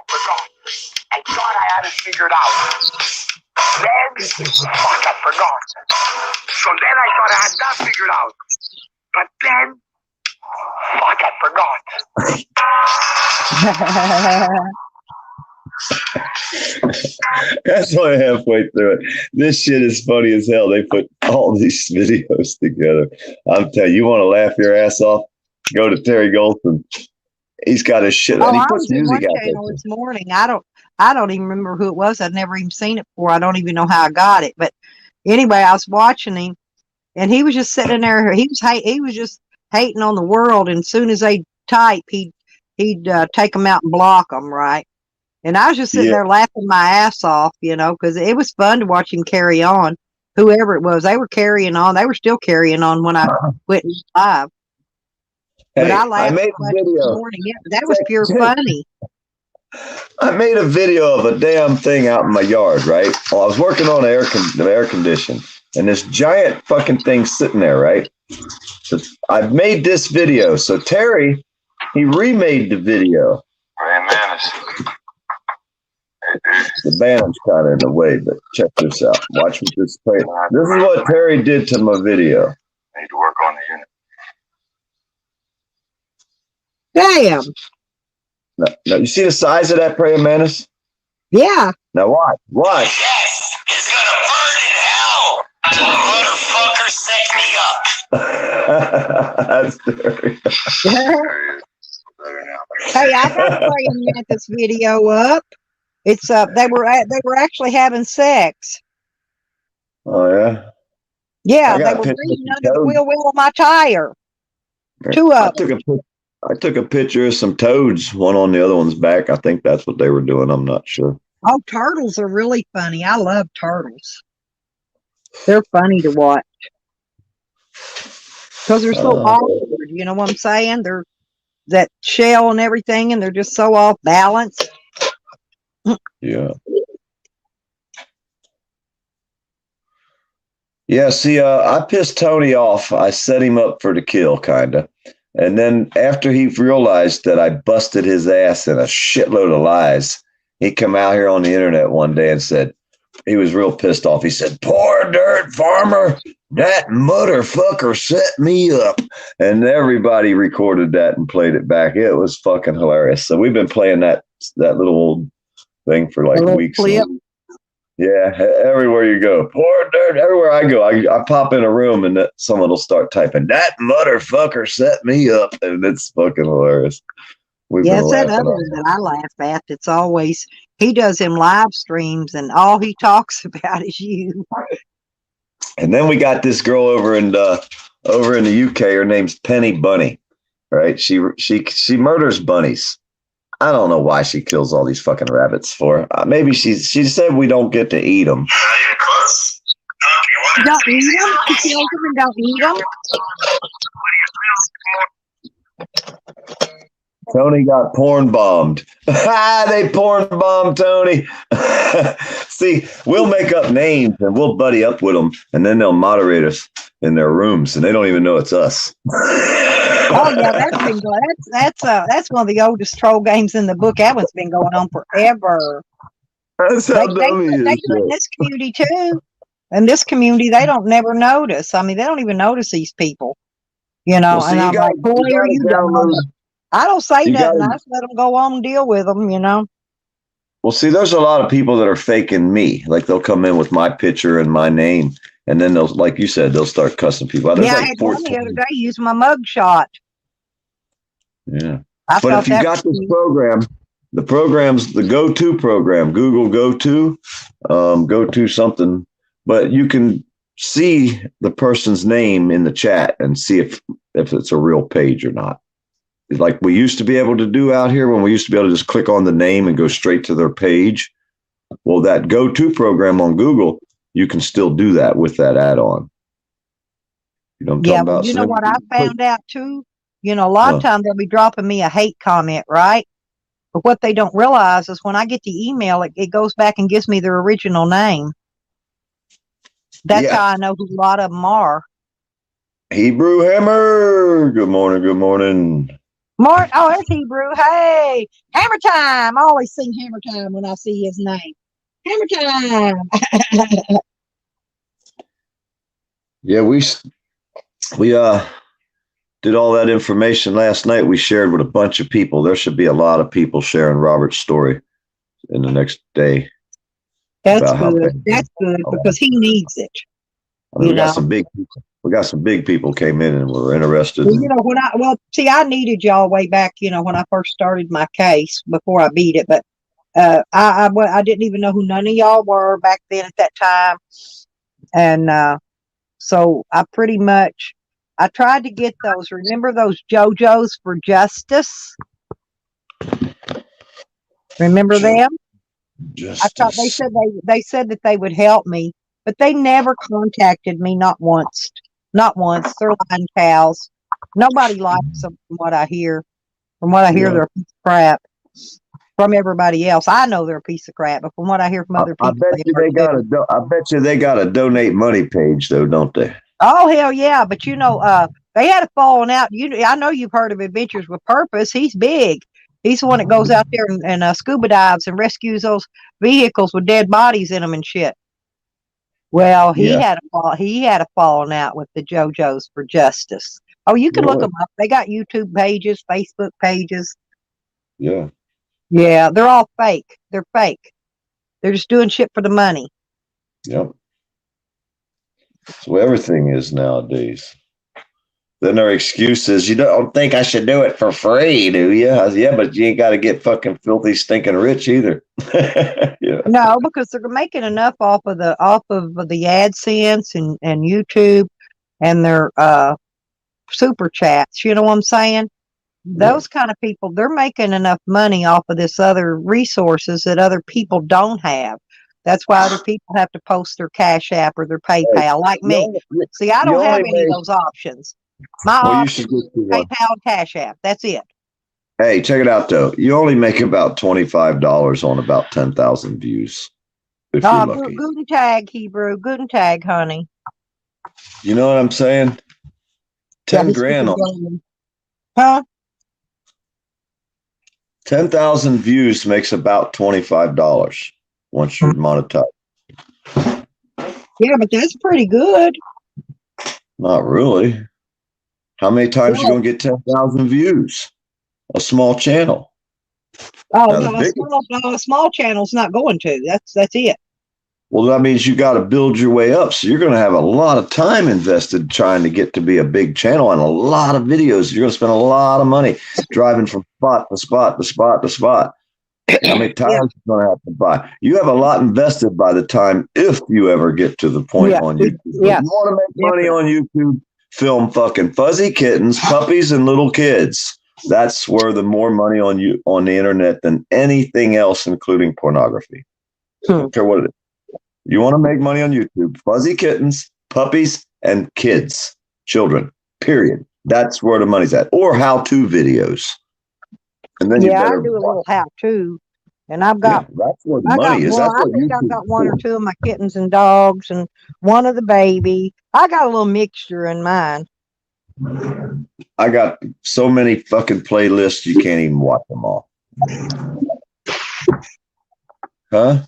forgot. I thought I had it figured out. Then, fuck, I forgot. So then I thought I had that figured out. But then, fuck, I forgot. That's only halfway through it. This shit is funny as hell. They put all these videos together. I'm telling you, you want to laugh your ass off? Go to Terry Golson. He's got his shit. Oh, And he I puts was in one music out channel there. this morning. I don't even remember who it was. I'd never even seen it before. I don't even know how I got it. But anyway, I was watching him, and he was just sitting there. He was just hating on the world. And as soon as they type, he'd take them out and block them, right? And I was just sitting there laughing my ass off, because it was fun to watch him carry on. Whoever it was, they were carrying on. They were still carrying on when I went live. But Hey, I I laughed made so a much this video. morning. Yeah, that was pure funny. I made a video of a damn thing out in my yard, right? Well, I was working on the air condition, and this giant fucking thing sitting there, right? So I've made this video. So Terry, he remade the video. Hey, man, The band's kind of in the way, but check this out. Watch what this play. This is what Terry did to my video. I need to work on the unit. Damn. Now, you see the size of that praying mantis? Yeah. Now watch. Yes, it's gonna burn in hell. The motherfucker set me up. That's Terry. Hey, I got praying mantis video up. It's they were actually having sex. Oh yeah. Yeah, I got they were pictures breathing of under the toads. wheel of my tire. Two of them. I took a picture of some toads, one on the other one's back. I think that's what they were doing. I'm not sure. Oh, turtles are really funny. I love turtles. They're funny to watch. Because they're so awkward, you know what I'm saying? They're that shell and everything, and they're just so off balance. Yeah. Yeah, see, I pissed Tony off. I set him up for the kill, kind of. And then after he realized that I busted his ass in a shitload of lies, he come out here on the internet one day and said, he was real pissed off. He said, "Poor dirt farmer, that motherfucker set me up." And everybody recorded that and played it back. It was fucking hilarious. So we've been playing that little old thing for like weeks. Yeah, everywhere you go. Poor dirt. Everywhere I go, I pop in a room and someone will start typing, "That motherfucker set me up." And it's fucking hilarious. Yeah, it's that other one that I laugh at. It's always, he does him live streams and all he talks about is you. And then we got this girl over in the UK. Her name's Penny Bunny, right? She murders bunnies. I don't know why she kills all these fucking rabbits for. Maybe she said we don't get to eat them. You don't eat them? He kills them and don't eat them? Tony got porn bombed. They porn bombed Tony. See, we'll make up names and we'll buddy up with them, and then they'll moderate us in their rooms, and they don't even know it's us. Oh yeah, that's been going. That's one of the oldest troll games in the book. That one's been going on forever. That's how dumb he They is. do it in this community too. In this community, they don't never notice. I mean, they don't even notice these people. You know, Well, see, and you I'm gotta- like, boy, you are gotta you download- dumb? I don't say You nothing. gotta- I just let them go on and deal with them. You know. Well, see, there's a lot of people that are faking me. Like they'll come in with my picture and my name, and then they'll, like you said, they'll start cussing people out. There's Yeah, I like had one the 14. other day use my mug shot. Yeah. I But thought if you that got was this cute. program, the program's the go-to program, Google go-to, go-to something, but you can see the person's name in the chat and see if it's a real page or not. Like we used to be able to do out here when we used to be able to just click on the name and go straight to their page. Well, that go-to program on Google, you can still do that with that add-on. You know what I'm Yeah, talking well, about? you So know then what you I can click- found out too? You know, a lot of Huh. times they'll be dropping me a hate comment, right? But what they don't realize is when I get the email, it goes back and gives me their original name. That's Yeah. how I know who a lot of them are. Hebrew Hammer. Good morning. Good morning. Oh, there's Hebrew. Hey, Hammer Time. I always sing Hammer Time when I see his name. Hammer Time. Yeah, we did all that information last night. We shared with a bunch of people. There should be a lot of people sharing Robert's story in the next day. That's About how good. bad- That's good because he needs it. I mean, You we got know. some big people. We got some big people came in and were interested. Well, you know, see, I needed y'all way back, you know, when I first started my case before I beat it, but I didn't even know who none of y'all were back then at that time. And so I tried to get those. Remember those JoJo's for Justice? Remember them? I thought they said that they would help me, but they never contacted me, not once. Not once. They're lying cows. Nobody likes them from what I hear. From what I hear, Yeah. they're a piece of crap. From everybody else, I know they're a piece of crap, but from what I hear from other people, I bet you they got I bet you they got a donate money page though, don't they? Oh hell yeah! But you know, they had a falling out. I know you've heard of Adventures with Purpose. He's big. He's the one that goes out there and scuba dives and rescues those vehicles with dead bodies in them and shit. Well, he had a falling out with the JoJo's for Justice. Oh, you can look Really? them up. They got YouTube pages, Facebook pages. Yeah. Yeah, they're all fake. They're fake. They're just doing shit for the money. Yep. So everything is nowadays. Then their excuse is, you don't think I should do it for free, do you? Yeah, but you ain't got to get fucking filthy, stinking rich either. Yeah. No, because they're making enough off of the AdSense and YouTube and their super chats. You know what I'm saying? Those kind of people, they're making enough money off of this other resources that other people don't have. That's why other people have to post their Cash App or their PayPal, like me. See, I don't have any of those options. My Well, you option should is get to, PayPal and Cash App. That's it. hey, check it out though. You only make about $25 on about 10,000 views. If you're lucky. Guten Tag, Hebrew. Guten Tag, honey. You know what I'm saying? 10 grand on Huh? 10,000 views makes about $25 once you're monetized. Yeah, but that's pretty good. Not really. How many times you gonna get 10,000 views? A small channel. Oh, Now, the no, biggest- a small channel's not going to. That's it. Well, that means you got to build your way up. So you're going to have a lot of time invested trying to get to be a big channel and a lot of videos. You're going to spend a lot of money driving from spot to spot to spot to spot. How many times you're going to have to buy? You have a lot invested by the time, if you ever get to the point on YouTube. Yeah. If you want to make money on YouTube, film fucking fuzzy kittens, puppies, and little kids. That's where the more money on the internet than anything else, including pornography. I don't care what it is. You want to make money on YouTube, fuzzy kittens, puppies, and kids, children, period. That's where the money's at. Or how-to videos. And then I do a little how-to. And I've got, that's where the money is. I think I've got one or two of my kittens and dogs and one of the baby. I got a little mixture in mine. I got so many fucking playlists you can't even watch them all. Huh?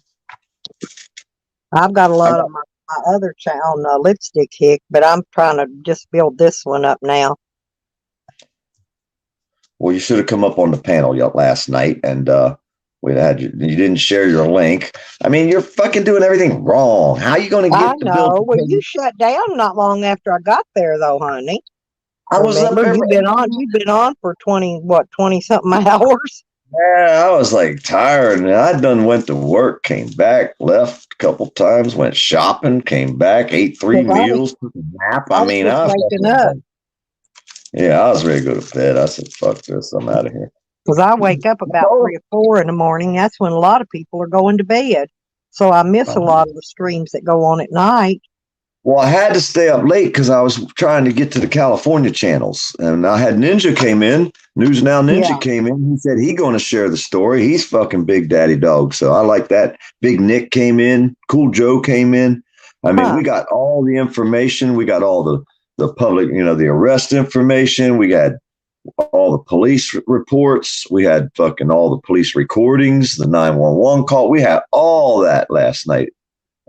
I've got a lot of my other channel on Lipstick Hick, but I'm trying to just build this one up now. Well, you should have come up on the panel last night, and we had you didn't share your link. I mean, you're fucking doing everything wrong. How are you going to I get the know. build? Well, you shut down not long after I got there, though, honey. I was up Remember, every, you've been on for 20 something hours. yeah, I was like tired, and I done went to work, came back, left a couple times, went shopping, came back, ate 3 Well, meals, took a nap. I I was mean, just waking up. Yeah, I was ready to go to bed. I said, "Fuck this, I'm out of here." Because I wake up about 3 or 4 in the morning. That's when a lot of people are going to bed. So I miss a lot of the streams that go on at night. Well, I had to stay up late because I was trying to get to the California channels, and I had Ninja came in. News Now Ninja came in. He said he going to share the story. He's fucking Big Daddy Dog, so I like that. Big Nick came in. Cool Joe came in. I mean, we got all the information. We got all the public, the arrest information. We got all the police reports. We had fucking all the police recordings, the 911 call. We had all that last night.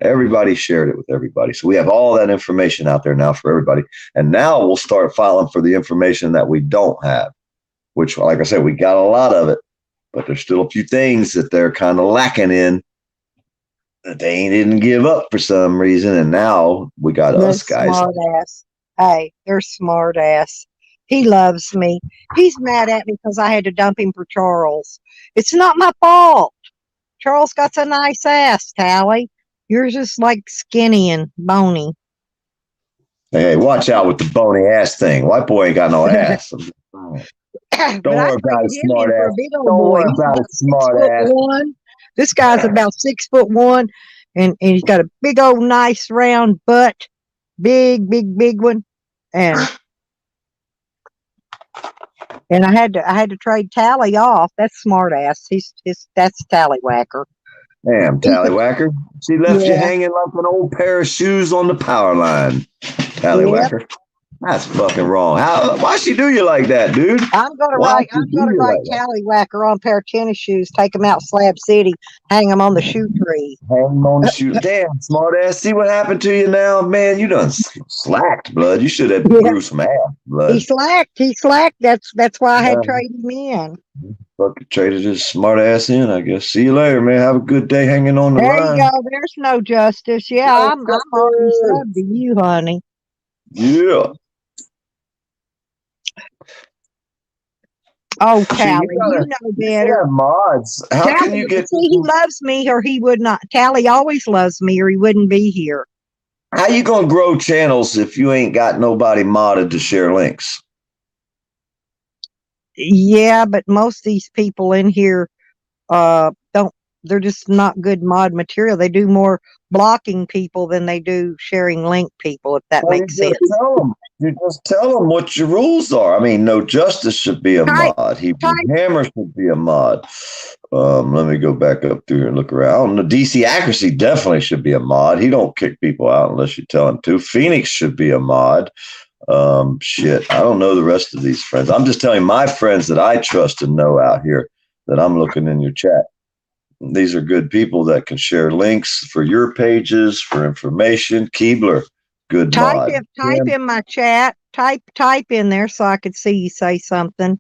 Everybody shared it with everybody. So we have all that information out there now for everybody. And now we'll start filing for the information that we don't have, which, like I said, we got a lot of it, but there's still a few things that they're kind of lacking in that they didn't give up for some reason. And now we got us guys. Smart ass. Hey, they're smart ass. He loves me. He's mad at me because I had to dump him for Charles. It's not my fault. Charles got a nice ass, Tally. You're just like skinny and bony. Hey, watch out with the bony ass thing. White boy ain't got no ass. Don't worry about a smart ass. Don't worry about a smart ass. This guy's about 6'1", and he's got a big old nice round butt. Big one. And I had to trade Tally off. That's smart ass. That's Tallywhacker. Damn, Tallywhacker. She left you hanging like an old pair of shoes on the power line. Tallywhacker. That's fucking wrong. Why she do you like that, dude? I'm gonna write Tallywhacker on a pair of tennis shoes, take them out Slab City, hang them on the shoe tree. Hang them on the shoe. Damn, smart ass. See what happened to you now? Man, you done slacked, blood. You should have grew some ass, blood. He slacked. That's why I had traded him in. Fucking traded his smart ass in, I guess. See you later, man. Have a good day hanging on the line. There you go. There's no justice. Yeah, I'm already subbed to you, honey. Yeah. Oh, Tally, you know better. Mods. How Tally, can you get? See, he loves me, or he would not. Tally always loves me, or he wouldn't be here. How you gonna grow channels if you ain't got nobody modded to share links? Yeah, but most of these people in here don't. They're just not good mod material. They do more blocking people than they do sharing link people, if that makes sense. You just tell them what your rules are. I mean, No Justice should be a mod. Hebrew Hammer should be a mod. Let me go back up through here and look around. The DC Accuracy definitely should be a mod. He don't kick people out unless you tell him to. Phoenix should be a mod. Shit, I don't know the rest of these friends. I'm just telling my friends that I trust and know out here that I'm looking in your chat. These are good people that can share links for your pages, for information. Keebler, good mod. Type in my chat. Type in there so I could see you say something.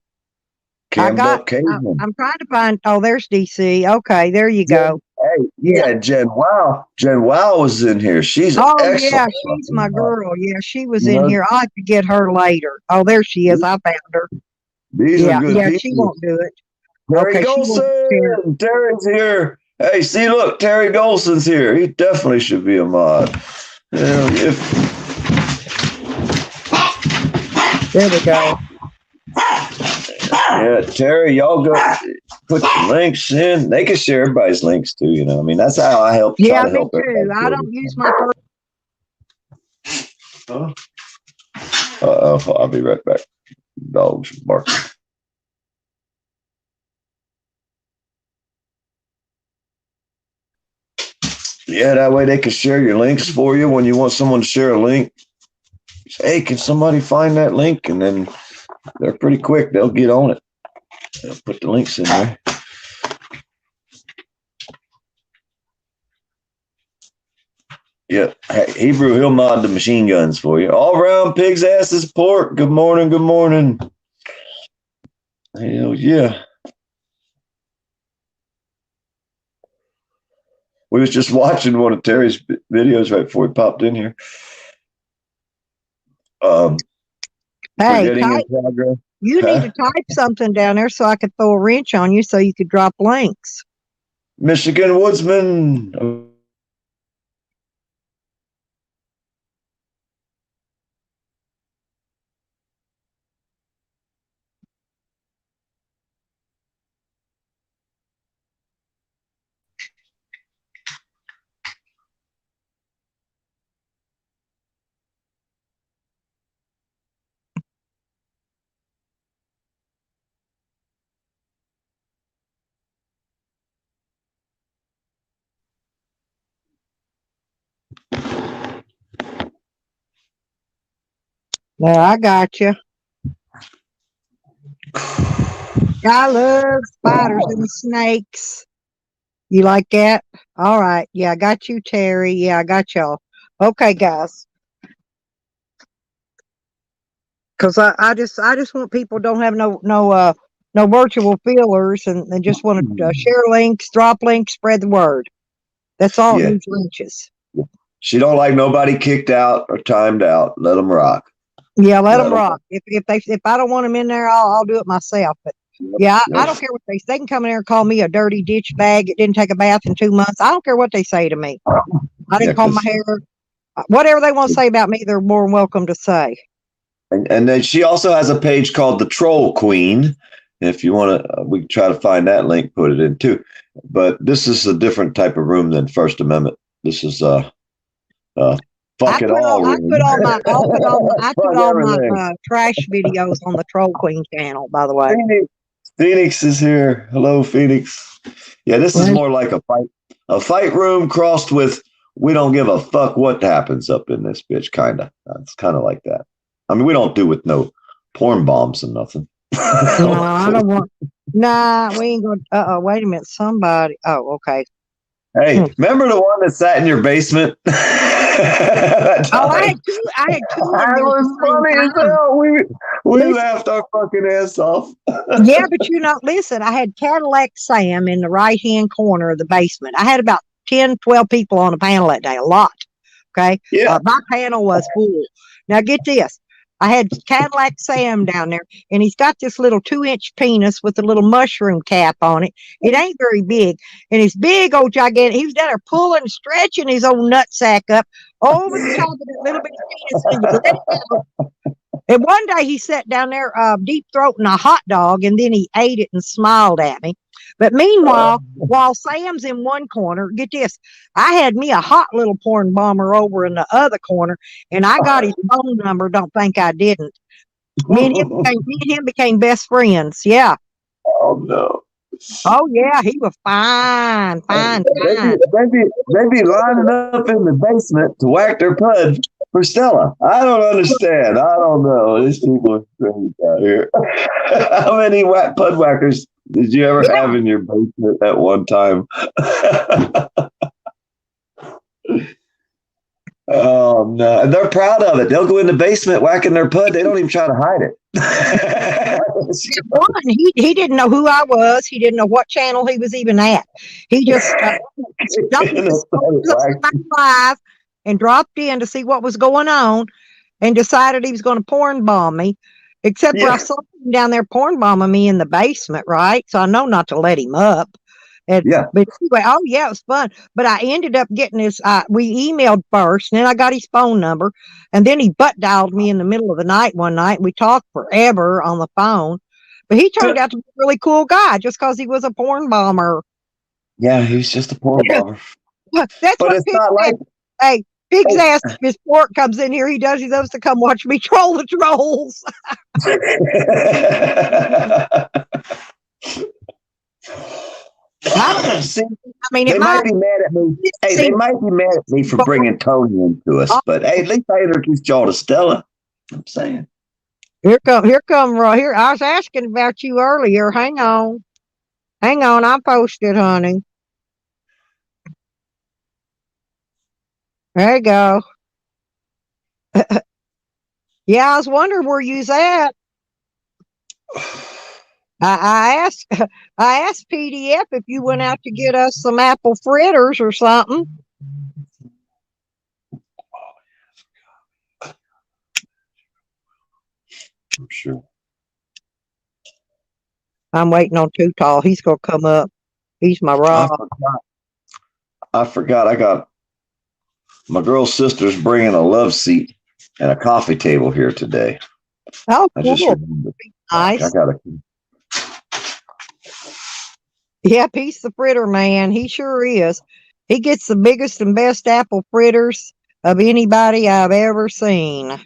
I'm trying to find. Oh, there's DC. Okay, there you go. Hey, yeah, Jen Wow. Jen Wow was in here. She's excellent. Yeah, she's my girl. Yeah, she was in here. I'll have to get her later. Oh, there she is. I found her. These are good people. She won't do it. Terry Golson. Terry's here. Hey, see, look, Terry Golson's here. He definitely should be a mod. There we go. Yeah, Terry, y'all go put the links in. They can share everybody's links too. I mean, that's how I help. Yeah, me too. I don't use my first. I'll be right back. Dogs barking. Yeah, that way they can share your links for you when you want someone to share a link. Say, hey, can somebody find that link? And then they're pretty quick. They'll get on it. They'll put the links in there. Yeah, hey, Hebrew, he'll mod the machine guns for you. All around pig's asses pork. Good morning, good morning. Hell yeah. We was just watching one of Terry's videos right before he popped in here. Hey, Forgetting type, in progress. you need to type something down there so I could throw a wrench on you so you could drop links. Michigan Woodsman. There, I got you. I love spiders and snakes. You like that? All right. Yeah, I got you, Terry. Yeah, I got y'all. Okay, guys. Because I just want people who don't have no virtual feelers and just want to share links, drop links, spread the word. That's all it Yeah. needs wrenches. She don't like nobody kicked out or timed out. Let them rock. Yeah, let Let them 'em- rock. If I don't want them in there, I'll do it myself. But yeah, I Yep. don't care what they can come in there and call me a dirty ditch bag. It didn't take a bath in 2 months. I don't care what they say to me. I didn't Yeah, comb my 'cause- hair. Whatever they want to say about me, they're more than welcome to say. And then she also has a page called the Troll Queen. If you want to, we can try to find that link, put it in too. But this is a different type of room than First Amendment. This is fuck it all. I room. put all my Fuck everything. trash videos on the Troll Queen channel. By the way, Phoenix is here. Hello, Phoenix. Yeah, this is more like a fight room crossed with we don't give a fuck what happens up in this bitch. Kinda. It's kind of like that. I mean, we don't do with no porn bombs and nothing. no, I don't want. Nah, we ain't going. Wait a minute. Somebody. Oh, okay. Hey, remember the one that sat in your basement? Oh, I had two. That was funny as hell. We laughed our fucking ass off. Yeah, but listen, I had Cadillac Sam in the right hand corner of the basement. I had about 10, 12 people on the panel that day, a lot. Okay. Yeah. My panel was full. Now get this. I had Cadillac Sam down there, and he's got this little 2-inch penis with a little mushroom cap on it. It ain't very big. And his big old gigantic, he was down there pulling, stretching his old nutsack up over the top of that little bit of penis. And he would let it go. And one day he sat down there deep throating a hot dog, and then he ate it and smiled at me. But meanwhile, while Sam's in one corner, get this, I had me a hot little porn bomber over in the other corner, and I got his phone number. Don't think I didn't. Me and him became best friends. Yeah. Oh no. Oh yeah, he was fine. They be lining up in the basement to whack their pud for Stella. I don't understand. I don't know. These people are crazy out here. How many pud whackers did you ever have in your basement at one time? Oh no. And they're proud of it. They'll go in the basement whacking their pud. They don't even try to hide it. One, he didn't know who I was. He didn't know what channel he was even at. He just live and dropped in to see what was going on and decided he was going to porn bomb me. Except for I saw him down there porn bombing me in the basement, right? So I know not to let him up. But anyway, oh yeah, it was fun. But I ended up getting his. We emailed first, and then I got his phone number, and then he butt dialed me in the middle of the night one night. We talked forever on the phone, but he turned out to be a really cool guy just because he was a porn bomber. Yeah, he's just a porn bomber. That's but what it's not like. Hey, Pig's ass. If his pork comes in here, he loves to come watch me troll the trolls. See, I mean, they might be mad at me. Hey, they might be mad at me for bringing Tony into us, but hey, at least I introduced y'all to Stella. I'm saying. Here come, right here. I was asking about you earlier. Hang on. I posted, honey. There you go. Yeah, I was wondering where you's at. I asked PDF if you went out to get us some apple fritters or something. I'm sure. I'm waiting on Too Tall. He's gonna come up. He's my Rob. I forgot. I got my girl's sister's bringing a love seat and a coffee table here today. Oh, I just cool. remembered. Nice. I gotta. Yeah, he's the fritter man. He sure is. He gets the biggest and best apple fritters of anybody I've ever seen.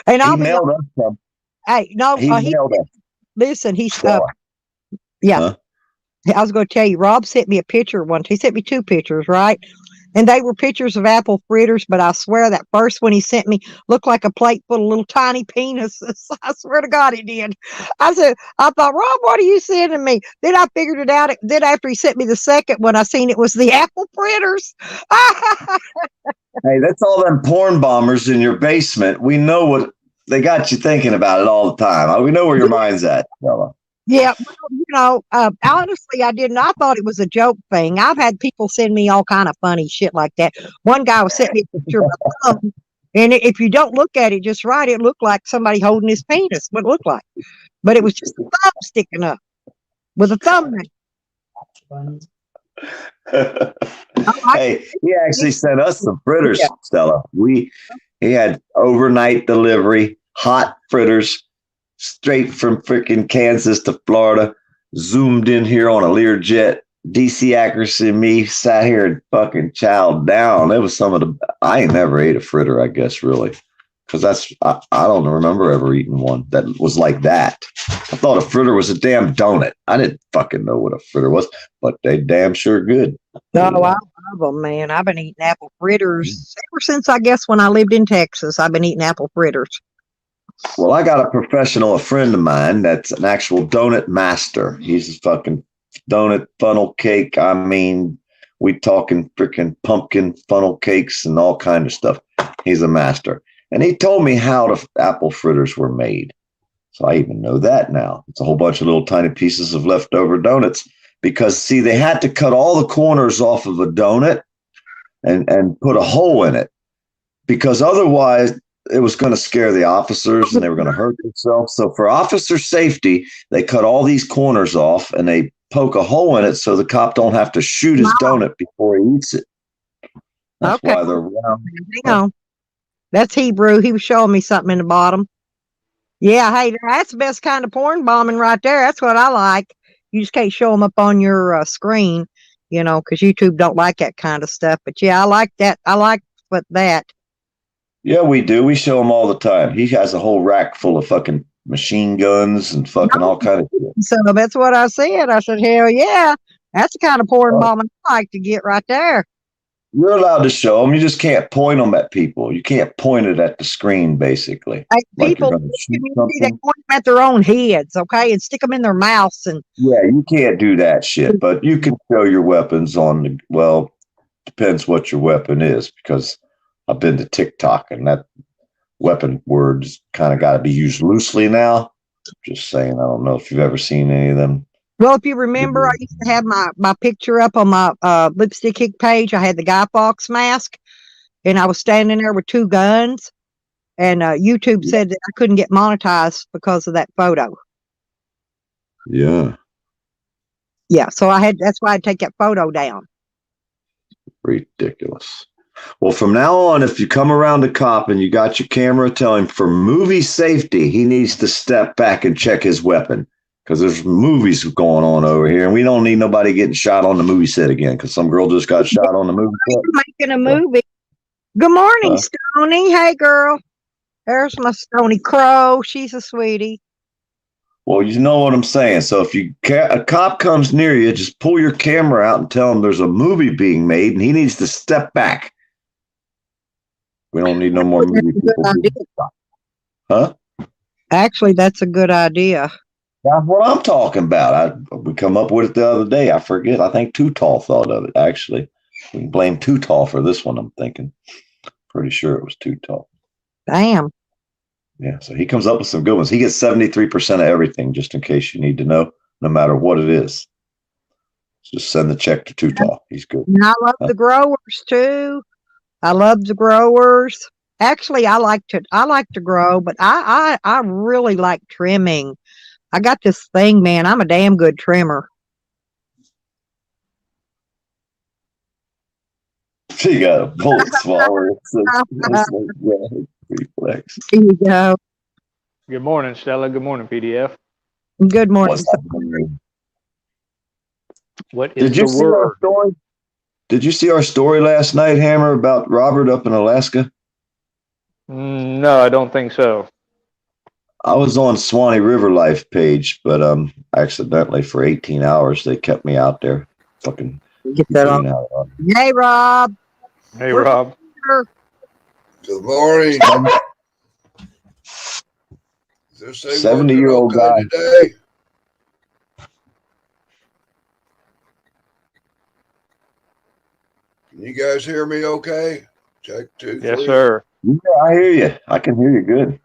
And I'll He be nailed us. Some. hey, no, He nailed us. listen, he's Stella. yeah. Huh? I was going to tell you, Rob sent me a picture once. He sent me 2 pictures, right? And they were pictures of apple fritters, but I swear that first one he sent me looked like a plate full of little tiny penises. I swear to God he did. I thought, Rob, what are you sending me? Then I figured it out. Then after he sent me the second one, I seen it was the apple fritters. Hey, that's all them porn bombers in your basement. We know what they got you thinking about it all the time. We know where your mind's at, Stella. Yeah, well, honestly, I didn't. I thought it was a joke thing. I've had people send me all kind of funny shit like that. One guy was sending me a picture of a thumb, and if you don't look at it just right, it looked like somebody holding his penis. What it looked like, but it was just a thumb sticking up with a thumbnail. Hey, he actually sent us some fritters, Stella. He had overnight delivery, hot fritters, straight from freaking Kansas to Florida, zoomed in here on a Learjet. DC Accuracy and me sat here and fucking chowed down. It was some of the, I ain't never ate a fritter, I guess, really. Because I don't remember ever eating one that was like that. I thought a fritter was a damn donut. I didn't fucking know what a fritter was, but they damn sure good. No, I love them, man. I've been eating apple fritters ever since, I guess, when I lived in Texas. I've been eating apple fritters. Well, I got a friend of mine that's an actual donut master. He's a fucking donut funnel cake. I mean, we talking freaking pumpkin funnel cakes and all kind of stuff. He's a master. And he told me how the apple fritters were made. So I even know that now. It's a whole bunch of little tiny pieces of leftover donuts because, see, they had to cut all the corners off of a donut and put a hole in it because otherwise it was going to scare the officers and they were going to hurt themselves. So for officer safety, they cut all these corners off and they poke a hole in it so the cop don't have to shoot his donut before he eats it. That's why they're round. Hang on. That's Hebrew. He was showing me something in the bottom. Yeah, hey, that's the best kind of porn bombing right there. That's what I like. You just can't show them up on your screen, because YouTube don't like that kind of stuff. But yeah, I like that. I like that. Yeah, we do. We show him all the time. He has a whole rack full of fucking machine guns and fucking all kind of shit. So that's what I said. I said, hell yeah, that's the kind of porn bombing I like to get right there. You're allowed to show them. You just can't point them at people. You can't point it at the screen, basically. Like people, shoot they something. point them at their own heads, okay, and stick them in their mouths. And Yeah, you can't do that shit. But you can show your weapons on the, well, depends what your weapon is, because I've been to TikTok and that weapon words kind of got to be used loosely now. Just saying, I don't know if you've ever seen any of them. well, if you remember, I used to have my picture up on my Lipstick Kick page. I had the Guy Fawkes mask, and I was standing there with 2 guns. And YouTube said that I couldn't get monetized because of that photo. Yeah. Yeah, so that's why I take that photo down. Ridiculous. Well, from now on, if you come around a cop and you got your camera, tell him for movie safety, he needs to step back and check his weapon. Because there's movies going on over here, and we don't need nobody getting shot on the movie set again. Because some girl just got shot on the movie set. Making a movie. Good morning, Stony. Hey, girl. There's my Stony Crow. She's a sweetie. Well, you know what I'm saying. So if a cop comes near you, just pull your camera out and tell him there's a movie being made, and he needs to step back. We don't need no more movie people. Huh? Actually, that's a good idea. That's what I'm talking about. We come up with it the other day. I forget. I think Too Tall thought of it, actually. We can blame Too Tall for this one, I'm thinking. Pretty sure it was Too Tall. Damn. Yeah, so he comes up with some good ones. He gets 73% of everything, just in case you need to know, no matter what it is. Just send the check to Too Tall. He's good. And I love the growers too. I love the growers. Actually, I like to grow, but I really like trimming. I got this thing, man. I'm a damn good trimmer. She got a bullet swallower. It's like, yeah, reflex. Here you go. Good morning, Stella. Good morning, PDF. Good morning. What's happening? What is Did you the see our word? story? Did you see our story last night, Hammer, about Robert up in Alaska? No, I don't think so. I was on Swanee River Life page, but accidentally for 18 hours they kept me out there. Fucking Get that on. being out. Hey, Rob. Hey, We're Rob. here. Good morning. Is this thing 70-year-old working okay guy. today? Can you guys hear me okay? Check 2, 3. Yes, sir. Yeah, I hear you. I can hear you good.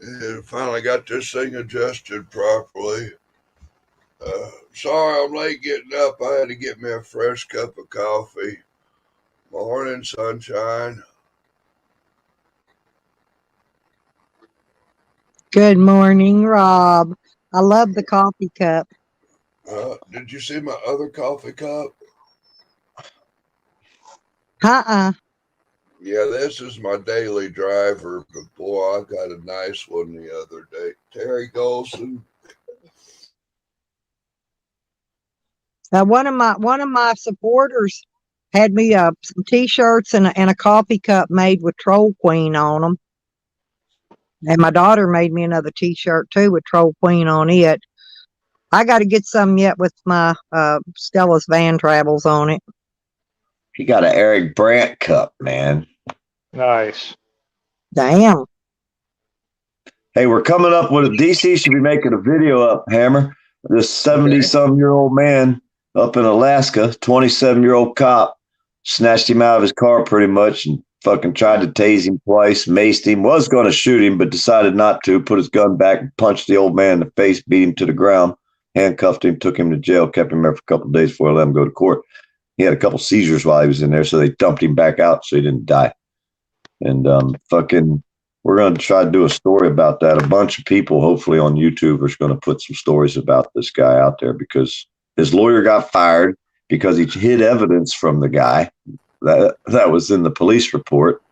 And finally got this thing adjusted properly. Sorry I'm late getting up. I had to get me a fresh cup of coffee. Morning, sunshine. Good morning, Rob. I love the coffee cup. Did you see my other coffee cup? Uh-uh. Yeah, this is my daily driver, but boy, I got a nice one the other day. Terry Golson. One of my supporters had me some T-shirts and a coffee cup made with Troll Queen on them, and my daughter made me another T-shirt too with Troll Queen on it. I got to get some yet with my Stella's Van Travels on it. He got an Eric Brandt cup, man. Nice. Damn. Hey, we're coming up with a DC should be making a video up, Hammer. This 70-some-year-old man up in Alaska, 27-year-old cop, snatched him out of his car pretty much and fucking tried to tase him twice, maced him, was going to shoot him, but decided not to, put his gun back and punched the old man in the face, beat him to the ground, handcuffed him, took him to jail, kept him there for a couple of days before they let him go to court. He had a couple seizures while he was in there, so they dumped him back out so he didn't die. And we're going to try to do a story about that. A bunch of people, hopefully on YouTube, are going to put some stories about this guy out there because his lawyer got fired because he hid evidence from the guy that was in the police report.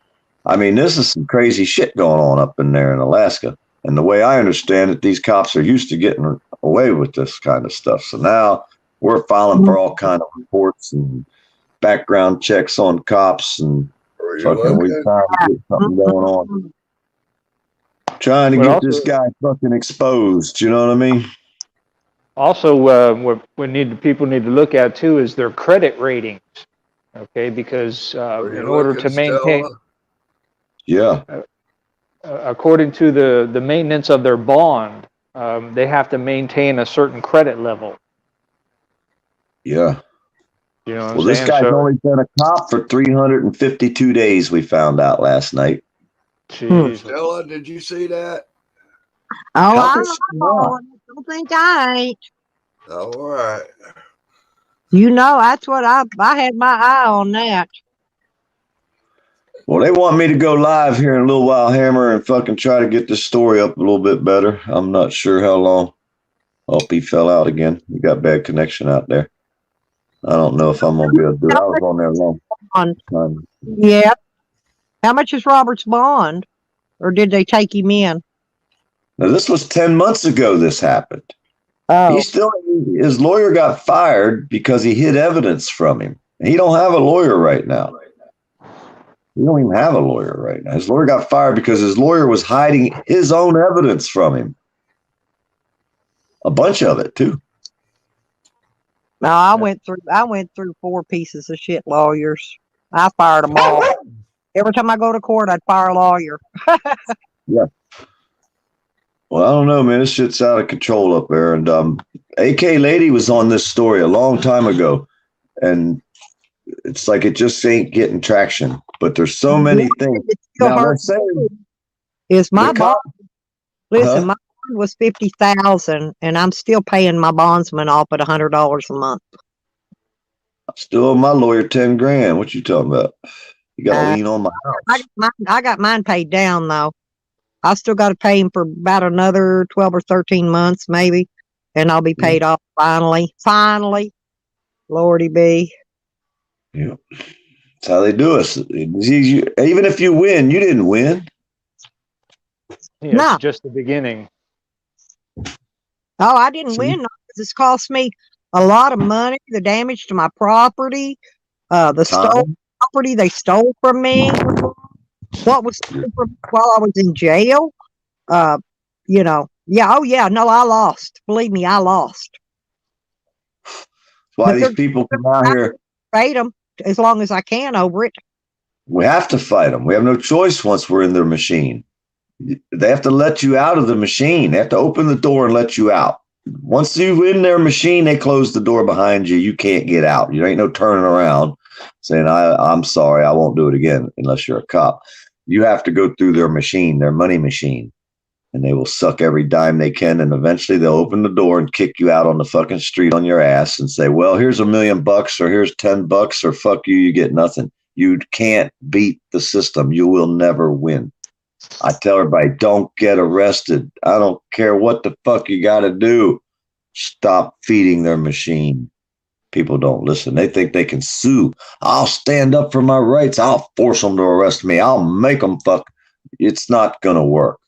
I mean, this is some crazy shit going on up in there in Alaska. And the way I understand it, these cops are used to getting away with this kind of stuff. So now we're filing for all kind of reports and background checks on cops and fucking we trying to get something going on. Trying to get this guy fucking exposed, you know what I mean? Also, what people need to look at too is their credit ratings. Okay, because in order to maintain, yeah, according to the maintenance of their bond, they have to maintain a certain credit level. Yeah. You know what well, I'm this saying? guy's only been a cop for 352 days, we found out last night. Jeez. Stella, did you see that? Oh, I don't think I ain't. All right. You know, that's what I had my eye on that. Well, they want me to go live here in a little while, Hammer, and fucking try to get this story up a little bit better. I'm not sure how long. Oh, he fell out again. We got bad connection out there. I don't know if I'm going to be able to do it. I was on there a long time. Yeah. How much is Robert's bond? Or did they take him in? Now, this was 10 months ago this happened. Oh. His lawyer got fired because he hid evidence from him. He don't have a lawyer right now. He don't even have a lawyer right now. His lawyer got fired because his lawyer was hiding his own evidence from him. A bunch of it, too. No, I went through 4 pieces of shit lawyers. I fired them all. Every time I go to court, I'd fire a lawyer. Well, I don't know, man. This shit's out of control up there. And AK Lady was on this story a long time ago, and it's like it just ain't getting traction. But there's so many things. It's still Now, hard let's say is my the cop- bond. Listen, Huh? my bond was 50,000, and I'm still paying my bondsman off at $100 a month. still owe my lawyer 10 grand. What you talking about? You got to Uh, lean on my house. I got mine paid down though. I still got to pay him for about another 12 or 13 months, maybe, and I'll be paid off finally. Finally, Lordy be. Yeah. That's how they do us. Even if you win, you didn't win. Yeah, No. it's just the beginning. Oh, I didn't See? win. No, 'cause it's cost me a lot of money. The damage to my property, the stolen property they stole from me. What was stolen from me while I was in jail? You know, yeah. Oh, yeah. No, I lost. Believe me, I lost. That's why But these people come out here. Fight them as long as I can over it. We have to fight them. We have no choice once we're in their machine. They have to let you out of the machine. They have to open the door and let you out. Once you're in their machine, they close the door behind you. You can't get out. You ain't no turning around saying, I'm sorry, I won't do it again unless you're a cop. You have to go through their machine, their money machine, and they will suck every dime they can. And eventually they'll open the door and kick you out on the fucking street on your ass and say, well, here's $1 million or here's $10 or fuck you, you get nothing. You can't beat the system. You will never win. I tell everybody, don't get arrested. I don't care what the fuck you got to do. Stop feeding their machine. People don't listen. They think they can sue. I'll stand up for my rights. I'll force them to arrest me. I'll make them fuck. It's not going to work.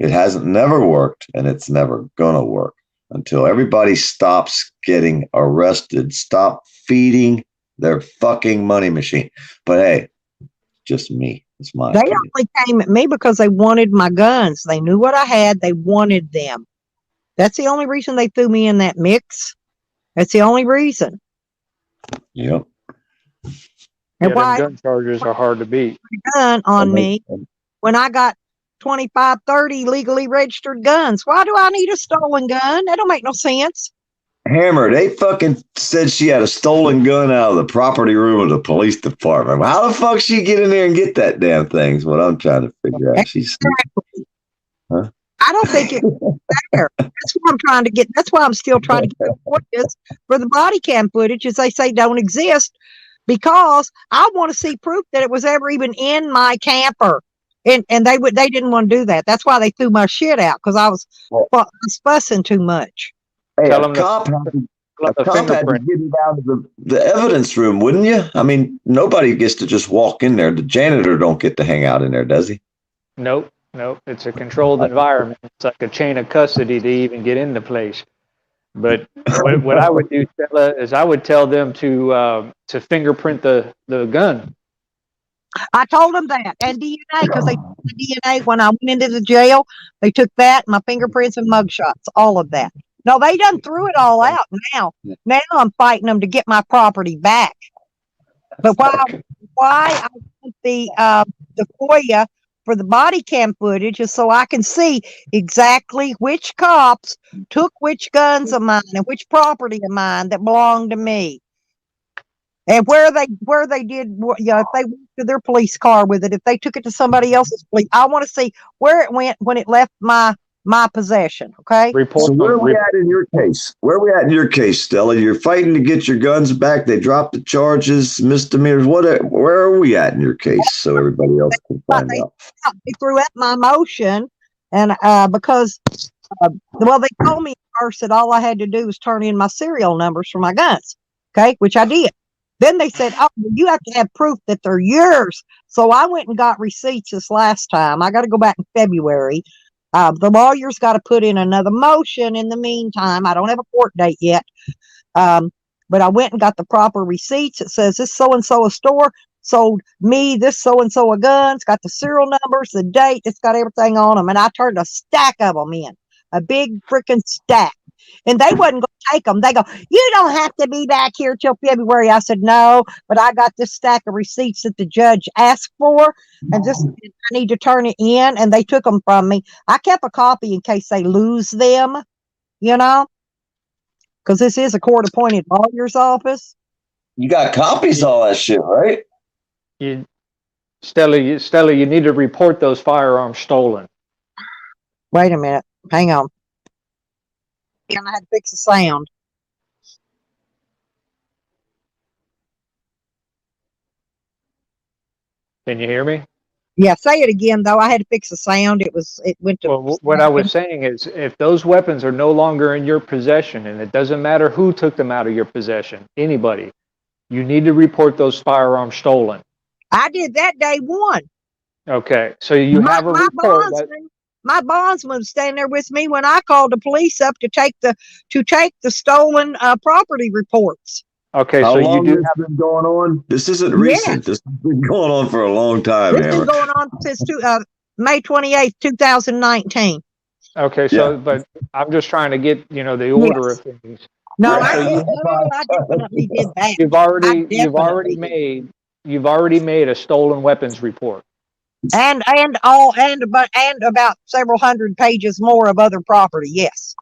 It hasn't never worked, and it's never going to work until everybody stops getting arrested. Stop feeding their fucking money machine. But hey, just me. It's my They opinion. only came at me because they wanted my guns. They knew what I had. They wanted them. That's the only reason they threw me in that mix. That's the only reason. Yep. And Yeah, why them gun charges are hard to beat. gun on And me when I got 25, 30 legally registered guns? Why do I need a stolen gun? That don't make no sense. Hammer, they fucking said she had a stolen gun out of the property room of the police department. How the fuck she get in there and get that damn thing is what I'm trying to figure out. She's I don't think it's fair. That's what I'm trying to get. That's why I'm still trying to get the footage for the body cam footage, as they say don't exist, because I want to see proof that it was ever even in my camper. And they didn't want to do that. That's why they threw my shit out, because I was fussing too much. hey, Tell a them the- cop had to The had to fingerprint. get it out of the evidence room, wouldn't you? I mean, nobody gets to just walk in there. The janitor don't get to hang out in there, does he? Nope. It's a controlled environment. It's like a chain of custody to even get in the place. But what I would do, Stella, is I would tell them to fingerprint the gun. I told them that, and DNA, because they took the DNA when I went into the jail. They took that, my fingerprints and mugshots, all of that. No, they done threw it all out now. Now I'm fighting them to get my property back. But why I want the FOIA for the body cam footage is so I can see exactly which cops took which guns of mine and which property of mine that belonged to me. And where they did, if they went to their police car with it, if they took it to somebody else's police, I want to see where it went when it left my possession. Okay. Report. So where are we at in your case? Where are we at in your case, Stella? You're fighting to get your guns back. They dropped the charges, misdemeanors. Where are we at in your case so everybody else can find out? They threw up my motion, and because they told me first that all I had to do was turn in my serial numbers for my guns. Okay, which I did. Then they said, oh, you have to have proof that they're yours. So I went and got receipts this last time. I got to go back in February. The lawyer's got to put in another motion in the meantime. I don't have a court date yet. But I went and got the proper receipts. It says this so-and-so a store sold me this so-and-so a gun. It's got the serial numbers, the date. It's got everything on them. And I turned a stack of them in, a big freaking stack. and they wasn't going to take them. They go, you don't have to be back here till February. I said, no, but I got this stack of receipts that the judge asked for, and just I need to turn it in, and they took them from me. I kept a copy in case they lose them, you know, because this is a court-appointed lawyer's office. You got copies of all that shit, right? Stella, you need to report those firearms stolen. Wait a minute. Hang on. And I had to fix the sound. Can you hear me? Yeah, say it again though. I had to fix the sound. It went to. Well, what I was saying is, if those weapons are no longer in your possession, and it doesn't matter who took them out of your possession, anybody, you need to report those firearms stolen. I did that day one. Okay, so you have a report. My bondsman was standing there with me when I called the police up to take the stolen property reports. Okay, How so long you do has been going on? This isn't recent. This has been going on for a long time. This has been going on since May 28th, 2019. Okay, so but I'm just trying to get the order of things. No, Right. I definitely did that. You've already made a stolen weapons report. And about several hundred pages more of other property. Yes.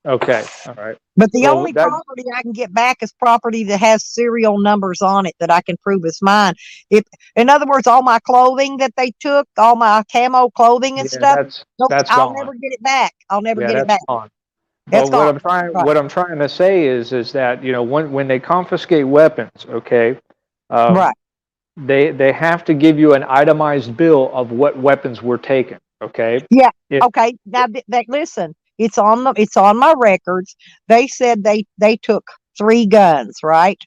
Okay, all right. But the Well, only property I can get back is property that has serial numbers on it that I can prove is mine. In other words, all my clothing that they took, all my camo clothing and stuff, that's I'll gone. never get it back. I'll never get it that's back. gone. That's But gone. what I'm trying to say is that when they confiscate weapons, okay, Right. they have to give you an itemized bill of what weapons were taken. Okay. Yeah. If- Okay. Now listen, it's on my records. They said they took 3 guns, right?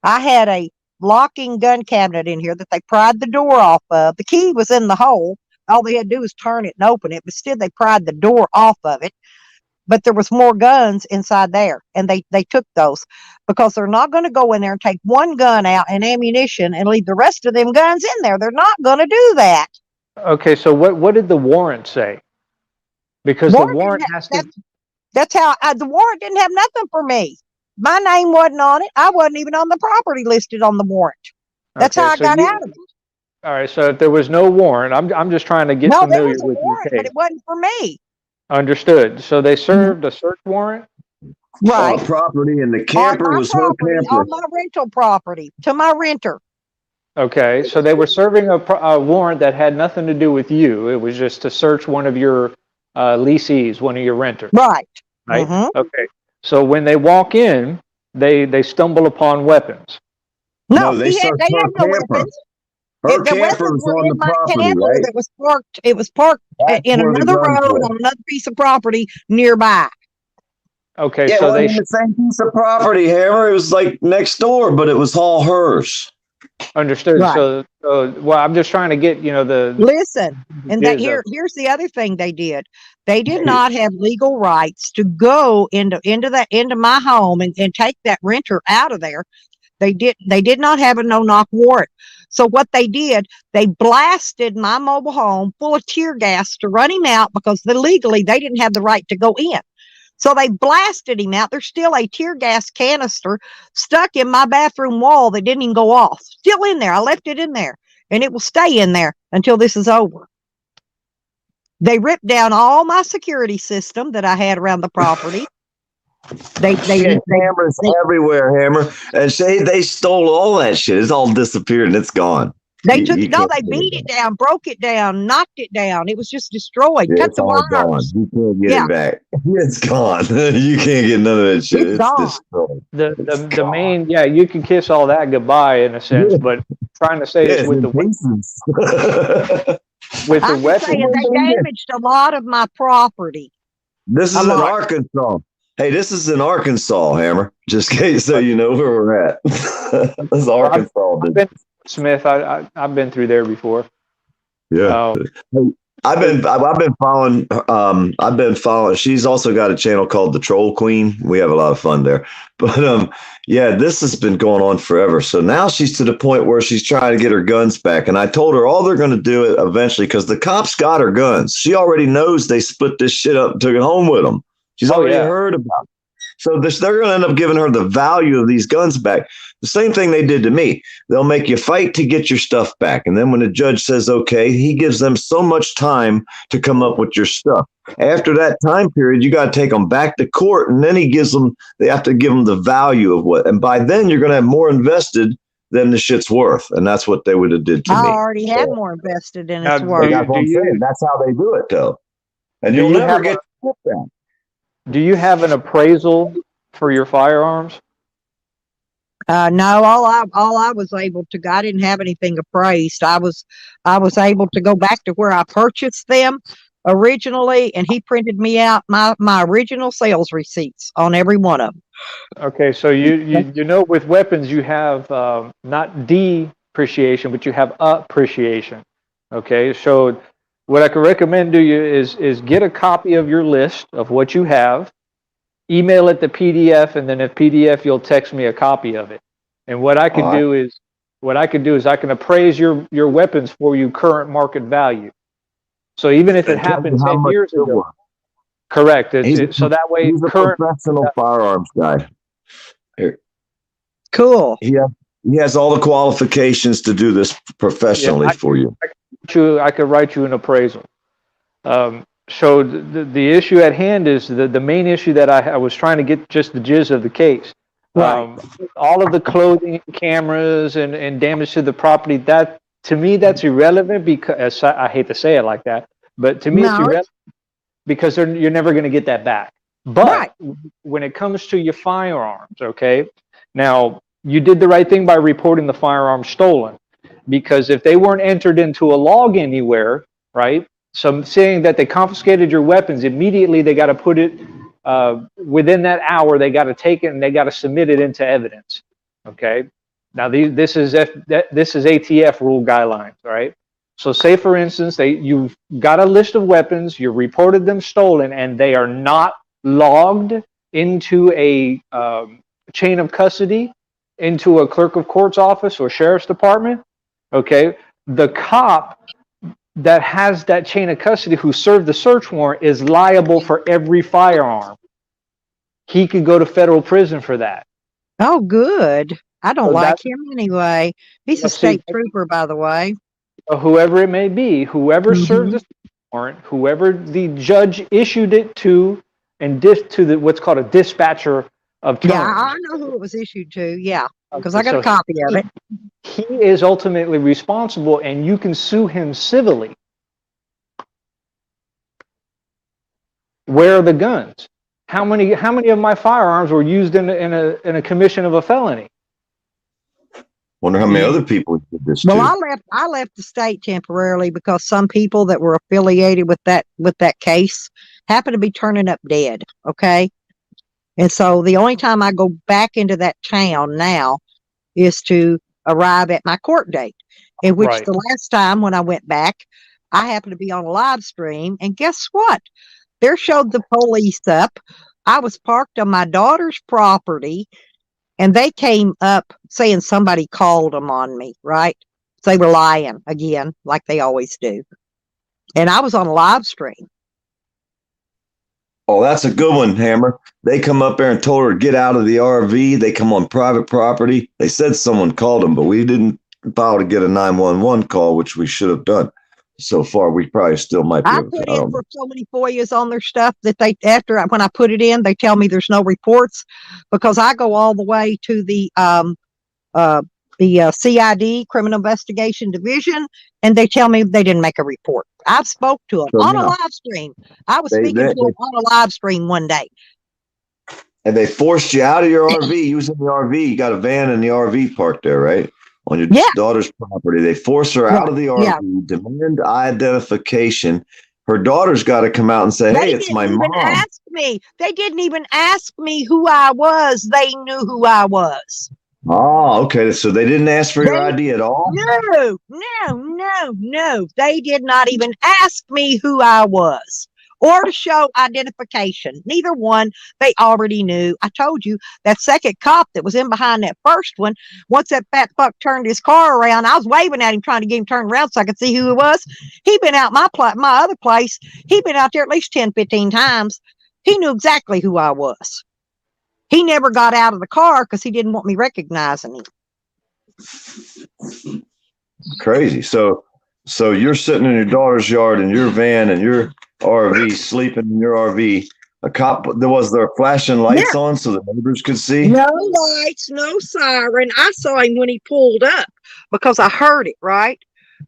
I had a locking gun cabinet in here that they pried the door off of. The key was in the hole. All they had to do was turn it and open it, but still they pried the door off of it. But there was more guns inside there, and they took those because they're not going to go in there and take one gun out and ammunition and leave the rest of them guns in there. They're not going to do that. Okay, so what did the warrant say? Because the warrant has to. That's how the warrant didn't have nothing for me. My name wasn't on it. I wasn't even on the property listed on the warrant. That's how I got out of it. All right, so if there was no warrant, I'm just trying to get No, there familiar was a with your warrant, but case. it wasn't for me. Understood. So they served a search warrant? Right. Property, and the camper On my was her property, camper. on my rental property, to my renter. Okay, so they were serving a warrant that had nothing to do with you. It was just to search one of your leasees, one of your renters. Right. Right? Mhm. Okay. So when they walk in, they stumble upon weapons. No, they they had searched her no camper. weapons. Her The camper weapons was were on in the my property, camper right? that was parked. It was parked in where the another guns road were. on another piece of property nearby. Okay, Yeah, so well, they in the same piece of property, Hammer. It was like next door, but it was all hers. understood. Right. So well, I'm just trying to get the. Listen, and that Is here's the other thing they did. They did not have legal rights to go into my home and take that renter out of there. They did not have a no-knock warrant. So what they did, they blasted my mobile home full of tear gas to run him out because legally they didn't have the right to go in. So they blasted him out. There's still a tear gas canister stuck in my bathroom wall that didn't even go off. Still in there. I left it in there, and it will stay in there until this is over. They ripped down all my security system that I had around the property. They Cameras everywhere, Hammer, and they stole all that shit. It's all disappeared and it's gone. They You took can't they get beat it it down, broke it down, knocked it down. It was just destroyed. Yeah, Cut it's the all gone. wires. You can't get Yeah. it back. It's gone. You can't get none of that shit. It's gone. destroyed. the main you can kiss all that goodbye in a sense, Yeah. but trying to say Yeah, is with the pieces. I'm just saying they damaged a lot of my property. This is in Arkansas. Hey, this is in Arkansas, Hammer. Just in case so you know where we're at. This is Arkansas. I've been Smith. I've been through there before. Yeah. I've been following I've been following. She's also got a channel called The Troll Queen. We have a lot of fun there. But yeah, this has been going on forever. So now she's to the point where she's trying to get her guns back. And I told her all they're going to do it eventually because the cops got her guns. She already knows they split this shit up and took it home with them. She's already heard about it. So they're going to end up giving her the value of these guns back. The same thing they did to me. They'll make you fight to get your stuff back. And then when the judge says, okay, he gives them so much time to come up with your stuff. After that time period, you got to take them back to court. And then they have to give them the value of what. And by then you're going to have more invested than the shit's worth. And that's what they would have did to I me. already had more invested in Now, its worth. That's what I'm saying. That's how they do it, though. And you'll you never have get that. Do you have an appraisal for your firearms? No, all I was able to, I didn't have anything appraised. I was able to go back to where I purchased them originally, and he printed me out my original sales receipts on every one of them. Okay, so you know with weapons you have not depreciation, but you have appreciation. Okay, so what I can recommend to you is get a copy of your list of what you have, email it to PDF, and then if PDF you'll text me a copy of it. And what I could do is I can appraise your weapons for you current market value. So even if it happened 10 years ago, correct. So that way, he's a professional firearms guy. Here. Cool. He has all the qualifications to do this professionally for you. I could write you an appraisal. So the issue at hand is the main issue that I was trying to get just the gist of the case. Right. All of the clothing, cameras, and damage to the property, that to me that's irrelevant because I hate to say it like that, but to me it's irrelevant because you're never going to get that back. But when it comes to your firearms, okay, now you did the right thing by reporting the firearm stolen, because if they weren't entered into a log anywhere, right? So saying that they confiscated your weapons, immediately they got to put it within that hour. They got to take it and they got to submit it into evidence. Okay. Now this is ATF rule guidelines, right? So say for instance you've got a list of weapons, you reported them stolen, and they are not logged into a chain of custody, into a clerk of court's office or sheriff's department. Okay, the cop that has that chain of custody who served the search warrant is liable for every firearm. He could go to federal prison for that. Oh, good. I don't So like him anyway. He's a state trooper, by the way. Whoever it may be, whoever served the warrant, whoever the judge issued it to, and to what's called a dispatcher of terms. Yeah, I know who it was issued to. Yeah, because I got a copy of it. He is ultimately responsible, and you can sue him civilly. Where are the guns? How many of my firearms were used in a commission of a felony? Wonder how many other people did this Well, too. I left the state temporarily because some people that were affiliated with that case happened to be turning up dead. Okay, and so the only time I go back into that town now is to arrive at my court date, in which the last time when I went back, I happened to be on a live stream, and guess what? There showed the police up. I was parked on my daughter's property, and they came up saying somebody called them on me, right? So they were lying again, like they always do. And I was on a live stream. Oh, that's a good one, Hammer. They come up there and told her to get out of the RV. They come on private property. They said someone called them, but we didn't bother to get a 911 call, which we should have done. So far, we probably still might be I able put to. in for so many FOIAs on their stuff that when I put it in, they tell me there's no reports, because I go all the way to the CID, Criminal Investigation Division, and they tell me they didn't make a report. I've spoke to them on a live stream. I was speaking to them on a live stream one day. And they forced you out of your RV. You was in the RV. You got a van in the RV parked there, right? On your daughter's property. They forced her out of the RV, demand identification. Her daughter's got to come out and say, hey, it's my mom. They didn't even ask me who I was. They knew who I was. Oh, okay. So they didn't ask for your ID at all? No. They did not even ask me who I was or to show identification. Neither one. They already knew. I told you that second cop that was in behind that first one, once that fat fuck turned his car around, I was waving at him trying to get him turned around so I could see who it was. He'd been out my other place. He'd been out there at least 10, 15 times. He knew exactly who I was. He never got out of the car because he didn't want me recognizing him. Crazy. So you're sitting in your daughter's yard in your van and your RV, sleeping in your RV. A cop, was there flashing lights on so the neighbors could see? No lights, no siren. I saw him when he pulled up because I heard it, right?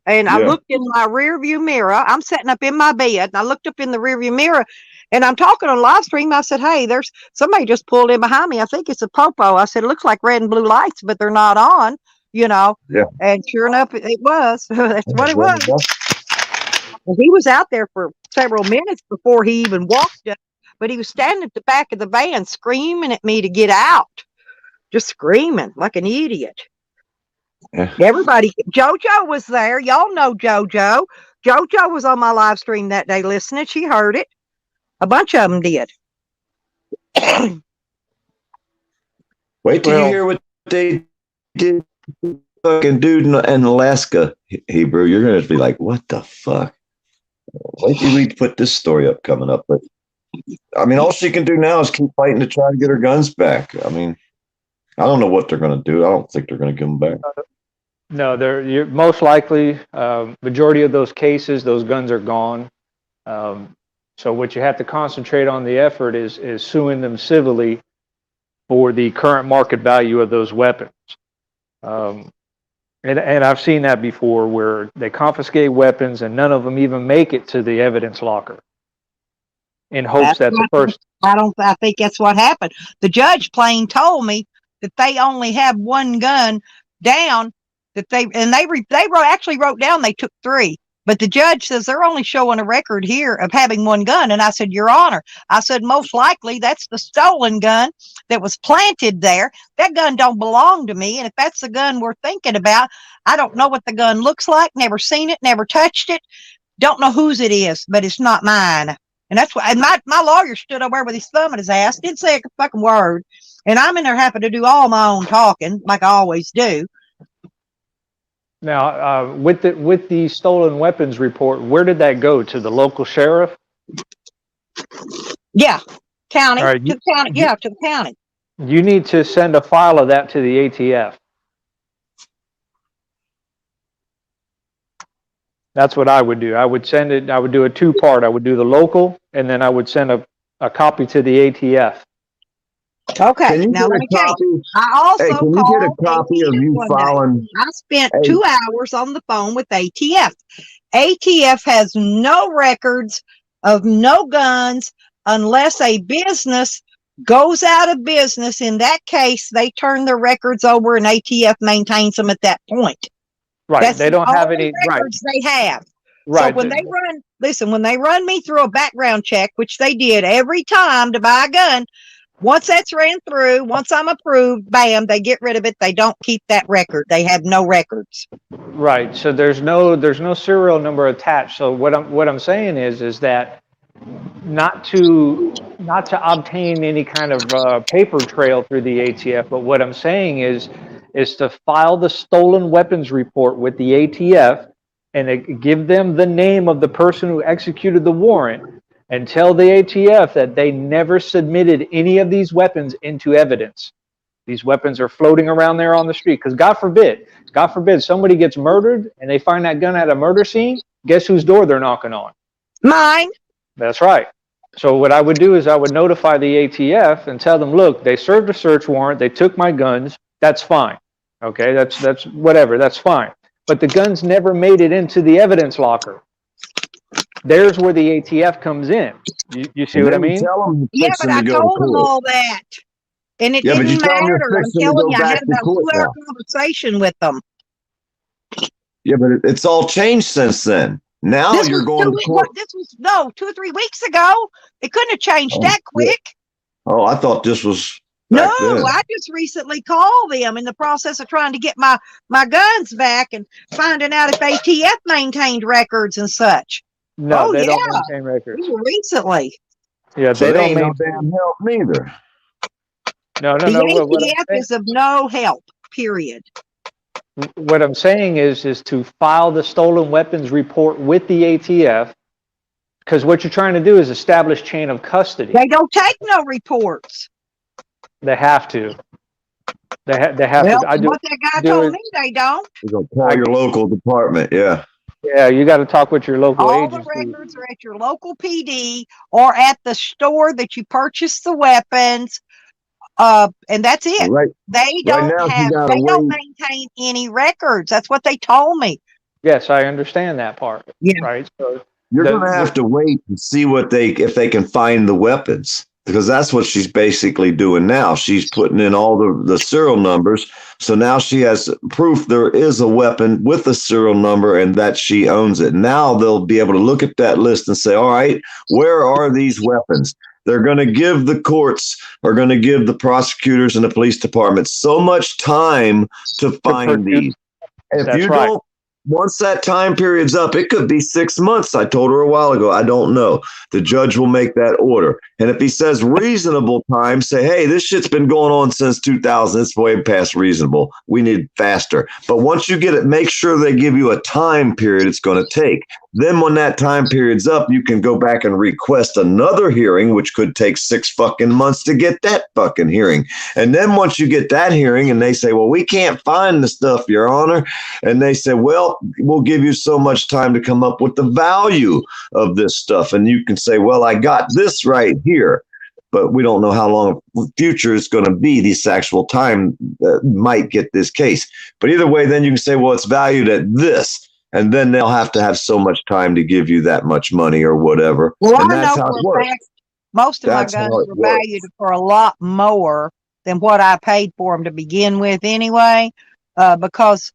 And I Yeah. looked in my rear view mirror. I'm sitting up in my bed and I looked up in the rear view mirror and I'm talking on live stream. I said, hey, there's somebody just pulled in behind me. I think it's a popo. I said, it looks like red and blue lights, but they're not on, you know. Yeah. And sure enough, it was. That's what it was. Yeah. And he was out there for several minutes before he even walked up, but he was standing at the back of the van screaming at me to get out, just screaming like an idiot. Yeah. Everybody, JoJo was there. Y'all know JoJo. JoJo was on my live stream that day listening. She heard it. A bunch of them did. Wait till you hear what they did. Fucking dude in Alaska, Hebrew. You're going to be like, what the fuck? Wait till we put this story up coming up. But I mean, all she can do now is keep fighting to try to get her guns back. I mean, I don't know what they're going to do. I don't think they're going to give them back. No, you're most likely, majority of those cases, those guns are gone. So what you have to concentrate on the effort is suing them civilly for the current market value of those weapons. And I've seen that before where they confiscate weapons and none of them even make it to the evidence locker in hopes that the first. I think that's what happened. The judge plain told me that they only have one gun down that they actually wrote down they took 3. But the judge says they're only showing a record here of having one gun. And I said, Your Honor, I said, most likely that's the stolen gun that was planted there. That gun don't belong to me. And if that's the gun we're thinking about, I don't know what the gun looks like. Never seen it, never touched it. Don't know whose it is, but it's not mine. And that's why my lawyer stood over there with his thumb in his ass, didn't say a fucking word. And I'm in there having to do all my own talking, like I always do. Now, with the stolen weapons report, where did that go? To the local sheriff? Yeah, county. All right, To the county. Yeah, to the county. You need to send a file of that to the ATF. That's what I would do. I would send it. I would do a 2-part. I would do the local, and then I would send a copy to the ATF. Okay. Now let me tell you. I also can you get a copy of you filing? I spent 2 hours on the phone with ATF. ATF has no records of no guns unless a business goes out of business. In that case, they turn their records over and ATF maintains them at that point. Right. That's they don't have any records they have. Right. So when they run me through a background check, which they did every time to buy a gun, once that's ran through, once I'm approved, bam, they get rid of it. They don't keep that record. They have no records. Right. So there's no serial number attached. So what I'm saying is that not to obtain any kind of paper trail through the ATF, but what I'm saying is to file the stolen weapons report with the ATF and give them the name of the person who executed the warrant and tell the ATF that they never submitted any of these weapons into evidence. These weapons are floating around there on the street. Because God forbid somebody gets murdered and they find that gun at a murder scene, guess whose door they're knocking on? Mine. That's right. So what I would do is I would notify the ATF and tell them, look, they served a search warrant, they took my guns, that's fine. Okay, that's whatever, that's fine. But the guns never made it into the evidence locker. There's where the ATF comes in. You see what I mean? Yeah, but I told them all that. And it didn't matter. I'm telling you, I had about a 2-hour conversation with them. Yeah, but it's all changed since then. Now you're going to court. This was 2 or 3 weeks ago. It couldn't have changed that quick. Oh, I thought this was. No, I just recently called them in the process of trying to get my guns back and finding out if ATF maintained records and such. No, they don't maintain records. Recently. Yeah, so they don't ain't no maintain. damn help neither. No. The ATF is of no help, period. What I'm saying is to file the stolen weapons report with the ATF, because what you're trying to do is establish chain of custody. They don't take no reports. They have to. They have Well, to. I do. what that guy do told it- me they don't. You're gonna call your local department. Yeah. Yeah, you got to talk with your local All the agency. records are at your local PD or at the store that you purchased the weapons. And that's it. Right. They Right don't now, have, you gotta they don't wait. maintain any records. That's what they told me. Yes, I understand that part. Yeah. Right. So You're The- gonna have to wait and see if they can find the weapons, because that's what she's basically doing now. She's putting in all the serial numbers, so now she has proof there is a weapon with a serial number and that she owns it. Now they'll be able to look at that list and say, all right, where are these weapons? They're going to give the courts, are going to give the prosecutors and the police department so much time to find produce- these. If That's you right. don't, once that time period's up, it could be 6 months. I told her a while ago, I don't know. The judge will make that order. And if he says reasonable time, say, hey, this shit's been going on since 2000. It's way past reasonable. We need faster. But once you get it, make sure they give you a time period it's going to take. Then when that time period's up, you can go back and request another hearing, which could take 6 fucking months to get that fucking hearing. And then once you get that hearing and they say, well, we can't find the stuff, Your Honor. And they say, well, we'll give you so much time to come up with the value of this stuff. And you can say, well, I got this right here, but we don't know how long the future is going to be. This actual time might get this case. But either way, then you can say, well, it's valued at this. And then they'll have to have so much time to give you that much money or whatever. Well, And I that's know how for it a works. fact most of That's my how guns it were valued works. for a lot more than what I paid for them to begin with anyway, because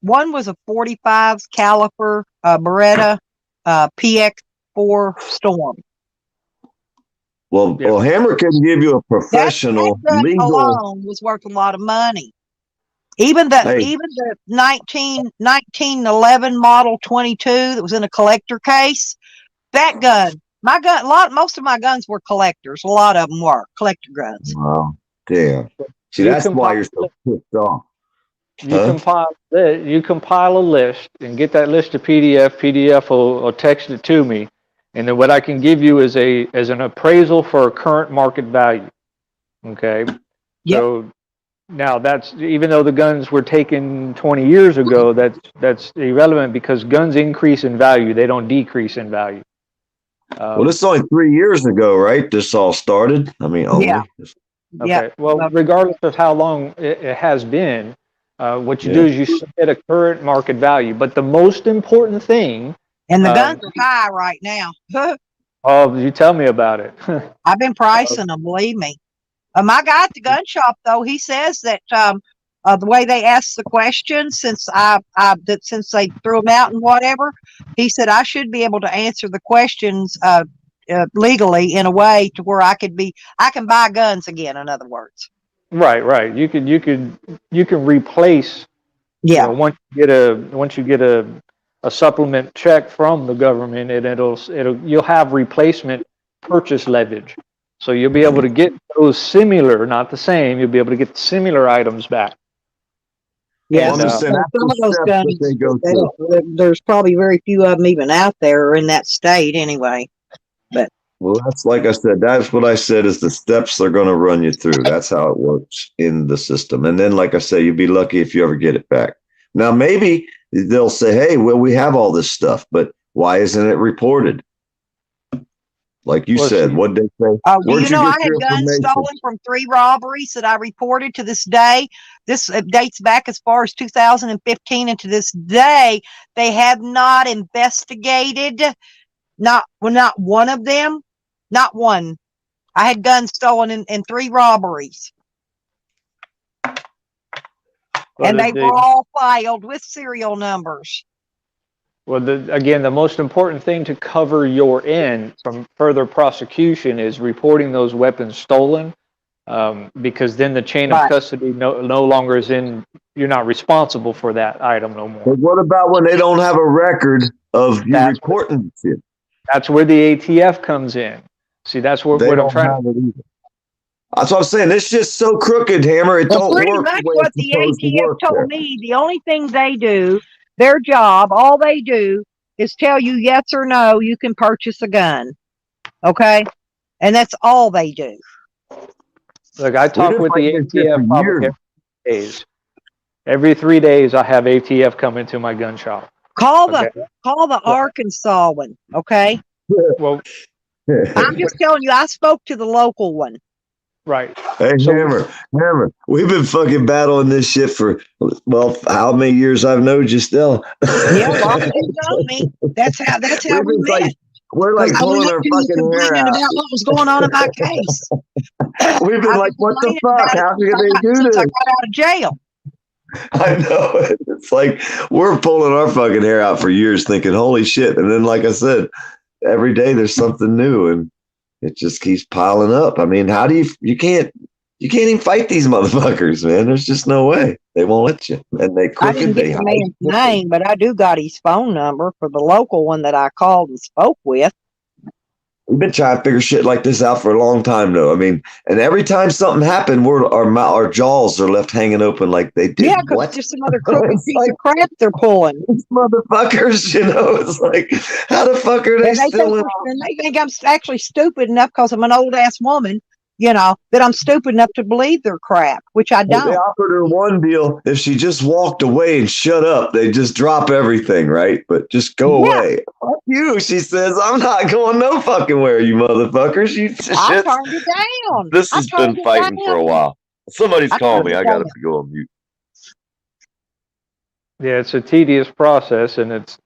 one was a 45 caliber Beretta PX4 Storm. Well, Yeah. well, Hammer can give you a professional that gun legal. alone was worth a lot of money. Even the Hey. 1911 model 22 that was in a collector case. That gun, most of my guns were collectors. A lot of them were collector guns. Wow, damn. See, You that's can why you're probably- so pissed off. You Huh? compile a list and get that list to PDF. PDF will text it to me, and then what I can give you is an appraisal for a current market value. Okay. Yep. So now that's, even though the guns were taken 20 years ago, that's irrelevant because guns increase in value. They don't decrease in value. Well, this is only 3 years ago, right? This all started. I mean, only. Yeah. Okay. Yeah. Well, regardless of how long it has been, what you Yeah. do is you submit a current market value. But the most important thing, And the guns are high right now. oh, you tell me about it. I've been pricing them, believe me. My guy at the gun shop, though, he says that the way they ask the questions, since since they threw them out and whatever, he said I should be able to answer the questions legally in a way to where I can buy guns again. In other words, Right. You can replace. yeah. Once you get a supplement check from the government, you'll have replacement purchase leverage. So you'll be able to get those similar, not the same. You'll be able to get similar items back. Yeah, Well, I'm just saying, some that's of the those steps guns, that they go through. there's probably very few of them even out there in that state anyway. Well, that's like I said, that's what I said is the steps they're going to run you through. That's how it works in the system. And then, like I say, you'd be lucky if you ever get it back. Now, maybe they'll say, hey, well, we have all this stuff, but why isn't it reported? Like you Well, said, see- what'd they say? Oh, do Where'd you you know get I had your guns information? stolen from 3 robberies that I reported to this day? This dates back as far as 2015, and to this day, they have not investigated. Not one of them, not one. I had guns stolen in 3 robberies, and they were all filed with serial numbers. Well, again, the most important thing to cover your end from further prosecution is reporting those weapons stolen, because then the chain of Right. custody no longer is in. You're not responsible for that item no more. But what about when they don't have a record of you That's- reporting shit? That's where the ATF comes in. See, that's what They I'm don't trying. have it either. That's what I'm saying. This shit's so crooked, Hammer. It Well, don't pretty work much the way what it's the supposed to ATF work told there. me, the only thing they do, their job, all they do is tell you yes or no, you can purchase a gun. Okay? And that's all they do. Look, I talk been with the fighting this shit ATF for probably years. every 3 days. Every 3 days, I have ATF come into my gun shop. Call the Okay. Arkansas one, okay? Well, I'm just telling you, I spoke to the local one. right. Hey, So Hammer, we've been fucking battling this shit for, well, how many years I've known you still? Yeah, longer than you know me. That's how We've we been met. we're Because like I went pulling up our to you fucking hair complaining out. about what was going on in my case. We've been I've like, been what the complaining fuck? about it How can they do since I this? got out of jail. I know it. It's like we're pulling our fucking hair out for years thinking, holy shit. And then, like I said, every day there's something new and it just keeps piling up. I mean, how do you can't even fight these motherfuckers, man. There's just no way. They won't let you. And they I crooked, didn't they get the hide. man's name, but I do got his phone number for the local one that I called and spoke with. We've been trying to figure shit like this out for a long time, though. I mean, and every time something happened, our jaws are left hanging open like they did. Yeah, because What? it's just some other crooked It's piece like, of crap they're pulling. these motherfuckers, you know, it's like, how the fuck are they And still in? they think I'm actually stupid enough because I'm an old ass woman, that I'm stupid enough to believe their crap, which I They don't. offered her one deal. If she just walked away and shut up, they just drop everything, right? But just go Yeah. away. Fuck you, she says. I'm not going no fucking where, you motherfuckers. You I shit. turned it down. This I has turned been it fighting for a down. while. Somebody's I calling turned me. it I gotta down. go on mute. yeah, it's a tedious process, and it's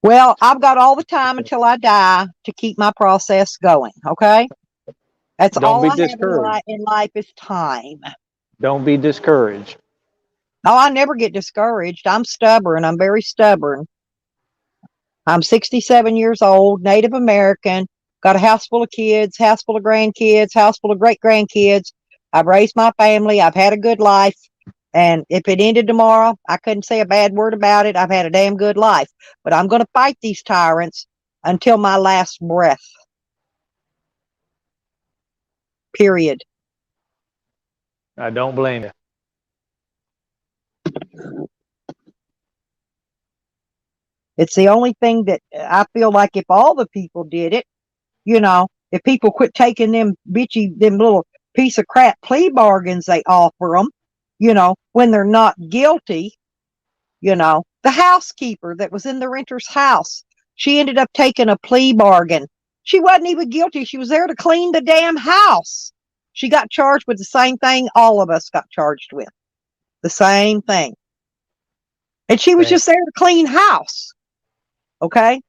Well, I've got all the time until I die to keep my process going. Okay, that's don't all be I have discouraged. in life is time. Don't be discouraged. Oh, I never get discouraged. I'm stubborn. I'm very stubborn. I'm 67 years old, Native American, got a house full of kids, house full of grandkids, house full of great grandkids. I've raised my family. I've had a good life. And if it ended tomorrow, I couldn't say a bad word about it. I've had a damn good life. But I'm going to fight these tyrants until my last breath. Period. I don't blame you. It's the only thing that I feel like if all the people did it, if people quit taking them little piece of crap plea bargains they offer them, when they're not guilty, the housekeeper that was in the renter's house, she ended up taking a plea bargain. She wasn't even guilty. She was there to clean the damn house. She got charged with the same thing all of us got charged with. The same thing. And she was just there to clean house. Okay?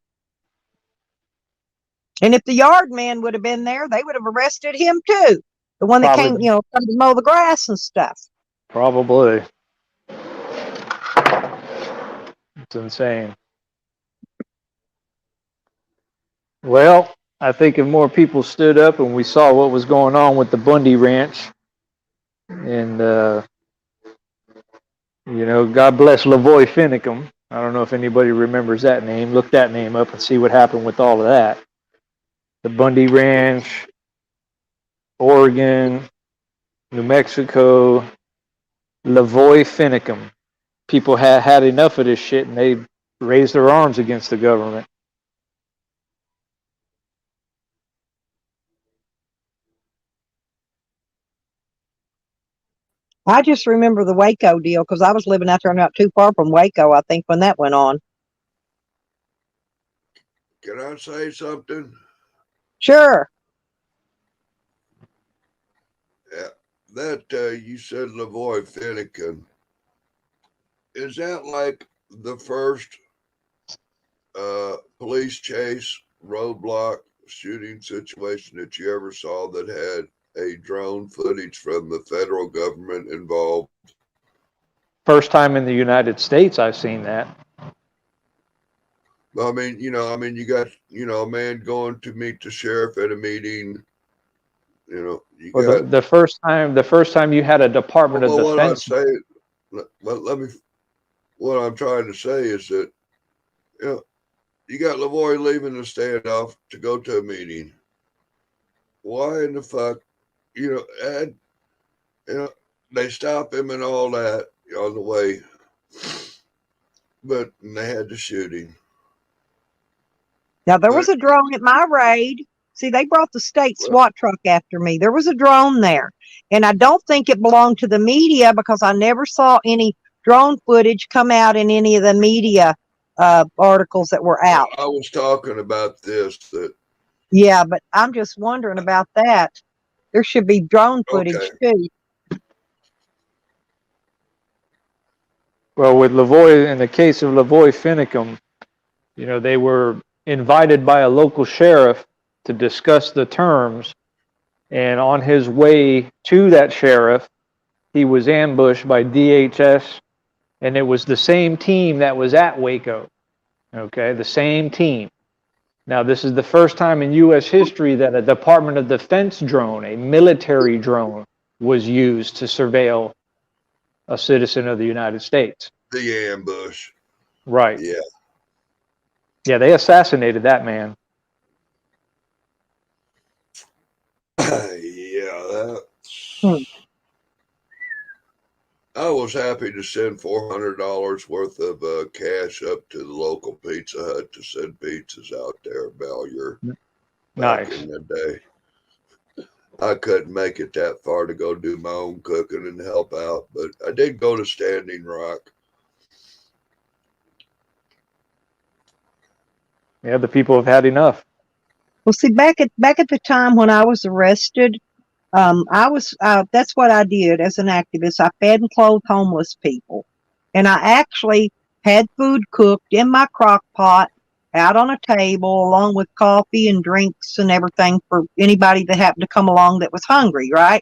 And if the yard man would have been there, they would have arrested him too. The one that came, come to mow the grass and stuff. Probably. It's insane. Well, I think if more people stood up and we saw what was going on with the Bundy Ranch, and God bless Lavoy Finicum. I don't know if anybody remembers that name. Look that name up and see what happened with all of that. The Bundy Ranch, Oregon, New Mexico, Lavoy Finicum. People had enough of this shit, and they raised their arms against the government. I just remember the Waco deal because I was living out there not too far from Waco, I think, when that went on. Can I say something? Sure. Yeah, that you said Lavoy Finicum. Is that like the first police chase, roadblock, shooting situation that you ever saw that had a drone footage from the federal government involved? First time in the United States I've seen that. I mean, you got, a man going to meet the sheriff at a meeting. The first time you had a Department of Defense. What I'm trying to say is that, you got Lavoy leaving the standoff to go to a meeting. Why in the fuck, they stop him and all that on the way, but they had the shooting. Now, there was a drone at my raid See, they brought the state SWAT truck after me. There was a drone there. And I don't think it belonged to the media because I never saw any drone footage come out in any of the media articles that were out. I was talking about this, that Yeah, but I'm just wondering about that. There should be drone footage too. Well, with Lavoy, in the case of Lavoy Finicum, you know, they were invited by a local sheriff to discuss the terms. And on his way to that sheriff, he was ambushed by DHS. And it was the same team that was at Waco. Okay, the same team. Now, this is the first time in U.S. history that a Department of Defense drone, a military drone, was used to surveil a citizen of the United States. the ambush. Right. Yeah. Yeah, they assassinated that man. Yeah, Hmm. I was happy to send $400 worth of cash up to the local Pizza Hut to send pizzas out there, Bellyer. Back Nice. in the day. I couldn't make it that far to go do my own cooking and help out, but I did go to Standing Rock. Yeah, the people have had enough. Well, see, back at the time when I was arrested, that's what I did as an activist. I fed and clothed homeless people, and I actually had food cooked in my crock pot out on a table, along with coffee and drinks and everything for anybody that happened to come along that was hungry. Right?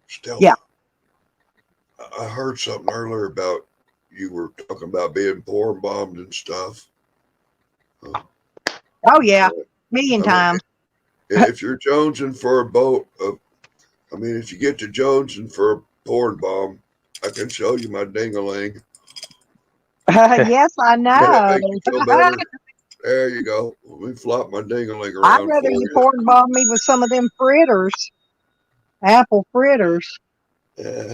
Stella, Yeah. I heard something earlier about you were talking about being porn bombed and stuff. Oh yeah, million times. If you're jonesing for a boat, if you get to jonesing for a porn bomb, I can show you my ding-a-ling. Yes, I know. That makes you feel better. There you go. Let me flop my ding-a-ling around. I'd rather you porn bomb me with some of them fritters, apple fritters. Yeah.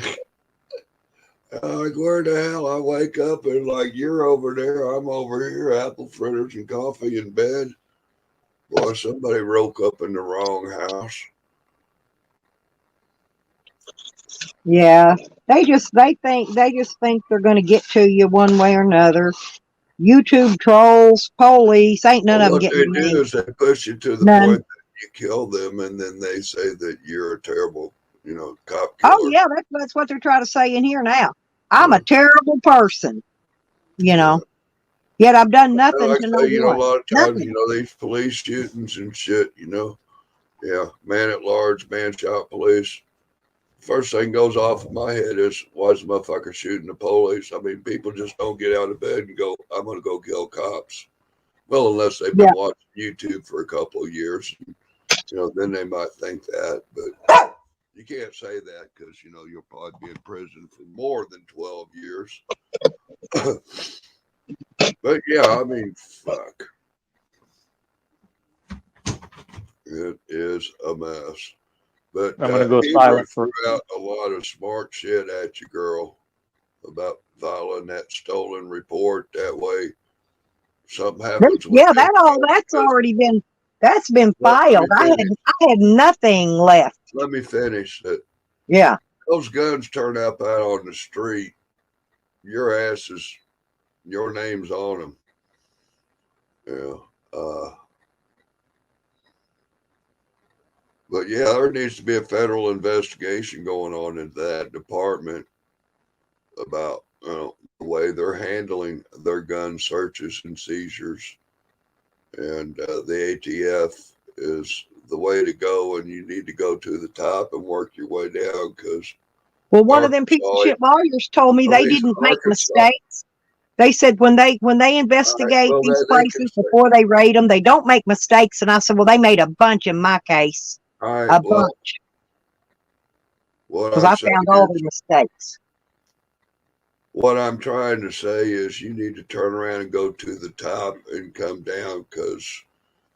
Like, where the hell I wake up and like you're over there, I'm over here, apple fritters and coffee in bed. Boy, somebody woke up in the wrong house. Yeah, they just think they're going to get to you one way or another. YouTube trolls, police, ain't none of them What they getting do me. is they push you to the None. point that you kill them, and then they say that you're a terrible, cop killer. Oh yeah, that's what they're trying to say in here now. I'm a terrible person, Yet I've done nothing Like to I no say, a one. lot of times, Nothing. these police shootings and shit, yeah, man at large, man shot police. First thing goes off in my head is, why is the motherfucker shooting the police? I mean, people just don't get out of bed and go, I'm going to go kill cops. Well, unless they've been watching YouTube for a couple of years, then they might think that. But you can't say that because, you'll probably be in prison for more than 12 years. But yeah, I mean, fuck. It is a mess. But I'm going to go Hebrew silent for threw out a lot of smart shit at you, girl, about filing that stolen report. That way, something happens. That's already been filed. I had nothing left. Let me finish that. Yeah. Those guns turn up out on the street. Your name's on them. Yeah. But yeah, there needs to be a federal investigation going on in that department about the way they're handling their gun searches and seizures. And the ATF is the way to go, and you need to go to the top and work your way down. Because one of them piece of shit lawyers told me they didn't make mistakes. They said when they investigate these places before they raid them, they don't make mistakes. And I said, well, they made a bunch in my case. A bunch. Because I found all the mistakes. What I'm trying to say is you need to turn around and go to the top and come down, because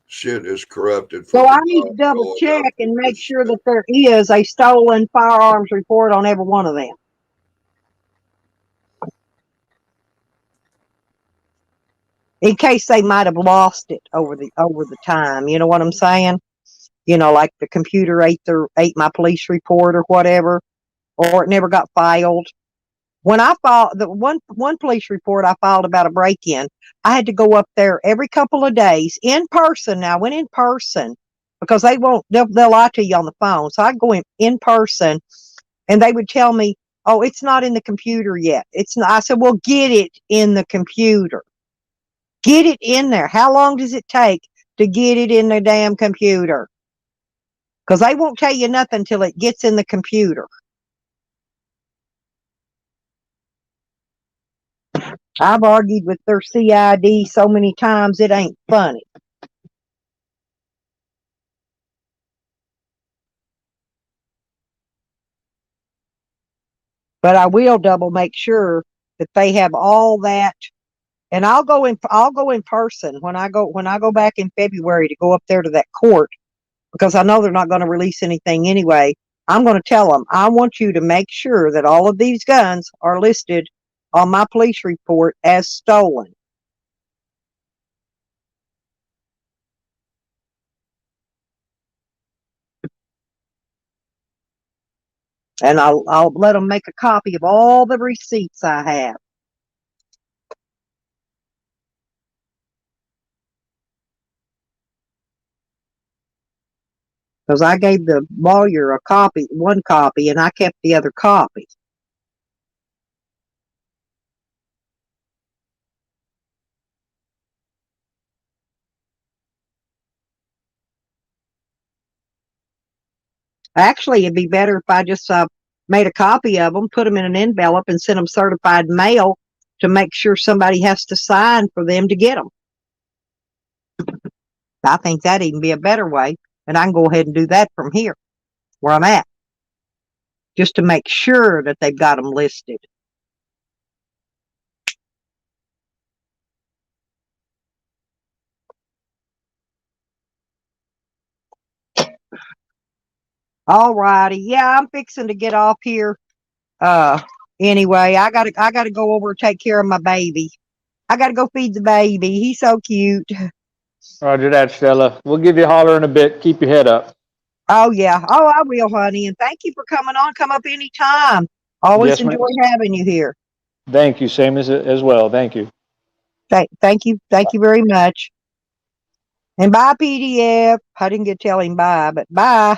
shit is corrupted. So I need to double check and make sure that there is a stolen firearms report on every one of them. in case they might have lost it over the time. You know what I'm saying? You know, like the computer ate my police report or whatever, or it never got filed. When I filed the one police report I filed about a break-in, I had to go up there every couple of days in person. Now I went in person because they'll lie to you on the phone. So I'd go in person, and they would tell me, "Oh, it's not in the computer yet. It's not." I said, "Well, get it in the computer. Get it in there. How long does it take to get it in the damn computer? Because they won't tell you nothing until it gets in the computer." I've argued with their CID so many times it ain't funny. But I will double make sure that they have all that. And I'll go in person when I go back in February to go up there to that court, because I know they're not going to release anything anyway. I'm going to tell them, I want you to make sure that all of these guns are listed on my police report as stolen. And I'll let them make a copy of all the receipts I have. Because I gave the lawyer one copy, and I kept the other copy. Actually, it'd be better if I just made a copy of them, put them in an envelope, and sent them certified mail to make sure somebody has to sign for them to get them. I think that'd even be a better way, and I can go ahead and do that from here, where I'm at, just to make sure that they've got them listed. All righty. Yeah, I'm fixing to get off here. Anyway, I gotta go over and take care of my baby. I gotta go feed the baby. He's so cute. Roger that, Stella. We'll give you a holler in a bit. Keep your head up. Oh yeah. Oh, I will, honey. And thank you for coming on. Come up anytime. Always Yes, ma'am. enjoy having you here. Thank you. Same as well. Thank you. Thank you very much. And bye, PDF. I didn't get to tell him bye, but bye.